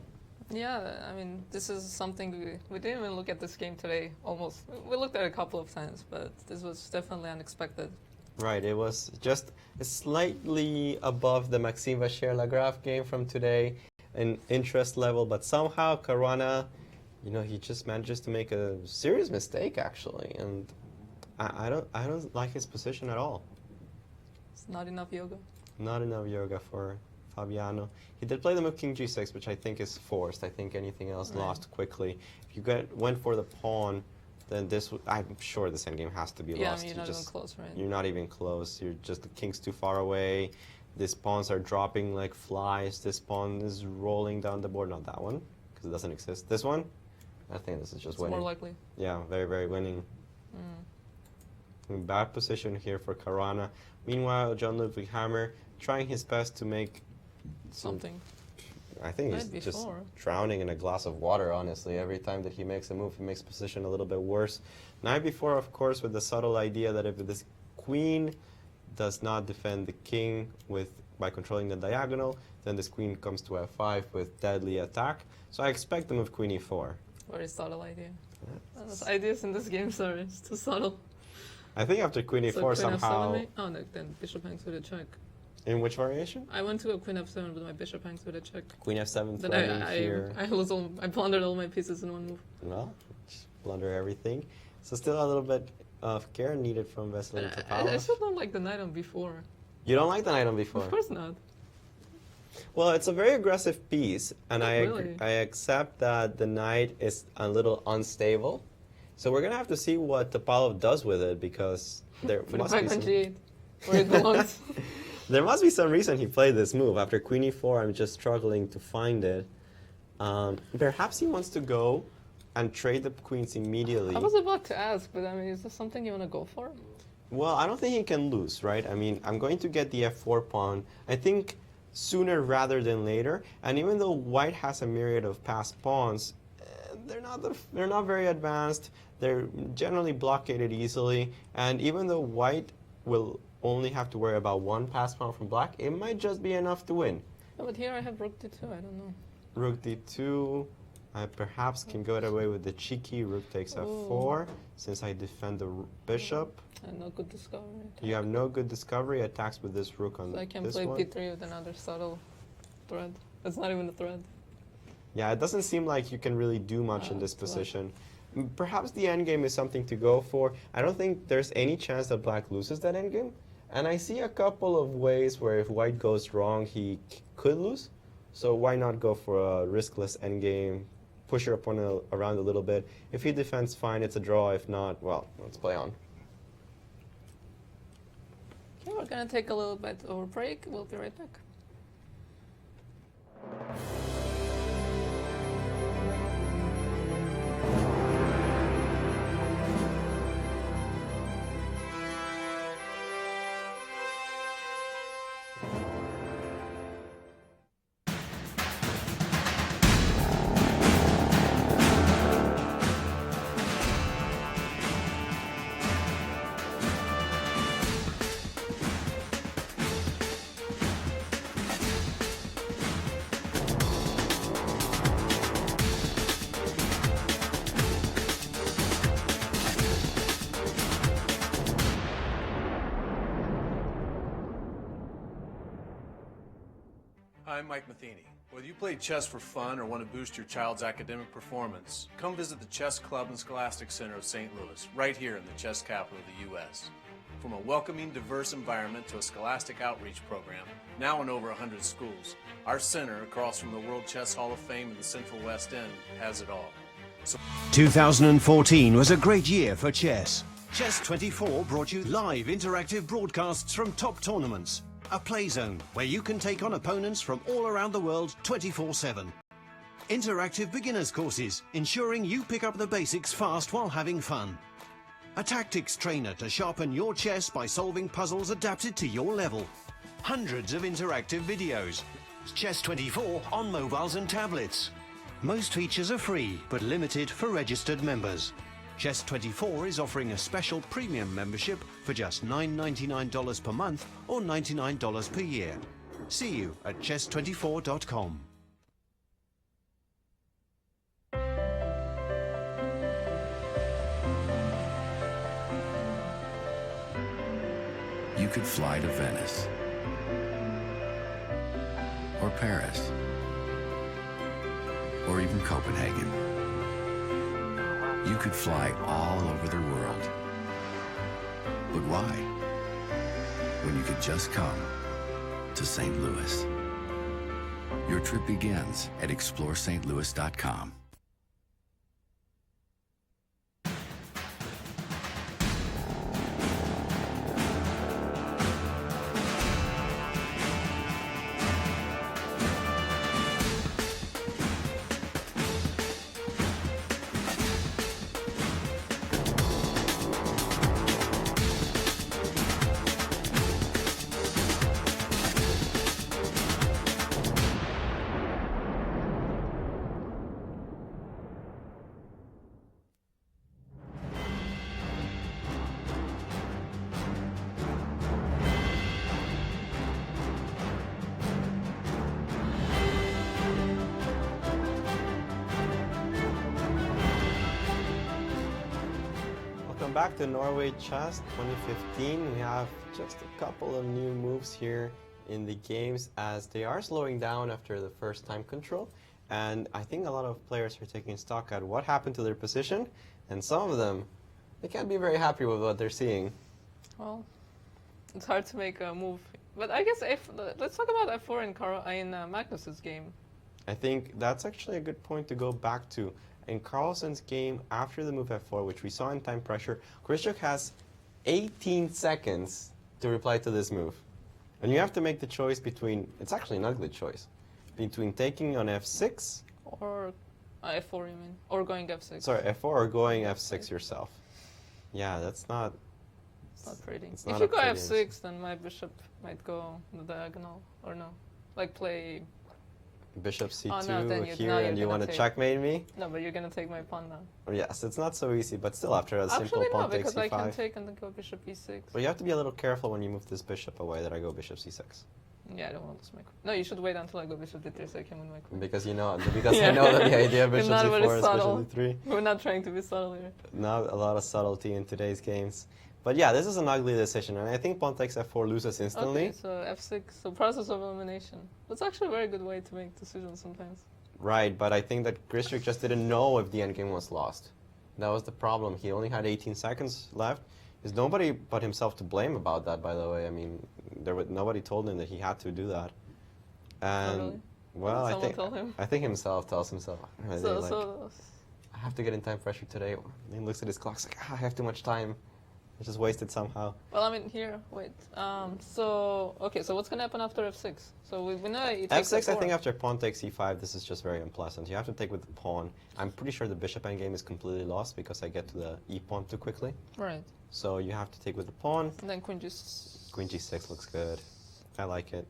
Yeah, I mean, this is something we didn't even look at this game today, almost. We looked at it a couple of times, but this was definitely unexpected. Right, it was just slightly above the Maxime Vachier-Lagrave game from today in interest level, but somehow Caruana, he just manages to make a serious mistake actually, and I don't like his position at all. It's not enough yoga. Not enough yoga for Fabiano. He did play the move king g6, which I think is forced. I think anything else lost quickly. If you went for the pawn, then I'm sure this endgame has to be lost. Yeah, I mean, you're not even close, right? You're not even close. The king's too far away. These pawns are dropping like flies. This pawn is rolling down the board. Not that one, because it doesn't exist. This one, I think this is just winning. More likely. Yeah, very, very winning. Bad position here for Caruana. Meanwhile, John Ludwig Hammer trying his best to make something. I think he's just drowning in a glass of water, honestly. Every time that he makes a move, he makes position a little bit worse. Knight b4, of course, with the subtle idea that if this queen does not defend the king by controlling the diagonal, then this queen comes to f5 with deadly attack. So I expect the move queen e4. Very subtle idea. Ideas in this game, sorry, it's too subtle. I think after queen e4 somehow... Oh, no, then bishop hangs with a check. In which variation? I went to a queen f7, but my bishop hangs with a check. Queen f7 then I plundered all my pieces in one move. Well, blunder everything. So still a little bit of care needed from Vesely and I Topalov. still don't like the knight on b4. You don't like the knight on b4? Of course not. Well, it's a very aggressive piece, and Really? I accept that the knight is a little unstable. So we're going to have to see what Topalov does with it, because there Put it must back be on some... g8, where it belongs. There must be some reason he played this move. After queen e4, I'm just struggling to find it. Perhaps he wants to go and trade the queens immediately. I was about to ask, but I mean, is this something you want to go for? Well, I don't think he can lose, right? I mean, I'm going to get the f4 pawn, I think, sooner rather than later. And even though white has a myriad of passed pawns, they're not very advanced. They're generally blockaded easily. And even though white will only have to worry about one passed pawn from black, it might just be enough to win. No, but here I have rook d2, I don't know. Rook d2, I perhaps can go away with the cheeky rook takes f4, since I defend the bishop. And no good discovery. You have no good discovery, attacks with this rook on So I can this play one. d3 with another subtle thread. That's not even a thread. Yeah, it doesn't seem like you can really do much in this it's too position. Perhaps the endgame is something to go for. I don't think there's any chance that black loses that endgame. And I see a couple of ways where if white goes wrong, he could lose. So why not go for a riskless endgame, push your opponent around a little bit. If he defends, fine, it's a draw. If not, well, let's play on. Okay, we're gonna take a little bit of a break. We'll be right back. I'm Mike Matheny. Whether you play chess for fun or want to boost your child's academic performance, come visit the Chess Club and Scholastic Center of St. Louis, right here in the chess capital of the U.S. From a welcoming, diverse environment to a scholastic outreach program, now in over 100 schools, our center, across from the World Chess Hall of Fame in the Central West End, has it all. 2014 was a great year for chess. Chess24 brought you live interactive broadcasts from top tournaments. A play zone where you can take on opponents from all around the world 24/7. Interactive beginners courses, ensuring you pick up the basics fast while having fun. A tactics trainer to sharpen your chess by solving puzzles adapted to your level. Hundreds of interactive videos. Chess24 on mobiles and tablets. Most features are free, but limited for registered members. Chess24 is offering a special premium membership for just $9.99 per month or $99 per year. See you at chess24.com. You could fly to Venice or Paris or even Copenhagen. You could fly all over the world. But why? When you could just come to St. Louis. Your trip begins at ExploreSt.Louis.com. Welcome back to Norway Chess 2015. We have just a couple of new moves here in the games as they are slowing down after the first time control. And I think a lot of players are taking stock at what happened to their position. And some of them, they can't be very happy with what they're seeing. Well, it's hard to make a move. But I guess let's talk about f4 in Magnus's game. I think that's actually a good point to go back to. In Carlsen's game, after the move f4, which we saw in time pressure, Grischuk has 18 seconds to reply to this move. And you have to make the choice between, it's actually an ugly choice, between taking on f6. Or f4, you mean? Or going f6. Sorry, f4 or going f6 yourself. Yeah, that's not... It's not pretty. It's If not you a go pretty f6, then my bishop might go the diagonal, or no? Like play... Bishop c2 no, then here, and you want to checkmate me? No, but you're going to take my pawn now. Yes, it's not so easy, but still after a simple Actually, no, pawn takes because I c5. can take and then go bishop e6. But you have to be a little careful when you move this bishop away that I go bishop c6. Yeah, I don't want to lose my queen. No, you should wait until I go bishop d3 so I can win my queen. Because I know that the idea of bishop c4 is bishop d3. We're not trying to be subtle here. Not a lot of subtlety in today's games. But yeah, this is an ugly decision, and I think pawn takes f4 loses instantly. Okay, so f6, so process of elimination. That's actually a very good way to make decisions sometimes. Right, but I think that Grischuk just didn't know if the endgame was lost. That was the problem. He only had 18 seconds left. There's nobody but himself to blame about that, by the way. I mean, nobody told him that he had to do that. And really? well, I think himself tells himself. So I have to get in time pressure today. He looks at his clock, like, I have too much time. I just wasted somehow. Well, I mean, here, wait. So what's going to happen after f6? So we know it takes f6, I think after pawn takes e5, this is just very unpleasant. You have to take with the pawn. I'm pretty sure the bishop endgame is completely lost because I get to the e-pawn too quickly. Right. So you have to take with the pawn. And then queen g6. Queen g6 looks good. I like it.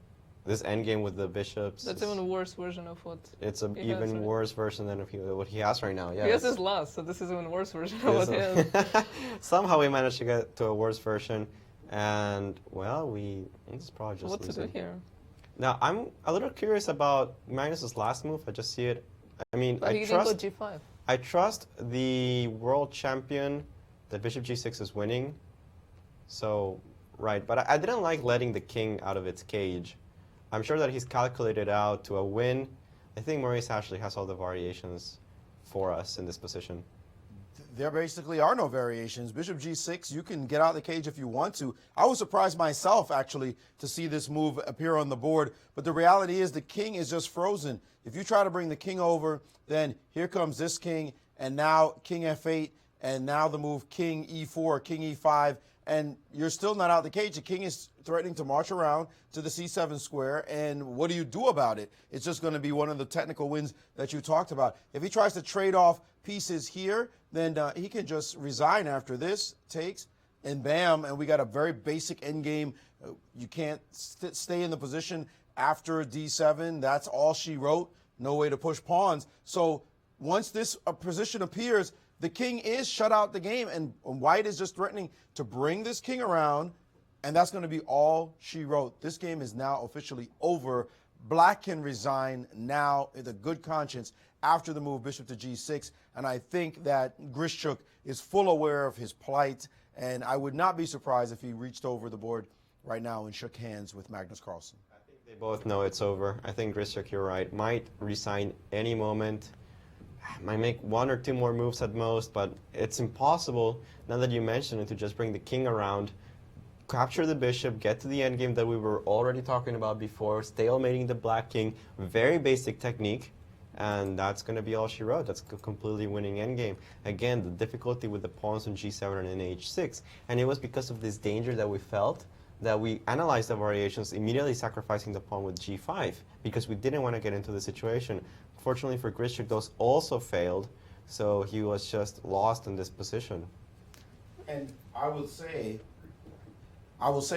This endgame with the bishops. That's even a worse version of what. It's an even worse version than what he has right now. Yeah. He has his last, so this is even worse version of what he has. Somehow we managed to get to a worse version, and well, this is probably just what losing. to do here? Now I'm a little curious about Magnus's last move. I just see it. I mean, but he didn't go g5. I trust the world champion that bishop g6 is winning. So, right, but I didn't like letting the king out of its cage. I'm sure that he's calculated out to a win. I think Maurice Ashley has all the variations for us in this position. There basically are no variations. Bishop g6, you can get out of the cage if you want to. I was surprised myself, actually, to see this move appear on the board. But the reality is the king is just frozen. If you try to bring the king over, then here comes this king, and now king f8, and now the move king e4, king e5, and you're still not out of the cage. The king is threatening to march around to the c7 square, and what do you do about it? It's just going to be one of the technical wins that you talked about. If he tries to trade off pieces here, then he can just resign after this, takes, and bam, and we got a very basic endgame. You can't stay in the position after d7. That's all she wrote. No way to push pawns. So once this position appears, the king is shut out the game, and white is just threatening to bring this king around, and that's going to be all she wrote. This game is now officially over. Black can resign now with a good conscience after the move bishop to g6, and I think that Grischuk is full aware of his plight, and I would not be surprised if he reached over the board right now and shook hands with Magnus Carlsen. I think they both know it's over. I think Grischuk, you're right, might resign any moment. Might make one or two more moves at most, but it's impossible, now that you mention it, to just bring the king around, capture the bishop, get to the endgame that we were already talking about before, stalemating the black king, very basic technique, and that's going to be all she wrote. That's a completely winning endgame. Again, the difficulty with the pawns on g7 and h6, and it was because of this danger that we felt that we analyzed the variations, immediately sacrificing the pawn with g5, because we didn't want to get into the situation. Fortunately for Grischuk, those also failed, so he was just lost in this position. And I will say,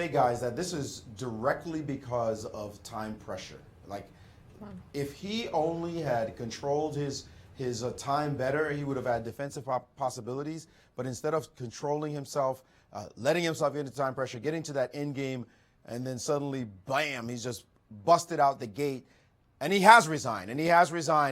guys, that this is directly because of time pressure. Like, if he only had controlled his time better, he would have had defensive possibilities. But instead of controlling himself, letting himself get into time pressure, getting to that end game, and then suddenly, bam, he's just busted out the gate. And he has resigned,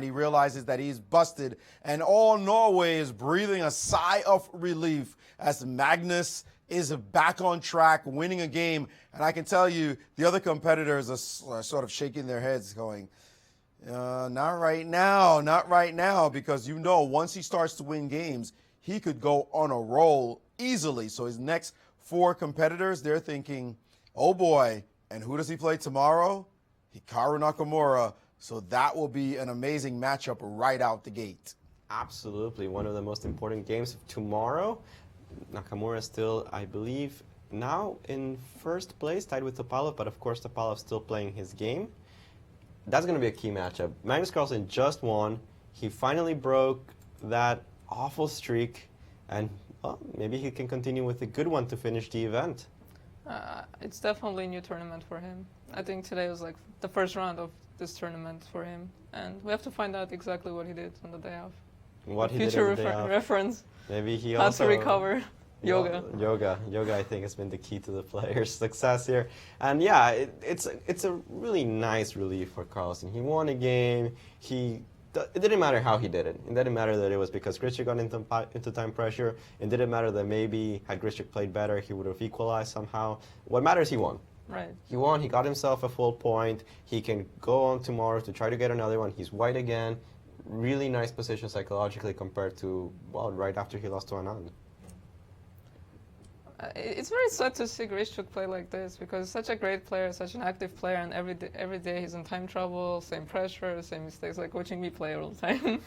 He realizes that he's busted, and all Norway is breathing a sigh of relief as Magnus is back on track, winning a game. And I can tell you, the other competitors are sort of shaking their heads going, not right now, because once he starts to win games, he could go on a roll easily. So his next 4 competitors, they're thinking, oh boy, and who does he play tomorrow? Hikaru Nakamura. So that will be an amazing matchup right out the gate. Absolutely, one of the most important games of tomorrow. Nakamura is still, I believe, now in first place, tied with Topalov, but of course Topalov still playing his game. That's going to be a key matchup. Magnus Carlsen just won. He finally broke that awful streak, and well, maybe he can continue with a good one to finish the event. It's definitely a new tournament for him. I think today was like the first round of this tournament for him, and we have to find out exactly what he did on the day off. What he Future did on the day off. reference. Maybe he How also to recover. Yoga. Yoga, I think, has been the key to the player's success here. And yeah, it's a really nice relief for Carlsen. He won a game. It didn't matter how he did it. It didn't matter that it was because Grischuk got into time pressure. It didn't matter that maybe had Grischuk played better, he would have equalized somehow. What matters, he won. Right. He won. He got himself a full point. He can go on tomorrow to try to get another one. He's white again. Really nice position psychologically compared to, well, right after he lost to Anand. It's very sad to see Grischuk play like this because he's such a great player, such an active player, and every day he's in time trouble, same pressure, same mistakes, like watching me play all the time.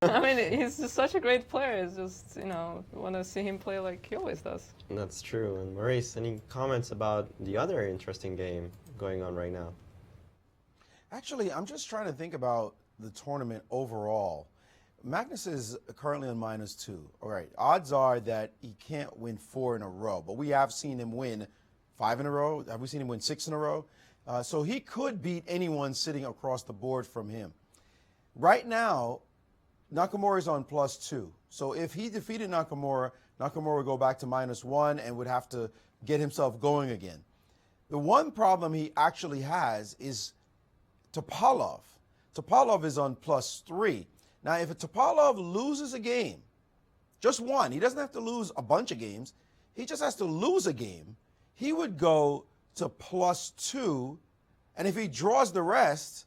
I mean, he's just such a great player. It's just, you know, want to see him play like he always does. That's true. And Maurice, any comments about the other interesting game going on right now? Actually, I'm just trying to think about the tournament overall. Magnus is currently on -2. All right, odds are that he can't win 4 in a row, but we have seen him win 5 in a row. Have we seen him win 6 in a row? So he could beat anyone sitting across the board from him. Right now, Nakamura is on +2. So if he defeated Nakamura, Nakamura would go back to -1 and would have to get himself going again. The one problem he actually has is Topalov. Topalov is on +3. Now, if Topalov loses a game, just one, he doesn't have to lose a bunch of games, he just has to lose a game, he would go to +2, and if he draws the rest,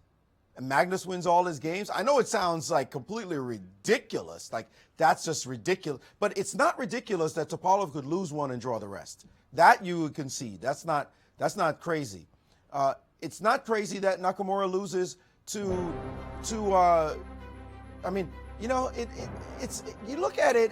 and Magnus wins all his games, I know it sounds like completely ridiculous, like that's just ridiculous, but it's not ridiculous that Topalov could lose one and draw the rest. That you would concede. That's not crazy. It's not crazy that Nakamura loses to I mean, you know, it's you look at it,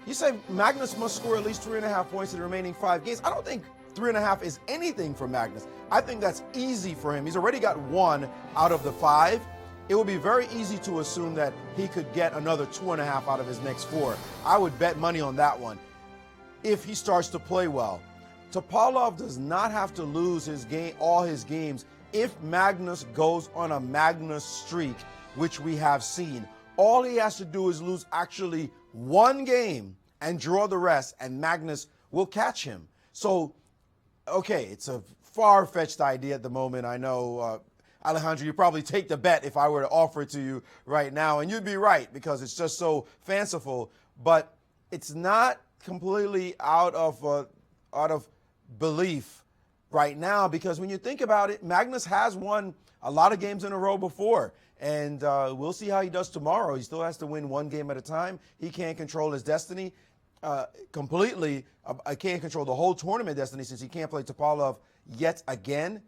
you say Magnus must score at least 3.5 points in the remaining 5 games. I don't think 3.5 is anything for Magnus. I think that's easy for him. He's already got 1 out of the 5. It would be very easy to assume that he could get another 2.5 out of his next 4. I would bet money on that one if he starts to play well. Topalov does not have to lose all his games if Magnus goes on a Magnus streak, which we have seen. All he has to do is lose actually 1 game and draw the rest, and Magnus will catch him. So, okay, it's a far-fetched idea at the moment. I know, Alejandro, you'd probably take the bet if I were to offer it to you right now, and you'd be right because it's just so fanciful. But it's not completely out of belief right now because when you think about it, Magnus has won a lot of games in a row before. And we'll see how he does tomorrow. He still has to win 1 game at a time. He can't control his destiny completely. I can't control the whole tournament destiny since he can't play Topalov yet again.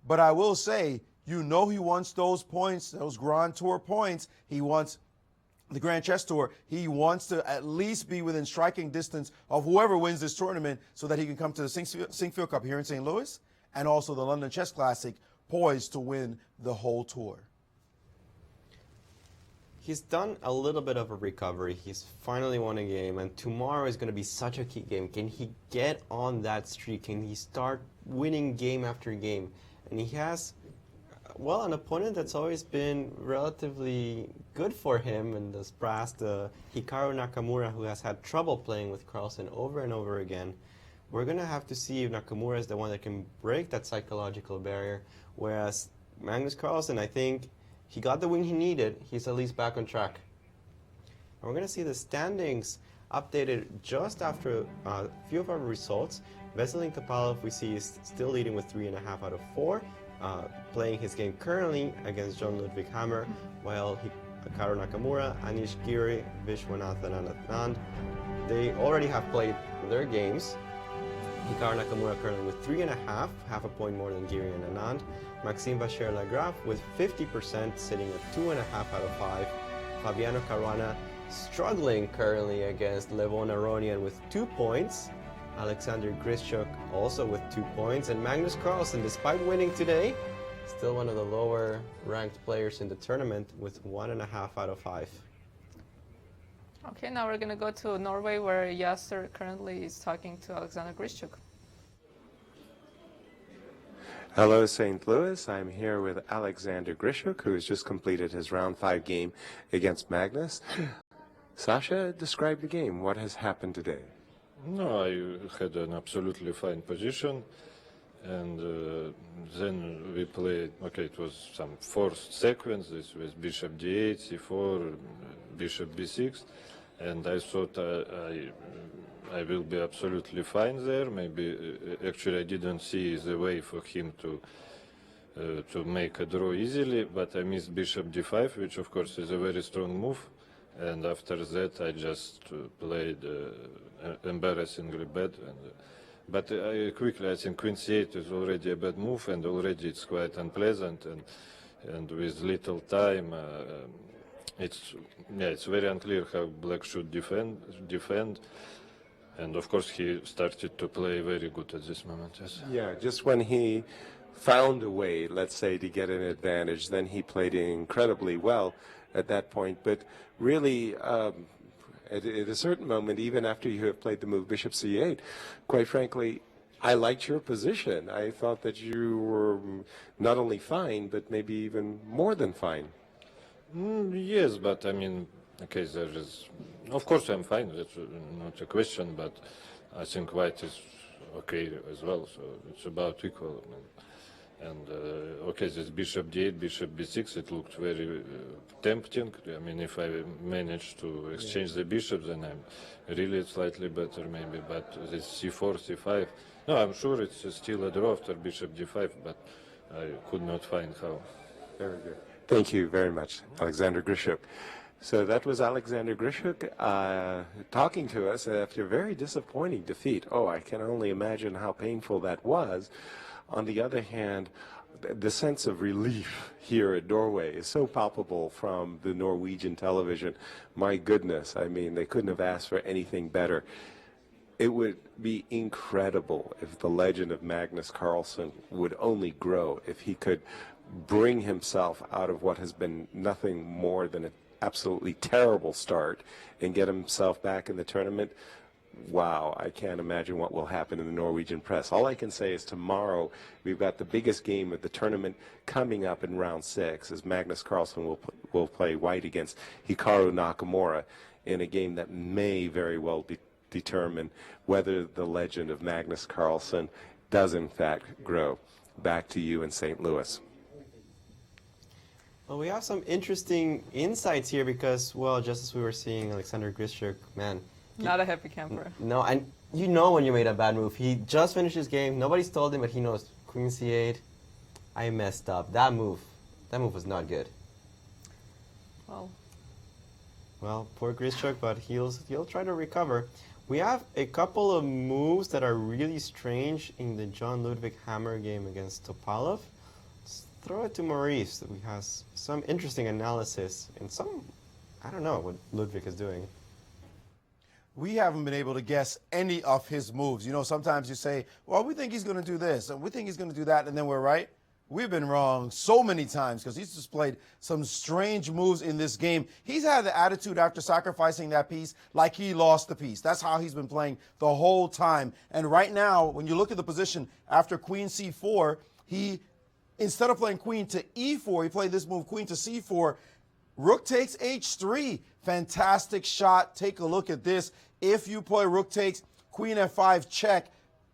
But I will say, you know he wants those points, those Grand Tour points. He wants the Grand Chess Tour. He wants to at least be within striking distance of whoever wins this tournament so that he can come to the Sinquefield Cup here in St. Louis and also the London Chess Classic, poised to win the whole tour. He's done a little bit of a recovery. He's finally won a game, and tomorrow is going to be such a key game. Can he get on that streak? Can he start winning game after game? And he has, well, an opponent that's always been relatively good for him in this past, Hikaru Nakamura, who has had trouble playing with Carlsen over and over again. We're going to have to see if Nakamura is the one that can break that psychological barrier, whereas Magnus Carlsen, I think, he got the win he needed. He's at least back on track. And we're going to see the standings updated just after a few of our results. Veselin Topalov, we see, is still leading with 3.5 out of 4, playing his game currently against John Ludwig Hammer, while Hikaru Nakamura, Anish Giri, Vishwanathan and Anand. They already have played their games. Hikaru Nakamura currently with 3.5, half a point more than Giri and Anand. Maxime Vachier-Lagrave with 50%, sitting at 2.5 out of 5. Fabiano Caruana struggling currently against Levon Aronian with 2 points. Alexander Grischuk also with 2 points. And Magnus Carlsen, despite winning today, still one of the lower ranked players in the tournament with 1.5 out of 5. Okay, now we're going to go to Norway, where Yasser currently is talking to Alexander Grischuk. Hello, St. Louis. I'm here with Alexander Grischuk, who has just completed his round 5 game against Magnus. Sasha, describe the game. What has happened today? No, I had an absolutely fine position, and then we played, okay, it was some forced sequence. This was bishop d8, c4, bishop b6, and I thought I will be absolutely fine there. Maybe actually I didn't see the way for him to make a draw easily, but I missed bishop d5, which of course is a very strong move. And after that, I just played embarrassingly bad. But I think queen c8 is already a bad move, and already it's quite unpleasant. And with little time, it's very unclear how black should defend. And of course, he started to play very good at this moment. Yes. Yeah, just when he found a way, let's say, to get an advantage, then he played incredibly well at that point. But really, at a certain moment, even after you have played the move bishop c8, quite frankly, I liked your position. I thought that you were not only fine, but maybe even more than fine. Yes, but I mean, okay, there is, of course I'm fine, that's not a question, but I think white is okay as well, so it's about equal. And okay, this bishop d8, bishop b6, it looked very tempting. I mean, if I manage to exchange the bishops, then I'm really slightly better maybe, but this c4, c5, no, I'm sure it's still a draw after bishop d5, but I could not find how. Very good. Thank you very much, Alexander Grischuk. So that was Alexander Grischuk talking to us after a very disappointing defeat. Oh, I can only imagine how painful that was. On the other hand, the sense of relief here at Norway is so palpable from the Norwegian television. My goodness, I mean, they couldn't have asked for anything better. It would be incredible if the legend of Magnus Carlsen would only grow, if he could bring himself out of what has been nothing more than an absolutely terrible start and get himself back in the tournament. Wow, I can't imagine what will happen in the Norwegian press. All I can say is tomorrow we've got the biggest game of the tournament coming up in round 6 as Magnus Carlsen will play white against Hikaru Nakamura in a game that may very well determine whether the legend of Magnus Carlsen does in fact grow. Back to you in St. Louis. Well, we have some interesting insights here because, well, just as we were seeing Alexander Grischuk, man. Not a happy camper. No, and you know when you made a bad move. He just finished his game. Nobody's told him, but he knows. Queen c8. I messed up. That move was not good. Well, poor Grischuk, but he'll try to recover. We have a couple of moves that are really strange in the John Ludwig Hammer game against Topalov. Let's throw it to Maurice. He has some interesting analysis and some, I don't know what Ludwig is doing. We haven't been able to guess any of his moves. You know, sometimes you say, well, we think he's going to do this, and we think he's going to do that, and then we're right. We've been wrong so many times because he's displayed some strange moves in this game. He's had the attitude after sacrificing that piece like he lost the piece. That's how he's been playing the whole time. And right now, when you look at the position after queen c4, he, instead of playing queen to e4, he played this move, queen to c4. Rook takes h3. Fantastic shot. Take a look at this. If you play rook takes, queen f5 check,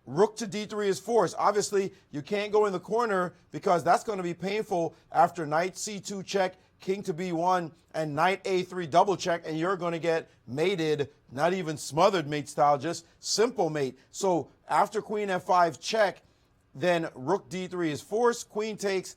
rook to d3 is forced. Obviously, you can't go in the corner because that's going to be painful after knight c2 check, king to b1, and knight a3 double check, and you're going to get mated, not even smothered mate style, just simple mate. So after queen f5 check, then rook d3 is forced, queen takes,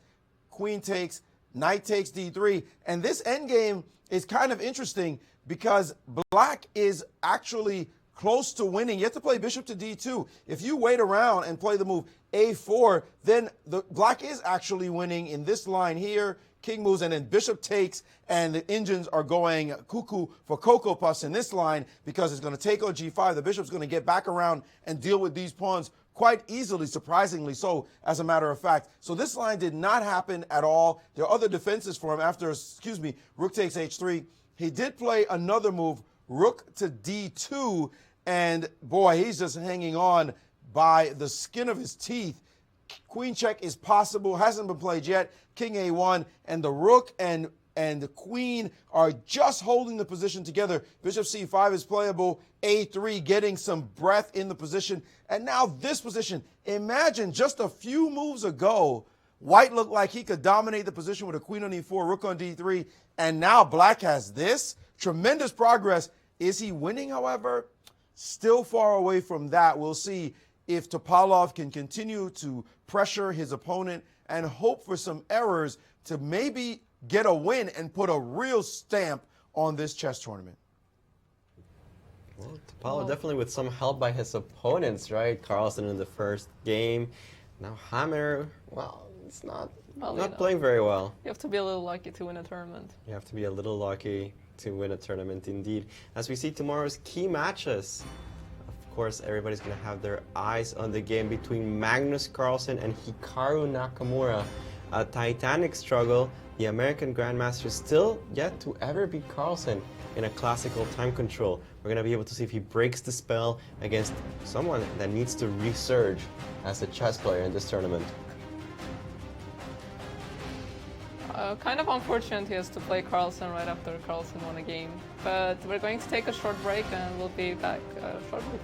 Knight takes d3. And this endgame is kind of interesting because black is actually close to winning. You have to play bishop to d2. If you wait around and play the move a4, then the black is actually winning in this line here. King moves, and then bishop takes, and the engines are going cuckoo for Cocoa Puffs in this line because it's going to take on g5. The bishop's going to get back around and deal with these pawns quite easily, surprisingly so, as a matter of fact. So this line did not happen at all. There are other defenses for him after, rook takes h3. He did play another move, rook to d2, and boy, he's just hanging on by the skin of his teeth. Queen check is possible, hasn't been played yet. King a1, and the rook and the queen are just holding the position together. Bishop c5 is playable. a3 getting some breath in the position. And now this position. Imagine just a few moves ago, white looked like he could dominate the position with a queen on e4, rook on d3, and now black has this. Tremendous progress. Is he winning, however? Still far away from that. We'll see if Topalov can continue to pressure his opponent and hope for some errors to maybe get a win and put a real stamp on this chess tournament. Well, Topalov definitely with some help by his opponents, right? Carlsen in the first game. Now Hammer, well, it's not playing very well. You have to be a little lucky to win a tournament. You have to be a little lucky to win a tournament indeed. As we see tomorrow's key matches, of course, everybody's going to have their eyes on the game between Magnus Carlsen and Hikaru Nakamura. A titanic struggle. The American Grandmaster still yet to ever beat Carlsen in a classical time control. We're going to be able to see if he breaks the spell against someone that needs to resurge as a chess player in this tournament. Kind of unfortunate he has to play Carlsen right after Carlsen won a game. But we're going to take a short break and we'll be back shortly.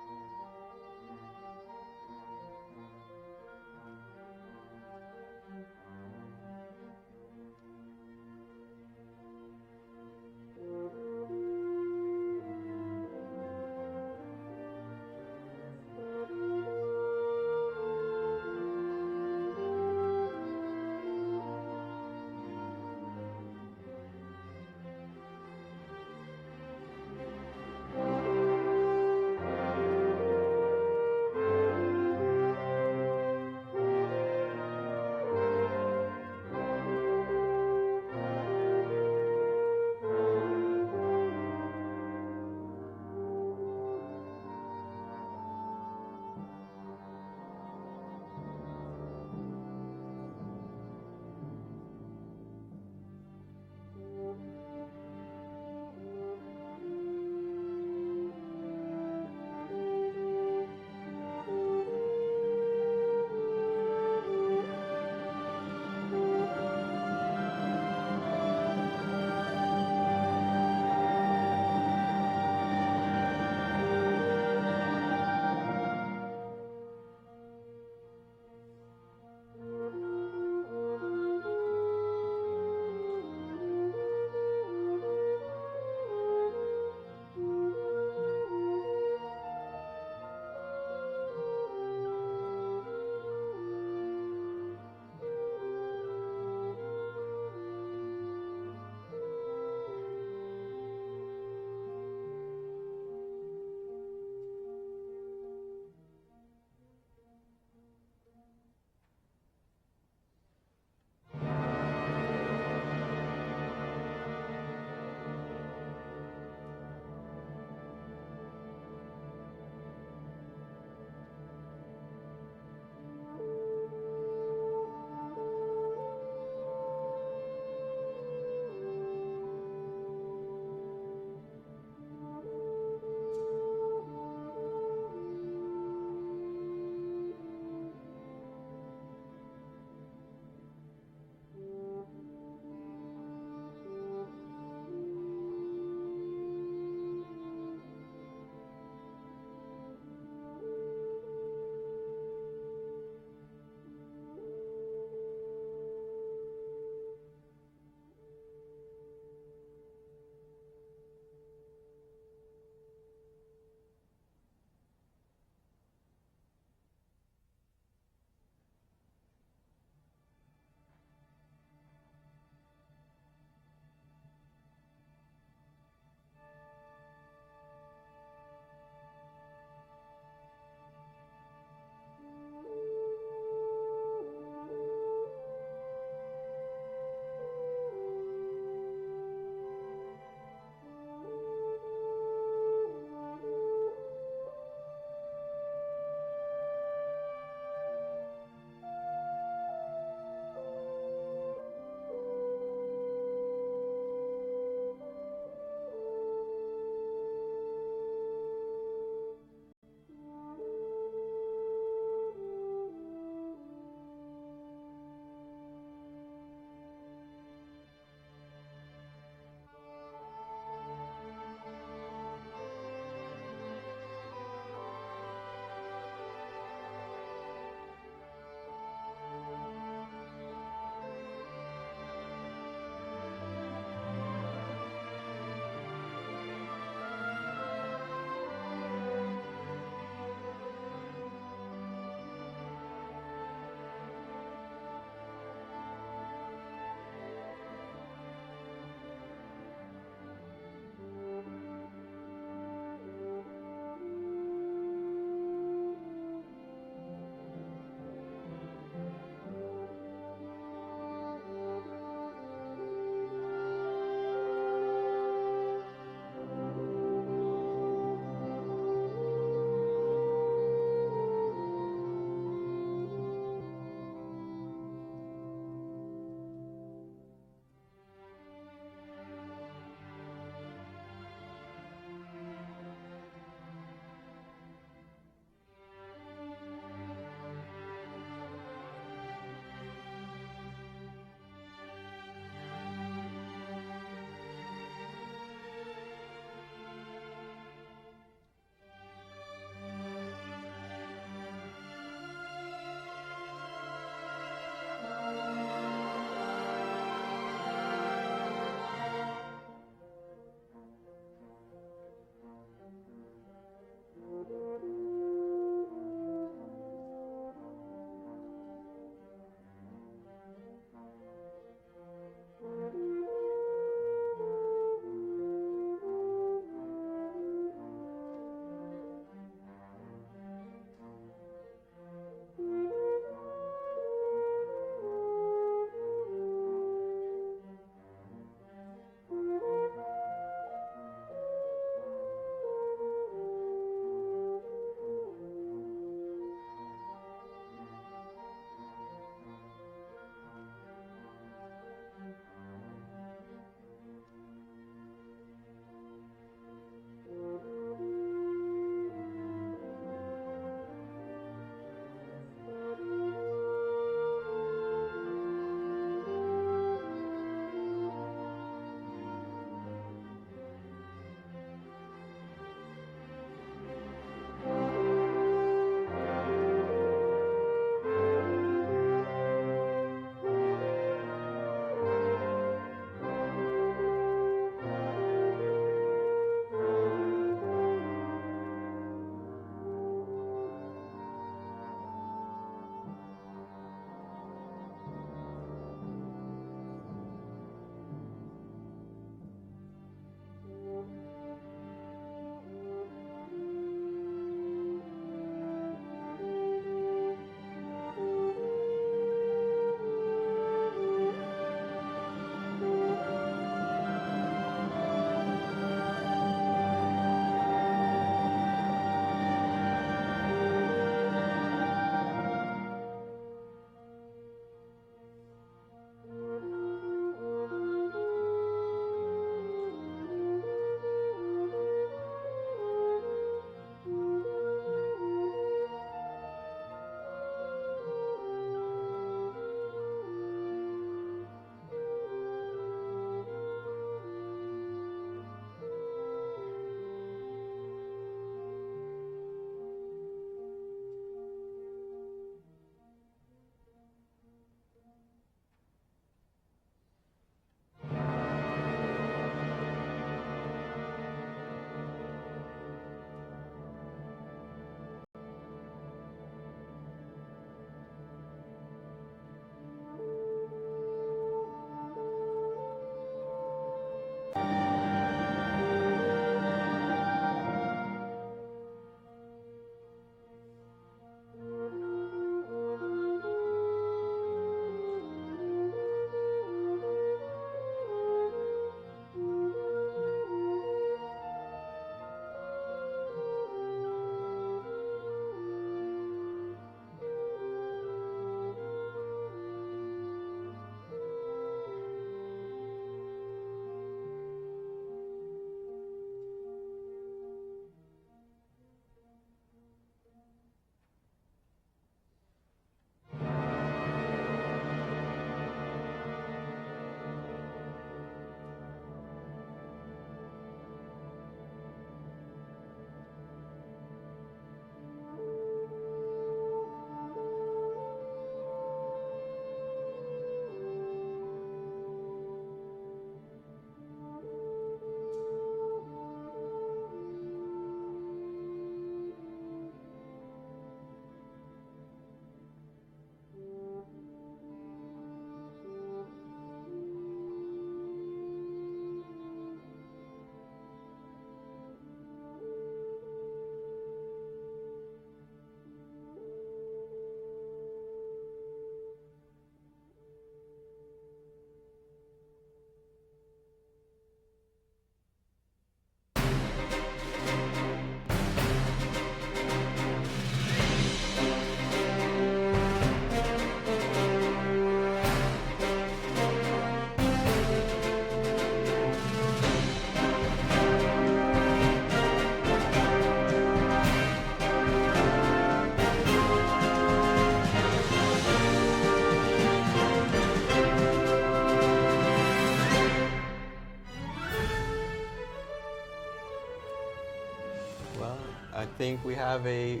think we have a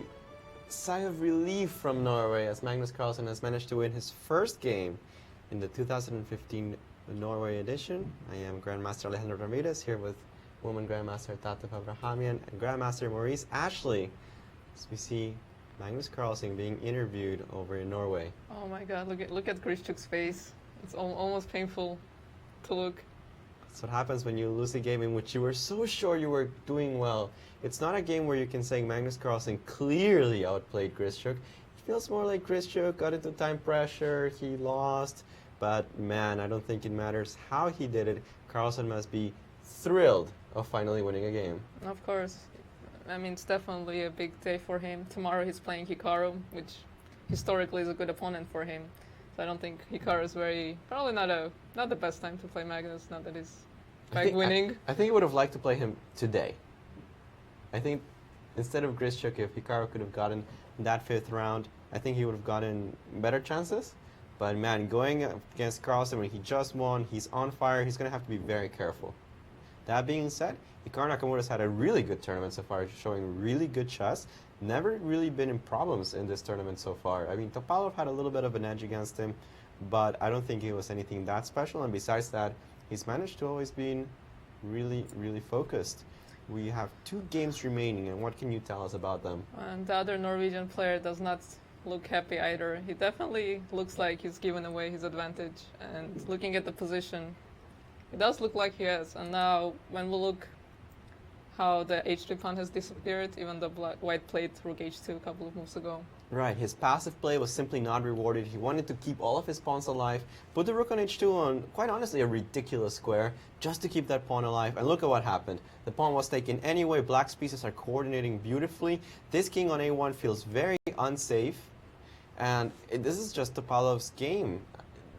sigh of relief from Norway as Magnus Carlsen has managed to win his first game in the 2015 Norway edition. I am Grandmaster Alejandro Ramirez here with woman Grandmaster Tatev Abrahamyan and Grandmaster Maurice Ashley as we see Magnus Carlsen being interviewed over in Norway. Oh my God! Look at Grischuk's face. It's almost painful to look. That's what happens when you lose a game in which you were so sure you were doing well. It's not a game where you can say Magnus Carlsen clearly outplayed Grischuk. It feels more like Grischuk got into time pressure, he lost. But man, I don't think it matters how he did it. Carlsen must be thrilled of finally winning a game. Of course. I mean, it's definitely a big day for him. Tomorrow he's playing Hikaru, which historically is a good opponent for him. So I don't think Hikaru is probably not the best time to play Magnus, now that he's winning. I think he would have liked to play him today. I think instead of Grischuk, if Hikaru could have gotten that 5th round, I think he would have gotten better chances. But man, going against Carlsen when he just won, he's on fire, he's going to have to be very careful. That being said, Hikaru Nakamura's had a really good tournament so far, showing really good chess. Never really been in problems in this tournament so far. I mean, Topalov had a little bit of an edge against him, but I don't think it was anything that special. And besides that, he's managed to always be really, really focused. We have 2 games remaining, and what can you tell us about them? And the other Norwegian player does not look happy either. He definitely looks like he's given away his advantage. And looking at the position, it does look like he has. And now, when we look how the h3 pawn has disappeared, even the white played rook h2 a couple of moves ago. Right, his passive play was simply not rewarded. He wanted to keep all of his pawns alive, put the rook on h2 on, quite honestly, a ridiculous square, just to keep that pawn alive. And look at what happened. The pawn was taken anyway. Black's pieces are coordinating beautifully. This king on a1 feels very unsafe. And this is just Topalov's game.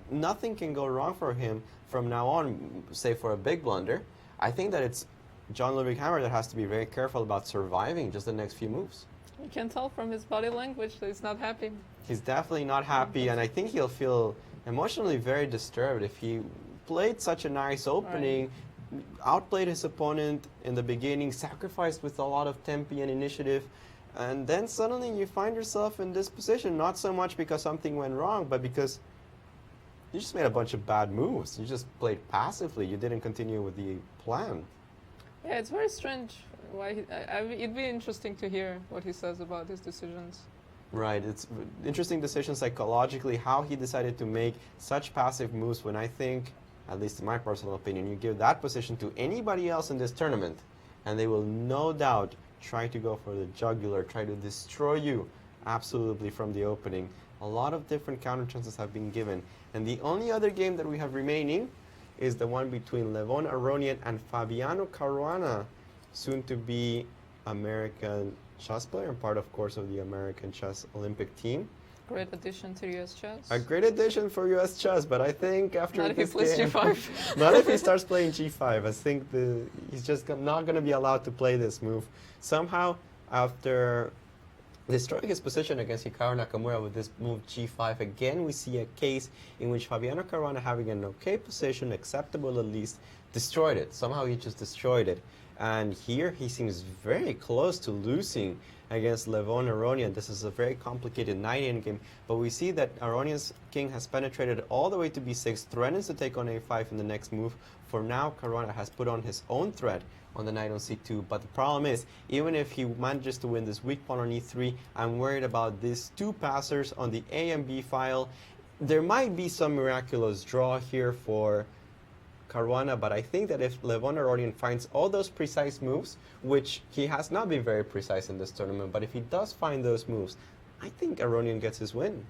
Nothing can go wrong for him from now on, save for a big blunder. I think that it's John Ludwig Hammer that has to be very careful about surviving just the next few moves. You can tell from his body language that he's not happy. He's definitely not happy, and I think he'll feel emotionally very disturbed if he played such a nice opening, outplayed his opponent in the beginning, sacrificed with a lot of tempi and initiative, and then suddenly you find yourself in this position, not so much because something went wrong, but because you just made a bunch of bad moves. You just played passively. You didn't continue with the plan. Yeah, it's very strange. Why it'd be interesting to hear what he says about his decisions. Right, it's interesting decision psychologically, how he decided to make such passive moves when I think, at least in my personal opinion, you give that position to anybody else in this tournament, and they will no doubt try to go for the jugular, try to destroy you absolutely from the opening. A lot of different counter chances have been given, and the only other game that we have remaining is the one between Levon Aronian and Fabiano Caruana, soon to be American chess player and part, of course, of the American chess Olympic team. Great addition to U.S. chess. A great addition for U.S. chess, but I think after not this if he plays game, G5. not if he starts playing G5. I think he's just not going to be allowed to play this move. Somehow, after destroying his position against Hikaru Nakamura with this move G5, again we see a case in which Fabiano Caruana, having an okay position, acceptable at least, destroyed it. Somehow he just destroyed it. And here he seems very close to losing against Levon Aronian. This is a very complicated knight game, but we see that Aronian's king has penetrated all the way to b6, threatens to take on a5 in the next move. For now, Caruana has put on his own threat on the knight on c2, but the problem is, even if he manages to win this weak pawn on e3, I'm worried about these 2 passers on the a and b file. There might be some miraculous draw here for Caruana, but I think that if Levon Aronian finds all those precise moves, which he has not been very precise in this tournament, but if he does find those moves, I think Aronian gets his win.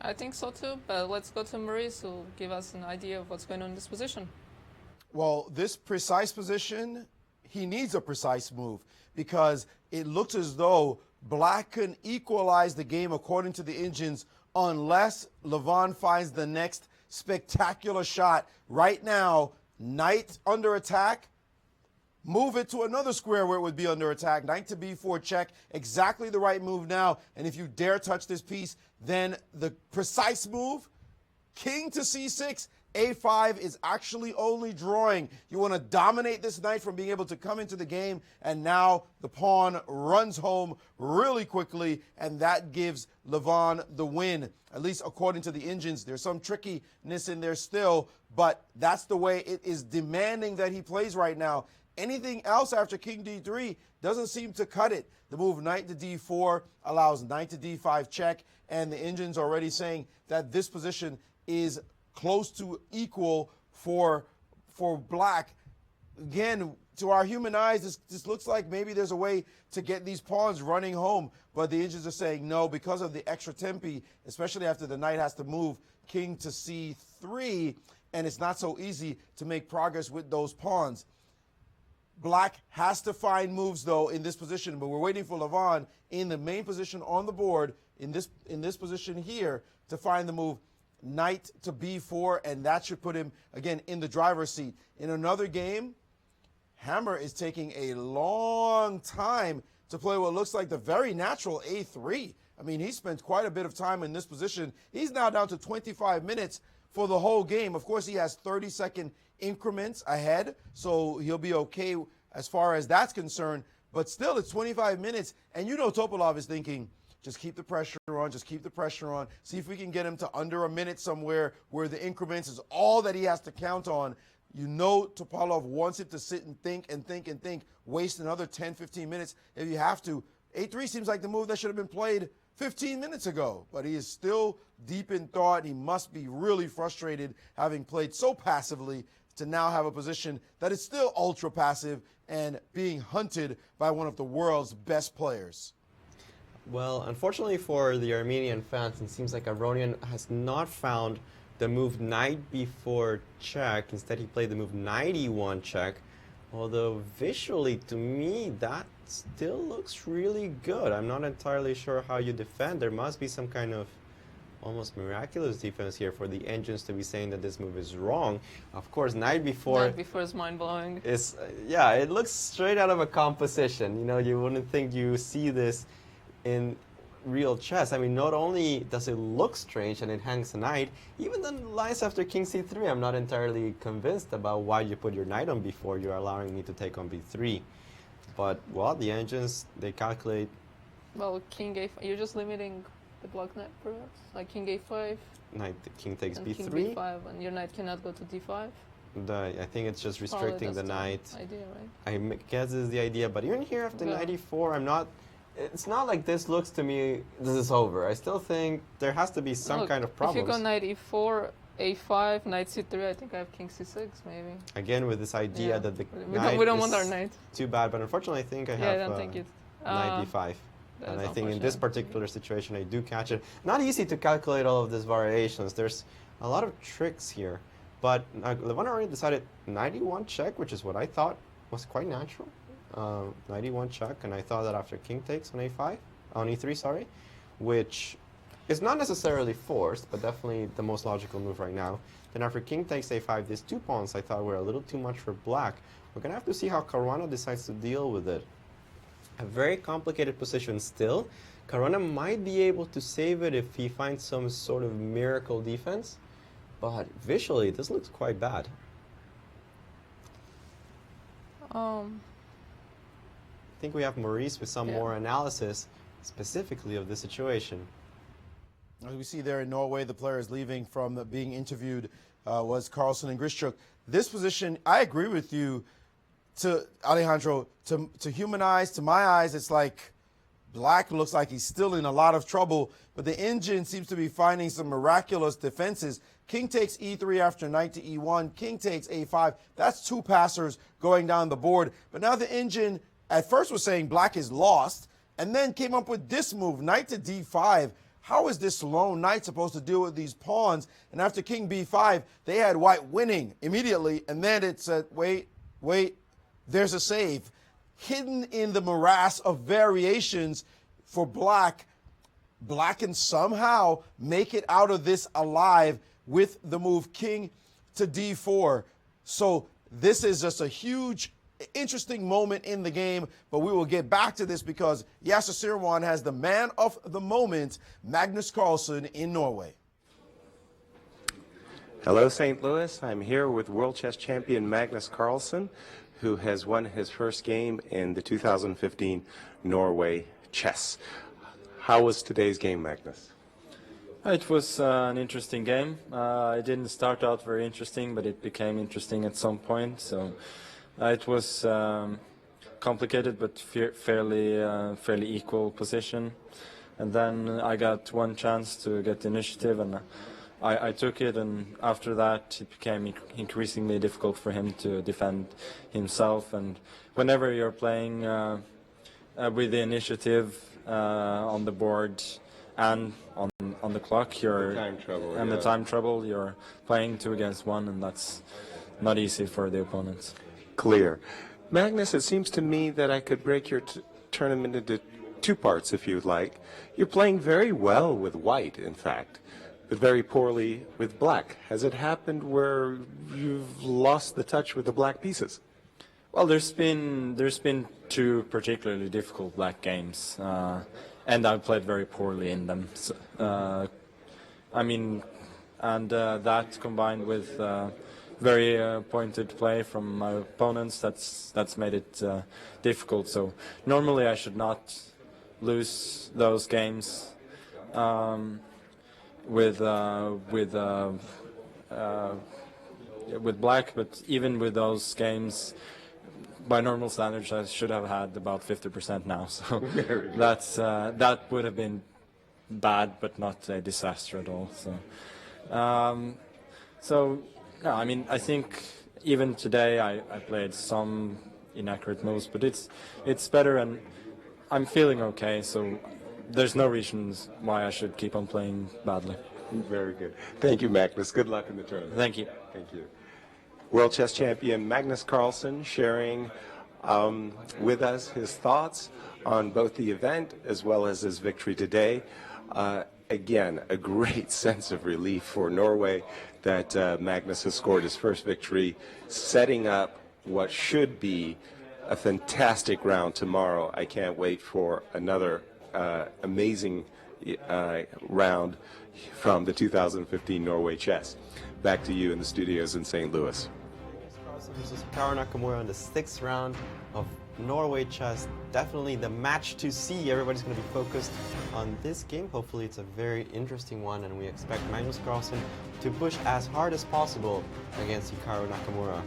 I think so too, but let's go to Maurice, who'll give us an idea of what's going on in this position. Well, this precise position, he needs a precise move because it looks as though Black can equalize the game according to the engines unless Levon finds the next spectacular shot. Right now, knight under attack, move it to another square where it would be under attack. Knight to b4 check, exactly the right move now. And if you dare touch this piece, then the precise move, king to c6, A5 is actually only drawing. You want to dominate this knight from being able to come into the game, and now the pawn runs home really quickly, and that gives Levon the win. At least according to the engines, there's some trickiness in there still, but that's the way it is demanding that he plays right now. Anything else after king d3 doesn't seem to cut it. The move knight to d4 allows knight to d5 check, and the engine's already saying that this position is close to equal for black. Again, to our human eyes, this looks like maybe there's a way to get these pawns running home, but the engines are saying no because of the extra tempi, especially after the knight has to move king to c3, and it's not so easy to make progress with those pawns. Black has to find moves, though, in this position, but we're waiting for Levon in the main position on the board, in this position here, to find the move knight to b4, and that should put him, again, in the driver's seat. In another game, Hammer is taking a long time to play what looks like the very natural a3. I mean, he spent quite a bit of time in this position. He's now down to 25 minutes for the whole game. Of course, he has 30-second increments ahead, so he'll be okay as far as that's concerned. But still, it's 25 minutes, and you know Topalov is thinking, just keep the pressure on, just keep the pressure on. See if we can get him to under a minute somewhere where the increments is all that he has to count on. You know Topalov wants him to sit and think and think and think, waste another 10, 15 minutes if you have to. A3 seems like the move that should have been played 15 minutes ago, but he is still deep in thought. He must be really frustrated having played so passively to now have a position that is still ultra passive and being hunted by one of the world's best players. Well, unfortunately for the Armenian fans, it seems like Aronian has not found the move knight b4 check. Instead, he played the move knight e1 check. Although visually, to me, that still looks really good. I'm not entirely sure how you defend. There must be some kind of almost miraculous defense here for the engines to be saying that this move is wrong. Of course, knight b4 is mind-blowing. Yeah, it looks straight out of a composition. You know, you wouldn't think you see this in real chess. I mean, not only does it look strange and it hangs a knight, even the lines after king c3, I'm not entirely convinced about why you put your knight on b4. You're allowing me to take on b3. But, well, the engines, they calculate... Well, king a5, you're just limiting the block knight, perhaps? Like king a5. Knight, the king takes and b3. King b5, and your knight cannot go to d5. I think it's just restricting the knight. Idea, right? I guess is the idea. But even here after knight e4, I'm not... It's not like this looks to me, this is over. I still think there has to be some kind of problem. If you go knight e4, a5, knight c3, I think I have king c6, maybe. Again, with this idea that the knight we don't want our knight. Too bad, but unfortunately I think I have knight b5. And I think in this particular situation I do catch it. Not easy to calculate all of these variations. There's a lot of tricks here. But Levon already decided knight e1 check, which is what I thought was quite natural. Knight e1 check, and I thought that after king takes on a5, on e3, sorry, which is not necessarily forced, but definitely the most logical move right now. Then after king takes a5, these two pawns I thought were a little too much for black. We're going to have to see how Caruana decides to deal with it. A very complicated position still. Caruana might be able to save it if he finds some sort of miracle defense, but visually this looks quite bad. I think we have Maurice with some more analysis specifically of the situation. As we see there in Norway, the players leaving from being interviewed was Carlsen and Grischuk. This position, I agree with you, to Alejandro, to human eyes, to my eyes, it's like black looks like he's still in a lot of trouble, but the engine seems to be finding some miraculous defenses. King takes e3 after knight to e1, king takes a5. That's two passers going down the board. But now the engine at first was saying black is lost, and then came up with this move, knight to d5. How is this lone knight supposed to deal with these pawns? And after king b5, they had white winning immediately, and then it said, wait, there's a save. Hidden in the morass of variations for black, black can somehow make it out of this alive with the move king to d4. So this is just a huge, interesting moment in the game, but we will get back to this because Yasser Seirawan has the man of the moment, Magnus Carlsen in Norway. Hello, St. Louis. I'm here with world chess champion Magnus Carlsen, who has won his first game in the 2015 Norway chess. How was today's game, Magnus? It was an interesting game. It didn't start out very interesting, but it became interesting at some point. So it was complicated, but fairly equal position. And then I got one chance to get the initiative, and I took it. And after that, it became increasingly difficult for him to defend himself. And whenever you're playing with the initiative on the board and on the clock, you're the time trouble, you're playing 2 against 1, and that's not easy for the opponents. Clear. Magnus, it seems to me that I could break your tournament into 2 parts if you'd like. You're playing very well with white, in fact, but very poorly with black. Has it happened where you've lost the touch with the black pieces? Well, there's been 2 particularly difficult black games, and I've played very poorly in them. So, that combined with very pointed play from my opponents, that's made it difficult. So normally I should not lose those games with black, but even with those games, by normal standards, I should have had about 50% now. So that would have been bad, but not a disaster at all. So, no, I mean, I think even today I played some inaccurate moves, but it's better, and I'm feeling okay. So there's no reasons why I should keep on playing badly. Very good. Thank you, Magnus. Good luck in the tournament. Thank you. Thank you. World chess champion Magnus Carlsen sharing with us his thoughts on both the event as well as his victory today. Again, a great sense of relief for Norway that Magnus has scored his first victory, setting up what should be a fantastic round tomorrow. I can't wait for another amazing round from the 2015 Norway chess. Back to you in the studios in St. Louis. Carlsen versus Nakamura in the 6th round of Norway chess. Definitely the match to see. Everybody's going to be focused on this game. Hopefully it's a very interesting one, and we expect Magnus Carlsen to push as hard as possible against Nakamura.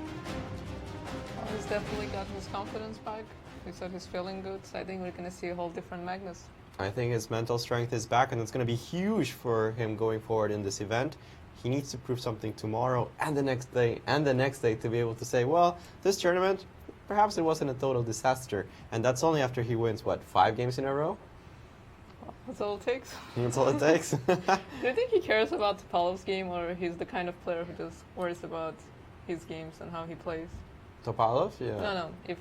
He's definitely gotten his confidence back. He said he's feeling good, so I think we're going to see a whole different Magnus. I think his mental strength is back, and it's going to be huge for him going forward in this event. He needs to prove something tomorrow and the next day and the next day to be able to say, well, this tournament, perhaps it wasn't a total disaster. And that's only after he wins, what, 5 games in a row? That's all it takes. That's all it takes. Do you think he cares about Topalov's game, or he's the kind of player who just worries about his games and how he plays? Topalov? Yeah. No. If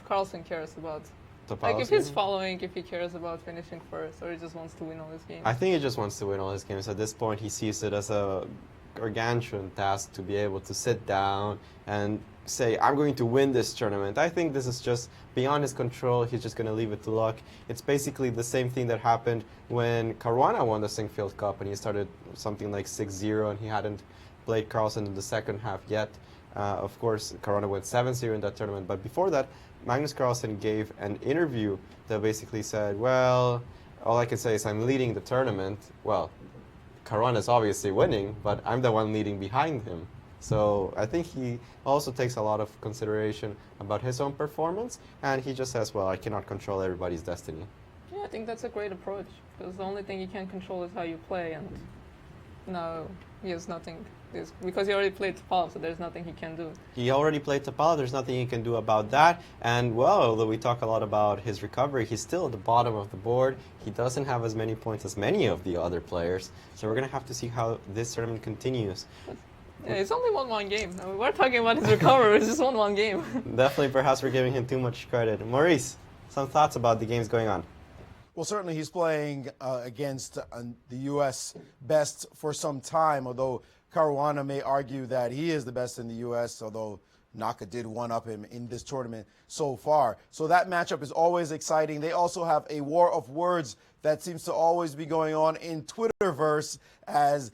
Carlsen cares about, Topalov's like if he's game? following, if he cares about finishing first, or he just wants to win all his games. I think he just wants to win all his games. At this point, he sees it as a gargantuan task to be able to sit down and say, I'm going to win this tournament. I think this is just beyond his control. He's just going to leave it to luck. It's basically the same thing that happened when Caruana won the Singfield Cup, and he started something like 6-0, and he hadn't played Carlsen in the second half yet. Of course, Caruana went 7-0 in that tournament, but before that, Magnus Carlsen gave an interview that basically said, well, all I can say is I'm leading the tournament. Well, Caruana is obviously winning, but I'm the one leading behind him. So I think he also takes a lot of consideration about his own performance, and he just says, well, I cannot control everybody's destiny. Yeah, I think that's a great approach, because the only thing you can control is how you play, and no, he has nothing. Because he already played Topalov, so there's nothing he can do. He already played Topalov, there's nothing he can do about that. And well, although we talk a lot about his recovery, he's still at the bottom of the board. He doesn't have as many points as many of the other players. So we're going to have to see how this tournament continues. Yeah, it's only 1-1 game. I mean, we're talking about his recovery, it's just 1-1 game. Definitely, perhaps we're giving him too much credit. Maurice, some thoughts about the games going on? Well, certainly he's playing against the U.S. best for some time, although Caruana may argue that he is the best in the U.S., although Naka did one-up him in this tournament so far. So that matchup is always exciting. They also have a war of words that seems to always be going on in Twitterverse, as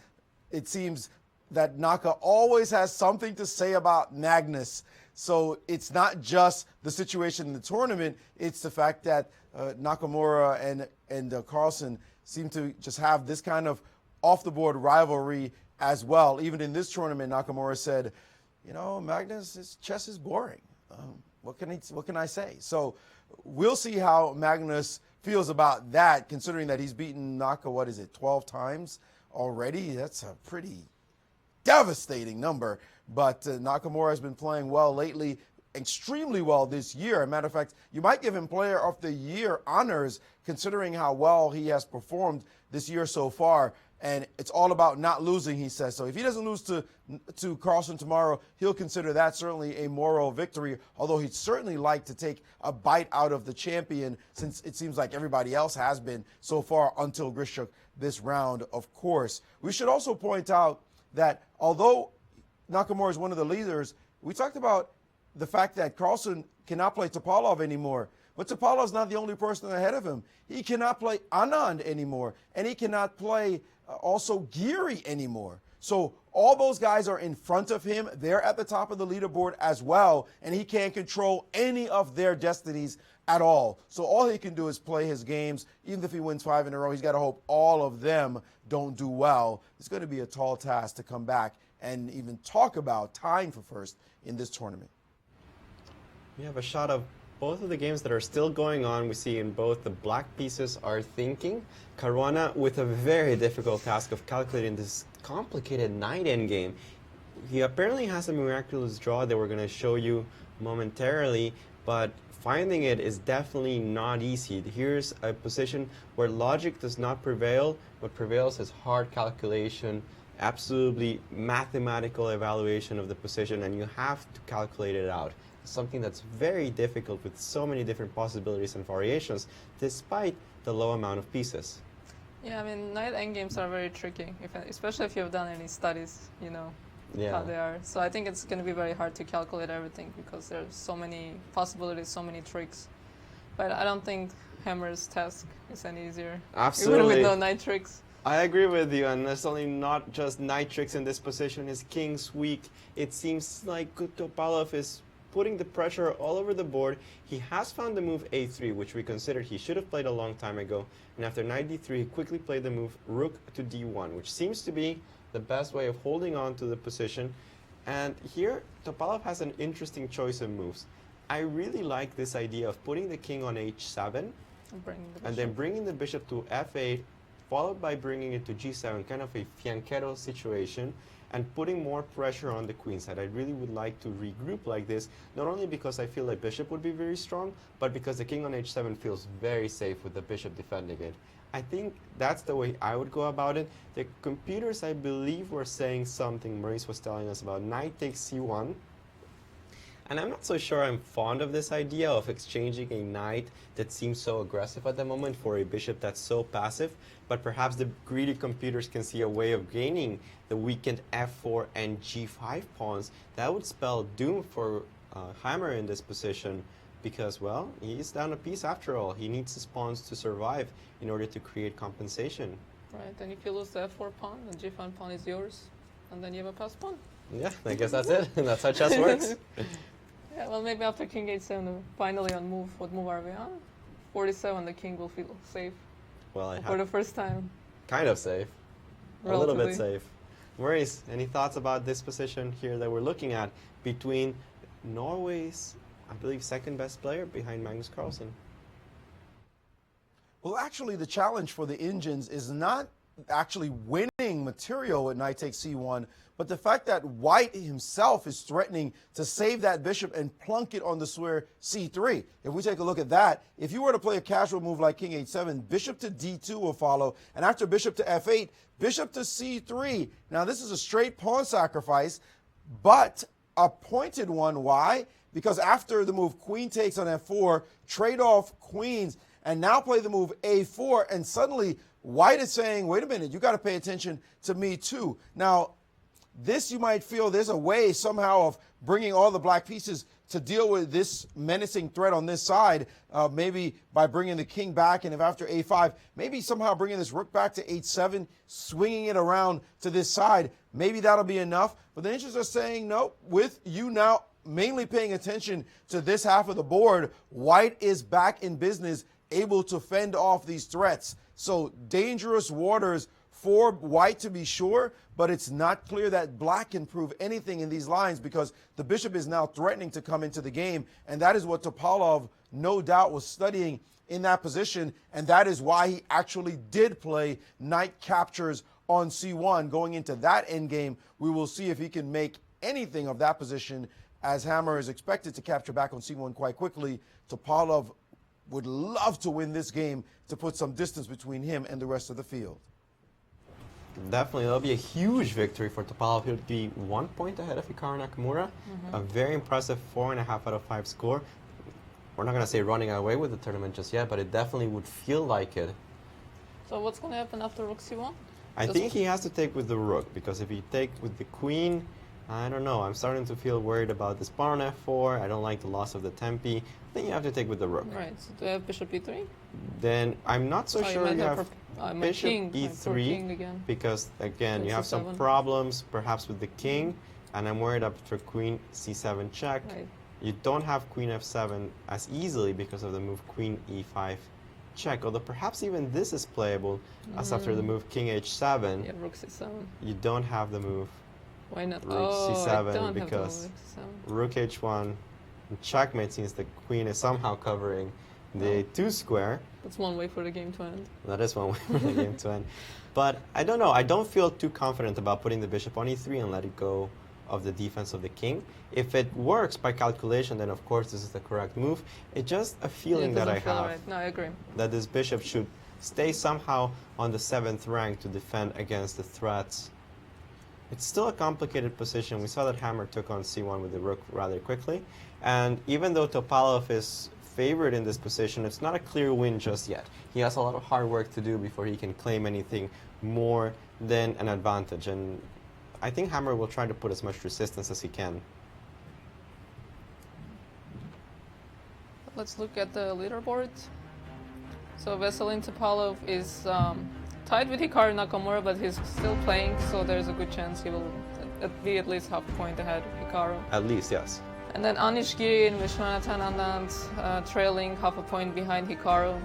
it seems that Naka always has something to say about Magnus. So it's not just the situation in the tournament, it's the fact that Nakamura and Carlsen seem to just have this kind of off-the-board rivalry as well. Even in this tournament, Nakamura said, you know, Magnus, his chess is boring. What can I say? So we'll see how Magnus feels about that, considering that he's beaten Naka, 12 times already? That's a pretty devastating number. But Nakamura has been playing well lately, extremely well this year. As a matter of fact, you might give him Player of the Year honors, considering how well he has performed this year so far. And it's all about not losing, he says. So if he doesn't lose to Carlsen tomorrow, he'll consider that certainly a moral victory, although he'd certainly like to take a bite out of the champion, since it seems like everybody else has been so far until Grischuk this round, of course. We should also point out that although Nakamura is one of the leaders, we talked about the fact that Carlsen cannot play Topalov anymore. But Topalov's not the only person ahead of him. He cannot play Anand anymore, and he cannot play also Giri anymore. So all those guys are in front of him. They're at the top of the leaderboard as well, and he can't control any of their destinies at all. So all he can do is play his games. Even if he wins 5 in a row, he's got to hope all of them don't do well. It's going to be a tall task to come back and even talk about tying for first in this tournament. We have a shot of both of the games that are still going on. We see in both the black pieces are thinking. Caruana with a very difficult task of calculating this complicated knight endgame. He apparently has a miraculous draw that we're going to show you momentarily, but finding it is definitely not easy. Here's a position where logic does not prevail. What prevails is hard calculation, absolutely mathematical evaluation of the position, and you have to calculate it out. Something that's very difficult with so many different possibilities and variations, despite the low amount of pieces. Yeah, I mean, knight endgames are very tricky, especially if you've done any studies, you know how they are. So I think it's going to be very hard to calculate everything because there's so many possibilities, so many tricks. But I don't think Hammer's task is any easier. Absolutely. Even with no knight tricks. I agree with you, and there's only not just knight tricks in this position. His king's weak. It seems like Topalov is putting the pressure all over the board. He has found the move a3, which we considered he should have played a long time ago. And after knight d3, he quickly played the move rook to d1, which seems to be the best way of holding on to the position. And here, Topalov has an interesting choice of moves. I really like this idea of putting the king on h7, and then bringing the bishop to f8, followed by bringing it to g7, kind of a fianchetto situation, and putting more pressure on the queen side. I really would like to regroup like this, not only because I feel like bishop would be very strong, but because the king on h7 feels very safe with the bishop defending it. I think that's the way I would go about it. The computers, I believe, were saying something Maurice was telling us about knight takes c1. And I'm not so sure I'm fond of this idea of exchanging a knight that seems so aggressive at the moment for a bishop that's so passive, but perhaps the greedy computers can see a way of gaining the weakened f4 and g5 pawns. That would spell doom for Hammer in this position because, well, he's down a piece after all. He needs his pawns to survive in order to create compensation. Right, and if you lose the f4 pawn, the g5 pawn is yours, and then you have a passed pawn. Yeah, I guess that's it. That's how chess works. Yeah, well, maybe after king h7, finally on move, what move are we on? 47, the king will feel safe. Well, for the first time. Kind of safe. Relatively. A little bit safe. Maurice, any thoughts about this position here that we're looking at between Norway's, I believe, second best player behind Magnus Carlsen? Well, actually, the challenge for the Indians is not actually winning material at knight takes c1, but the fact that White himself is threatening to save that bishop and plunk it on the square c3. If we take a look at that, if you were to play a casual move like king h7, bishop to d2 will follow, and after bishop to f8, bishop to c3. Now, this is a straight pawn sacrifice, but a pointed one. Why? Because after the move queen takes on f4, trade off queens, and now play the move a4, and suddenly White is saying, wait a minute, you got to pay attention to me too. Now, this you might feel there's a way somehow of bringing all the black pieces to deal with this menacing threat on this side, maybe by bringing the king back, and if after a5, maybe somehow bringing this rook back to h7, swinging it around to this side. maybe that'll be enough. But the Ninjas are saying, no, with you now mainly paying attention to this half of the board, white is back in business, able to fend off these threats. So dangerous waters for white to be sure, but it's not clear that black can prove anything in these lines because the bishop is now threatening to come into the game, and that is what Topalov no doubt was studying in that position, and that is why he actually did play knight captures on c1. Going into that endgame, we will see if he can make anything of that position, as Hammer is expected to capture back on c1 quite quickly. Topalov would love to win this game to put some distance between him and the rest of the field. Definitely, that'll be a huge victory for Topalov. He'll be 1 point ahead of Hikaru Nakamura. A very impressive 4.5 out of 5 score. We're not going to say running away with the tournament just yet, but it definitely would feel like it. So what's going to happen after rook c1? I think he has to take with the rook, because if you take with the queen, I don't know. I'm starting to feel worried about this pawn on f4. I don't like the loss of the tempi. I think you have to take with the rook. Right. So do you have bishop e3? Then I'm not so sure you have bishop king e3 again. because, again, Queen you have some c7. problems perhaps with the king, and I'm worried after queen c7 check. Right. You don't have queen f7 as easily because of the move queen e5 check, although perhaps even this is playable as after the move king h7. Yeah, rook c7. You don't have the move Why not? rook oh, c7 I don't because have the rook h1 checkmate, since the queen is somehow covering the a2 square. That's one way for the game to end. That is one way for the game to end. But I don't know. I don't feel too confident about putting the bishop on e3 and let it go of the defense of the king. If it works by calculation, then of course this is the correct move. It's just a feeling that I have right. No, I agree. that this bishop should stay somehow on the 7th rank to defend against the threats. It's still a complicated position. We saw that Hammer took on c1 with the rook rather quickly. And even though Topalov is favored in this position, it's not a clear win just yet. He has a lot of hard work to do before he can claim anything more than an advantage. And I think Hammer will try to put as much resistance as he can. Let's look at the leaderboard. So Veselin Topalov is tied with Hikaru Nakamura, but he's still playing, so there's a good chance he will be at least half a point ahead of Hikaru. At least, yes. And then Anish Giri and Vachier-Lagrave and Anand trailing half a point behind Hikaru.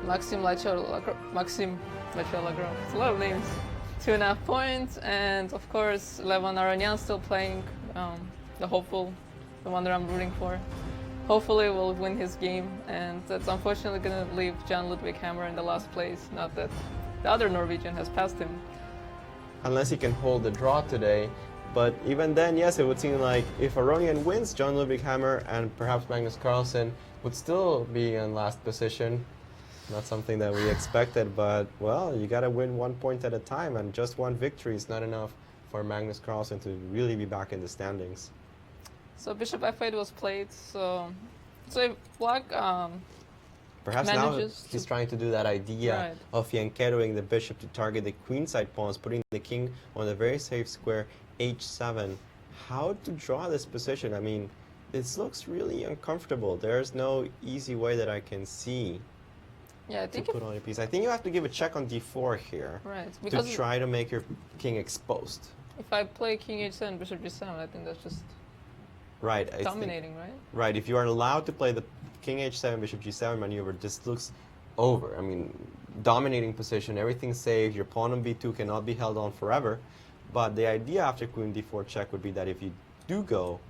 Maxim Vachier-Lagrave. It's a lot of names. 2.5 points, and of course Levan Aronian still playing, the hopeful, the one that I'm rooting for. Hopefully will win his game, and that's unfortunately going to leave Jan Ludwig Hammer in the last place, not that the other Norwegian has passed him. Unless he can hold the draw today. But even then, yes, it would seem like if Aronian wins, John Ludwig Hammer and perhaps Magnus Carlsen would still be in last position. Not something that we expected, but, well, you got to win 1 point at a time, and just one victory is not enough for Magnus Carlsen to really be back in the standings. So bishop f8 was played, so if black perhaps now he's trying to do that idea of yankeroing the bishop to target the queenside pawns, putting the king on a very safe square h7. How to draw this position? I mean, this looks really uncomfortable. There's no easy way that I can see I think to put on a piece. I think you have to give a check on d4 here because to try to make your king exposed. If I play king h7, bishop g7, I think that's just dominating, right? Right. If you are allowed to play the king h7, bishop g7 maneuver, this looks over. I mean, dominating position, everything's safe. Your pawn on b2 cannot be held on forever. But the idea after queen d4 check would be that if you do go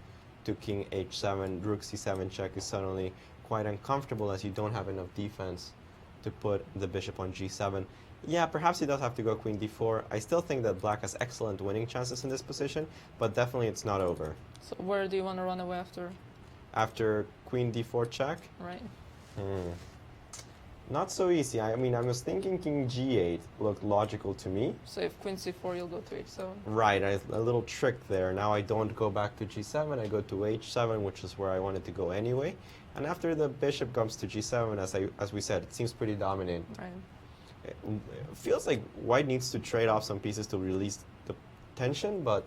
to king h7, rook c7 check is suddenly quite uncomfortable, as you don't have enough defense to put the bishop on g7. Yeah, perhaps he does have to go queen d4. I still think that black has excellent winning chances in this position, but definitely it's not over. So where do you want to run away after? After queen d4 check? Right. Not so easy. I mean, I was thinking king g8 looked logical to me. So if queen c4, you'll go to h7. Right, a little trick there. Now I don't go back to g7, I go to h7, which is where I wanted to go anyway. And after the bishop comes to g7, as we said, it seems pretty dominant. Right. It feels like white needs to trade off some pieces to release the tension, but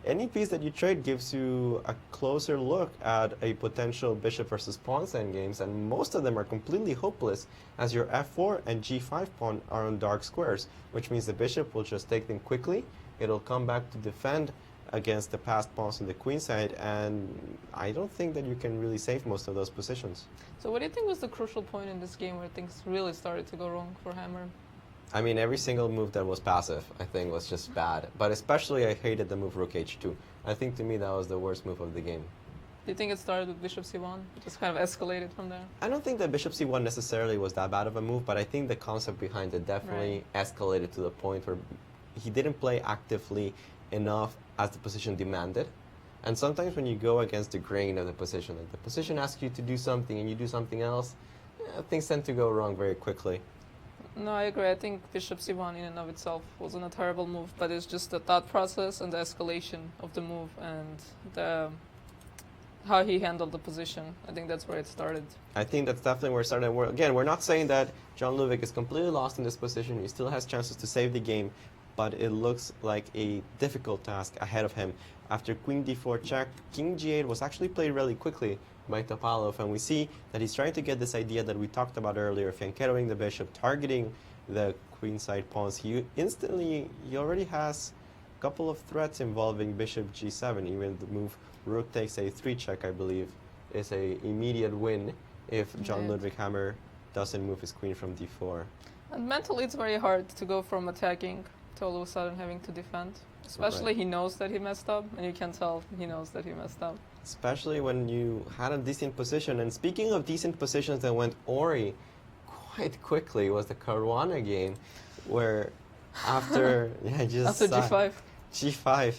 any piece that you trade gives you a closer look at a potential bishop versus pawn endgames, and most of them are completely hopeless, as your f4 and g5 pawn are on dark squares, which means the bishop will just take them quickly It'll come back to defend against the passed pawns on the queen side, and I don't think that you can really save most of those positions. So what do you think was the crucial point in this game where things really started to go wrong for Hammer? I mean, every single move that was passive, I think, was just bad. But especially, I hated the move Rook H2. I think, to me, that was the worst move of the game. Do you think it started with Bishop C1? It just kind of escalated from there? I don't think that Bishop C1 necessarily was that bad of a move, but I think the concept behind it definitely escalated to the point where he didn't play actively enough as the position demanded. And sometimes when you go against the grain of the position, like the position asks you to do something and you do something else, things tend to go wrong very quickly. No, I agree. I think Bishop C1 in and of itself wasn't a terrible move, but it's just the thought process and the escalation of the move and the how he handled the position. I think that's where it started. I think that's definitely where it started. We're not saying that Jan Ludwig is completely lost in this position. He still has chances to save the game, but it looks like a difficult task ahead of him. After Queen D4 check, King G8 was actually played really quickly by Topalov, and we see that he's trying to get this idea that we talked about earlier, fianchettoing the bishop, targeting the queenside pawns. He already has a couple of threats involving Bishop G7. Even the move Rook takes A3 check, I believe, is a immediate win if Jan Ludwig Hammer doesn't move his queen from D4. And mentally it's very hard to go from attacking to all of a sudden having to defend. Especially he knows that he messed up, and you can tell he knows that he messed up. Especially when you had a decent position. And speaking of decent positions that went Ori quite quickly was the Caruana game, where after after G5. G5.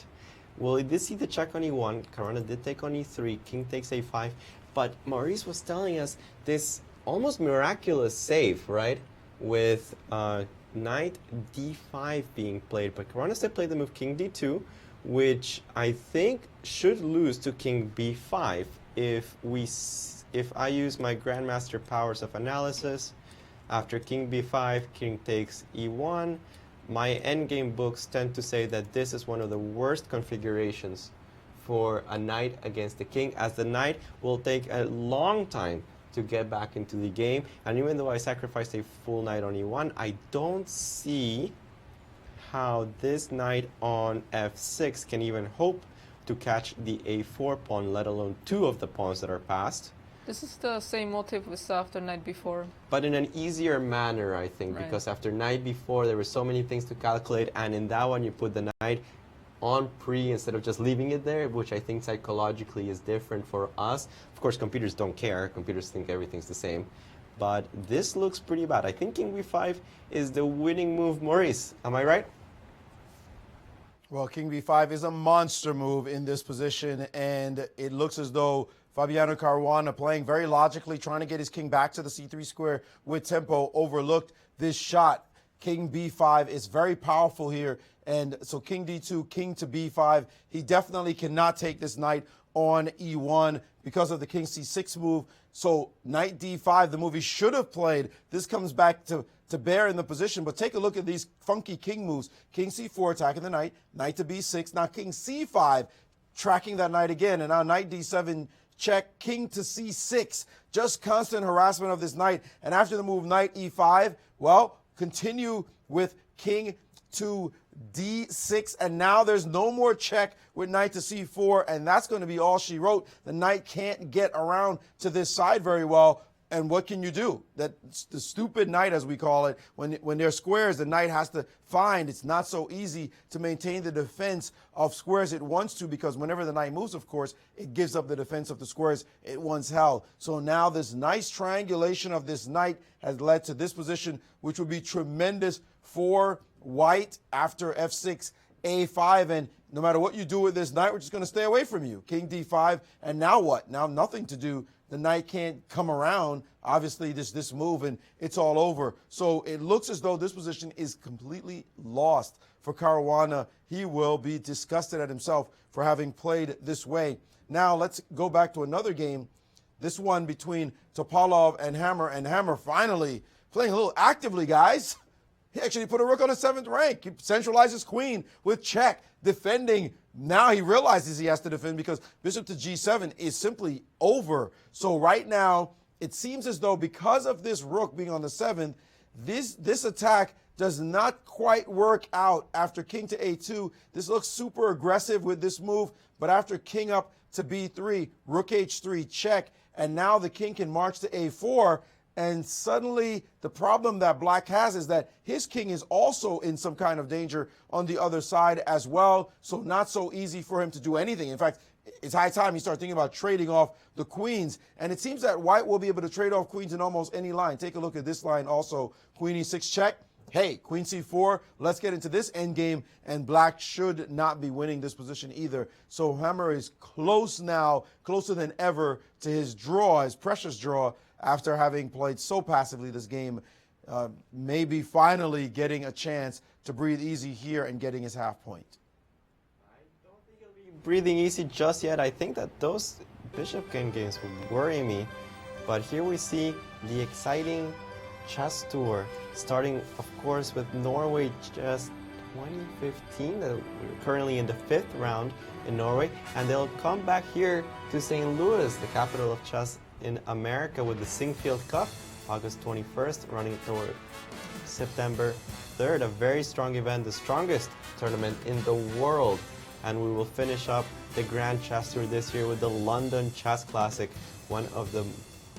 Well, we did see the check on E1. Caruana did take on E3. King takes A5. But Maurice was telling us this almost miraculous save, right? With Knight D5 being played. But Caruana still played the move King D2, which I think should lose to King B5 if I use my Grandmaster powers of analysis. After King B5, King takes E1. My endgame books tend to say that this is one of the worst configurations for a knight against the king, as the knight will take a long time to get back into the game. And even though I sacrificed a full knight on E1, I don't see how this knight on F6 can even hope to catch the A4 pawn, let alone two of the pawns that are passed. This is the same motive we saw after Knight B4. But in an easier manner, I think, because after Knight B4, there were so many things to calculate, and in that one, you put the knight on pre instead of just leaving it there, which I think psychologically is different for us. Of course, computers don't care. Computers think everything's the same. But this looks pretty bad. I think King B5 is the winning move. Maurice, am I right? Well, King B5 is a monster move in this position, and it looks as though Fabiano Caruana, playing very logically, trying to get his king back to the C3 square with tempo, overlooked this shot. King B5 is very powerful here, and so King D2, King to B5. He definitely cannot take this knight on E1 because of the King C6 move. So Knight D5, the move he should have played, this comes back to bear in the position. But take a look at these funky king moves. King C4 attacking the knight, knight to B6. Now King C5 tracking that knight again, and now Knight D7 check, King to C6. Just constant harassment of this knight. And after the move Knight E5, well, continue with King to D6, and now there's no more check with Knight to C4, and that's going to be all she wrote. The knight can't get around to this side very well, and what can you do? The stupid knight, as we call it, when there's squares, the knight has to find. It's not so easy to maintain the defense of squares it wants to, because whenever the knight moves, of course, it gives up the defense of the squares it once held. So now this nice triangulation of this knight has led to this position, which would be tremendous for white after F6, A5, and no matter what you do with this knight, we're just going to stay away from you. King D5, and now what? Now nothing to do. The knight can't come around, obviously, this move, and it's all over. So it looks as though this position is completely lost for Caruana. He will be disgusted at himself for having played this way. Now let's go back to another game, this one between Topalov and Hammer finally playing a little actively, guys. He actually put a rook on a 7th rank. He centralized his queen with check, defending. Now he realizes he has to defend because bishop to G7 is simply over. So right now, it seems as though because of this rook being on the 7th, this attack does not quite work out. After king to a2, this looks super aggressive with this move, but after king up to b3, rook h3 check, and now the king can march to a4, and suddenly the problem that black has is that his king is also in some kind of danger on the other side as well, so not so easy for him to do anything. In fact, it's high time he started thinking about trading off the queens, and it seems that white will be able to trade off queens in almost any line. Take a look at this line also. Queen e6 check. Hey, queen c4, let's get into this endgame, and black should not be winning this position either. So Hammer is close now, closer than ever to his draw, his precious draw, after having played so passively this game. Maybe finally getting a chance to breathe easy here and getting his half point. I don't think he'll be breathing easy just yet. I think that those bishop games would worry me. But here we see the exciting chess tour, starting of course with Norway Chess 2015. We're currently in the 5th round in Norway, and they'll come back here to St. Louis, the capital of chess in America, with the Singfield Cup, August 21st, running toward September 3rd. A very strong event, the strongest tournament in the world. And we will finish up the Grand Chess Tour this year with the London Chess Classic, one of the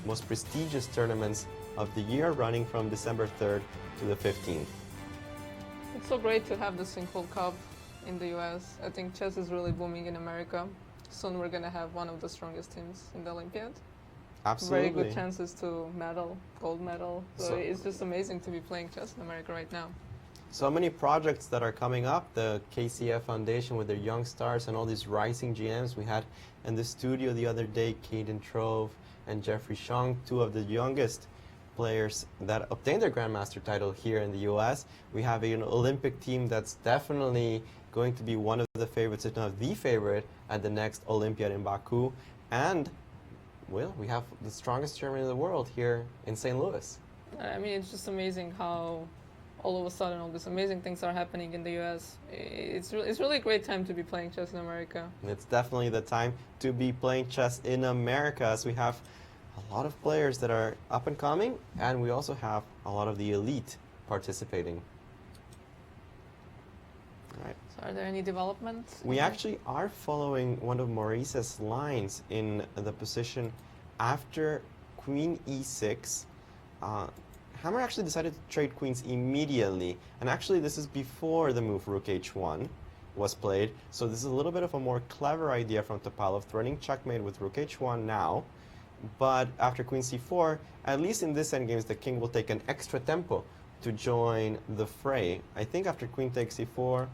most prestigious tournaments of the year, running from December 3rd to the 15th. It's so great to have the Singfield Cup in the US. I think chess is really booming in America. Soon we're going to have one of the strongest teams in the Olympiad. Absolutely. Very good chances to medal, gold medal. So it's just amazing to be playing chess in America right now. So many projects that are coming up, the KCF Foundation with their young stars and all these rising GMs. We had in the studio the other day Caden Trove and Jeffrey Shong, two of the youngest players that obtained their Grandmaster title here in the US. We have an Olympic team that's definitely going to be one of the favorites, if not the favorite, at the next Olympiad in Baku. And, well, we have the strongest German in the world here in St. Louis. I mean, it's just amazing how all of a sudden all these amazing things are happening in the US. It's really a great time to be playing chess in America. It's definitely the time to be playing chess in America, as we have a lot of players that are up and coming, and we also have a lot of the elite participating. All right. So are there any developments? We actually are following one of Maurice's lines in the position after Queen e6. Hammer actually decided to trade queens immediately, and actually this is before the move Rook h1 was played, so this is a little bit of a more clever idea from Topalov, threatening checkmate with Rook h1 now. But after Queen c4, at least in this endgame, the king will take an extra tempo to join the fray. I think after Queen takes c4,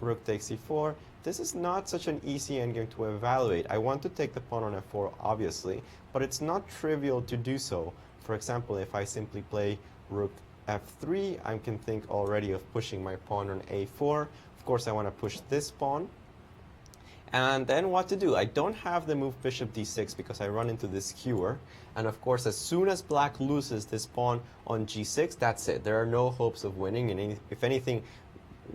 Rook takes c4, this is not such an easy endgame to evaluate. I want to take the pawn on f4, obviously, but it's not trivial to do so. For example, if I simply play Rook f3, I can think already of pushing my pawn on a4. Of course, I want to push this pawn. And then what to do? I don't have the move bishop d6 because I run into this skewer. And of course, as soon as black loses this pawn on g6, that's it. There are no hopes of winning. And if anything,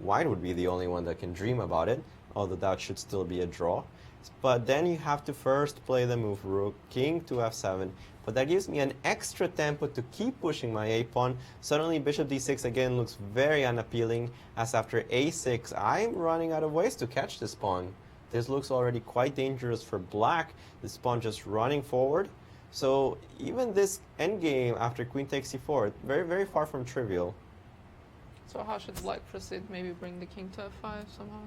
white would be the only one that can dream about it, although that should still be a draw. But then you have to first play the move rook, king to f7. But that gives me an extra tempo to keep pushing my a-pawn. Suddenly bishop d6 again looks very unappealing, as after a6, I'm running out of ways to catch this pawn. This looks already quite dangerous for black, this pawn just running forward. So even this endgame after queen takes c4, very, very far from trivial. So how should black proceed? Maybe bring the king to f5 somehow?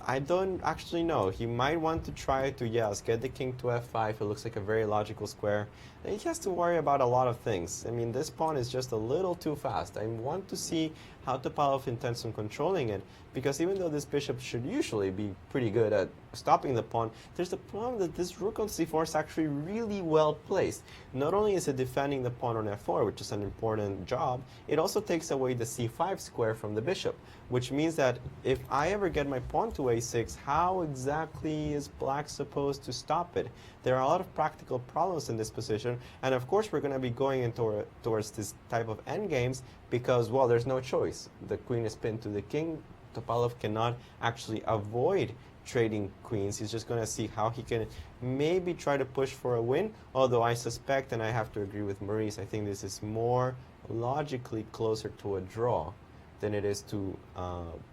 I don't actually know. He might want to try to, yes, get the king to f5. It looks like a very logical square. And he has to worry about a lot of things. I mean, this pawn is just a little too fast. I want to see how Topalov intends on controlling it, because even though this bishop should usually be pretty good at stopping the pawn, there's the problem that this rook on c4 is actually really well placed. Not only is it defending the pawn on f4, which is an important job, it also takes away the c5 square from the bishop, which means that if I ever get my pawn to a6, how exactly is black supposed to stop it? There are a lot of practical problems in this position, and of course we're going to be going into towards this type of endgames because, well, there's no choice. The queen is pinned to the king. Topalov cannot actually avoid trading queens. He's just going to see how he can maybe try to push for a win, although I suspect, and I have to agree with Maurice, I think this is more logically closer to a draw than it is to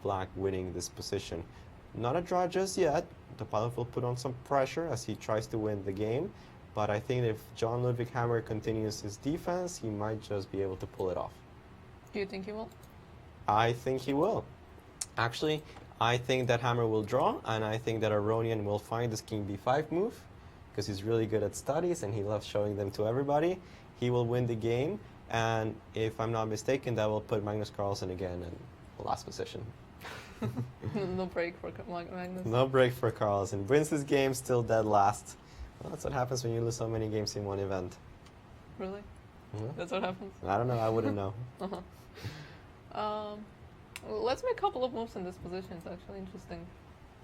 Black winning this position. Not a draw just yet. Topalov will put on some pressure as he tries to win the game, but I think if John Ludwig Hammer continues his defense, he might just be able to pull it off. Do you think he will? I think he will. Actually, I think that Hammer will draw, and I think that Aronian will find this king b5 move, because he's really good at studies and he loves showing them to everybody. He will win the game, and if I'm not mistaken, that will put Magnus Carlsen again in the last position. No break for Magnus. No break for Carlsen. Wins this game, still dead last. Well, that's what happens when you lose so many games in one event. Really? Yeah. That's what happens? I don't know, I wouldn't know. Let's make a couple of moves in this position. It's actually interesting.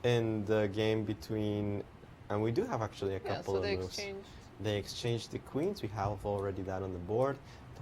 In the game between, and we do have actually a couple of moves. They exchanged the queens. We have already that on the board.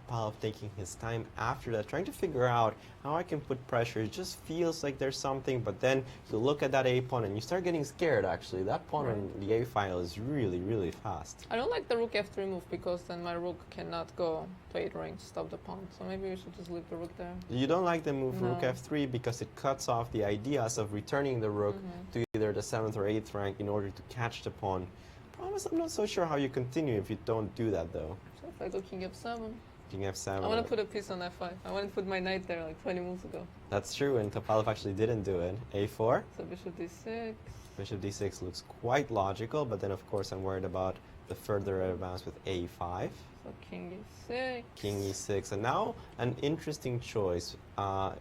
Topalov taking his time after that, trying to figure out how I can put pressure. It just feels like there's something, but then you look at that A pawn and you start getting scared, actually. That pawn on the A file is really, really fast. I don't like the rook f3 move because then my rook cannot go to 8 range, stop the pawn. So maybe we should just leave the rook there. You don't like the move No. rook f3 because it cuts off the ideas of returning the rook to either the 7th or 8th rank in order to catch the pawn. Problem is, I'm not so sure how you continue if you don't do that, though. So if I go king f7. King f7. I want to put a piece on f5. I want to put my knight there like 20 moves ago. That's true, and Topalov actually didn't do it. a4. So bishop d6. Bishop d6 looks quite logical, but then of course I'm worried about the further advance with a5. So king e6. King e6, and now an interesting choice. I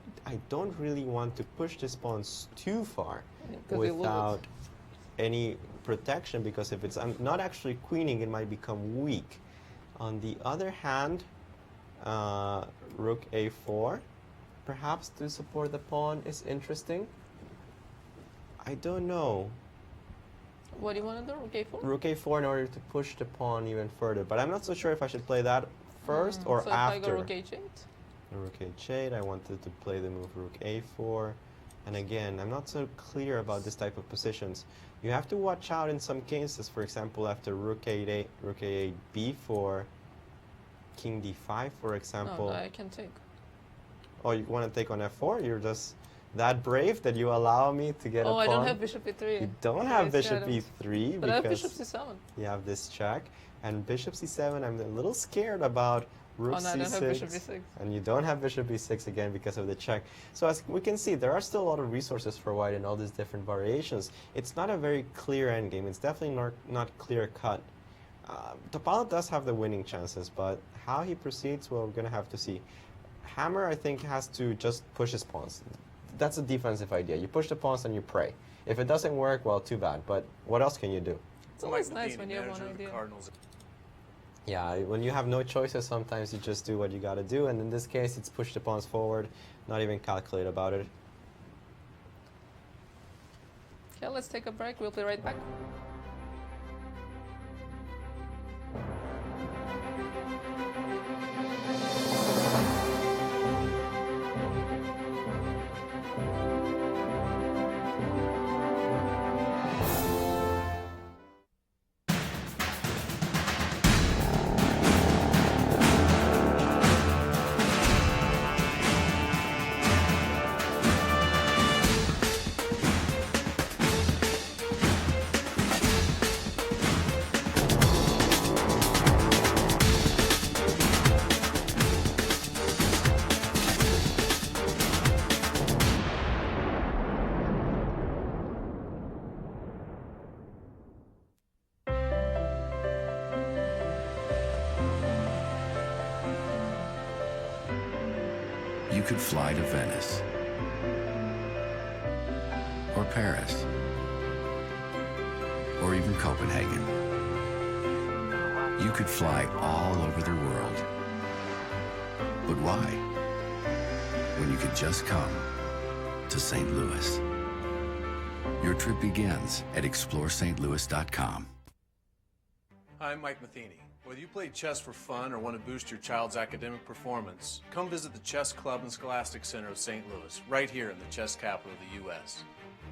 don't really want to push this pawn too far without any protection, because if it's not actually queening, it might become weak. On the other hand, rook a4, perhaps to support the pawn is interesting. I don't know. What do you want to do? Rook a4? Rook a4 in order to push the pawn even further, but I'm not so sure if I should play that first or so after. if I go rook h8? Rook h8, I wanted to play the move rook a4. And again, I'm not so clear about this type of positions. You have to watch out in some cases, for example, after rook a8, rook a8, b4, king d5, for example. No, I can take. Oh, you want to take on f4? You're just that brave that you allow me to get a pawn? Oh, I don't have bishop e3. You don't have bishop e3 but I have because bishop c7. you have this check. And bishop c7, I'm a little scared about rook Oh, no, c6. I don't have bishop e6. And you don't have bishop e6 again because of the check. So as we can see, there are still a lot of resources for white in all these different variations. It's not a very clear endgame. It's definitely not clear-cut. Topalov does have the winning chances, but how he proceeds, well, we're going to have to see. Hammer, I think, has to just push his pawns. That's a defensive idea. You push the pawns and you pray. If it doesn't work, well, too bad. But what else can you do? It's always nice when you have one idea. Yeah, when you have no choices, sometimes you just do what you got to do. And in this case, it's push the pawns forward, not even calculate about it. Okay, let's take a break. We'll be right back. You could fly to Venice or Paris or even Copenhagen. You could fly all over the world. But why? When you could just come to St. Louis. Your trip begins at ExploreSt.Louis.com. Hi, I'm Mike Matheny. Whether you play chess for fun or want to boost your child's academic performance, come visit the Chess Club and Scholastic Center of St. Louis, right here in the chess capital of the U.S.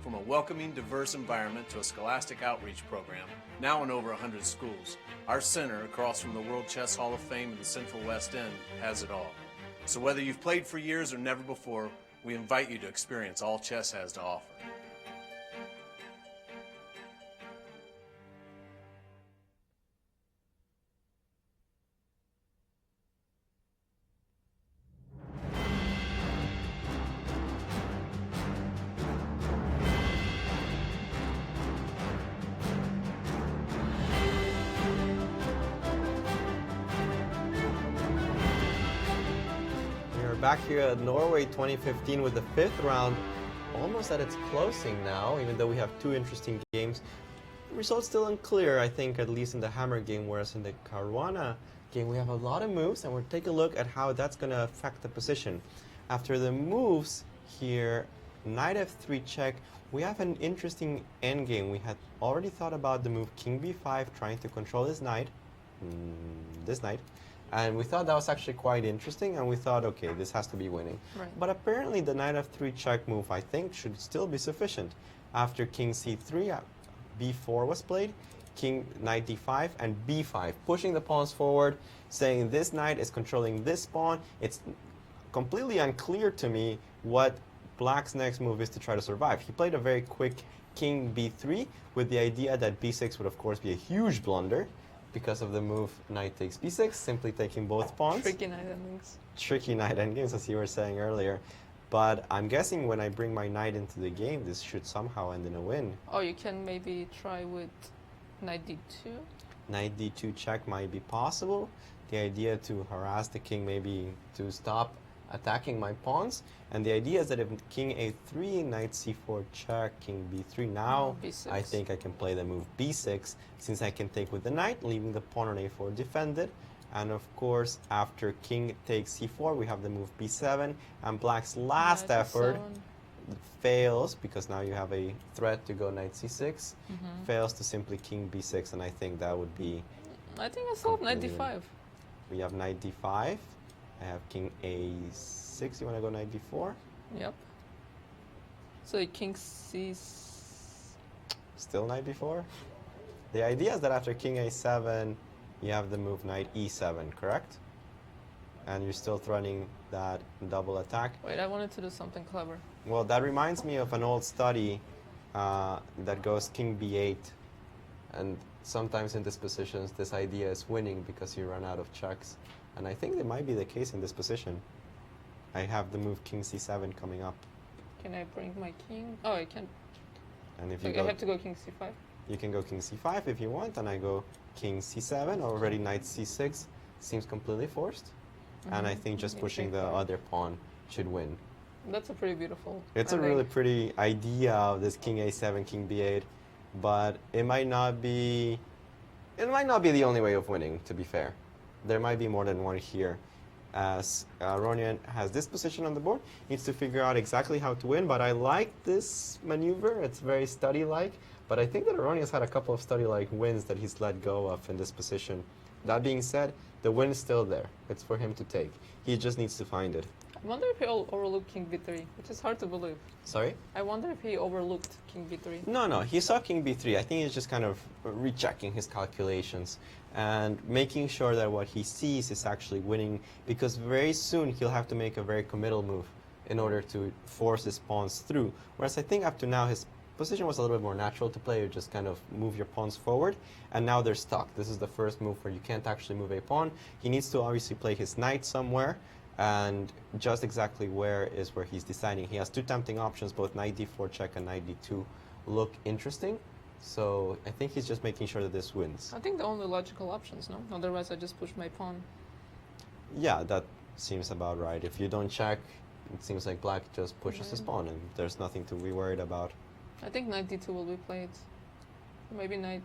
From a welcoming, diverse environment to a scholastic outreach program, now in over 100 schools, our center, across from the World Chess Hall of Fame in the Central West End, has it all. So whether you've played for years or never before, we invite you to experience all chess has to offer. Back here at Norway 2015 with the 5th round, almost at its closing now, even though we have two interesting games. The results still unclear, I think, at least in the Hammer game, whereas in the Caruana game we have a lot of moves, and we'll take a look at how that's going to affect the position. After the moves here, knight f3 check, we have an interesting endgame. We had already thought about the move king b5, trying to control this knight, and we thought that was actually quite interesting, and we thought, okay, this has to be winning. Right. But apparently the knight f3 check move, I think, should still be sufficient. After king c3, b4 was played, knight d5, and b5, pushing the pawns forward, saying this knight is controlling this pawn. It's completely unclear to me what black's next move is to try to survive. He played a very quick king b3 with the idea that b6 would, of course, be a huge blunder, because of the move knight takes b6, simply taking both pawns. Tricky knight endings. Tricky knight endgames, as you were saying earlier. But I'm guessing when I bring my knight into the game, this should somehow end in a win. Oh, you can maybe try with knight d2? Knight d2 check might be possible. The idea to harass the king, maybe to stop attacking my pawns. And the idea is that if king a3, knight c4 check, king b3, now b6. I think I can play the move b6, since I can take with the knight, leaving the pawn on a4 defended. And of course, after king takes c4, we have the move b7, and black's last effort fails, because now you have a threat to go knight c6, fails to simply king b6, and I think that would be... I think I still have knight d5. We have knight d5. I have king a6. You want to go knight d4? Yep. So king c... Still knight b4? The idea is that after king a7, you have the move knight e7, correct? And you're still threatening that double attack. Wait, I wanted to do something clever. Well, that reminds me of an old study that goes king b8. And sometimes in these positions, this idea is winning because you run out of checks. And I think it might be the case in this position. I have the move king c7 coming up. Can I bring my king? Oh, I can. And if you I have to go king c5? You can go king c5 if you want, and I go king c7, already knight c6. Seems completely forced. And I think just pushing the other pawn should win. That's a pretty beautiful... It's a really pretty idea of this king a7, king b8, but it might not be the only way of winning, to be fair. There might be more than one here, as Aronian has this position on the board, needs to figure out exactly how to win, but I like this maneuver. It's very study-like, but I think that Aronian's had a couple of study-like wins that he's let go of in this position. That being said, the win is still there. It's for him to take. He just needs to find it. I wonder if he overlooked king b3, which is hard to believe. Sorry? I wonder if he overlooked king b3. No, he saw king b3. I think he's just kind of rechecking his calculations and making sure that what he sees is actually winning, because very soon he'll have to make a very committal move in order to force his pawns through. Whereas I think up to now his position was a little bit more natural to play. You just kind of move your pawns forward, and now they're stuck. This is the first move where you can't actually move a pawn. He needs to obviously play his knight somewhere, and just exactly where is where he's deciding. He has two tempting options, both knight d4 check and knight d2 look interesting. So I think he's just making sure that this wins. I think the only logical options, no? Otherwise I just push my pawn. Yeah, that seems about right. If you don't check, it seems like black just pushes his pawn and there's nothing to be worried about. I think knight d2 will be played. Maybe knight...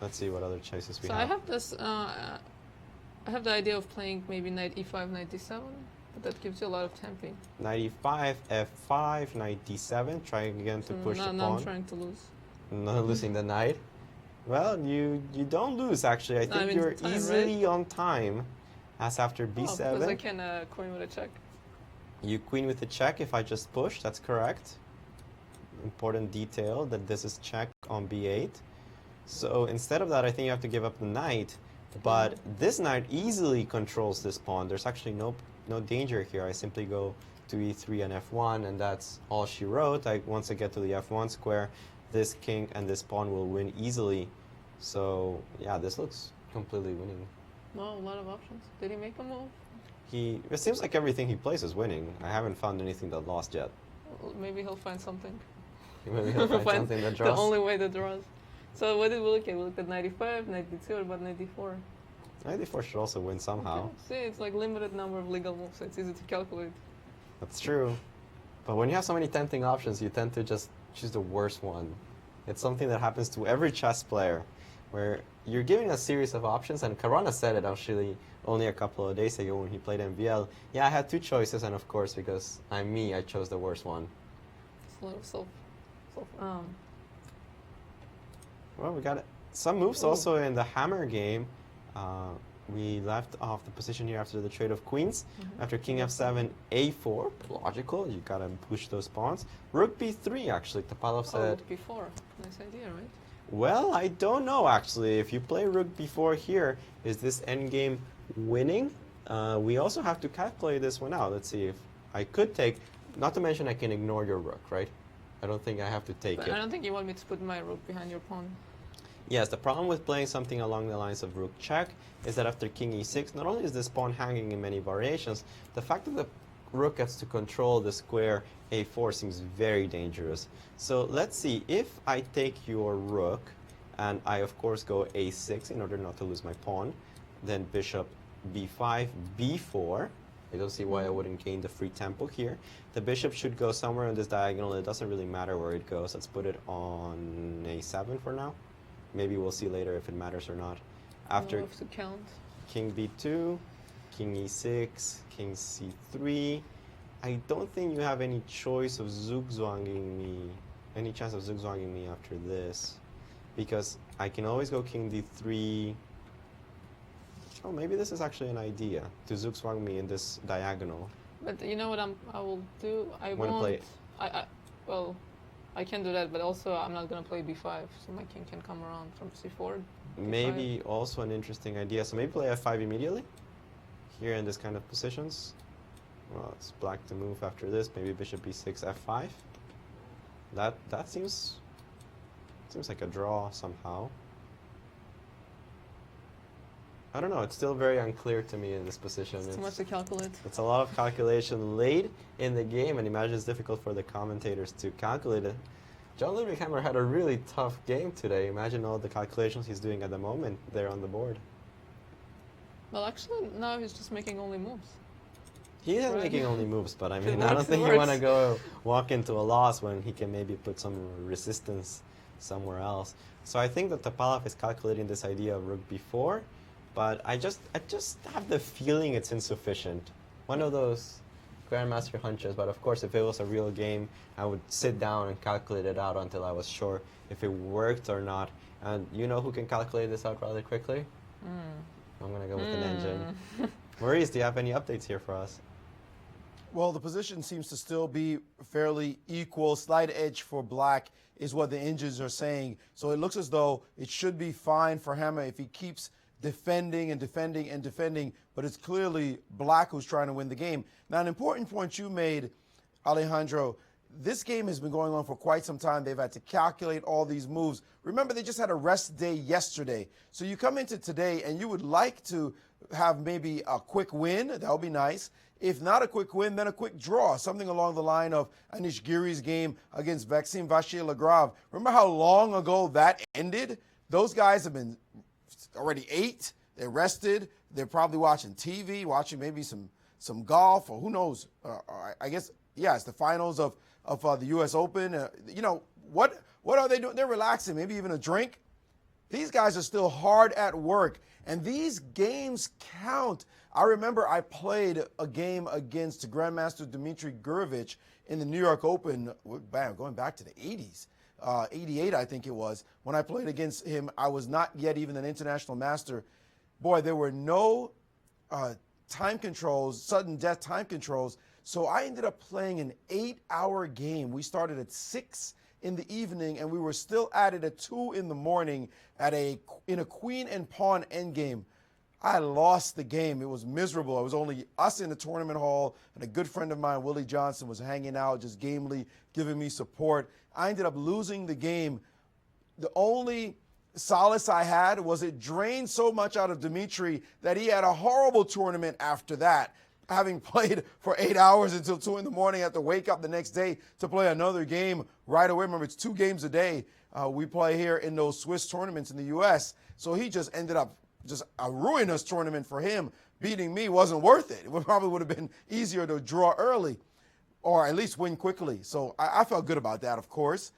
Let's see what other choices we have. So I have this... I have the idea of playing maybe knight e5, knight d7, but that gives you a lot of temping. Knight e5, f5, knight d7, trying again to push the pawn. Now I'm trying to lose. Not losing the knight. Well, you don't lose, actually. I think you're time, easily right? on time, as after b7. Oh, because I can queen with a check. You queen with a check if I just push, that's correct. Important detail that this is check on b8. So instead of that, I think you have to give up the knight, But this knight easily controls this pawn. There's actually no danger here. I simply go to e3 and f1, and that's all she wrote. Once I get to the f1 square, this king and this pawn will win easily. So yeah, this looks completely winning. No, a lot of options. Did he make a move? It seems like everything he plays is winning. I haven't found anything that lost yet. Well, maybe he'll find something. Maybe he'll find something that draws. The only way that draws. So what did we look at? We looked at 95, 92, or about 94? 94 should also win somehow. Okay. See, it's like limited number of legal moves, so it's easy to calculate. That's true. But when you have so many tempting options, you tend to just choose the worst one. It's something that happens to every chess player, where you're given a series of options, and Caruana said it actually only a couple of days ago when he played MVL. Yeah, I had two choices, and of course, because I'm me, I chose the worst one. It's a little Well, we got some moves also in the hammer game. We left off the position here after the trade of queens. After king f7, a4, logical, you gotta push those pawns. Rook b3, actually, Topalov said. Rook b4, nice idea, right? Well, I don't know, actually. If you play rook b4 here, is this endgame winning? We also have to calculate this one out. Let's see if I could take, not to mention I can ignore your rook, right? I don't think I have to take But it. I don't think you want me to put my rook behind your pawn. Yes, the problem with playing something along the lines of rook check is that after king e6, not only is this pawn hanging in many variations, the fact that the rook gets to control the square a4 seems very dangerous. So let's see, if I take your rook, and I of course go a6 in order not to lose my pawn, then bishop b5, b4, I don't see why I wouldn't gain the free tempo here. The bishop should go somewhere on this diagonal. It doesn't really matter where it goes. Let's put it on a7 for now. Maybe we'll see later if it matters or not. After We'll have to count. king b2, king e6, king c3. I don't think you have any choice of zugzwanging me, any chance of zugzwanging me after this, because I can always go king d3. Oh, maybe this is actually an idea to zugzwang me in this diagonal. But you know what I will do? I Wanna won't. play it? Well, I can do that, but also I'm not gonna play b5, so my king can come around from c4. Maybe also an interesting idea. So maybe play f5 immediately here in this kind of positions. Well, it's black to move after this. Maybe bishop b6, f5. That seems like a draw somehow. I don't know. It's still very unclear to me in this position. It's too much to calculate. It's a lot of calculation late in the game, and imagine it's difficult for the commentators to calculate it. John Ludwig Hammer had a really tough game today. Imagine all the calculations he's doing at the moment there on the board. Well, actually, now he's just making only moves. He isn't Right. making only moves, but I mean, It I don't works, think it you want to works. go walk into a loss when he can maybe put some resistance somewhere else. So I think that Topalov is calculating this idea of rook b4, but I just have the feeling it's insufficient. One of those grandmaster hunches, but of course, if it was a real game, I would sit down and calculate it out until I was sure if it worked or not. And you know who can calculate this out rather quickly? I'm gonna go with an engine. Maurice, do you have any updates here for us? Well, the position seems to still be fairly equal. Slight edge for black is what the engines are saying. So it looks as though it should be fine for Hammer if he keeps defending and defending and defending, but it's clearly black who's trying to win the game. Now, an important point you made, Alejandro, this game has been going on for quite some time. They've had to calculate all these moves. Remember, they just had a rest day yesterday. So you come into today and you would like to have maybe a quick win. That would be nice. If not a quick win, then a quick draw, something along the line of Anish Giri's game against Vachier-Lagrave. Remember how long ago that ended? Those guys have been already ate. They're rested. They're probably watching TV, watching maybe some golf, or who knows. I guess, yeah, it's the finals of the U.S. Open. You know, what are they doing? They're relaxing, maybe even a drink. These guys are still hard at work, and these games count. I remember I played a game against Grandmaster Dmitry Gurevich in the New York Open, going back to the 80s. 88, I think it was. When I played against him, I was not yet even an international master. Boy, there were no time controls, sudden death time controls. So I ended up playing an 8-hour game. We started at 6 in the evening, and we were still at it at 2 in the morning in a queen and pawn endgame. I lost the game. It was miserable. It was only us in the tournament hall, and a good friend of mine, Willie Johnson, was hanging out, just gamely giving me support. I ended up losing the game. The only solace I had was it drained so much out of Dimitri that he had a horrible tournament after that. Having played for 8 hours until 2 in the morning, had to wake up the next day to play another game right away. Remember, it's 2 games a day we play here in those Swiss tournaments in the U.S. So he just ended up just a ruinous tournament for him. Beating me wasn't worth it. It probably would have been easier to draw early or at least win quickly. So I felt good about that, of course.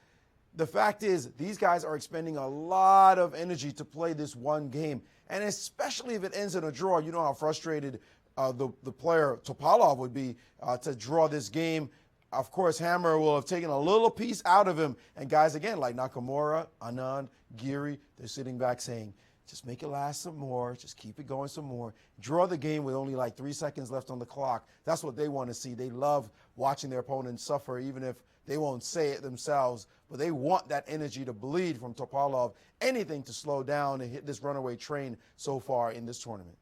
The fact is, these guys are expending a lot of energy to play this one game. And especially if it ends in a draw, you know how frustrated the player Topalov would be to draw this game. Of course, Hammer will have taken a little piece out of him. And guys, again, like Nakamura, Anand, Giri, they're sitting back saying, just make it last some more. Just keep it going some more. Draw the game with only like 3 seconds left on the clock. That's what they want to see. They love watching their opponents suffer, even if they won't say it themselves. But they want that energy to bleed from Topalov. Anything to slow down and hit this runaway train so far in this tournament.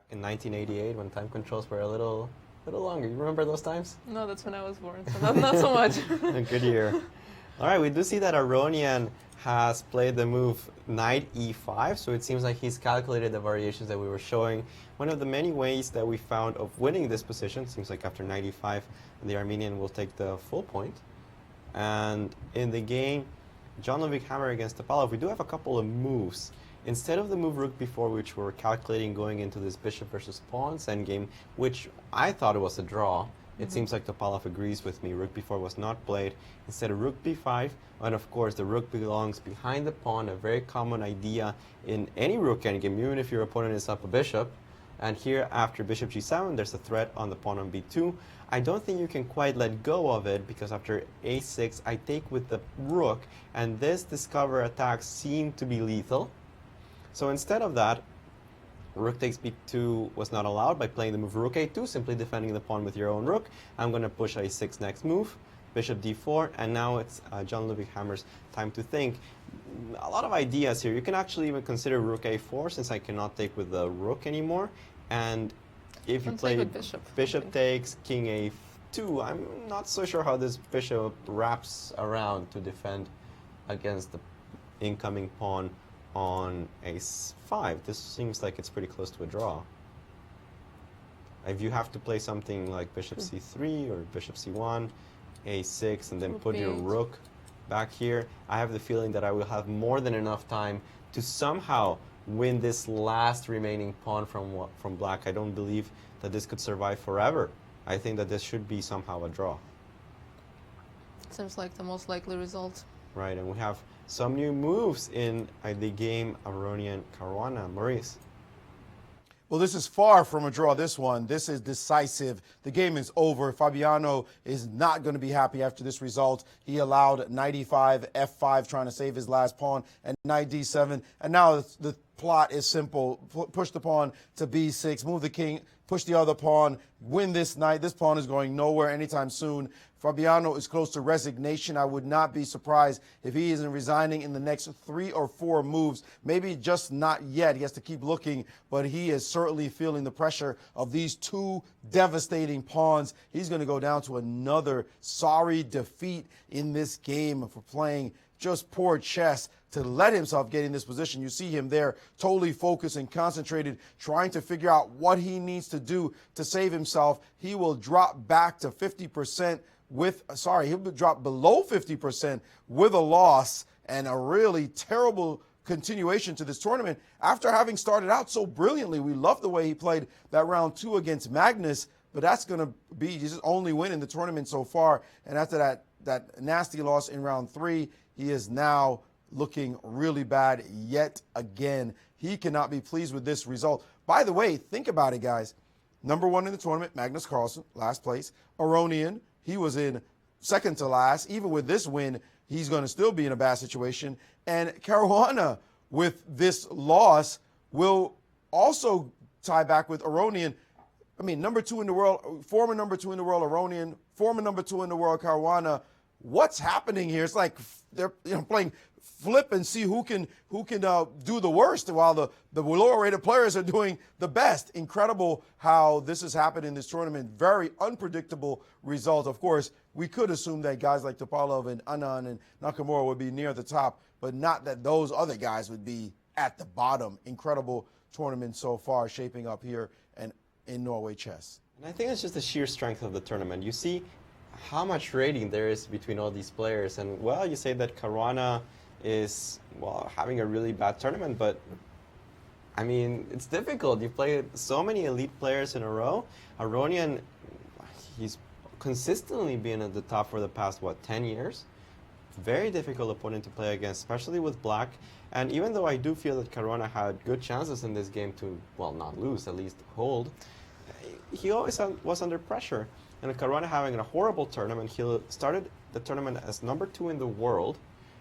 In 1988, when time controls were a little longer. You remember those times? No, that's when I was born, so not so much. A good year. All right, we do see that Aronian has played the move knight e5, so it seems like he's calculated the variations that we were showing. One of the many ways that we found of winning this position, seems like after knight e5, the Armenian will take the full point. And in the game, John Ludwig Hammer against Topalov, we do have a couple of moves. Instead of the move rook b4, which we're calculating going into this bishop versus pawns endgame, which I thought it was a draw, it seems like Topalov agrees with me. Rook b4 was not played. Instead of rook b5, and of course the rook belongs behind the pawn, a very common idea in any rook endgame, even if your opponent is up a bishop. And here after bishop g7, there's a threat on the pawn on b2. I don't think you can quite let go of it, because after a6, I take with the rook, and this discover attack seemed to be lethal. So instead of that, rook takes b2 was not allowed by playing the move rook a2, simply defending the pawn with your own rook. I'm going to push a6 next move, bishop d4, and now it's John Ludwig Hammer's time to think. A lot of ideas here. You can actually even consider rook a4, since I cannot take with the rook anymore. And if you play bishop takes, king a2, I'm not so sure how this bishop wraps around to defend against the incoming pawn on a5. This seems like it's pretty close to a draw. If you have to play something like bishop c3 or bishop c1, a6, and then put your rook back here, I have the feeling that I will have more than enough time to somehow win this last remaining pawn from black. I don't believe that this could survive forever. I think that this should be somehow a draw. Seems like the most likely result. Right, and we have some new moves in the game Aronian and Caruana. Maurice. Well, this is far from a draw, this one. This is decisive. The game is over. Fabiano is not going to be happy after this result. He allowed knight e5, f5, trying to save his last pawn, and knight d7. And now the plot is simple. Push the pawn to b6, move the king, push the other pawn, win this knight. This pawn is going nowhere anytime soon. Fabiano is close to resignation. I would not be surprised if he isn't resigning in the next 3 or 4 moves. Maybe just not yet. He has to keep looking, but he is certainly feeling the pressure of these 2 devastating pawns. He's going to go down to another sorry defeat in this game for playing just poor chess to let himself get in this position. You see him there totally focused and concentrated, trying to figure out what he needs to do to save himself. He will drop back to 50% he'll drop below 50% with a loss and a really terrible continuation to this tournament after having started out so brilliantly. We love the way he played that round 2 against Magnus, but that's going to be his only win in the tournament so far. And after that nasty loss in round 3, he is now looking really bad yet again. He cannot be pleased with this result. By the way, think about it, guys. Number 1 in the tournament, Magnus Carlsen, last place. Aronian, he was in second to last. Even with this win, he's going to still be in a bad situation. And Caruana, with this loss, will also tie back with Aronian. I mean, number 2 in the world, former number 2 in the world, Aronian, former number 2 in the world, Caruana. What's happening here? It's like they're playing flip and see who can do the worst while the lower-rated players are doing the best. Incredible how this has happened in this tournament. Very unpredictable result. Of course, we could assume that guys like Topalov and Anand and Nakamura would be near the top, but not that those other guys would be at the bottom. Incredible tournament so far shaping up here and in Norway chess. And I think it's just the sheer strength of the tournament. You see how much rating there is between all these players. And, well, you say that Caruana is, well, having a really bad tournament, but, I mean, it's difficult. You play so many elite players in a row. Aronian, he's consistently been at the top for the past, 10 years? Very difficult opponent to play against, especially with black. And even though I do feel that Caruana had good chances in this game to, well, not lose, at least hold, he always was under pressure. And Caruana having a horrible tournament, he started the tournament as number 2 in the world.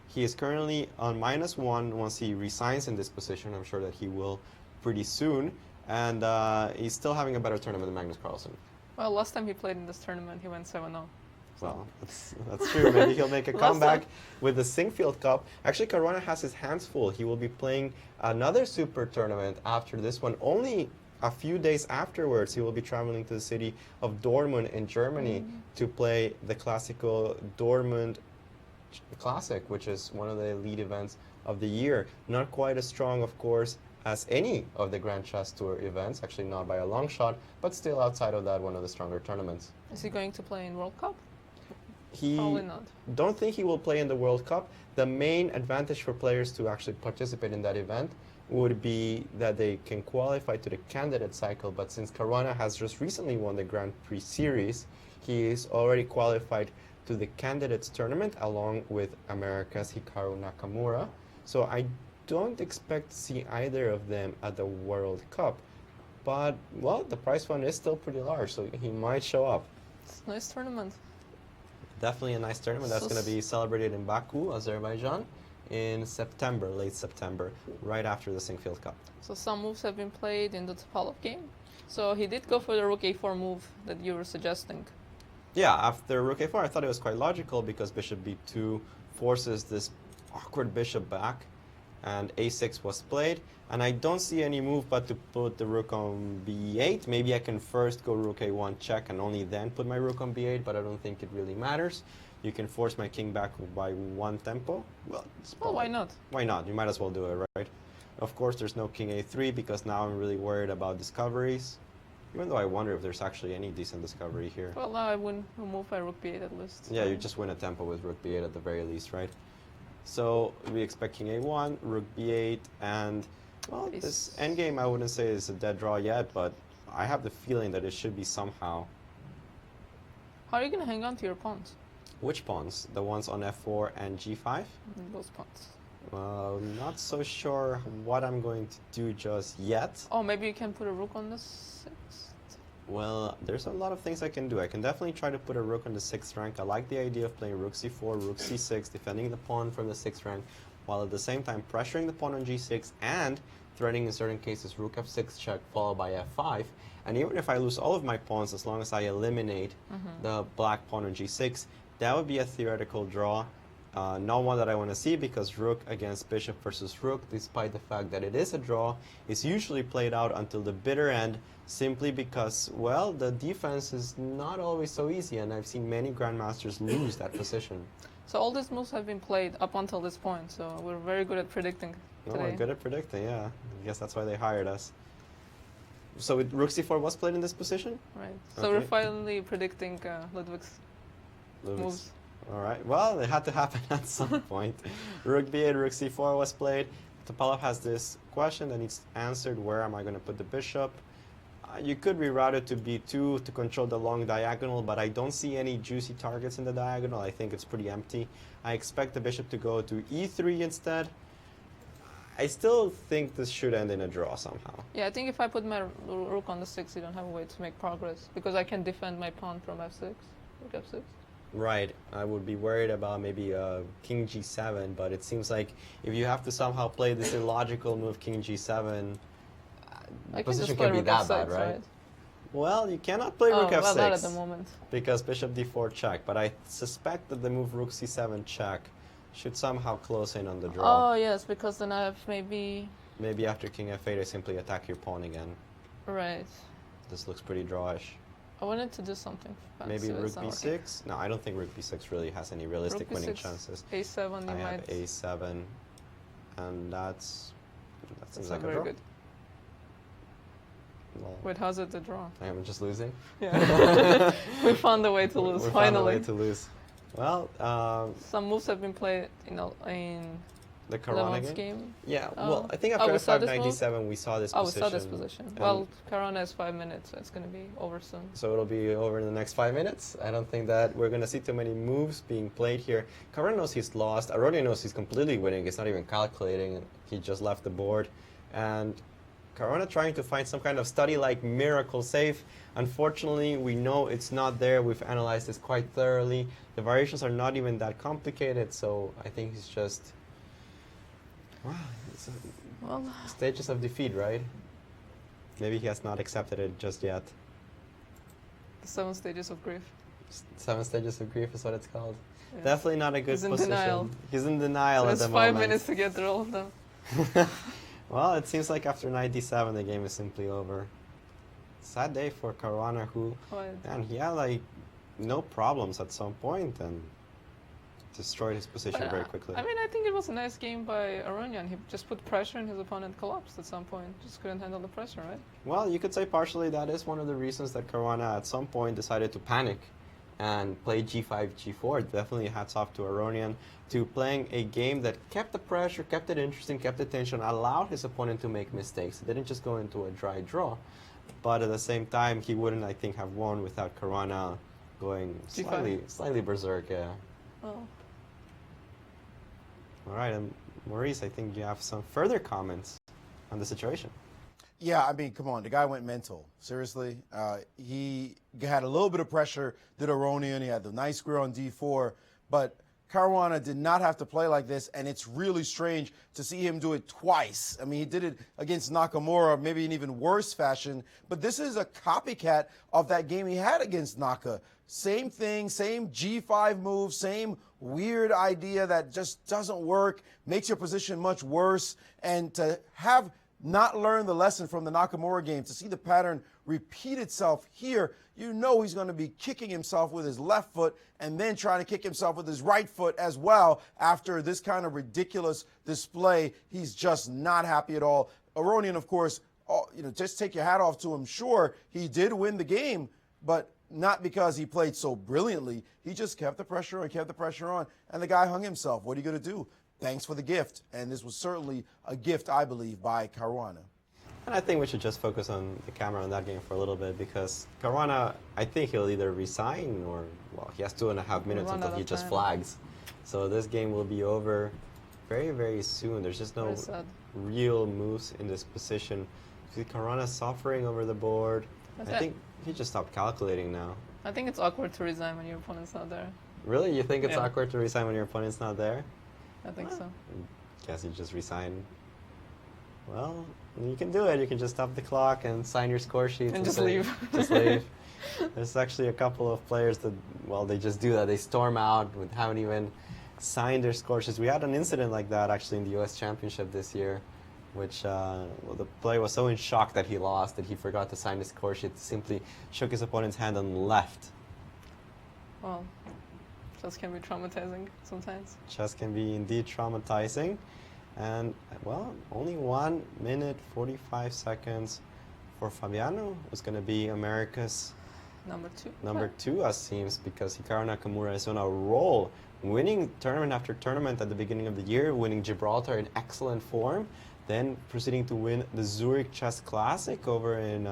He is currently on -1 once he resigns in this position. I'm sure that he will pretty soon. And he's still having a better tournament than Magnus Carlsen. Well, last time he played in this tournament, he went 7-0. Well, that's true. Maybe he'll make a comeback with the Singfield Cup. Actually, Caruana has his hands full. He will be playing another super tournament after this one. Only a few days afterwards, he will be traveling to the city of Dortmund in Germany to play the classical Dortmund Classic, which is one of the elite events of the year. Not quite as strong, of course, as any of the Grand Chess Tour events, actually not by a long shot, but still outside of that, one of the stronger tournaments. Is he going to play in World Cup? He Probably not. Don't think he will play in the World Cup. The main advantage for players to actually participate in that event would be that they can qualify to the candidate cycle, but since Caruana has just recently won the Grand Prix Series, he is already qualified to the candidates tournament along with America's Hikaru Nakamura. So I don't expect to see either of them at the World Cup. But, well, the prize fund is still pretty large, so he might show up. It's a nice tournament. Definitely a nice tournament. That's going to be celebrated in Baku, Azerbaijan, in September, late September, right after the Singfield Cup. So some moves have been played in the Topalov game. So he did go for the rook a4 move that you were suggesting. Yeah, after rook a4, I thought it was quite logical because bishop b2 forces this awkward bishop back, and a6 was played. And I don't see any move but to put the rook on b8. Maybe I can first go rook a1 check and only then put my rook on b8, but I don't think it really matters. You can force my king back by one tempo. Well, why not? Why not? You might as well do it, right? Of course, there's no king a3 because now I'm really worried about discoveries. Even though I wonder if there's actually any decent discovery here. Well, now I wouldn't move by rook b8 at least. Yeah, you just win a tempo with rook b8 at the very least, right? So we expect king a1, rook b8, and, well, this endgame I wouldn't say is a dead draw yet, but I have the feeling that it should be somehow. How are you going to hang on to your pawns? Which pawns? The ones on f4 and g5? Those pawns. Not so sure what I'm going to do just yet. Oh, maybe you can put a rook on the 6th? Well, there's a lot of things I can do. I can definitely try to put a rook on the 6th rank. I like the idea of playing rook c4, rook c6, defending the pawn from the 6th rank, while at the same time pressuring the pawn on g6 and threatening in certain cases rook f6 check followed by f5. And even if I lose all of my pawns, as long as I eliminate the black pawn on g6, that would be a theoretical draw. Not one that I want to see because rook against bishop versus rook, despite the fact that it is a draw, is usually played out until the bitter end simply because, well, the defense is not always so easy, and I've seen many grandmasters lose that position. So all these moves have been played up until this point, so we're very good at predicting today. Oh, we're good at predicting, yeah. I guess that's why they hired us. So rook c4 was played in this position? Right. So we're finally predicting Ludwig's moves. All right. Well, it had to happen at some point. Rook b8, rook c4 was played. Topalov has this question that needs answered. Where am I going to put the bishop? You could reroute it to b2 to control the long diagonal, but I don't see any juicy targets in the diagonal. I think it's pretty empty. I expect the bishop to go to e3 instead. I still think this should end in a draw somehow. Yeah, I think if I put my rook on the 6th, you don't have a way to make progress, because I can defend my pawn from f6, rook f6. Right. I would be worried about maybe king g7, but it seems like if you have to somehow play this illogical move, king g7, the position can be that bad, right? Well, you cannot play rook f6 well, not at the moment. Because bishop d4 check, but I suspect that the move rook c7 check should somehow close in on the draw. Oh yes, because then I have maybe After king f8, I simply attack your pawn again. right. This looks pretty drawish. I wanted to do something fancy. Maybe but rook it's not working. b6? No, I don't think rook b6 really has any realistic Rook winning b6, chances. a7, you I have might. a7, and that seems That's like not a very draw. good. Well, Wait, how's it the draw? I am just losing. Yeah. We found a way to lose, We finally. found a way to lose. Well, Some moves have been played in the Caruana Lemon's game? game. Yeah, Oh. well, I think Oh, after we saw this move? f597 we saw this Oh, we position. saw this position. and Well, Caruana is 5 minutes, so it's going to be over soon. So it'll be over in the next 5 minutes. I don't think that we're going to see too many moves being played here. Caruana knows he's lost. Aronian knows he's completely winning. He's not even calculating. He just left the board. And Caruana trying to find some kind of study-like miracle save. Unfortunately, we know it's not there. We've analyzed this quite thoroughly. The variations are not even that complicated, so I think he's just... Wow, it's Well, stages of defeat, right? Maybe he has not accepted it just yet. the 7 stages of grief. 7 stages of grief is what it's called. Yeah. Definitely not a good He's in position. denial. He's in denial So at it's the 5 moment. minutes to get through all of them. Well, it seems like after 97 the game is simply over. Sad day for Caruana, who, Quite. man, he had like no problems at some point and destroyed his position But, very quickly. I mean, I think it was a nice game by Aronian. He just put pressure and his opponent collapsed at some point. Just couldn't handle the pressure, right? Well, you could say partially that is one of the reasons that Caruana at some point decided to panic and play g5, g4. Definitely hats off to Aronian to playing a game that kept the pressure, kept it interesting, kept the tension, allowed his opponent to make mistakes. It didn't just go into a dry draw. But at the same time, he wouldn't, I think, have won without Caruana going G5. slightly berserk, yeah. Oh. All right, and Maurice, I think you have some further comments on the situation. Yeah, I mean, come on. The guy went mental. Seriously. He had a little bit of pressure, did Aronian. He had the nice square on d4. But Caruana did not have to play like this, and it's really strange to see him do it twice. I mean, he did it against Nakamura, maybe in even worse fashion. But this is a copycat of that game he had against Naka. Same thing, same g5 move, same weird idea that just doesn't work, makes your position much worse. And to have not learned the lesson from the Nakamura game, to see the pattern repeat itself here, you know he's going to be kicking himself with his left foot and then trying to kick himself with his right foot as well after this kind of ridiculous display. He's just not happy at all. Aronian, of course, just take your hat off to him. Sure, he did win the game, but not because he played so brilliantly. He just kept the pressure on, kept the pressure on, and the guy hung himself. What are you going to do? Thanks for the gift. And this was certainly a gift, I believe, by Caruana. And I think we should just focus on the camera on that game for a little bit because Caruana, I think he'll either resign or, well, he has 2.5 minutes Run until out he of just time. flags. So this game will be over very, very soon. There's just no Very sad. real moves in this position. See Caruana suffering over the board. That's I it. think he just stopped calculating now. I think it's awkward to resign when your opponent's not there. Really? You think it's Yeah. awkward to resign when your opponent's not there? I think so. Guess you just resign. Well, you can do it. You can just stop the clock and sign your score sheet. And just say- leave. Just leave. There's actually a couple of players that, well, they just do that. They storm out and haven't even signed their score sheets. We had an incident like that actually in the U.S. Championship this year, which well, the player was so in shock that he lost that he forgot to sign his score sheet. Simply shook his opponent's hand and left. Well, chess can be traumatizing sometimes. Chess can be indeed traumatizing. And, well, only 1 minute, 45 seconds for Fabiano. It's going to be America's Number 2, as seems, because Hikaru Nakamura is on a roll, winning tournament after tournament at the beginning of the year, winning Gibraltar in excellent form, then proceeding to win the Zurich Chess Classic over in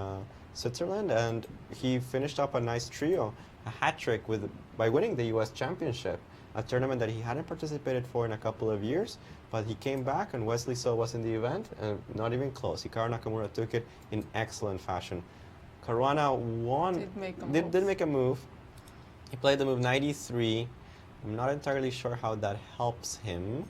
Switzerland, and he finished up a nice trio, a hat trick by winning the U.S. Championship, a tournament that he hadn't participated for in a couple of years, but he came back and Wesley So was in the event, and not even close. Hikaru Nakamura took it in excellent fashion. Caruana won. Did make a move. He played the move 93. I'm not entirely sure how that helps him.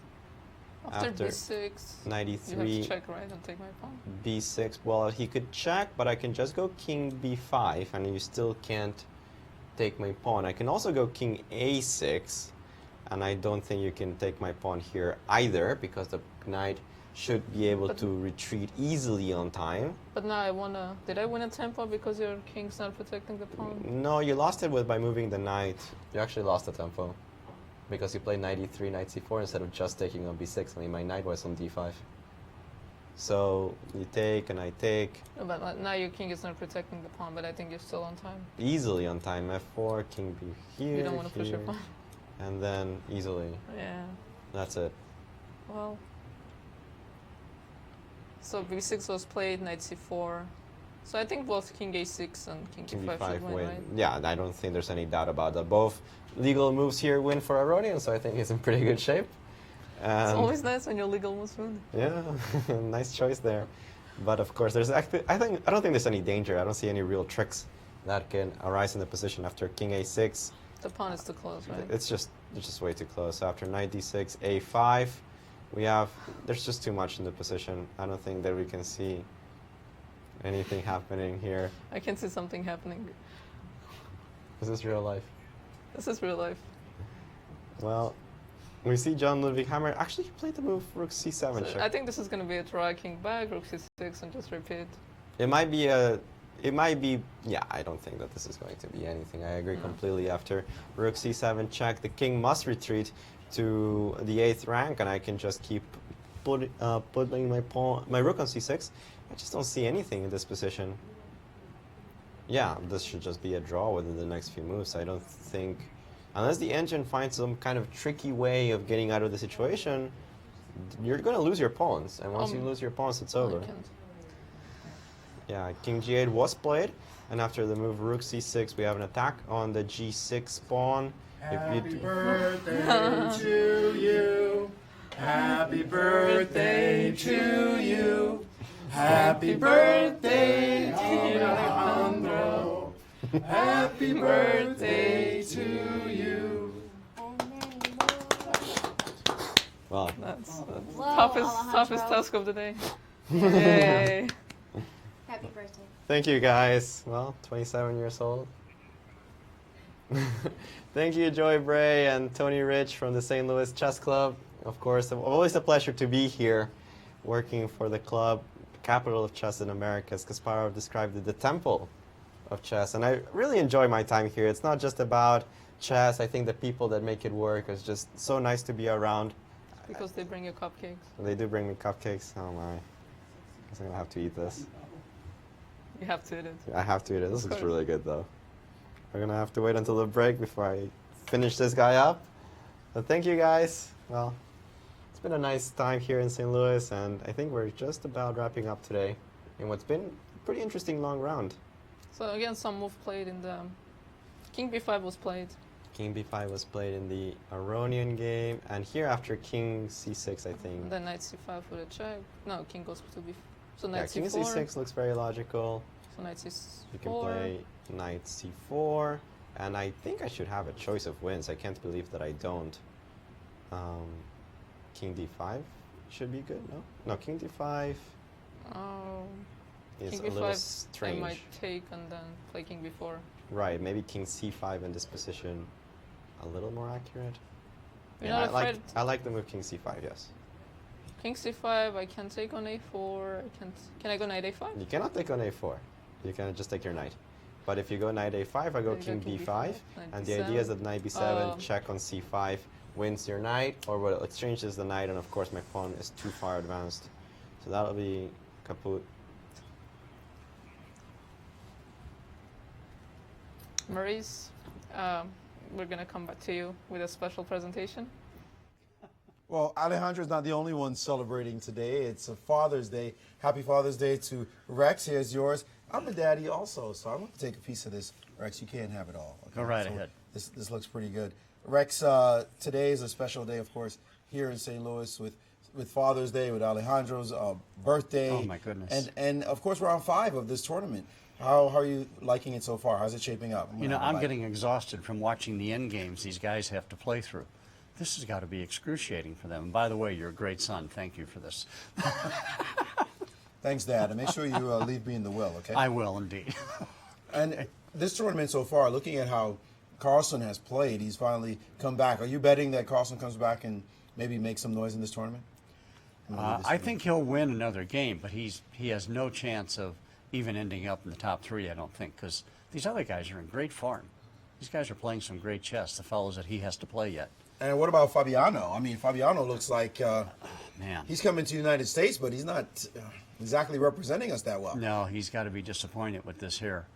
After b6, 93. you have to check, right, and take my pawn. B6. Well, he could check, but I can just go king b5, and you still can't take my pawn. I can also go king a6, and I don't think you can take my pawn here either, because the knight should be able to retreat easily on time. But now I wanna. Did I win a tempo because your king's not protecting the pawn? No, you lost it by moving the knight. You actually lost the tempo because you played knight e3, knight c4 instead of just taking on b6. I mean, my knight was on d5. So you take and I take. No, but now your king is not protecting the pawn, but I think you're still on time. Easily on time. f4, king b here. You don't want to push your here, pawn. and then easily. Yeah. That's it. Well. So b6 was played, knight c4. So I think both king a6 and king b5 should win, right? Yeah, I don't think there's any doubt about that. Both legal moves here win for Aronian, so I think he's in pretty good shape. It's always nice when your legal moves win. Yeah, nice choice there. But of course, there's actually, I don't think there's any danger. I don't see any real tricks that can arise in the position after king a6. The pawn is too close, right? It's just way too close. So after knight d6, a5, there's just too much in the position. I don't think that we can see anything happening here. I can see something happening. Is this real life? This is real life. Well, we see John Ludwig Hammer. Actually, he played the move rook c7 So check. I think this is going to be a try, king back, rook c6, and just repeat. It might be, yeah, I don't think that this is going to be anything. I agree completely. After rook c7 check, the king must retreat to the 8th rank, and I can just keep putting my rook on c6. I just don't see anything in this position. Yeah, this should just be a draw within the next few moves. I don't think, unless the engine finds some kind of tricky way of getting out of the situation, you're going to lose your pawns. And once you lose your pawns, it's over. Yeah, king g8 was played. And after the move rook c6, we have an attack on the g6 pawn. Happy birthday to you. Happy birthday to you. Happy birthday, dear Alejandro. Happy birthday to you. Wow. That's toughest task of the day. Yay. Happy birthday. Thank you, guys. Well, 27 years old. Thank you, Joy Bray and Tony Rich from the St. Louis Chess Club. Of course, always a pleasure to be here working for the club, capital of chess in America. As Kasparov described it, the temple of chess. And I really enjoy my time here. It's not just about chess. I think the people that make it work is just so nice to be around. Because they bring you cupcakes. They do bring me cupcakes. Oh my. I guess I'm going to have to eat this. You have to eat it. I have to eat it. This looks really good, though. We're going to have to wait until the break before I finish this guy up. But thank you, guys. Well, it's been a nice time here in St. Louis, and I think we're just about wrapping up today in what's been a pretty interesting long round. So again, some move played in the... King b5 was played. King b5 was played in the Aronian game, and here after king c6, I think. And then knight c5 with a check. No, king goes to b5. So knight yeah, c4. king c6 looks very logical. So knight c4. You can play knight c4, and I think I should have a choice of wins. I can't believe that I don't. King d5 should be good, no? No, king d5 is king a little b5 strange. I might take and then play king b4. Right, maybe king c5 in this position a little more accurate. You're Yeah, not afraid I like the move king c5, yes. King c5, I can take on a4. Can I go knight a5? You cannot take on a4. You can just take your knight. But if you go knight a5, I go king b5, and the idea is that knight b7, check on c5, wins your knight, or well, exchanges the knight, and of course my pawn is too far advanced. So that'll be kaput. Maurice, we're going to come back to you with a special presentation. Well, Alejandro's not the only one celebrating today. It's a Father's Day. Happy Father's Day to Rex. Here's yours. I'm a daddy also, so I'm going to take a piece of this. Rex, you can't have it all. Okay? Go right ahead. This looks pretty good. Rex, today is a special day, of course, here in St. Louis with Father's Day, with Alejandro's birthday. Oh, my goodness. And of course, round 5 of this tournament. How are you liking it so far? How's it shaping up? You know, I'm getting exhausted from watching the end games these guys have to play through. This has got to be excruciating for them. And by the way, you're a great son. Thank you for this. Thanks, Dad. And make sure you leave me in the will, okay? I will, indeed. And this tournament so far, looking at how Carlsen has played. He's finally come back. Are you betting that Carlsen comes back and maybe makes some noise in this tournament? I think he'll win another game, but he has no chance of even ending up in the top 3, I don't think, because these other guys are in great form. These guys are playing some great chess, the fellows that he has to play yet. And what about Fabiano? I mean, Fabiano looks like man, he's coming to the United States, but he's not exactly representing us that well. No, he's got to be disappointed with this here.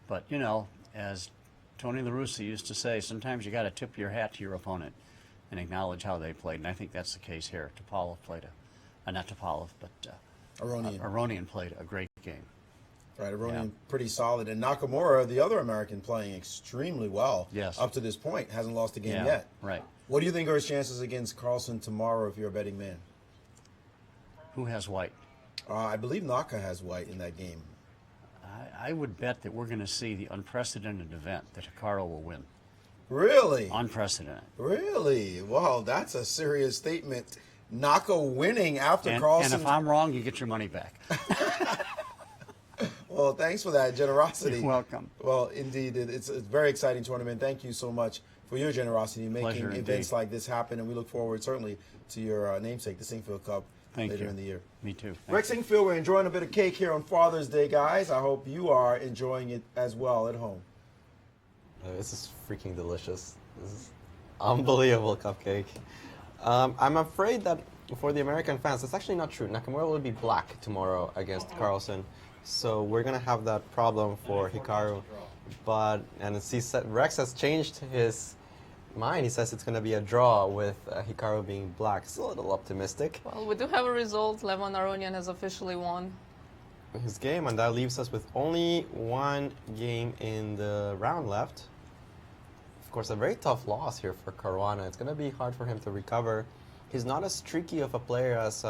But, you know, as Tony La Russa used to say, sometimes you got to tip your hat to your opponent and acknowledge how they played, and I think that's the case here. Topalov played not Topalov, but Aronian played a great game. Right, Aronian pretty solid. And Nakamura, the other American, playing extremely well up to this point. Hasn't lost a game yet. Right. What do you think are his chances against Carlsen tomorrow if you're a betting man? Who has white? I believe Naka has white in that game. I would bet that we're going to see the unprecedented event that Hikaru will win. Really? Unprecedented. Really? Wow, that's a serious statement. Naka winning after Carlsen. And if I'm wrong, you get your money back. Well, thanks for that generosity. You're welcome. Well, indeed, it's a very exciting tournament. Thank you so much for your generosity in making events like this happen, and we look forward certainly to your namesake, the Singfield Cup, later in the year. Me too. Rex Singfield, we're enjoying a bit of cake here on Father's Day, guys. I hope you are enjoying it as well at home. This is freaking delicious. This is unbelievable cupcake. I'm afraid that for the American fans, that's actually not true. Nakamura will be black tomorrow against Carlsen. So we're going to have that problem for Hikaru. Rex has changed his mind. He says it's going to be a draw with Hikaru being black. It's a little optimistic. Well, we do have a result. Levon Aronian has officially won his game, and that leaves us with only one game in the round left. Of course, a very tough loss here for Caruana. It's going to be hard for him to recover. He's not as streaky of a player as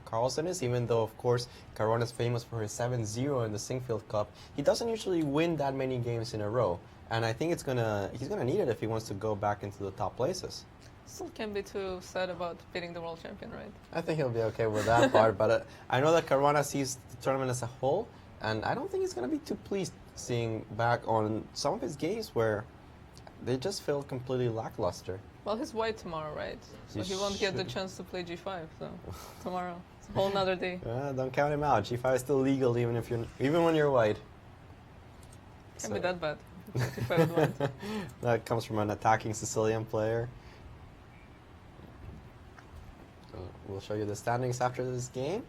Carlsen is, even though, of course, Caruana is famous for his 7-0 in the Singfield Cup. He doesn't usually win that many games in a row, and I think he's gonna need it if he wants to go back into the top places. Still can't be too sad about beating the world champion, right? I think he'll be okay with that part, but I know that Caruana sees the tournament as a whole, and I don't think he's going to be too pleased seeing back on some of his games where they just feel completely lackluster. Well, he's white tomorrow, right? So he won't get the chance to play G5, so tomorrow. It's a whole nother day. Don't count him out. G5 is still legal even when you're white. Can't be that bad. G5 is white. That comes from an attacking Sicilian player. We'll show you the standings after this game.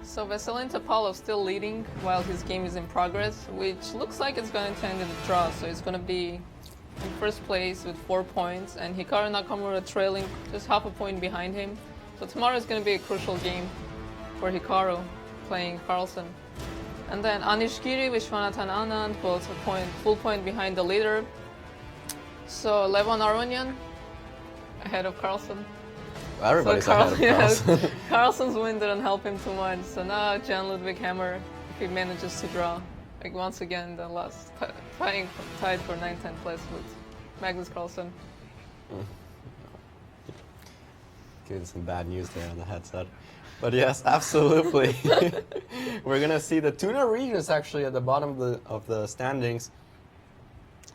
So Vasilin Topalov still leading while his game is in progress, which looks like it's going to end in a draw. So it's going to be in first place with 4 points, and Hikaru Nakamura trailing just half a point behind him. So tomorrow is going to be a crucial game for Hikaru playing Carlsen. And then Anish Giri, Vishwanathan Anand, both full point behind the leader. So Levon Aronian ahead of Carlsen. Everybody's ahead of Carlsen. Carlsen's win didn't help him too much. So now Jan-Ludwig Hammer, if he manages to draw, like once again the last tied for 9th-10th place with Magnus Carlsen. Giving some bad news there on the headset. But yes, absolutely. We're going to see the two Norwegians actually at the bottom of the standings.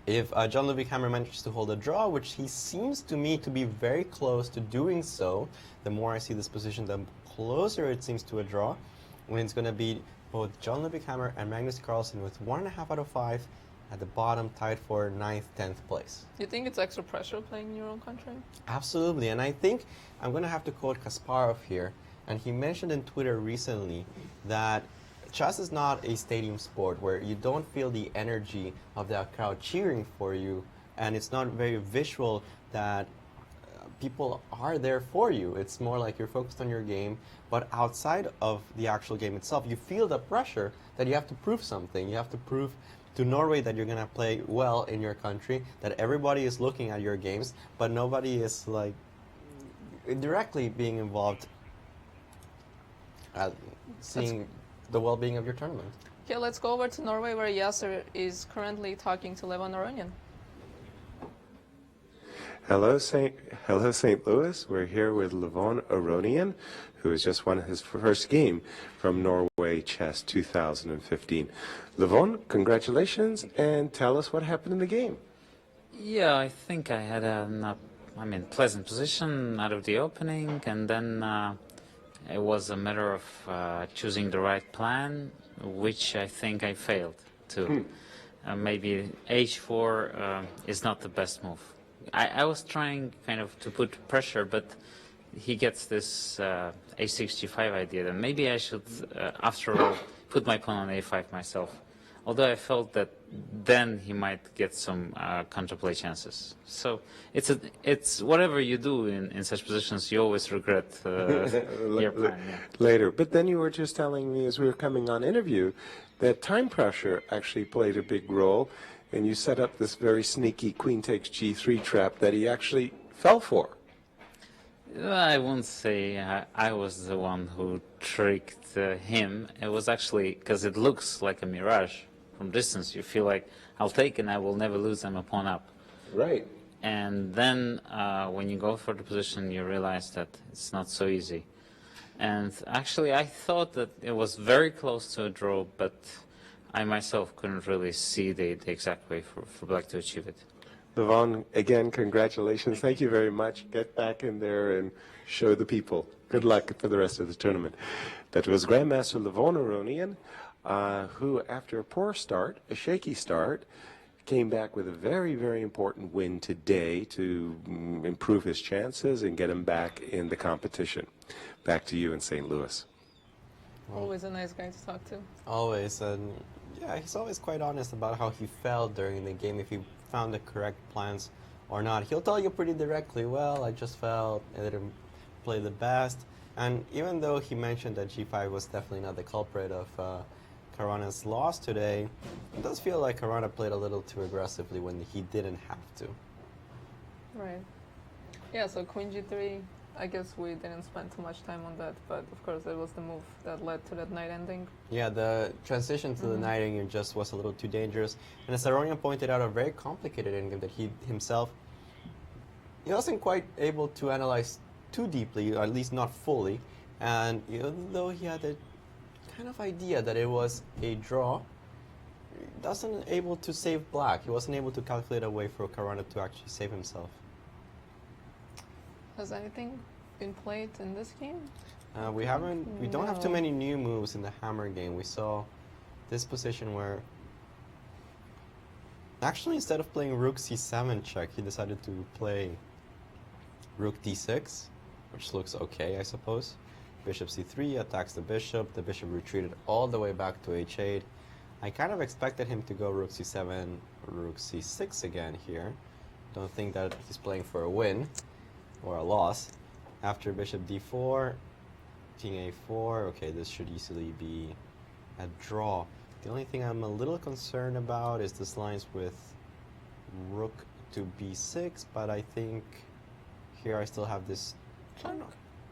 If Jan-Ludwig Hammer manages to hold a draw, which he seems to me to be very close to doing so, the more I see this position, the closer it seems to a draw, when it's going to be both Jan-Ludwig Hammer and Magnus Carlsen with 1.5 out of 5 at the bottom, tied for 9th, 10th place. Do you think it's extra pressure playing in your own country? Absolutely, and I think I'm going to have to quote Kasparov here, and he mentioned in Twitter recently that chess is not a stadium sport where you don't feel the energy of the crowd cheering for you, and it's not very visual that people are there for you. It's more like you're focused on your game, but outside of the actual game itself, you feel the pressure that you have to prove something. You have to prove to Norway that you're going to play well in your country, that everybody is looking at your games, but nobody is like directly being involved at seeing the well-being of your tournament. Okay, let's go over to Norway, where Yasser is currently talking to Levon Aronian. Hello, St. Louis. We're here with Levon Aronian, who has just won his first game from Norway Chess 2015. Levon, congratulations, and tell us what happened in the game. Yeah, I think I had a pleasant position out of the opening, and then it was a matter of choosing the right plan, which I think I failed to. Maybe h4 is not the best move. I was trying kind of to put pressure, but he gets this h65 idea that maybe I should, after all, put my pawn on a5 myself. Although I felt that then he might get some counterplay chances. So it's whatever you do in such positions, you always regret your plan. Yeah. Later. But then you were just telling me as we were coming on interview that time pressure actually played a big role, and you set up this very sneaky queen takes g3 trap that he actually fell for. I won't say I was the one who tricked him. It was actually because it looks like a mirage. From distance, you feel like I'll take and I will never lose. I'm a pawn up. Right. And then when you go for the position, you realize that it's not so easy. And actually, I thought that it was very close to a draw, but I myself couldn't really see the exact way for black to achieve it. Levon, again, congratulations. Thank you very much. Get back in there and show the people. Good luck for the rest of the tournament. That was Grandmaster Levon Aronian, who, after a poor start, a shaky start, came back with a very, very important win today to improve his chances and get him back in the competition. Back to you in St. Louis. Always a nice guy to talk to. Always, and yeah, he's always quite honest about how he felt during the game, if he found the correct plans or not. He'll tell you pretty directly, well, I just felt I didn't play the best. And even though he mentioned that g5 was definitely not the culprit of Caruana's loss today, it does feel like Caruana played a little too aggressively when he didn't have to. Right. Yeah, so queen g3, I guess we didn't spend too much time on that, but of course it was the move that led to that knight ending. Yeah, the transition to the knight ending just was a little too dangerous. And as Aronian pointed out, a very complicated endgame that he himself, he wasn't quite able to analyze too deeply, or at least not fully. And even though he had a kind of idea that it was a draw, he wasn't able to save black. He wasn't able to calculate a way for Caruana to actually save himself. Has anything been played in this game? We don't have too many new moves in the hammer game. We saw this position where actually instead of playing rook c7 check, he decided to play rook d6, which looks okay, I suppose. Bishop c3 attacks the bishop retreated all the way back to h8. I kind of expected him to go rook c7, rook c6 again here. Don't think that he's playing for a win or a loss. After bishop d4, king a4, okay, this should easily be a draw. The only thing I'm a little concerned about is this lines with rook to b6, but I think here I still have this.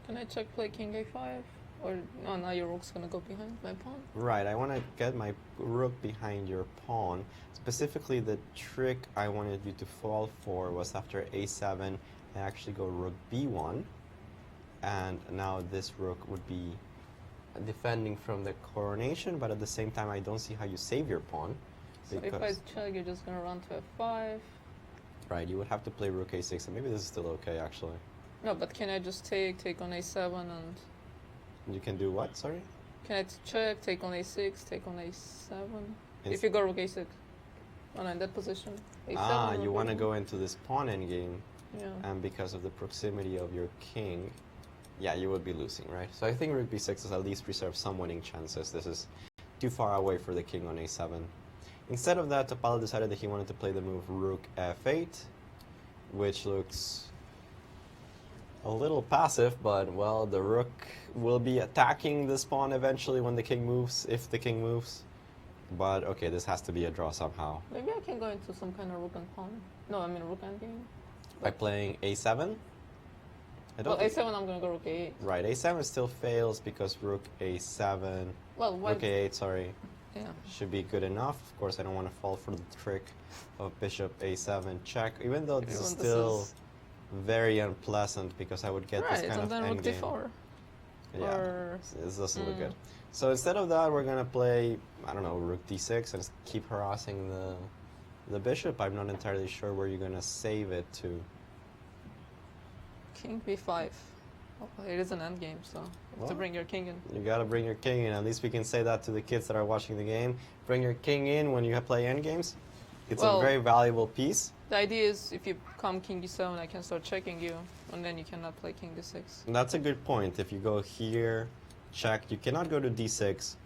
Can I check play king a5? Or no, now your rook's gonna go behind my pawn? Right, I want to get my rook behind your pawn. Specifically, the trick I wanted you to fall for was after a7, I actually go rook b1, and now this rook would be defending from the coronation, but at the same time I don't see how you save your pawn. So if I check, you're just gonna run to f5. Right, you would have to play rook a6, and maybe this is still okay actually. No, but can I just take on a7 and... You can do what, sorry? Can I check, take on a6, take on a7? If you go rook a6. Oh no, in that position. A7 you want to go into this pawn endgame. Yeah. And because of the proximity of your king, yeah, you would be losing, right? So I think rook b6 is at least preserve some winning chances. This is too far away for the king on a7. Instead of that, Topalov decided that he wanted to play the move rook f8, which looks a little passive, but, well, the rook will be attacking this pawn eventually when the king moves, if the king moves. But, okay, this has to be a draw somehow. Maybe I can go into some kind of rook and pawn. No, I mean rook endgame. By playing a7? Well, a7 I'm going to go rook a8. Right, a7 still fails because rook a7, well, rook a8, sorry, yeah, should be good enough. Of course, I don't want to fall for the trick of bishop a7 check, even though this is still very unpleasant because I would get this Right, kind and of then rook endgame. d4. Yeah, Or- this doesn't look good. So instead of that, we're gonna play, I don't know, rook d6 and keep harassing the bishop. I'm not entirely sure where you're gonna save it to. King b5. Well, it is an endgame, so you have Well, to bring your king in. You gotta bring your king in. At least we can say that to the kids that are watching the game. Bring your king in when you play endgames. It's a very valuable piece. The idea is if you come king d7, I can start checking you, and then you cannot play king d6. And that's a good point. If you go here, check, you cannot go to d6.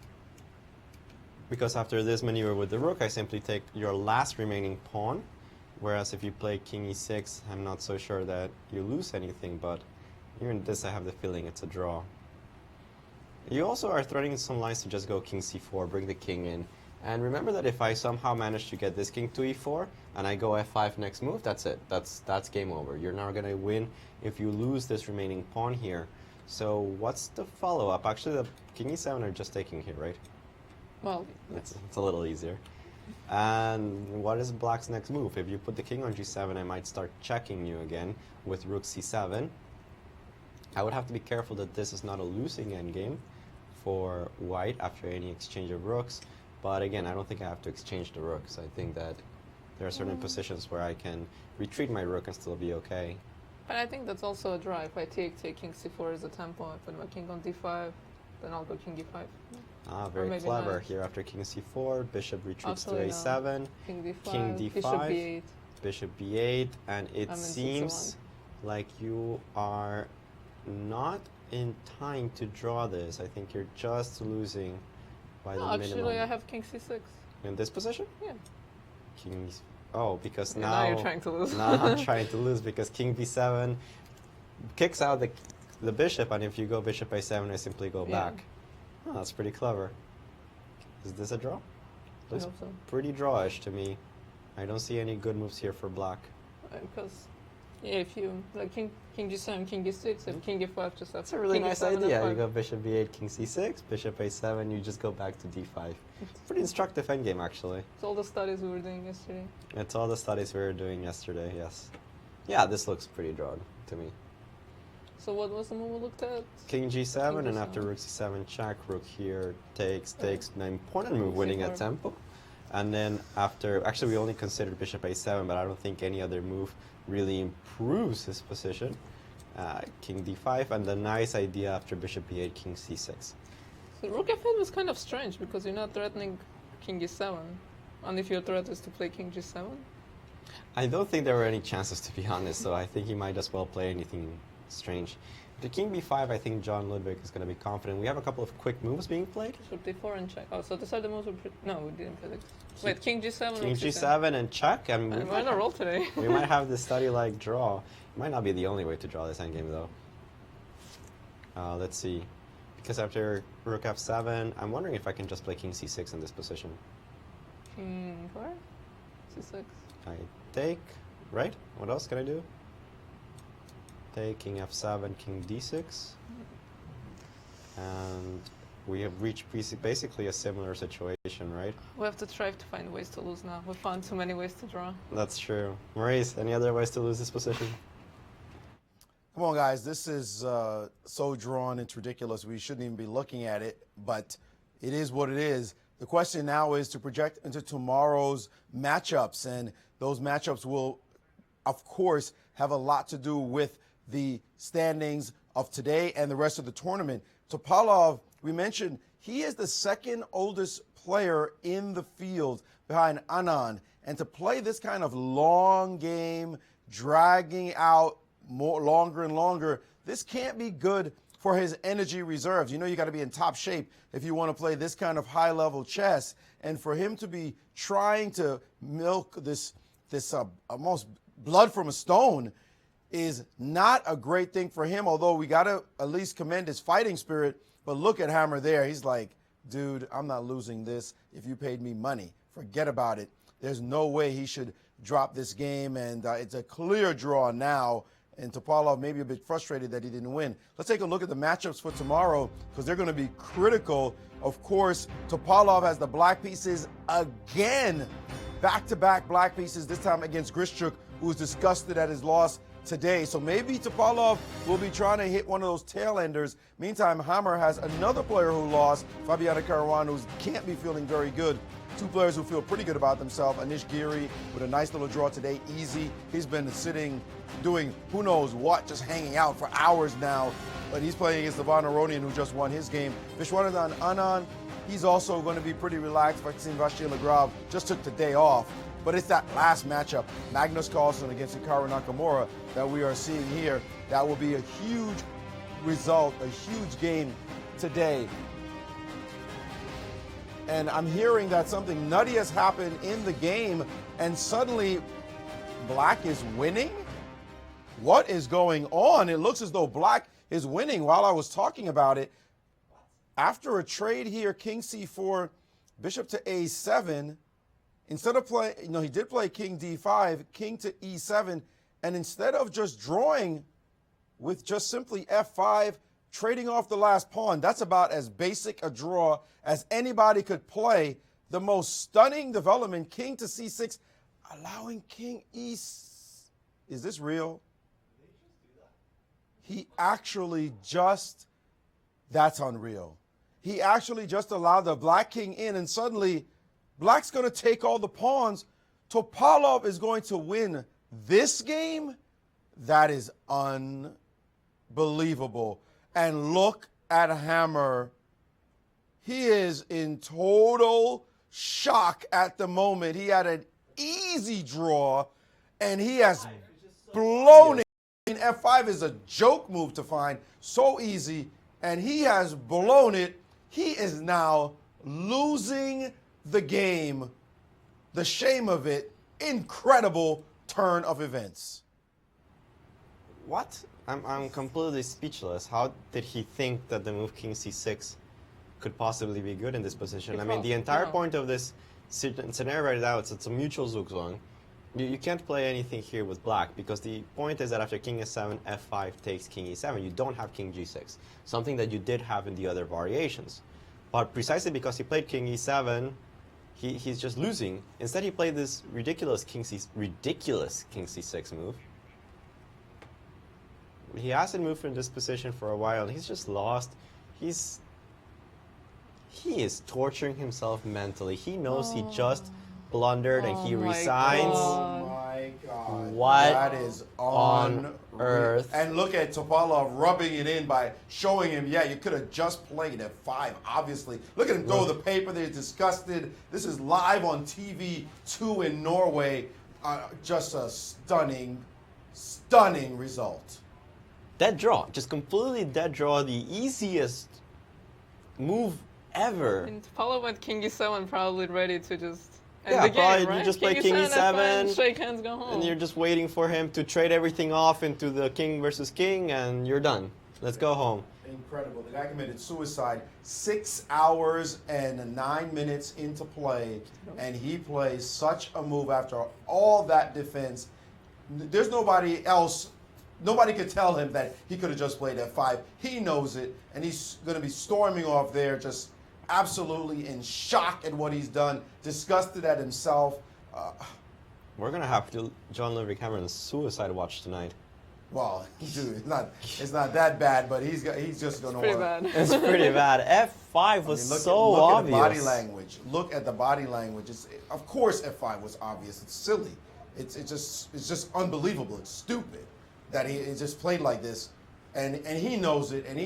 Because after this maneuver with the rook, I simply take your last remaining pawn. Whereas if you play king e6, I'm not so sure that you lose anything, but even this I have the feeling it's a draw. You also are threatening some lines to just go king c4, bring the king in. And remember that if I somehow manage to get this king to e4, and I go f5 next move, that's it. That's game over. You're not going to win if you lose this remaining pawn here. So what's the follow-up? Actually, the king e7 are just taking here, right? Well, It's a little easier. And what is black's next move? If you put the king on g7, I might start checking you again with rook c7. I would have to be careful that this is not a losing endgame for white after any exchange of rooks. But again, I don't think I have to exchange the rooks. I think that there are certain positions where I can retreat my rook and still be okay. but I think that's also a draw. If I take king c4 as a tempo, I put my king on d5, then I'll go king d5. Ah, very maybe clever. not. Here after king c4, bishop retreats to Absolutely not. a7, King d5, king d5, bishop b8. bishop b8, and it I'm in seems like you are not in time to draw this. I think you're just losing by No, the actually, minimum. I have king c6. In this position? Yeah. King. Oh, because Yeah, now now you're trying to lose. Now I'm trying to lose because king b7 kicks out the bishop, and if you go bishop a7, I simply go Yeah. back. Oh, that's pretty clever. Is this a draw? I Looks hope so. pretty drawish to me. I don't see any good moves here for black. Because, yeah, if you like king g7, king d6, and king d5, just have That's a really king nice d7, idea. f5. You go bishop b8, king c6, bishop a7, you just go back to d5. Pretty instructive endgame, actually. It's all the studies we were doing yesterday. It's all the studies we were doing yesterday, yes. Yeah, this looks pretty drawn to me. So what was the move we looked at? King g7, King and after G7. rook c7 check, rook here takes an important move, winning at C4. tempo. And then after, actually we only considered bishop a7, but I don't think any other move really improves his position. King d5, and the nice idea after bishop b8, king c6. So rook f8 was kind of strange because you're not threatening king g7. And if your threat is to play king g7? I don't think there were any chances, to be honest, so I think he might as well play anything strange. The king b5, I think John Ludwig is going to be confident. We have a couple of quick moves being played. Bishop d4 and check. Oh, so these are the moves we no, we didn't play this. Wait, king g7, King rook g7 and check. And And we're on a roll today. we might have this study-like draw. It might not be the only way to draw this endgame, though. Let's see. Because after rook f7, I'm wondering if I can just play king c6 in this position. King 4? c6. I take, right? What else can I do? Take king f7, king d6. And we have reached basically a similar situation, right? We have to try to find ways to lose now. We found too many ways to draw. That's true. Maurice, any other ways to lose this position? Come on, guys. This is so drawn. It's ridiculous. We shouldn't even be looking at it, but it is what it is. The question now is to project into tomorrow's matchups, and those matchups will, of course, have a lot to do with the standings of today and the rest of the tournament. Topalov, we mentioned, he is the second oldest player in the field behind Anand. And to play this kind of long game, dragging out more longer and longer, this can't be good for his energy reserves. You know, you got to be in top shape if you want to play this kind of high-level chess. And for him to be trying to milk this almost blood from a stone is not a great thing for him, although we got to at least commend his fighting spirit. But look at Hammer there. He's like, dude, I'm not losing this if you paid me money. Forget about it. There's no way he should drop this game, and it's a clear draw now. And Topalov may be a bit frustrated that he didn't win. Let's take a look at the matchups for tomorrow because they're going to be critical. Of course, Topalov has the black pieces again. Back-to-back black pieces, this time against Grischuk who's disgusted at his loss today. So maybe Topalov will be trying to hit one of those tail enders. Meantime, Hammer has another player who lost, Vachier-Lagrave and Giri, who can't be feeling very good. Two players who feel pretty good about themselves. Giri with a nice little draw today, easy. He's been sitting, doing who knows what, just hanging out for hours now. But he's playing against the Aronian, who just won his game. Vachier-Lagrave and Anand, he's also going to be pretty relaxed. Vachier-Lagrave just took the day off. But it's that last matchup, Magnus Carlsen against Hikaru Nakamura, that we are seeing here. That will be a huge result, a huge game today. And I'm hearing that something nutty has happened in the game, and suddenly Black is winning? What is going on? It looks as though Black is winning while I was talking about it. After a trade here, King C4, Bishop to A7, instead of playing, he did play King D5, King to E7, and instead of just drawing with just simply F5, trading off the last pawn, that's about as basic a draw as anybody could play. The most stunning development, King to C6, allowing King Is this real? He actually just, that's unreal. He actually just allowed the Black King in, and suddenly Black's going to take all the pawns. Topalov is going to win this game? That is unbelievable. And look at Hammer. He is in total shock at the moment. He had an easy draw, and he has blown it. F5 is a joke move to find, so easy, and he has blown it. He is now losing the game. The shame of it. Incredible turn of events. What? I'm completely speechless. How did he think that the move King C6 could possibly be good in this position? I mean, the entire point of this scenario right now, it's a mutual zugzwang. You can't play anything here with Black, because the point is that after King S7, F5 takes King E7. You don't have King G6, something that you did have in the other variations. But precisely because he played King E7, he's just losing. Instead, he played this ridiculous King C6 move. He hasn't moved in this position for a while, and he's just lost. He is torturing himself mentally. He knows he just blundered, and he resigns. Oh my God. What that is on earth? And look at Topalov rubbing it in by showing him, yeah, you could have just played F5, obviously. Look at him throw the paper there, disgusted. This is live on TV 2 in Norway. Just a stunning, stunning result. Dead draw, just completely dead draw, the easiest move ever. And Topalov went King E7, probably ready to just end Yeah, the game, probably right? you just King play King E7, shake hands, go home. and you're just waiting for him to trade everything off into the king versus king, and you're done. Let's go home. Incredible. The guy committed suicide 6 hours and 9 minutes into play, and he plays such a move after all that defense. There's nobody else. Nobody could tell him that he could have just played F5. He knows it, and he's going to be storming off there, just absolutely in shock at what he's done, disgusted at himself. We're going to have to John Ludwig Hammer's suicide watch tonight. Well, dude, it's not that bad, but he's just going to pretty bad. It's pretty bad. F5 was look obvious. At the body language. Look at the body language. Of course F5 was obvious. It's silly. It's just unbelievable. It's stupid that he just played like this, and he knows it, and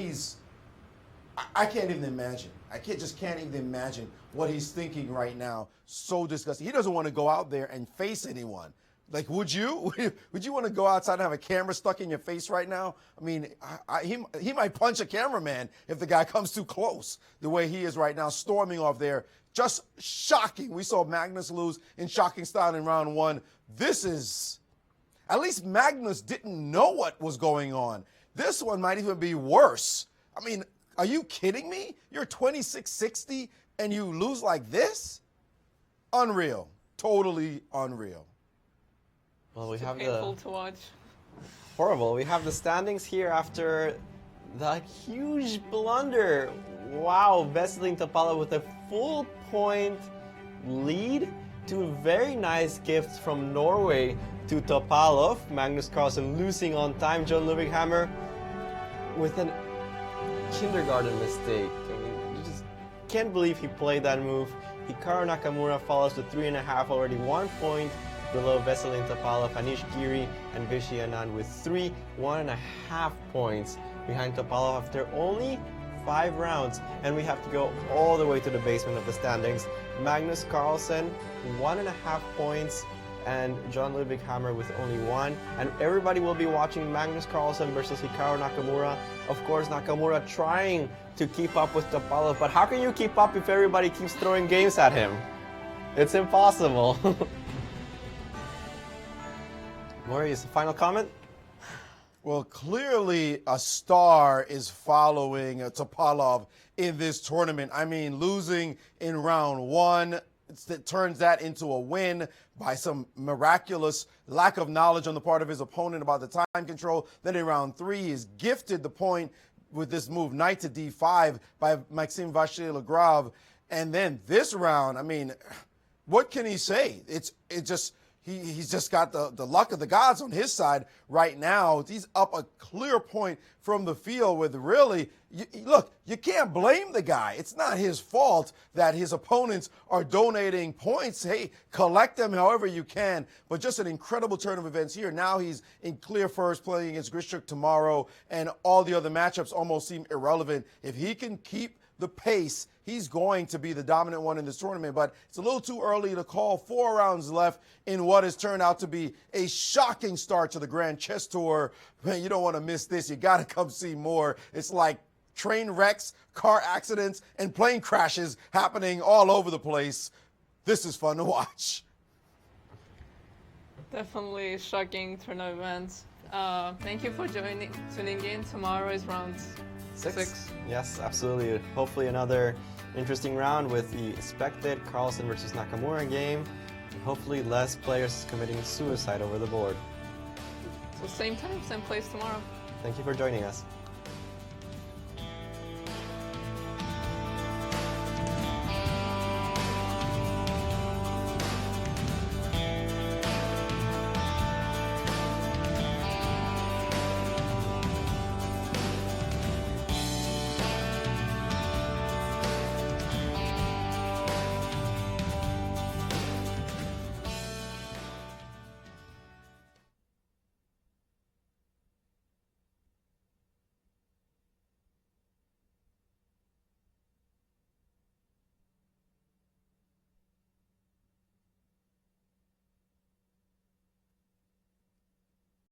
I can't even imagine. I can't even imagine what he's thinking right now. So disgusting. He doesn't want to go out there and face anyone. Like, would you? Would you want to go outside and have a camera stuck in your face right now? I mean, he might punch a cameraman if the guy comes too close. The way he is right now, storming off there, just shocking. We saw Magnus lose in shocking style in round 1. This is. At least Magnus didn't know what was going on. This one might even be worse. I mean, are you kidding me? You're 26-60 and you lose like this? Unreal. Totally unreal. Well, we have painful to watch. Horrible. We have the standings here after the huge blunder. Wow, Veselin Topalov with a full point lead. Two very nice gifts from Norway to Topalov. Magnus Carlsen losing on time. John Ludwig-Hammer with a kindergarten mistake. I mean, you just can't believe he played that move. Hikaru Nakamura follows with 3.5, already 1 point below Vachier-Lagrave and Topalov. Anish Giri and Vachier-Lagrave with 3, 1.5 points behind Topalov after only 5 rounds. And we have to go all the way to the basement of the standings. Magnus Carlsen, 1.5 points, and John Ludwig-Hammer with only 1. And everybody will be watching Magnus Carlsen versus Hikaru Nakamura. Of course, Nakamura trying to keep up with Topalov, but how can you keep up if everybody keeps throwing games at him? It's impossible. Maurice, final comment? Well, clearly a star is following Topalov in this tournament. I mean, losing in round 1, it turns that into a win by some miraculous lack of knowledge on the part of his opponent about the time control. Then in round 3, he's gifted the point with this move, knight to d5 by Maxime Vachier-Lagrave. And then this round, I mean, what can he say? He's just got the luck of the gods on his side right now. He's up a clear point from the field with really, look, you can't blame the guy. It's not his fault that his opponents are donating points. Hey, collect them however you can. But just an incredible turn of events here. Now he's in clear first, playing against Grischuk tomorrow, and all the other matchups almost seem irrelevant. If he can keep the pace, he's going to be the dominant one in this tournament, but it's a little too early to call. 4 rounds left in what has turned out to be a shocking start to the Grand Chess Tour. Man, you don't want to miss this. You got to come see more. It's like train wrecks, car accidents, and plane crashes happening all over the place. This is fun to watch. Definitely shocking turn of events. Thank you for tuning in. Tomorrow is round 6. Yes, absolutely. Hopefully another interesting round with the expected Carlsen versus Nakamura game. Hopefully less players committing suicide over the board. So same time, same place tomorrow. Thank you for joining us.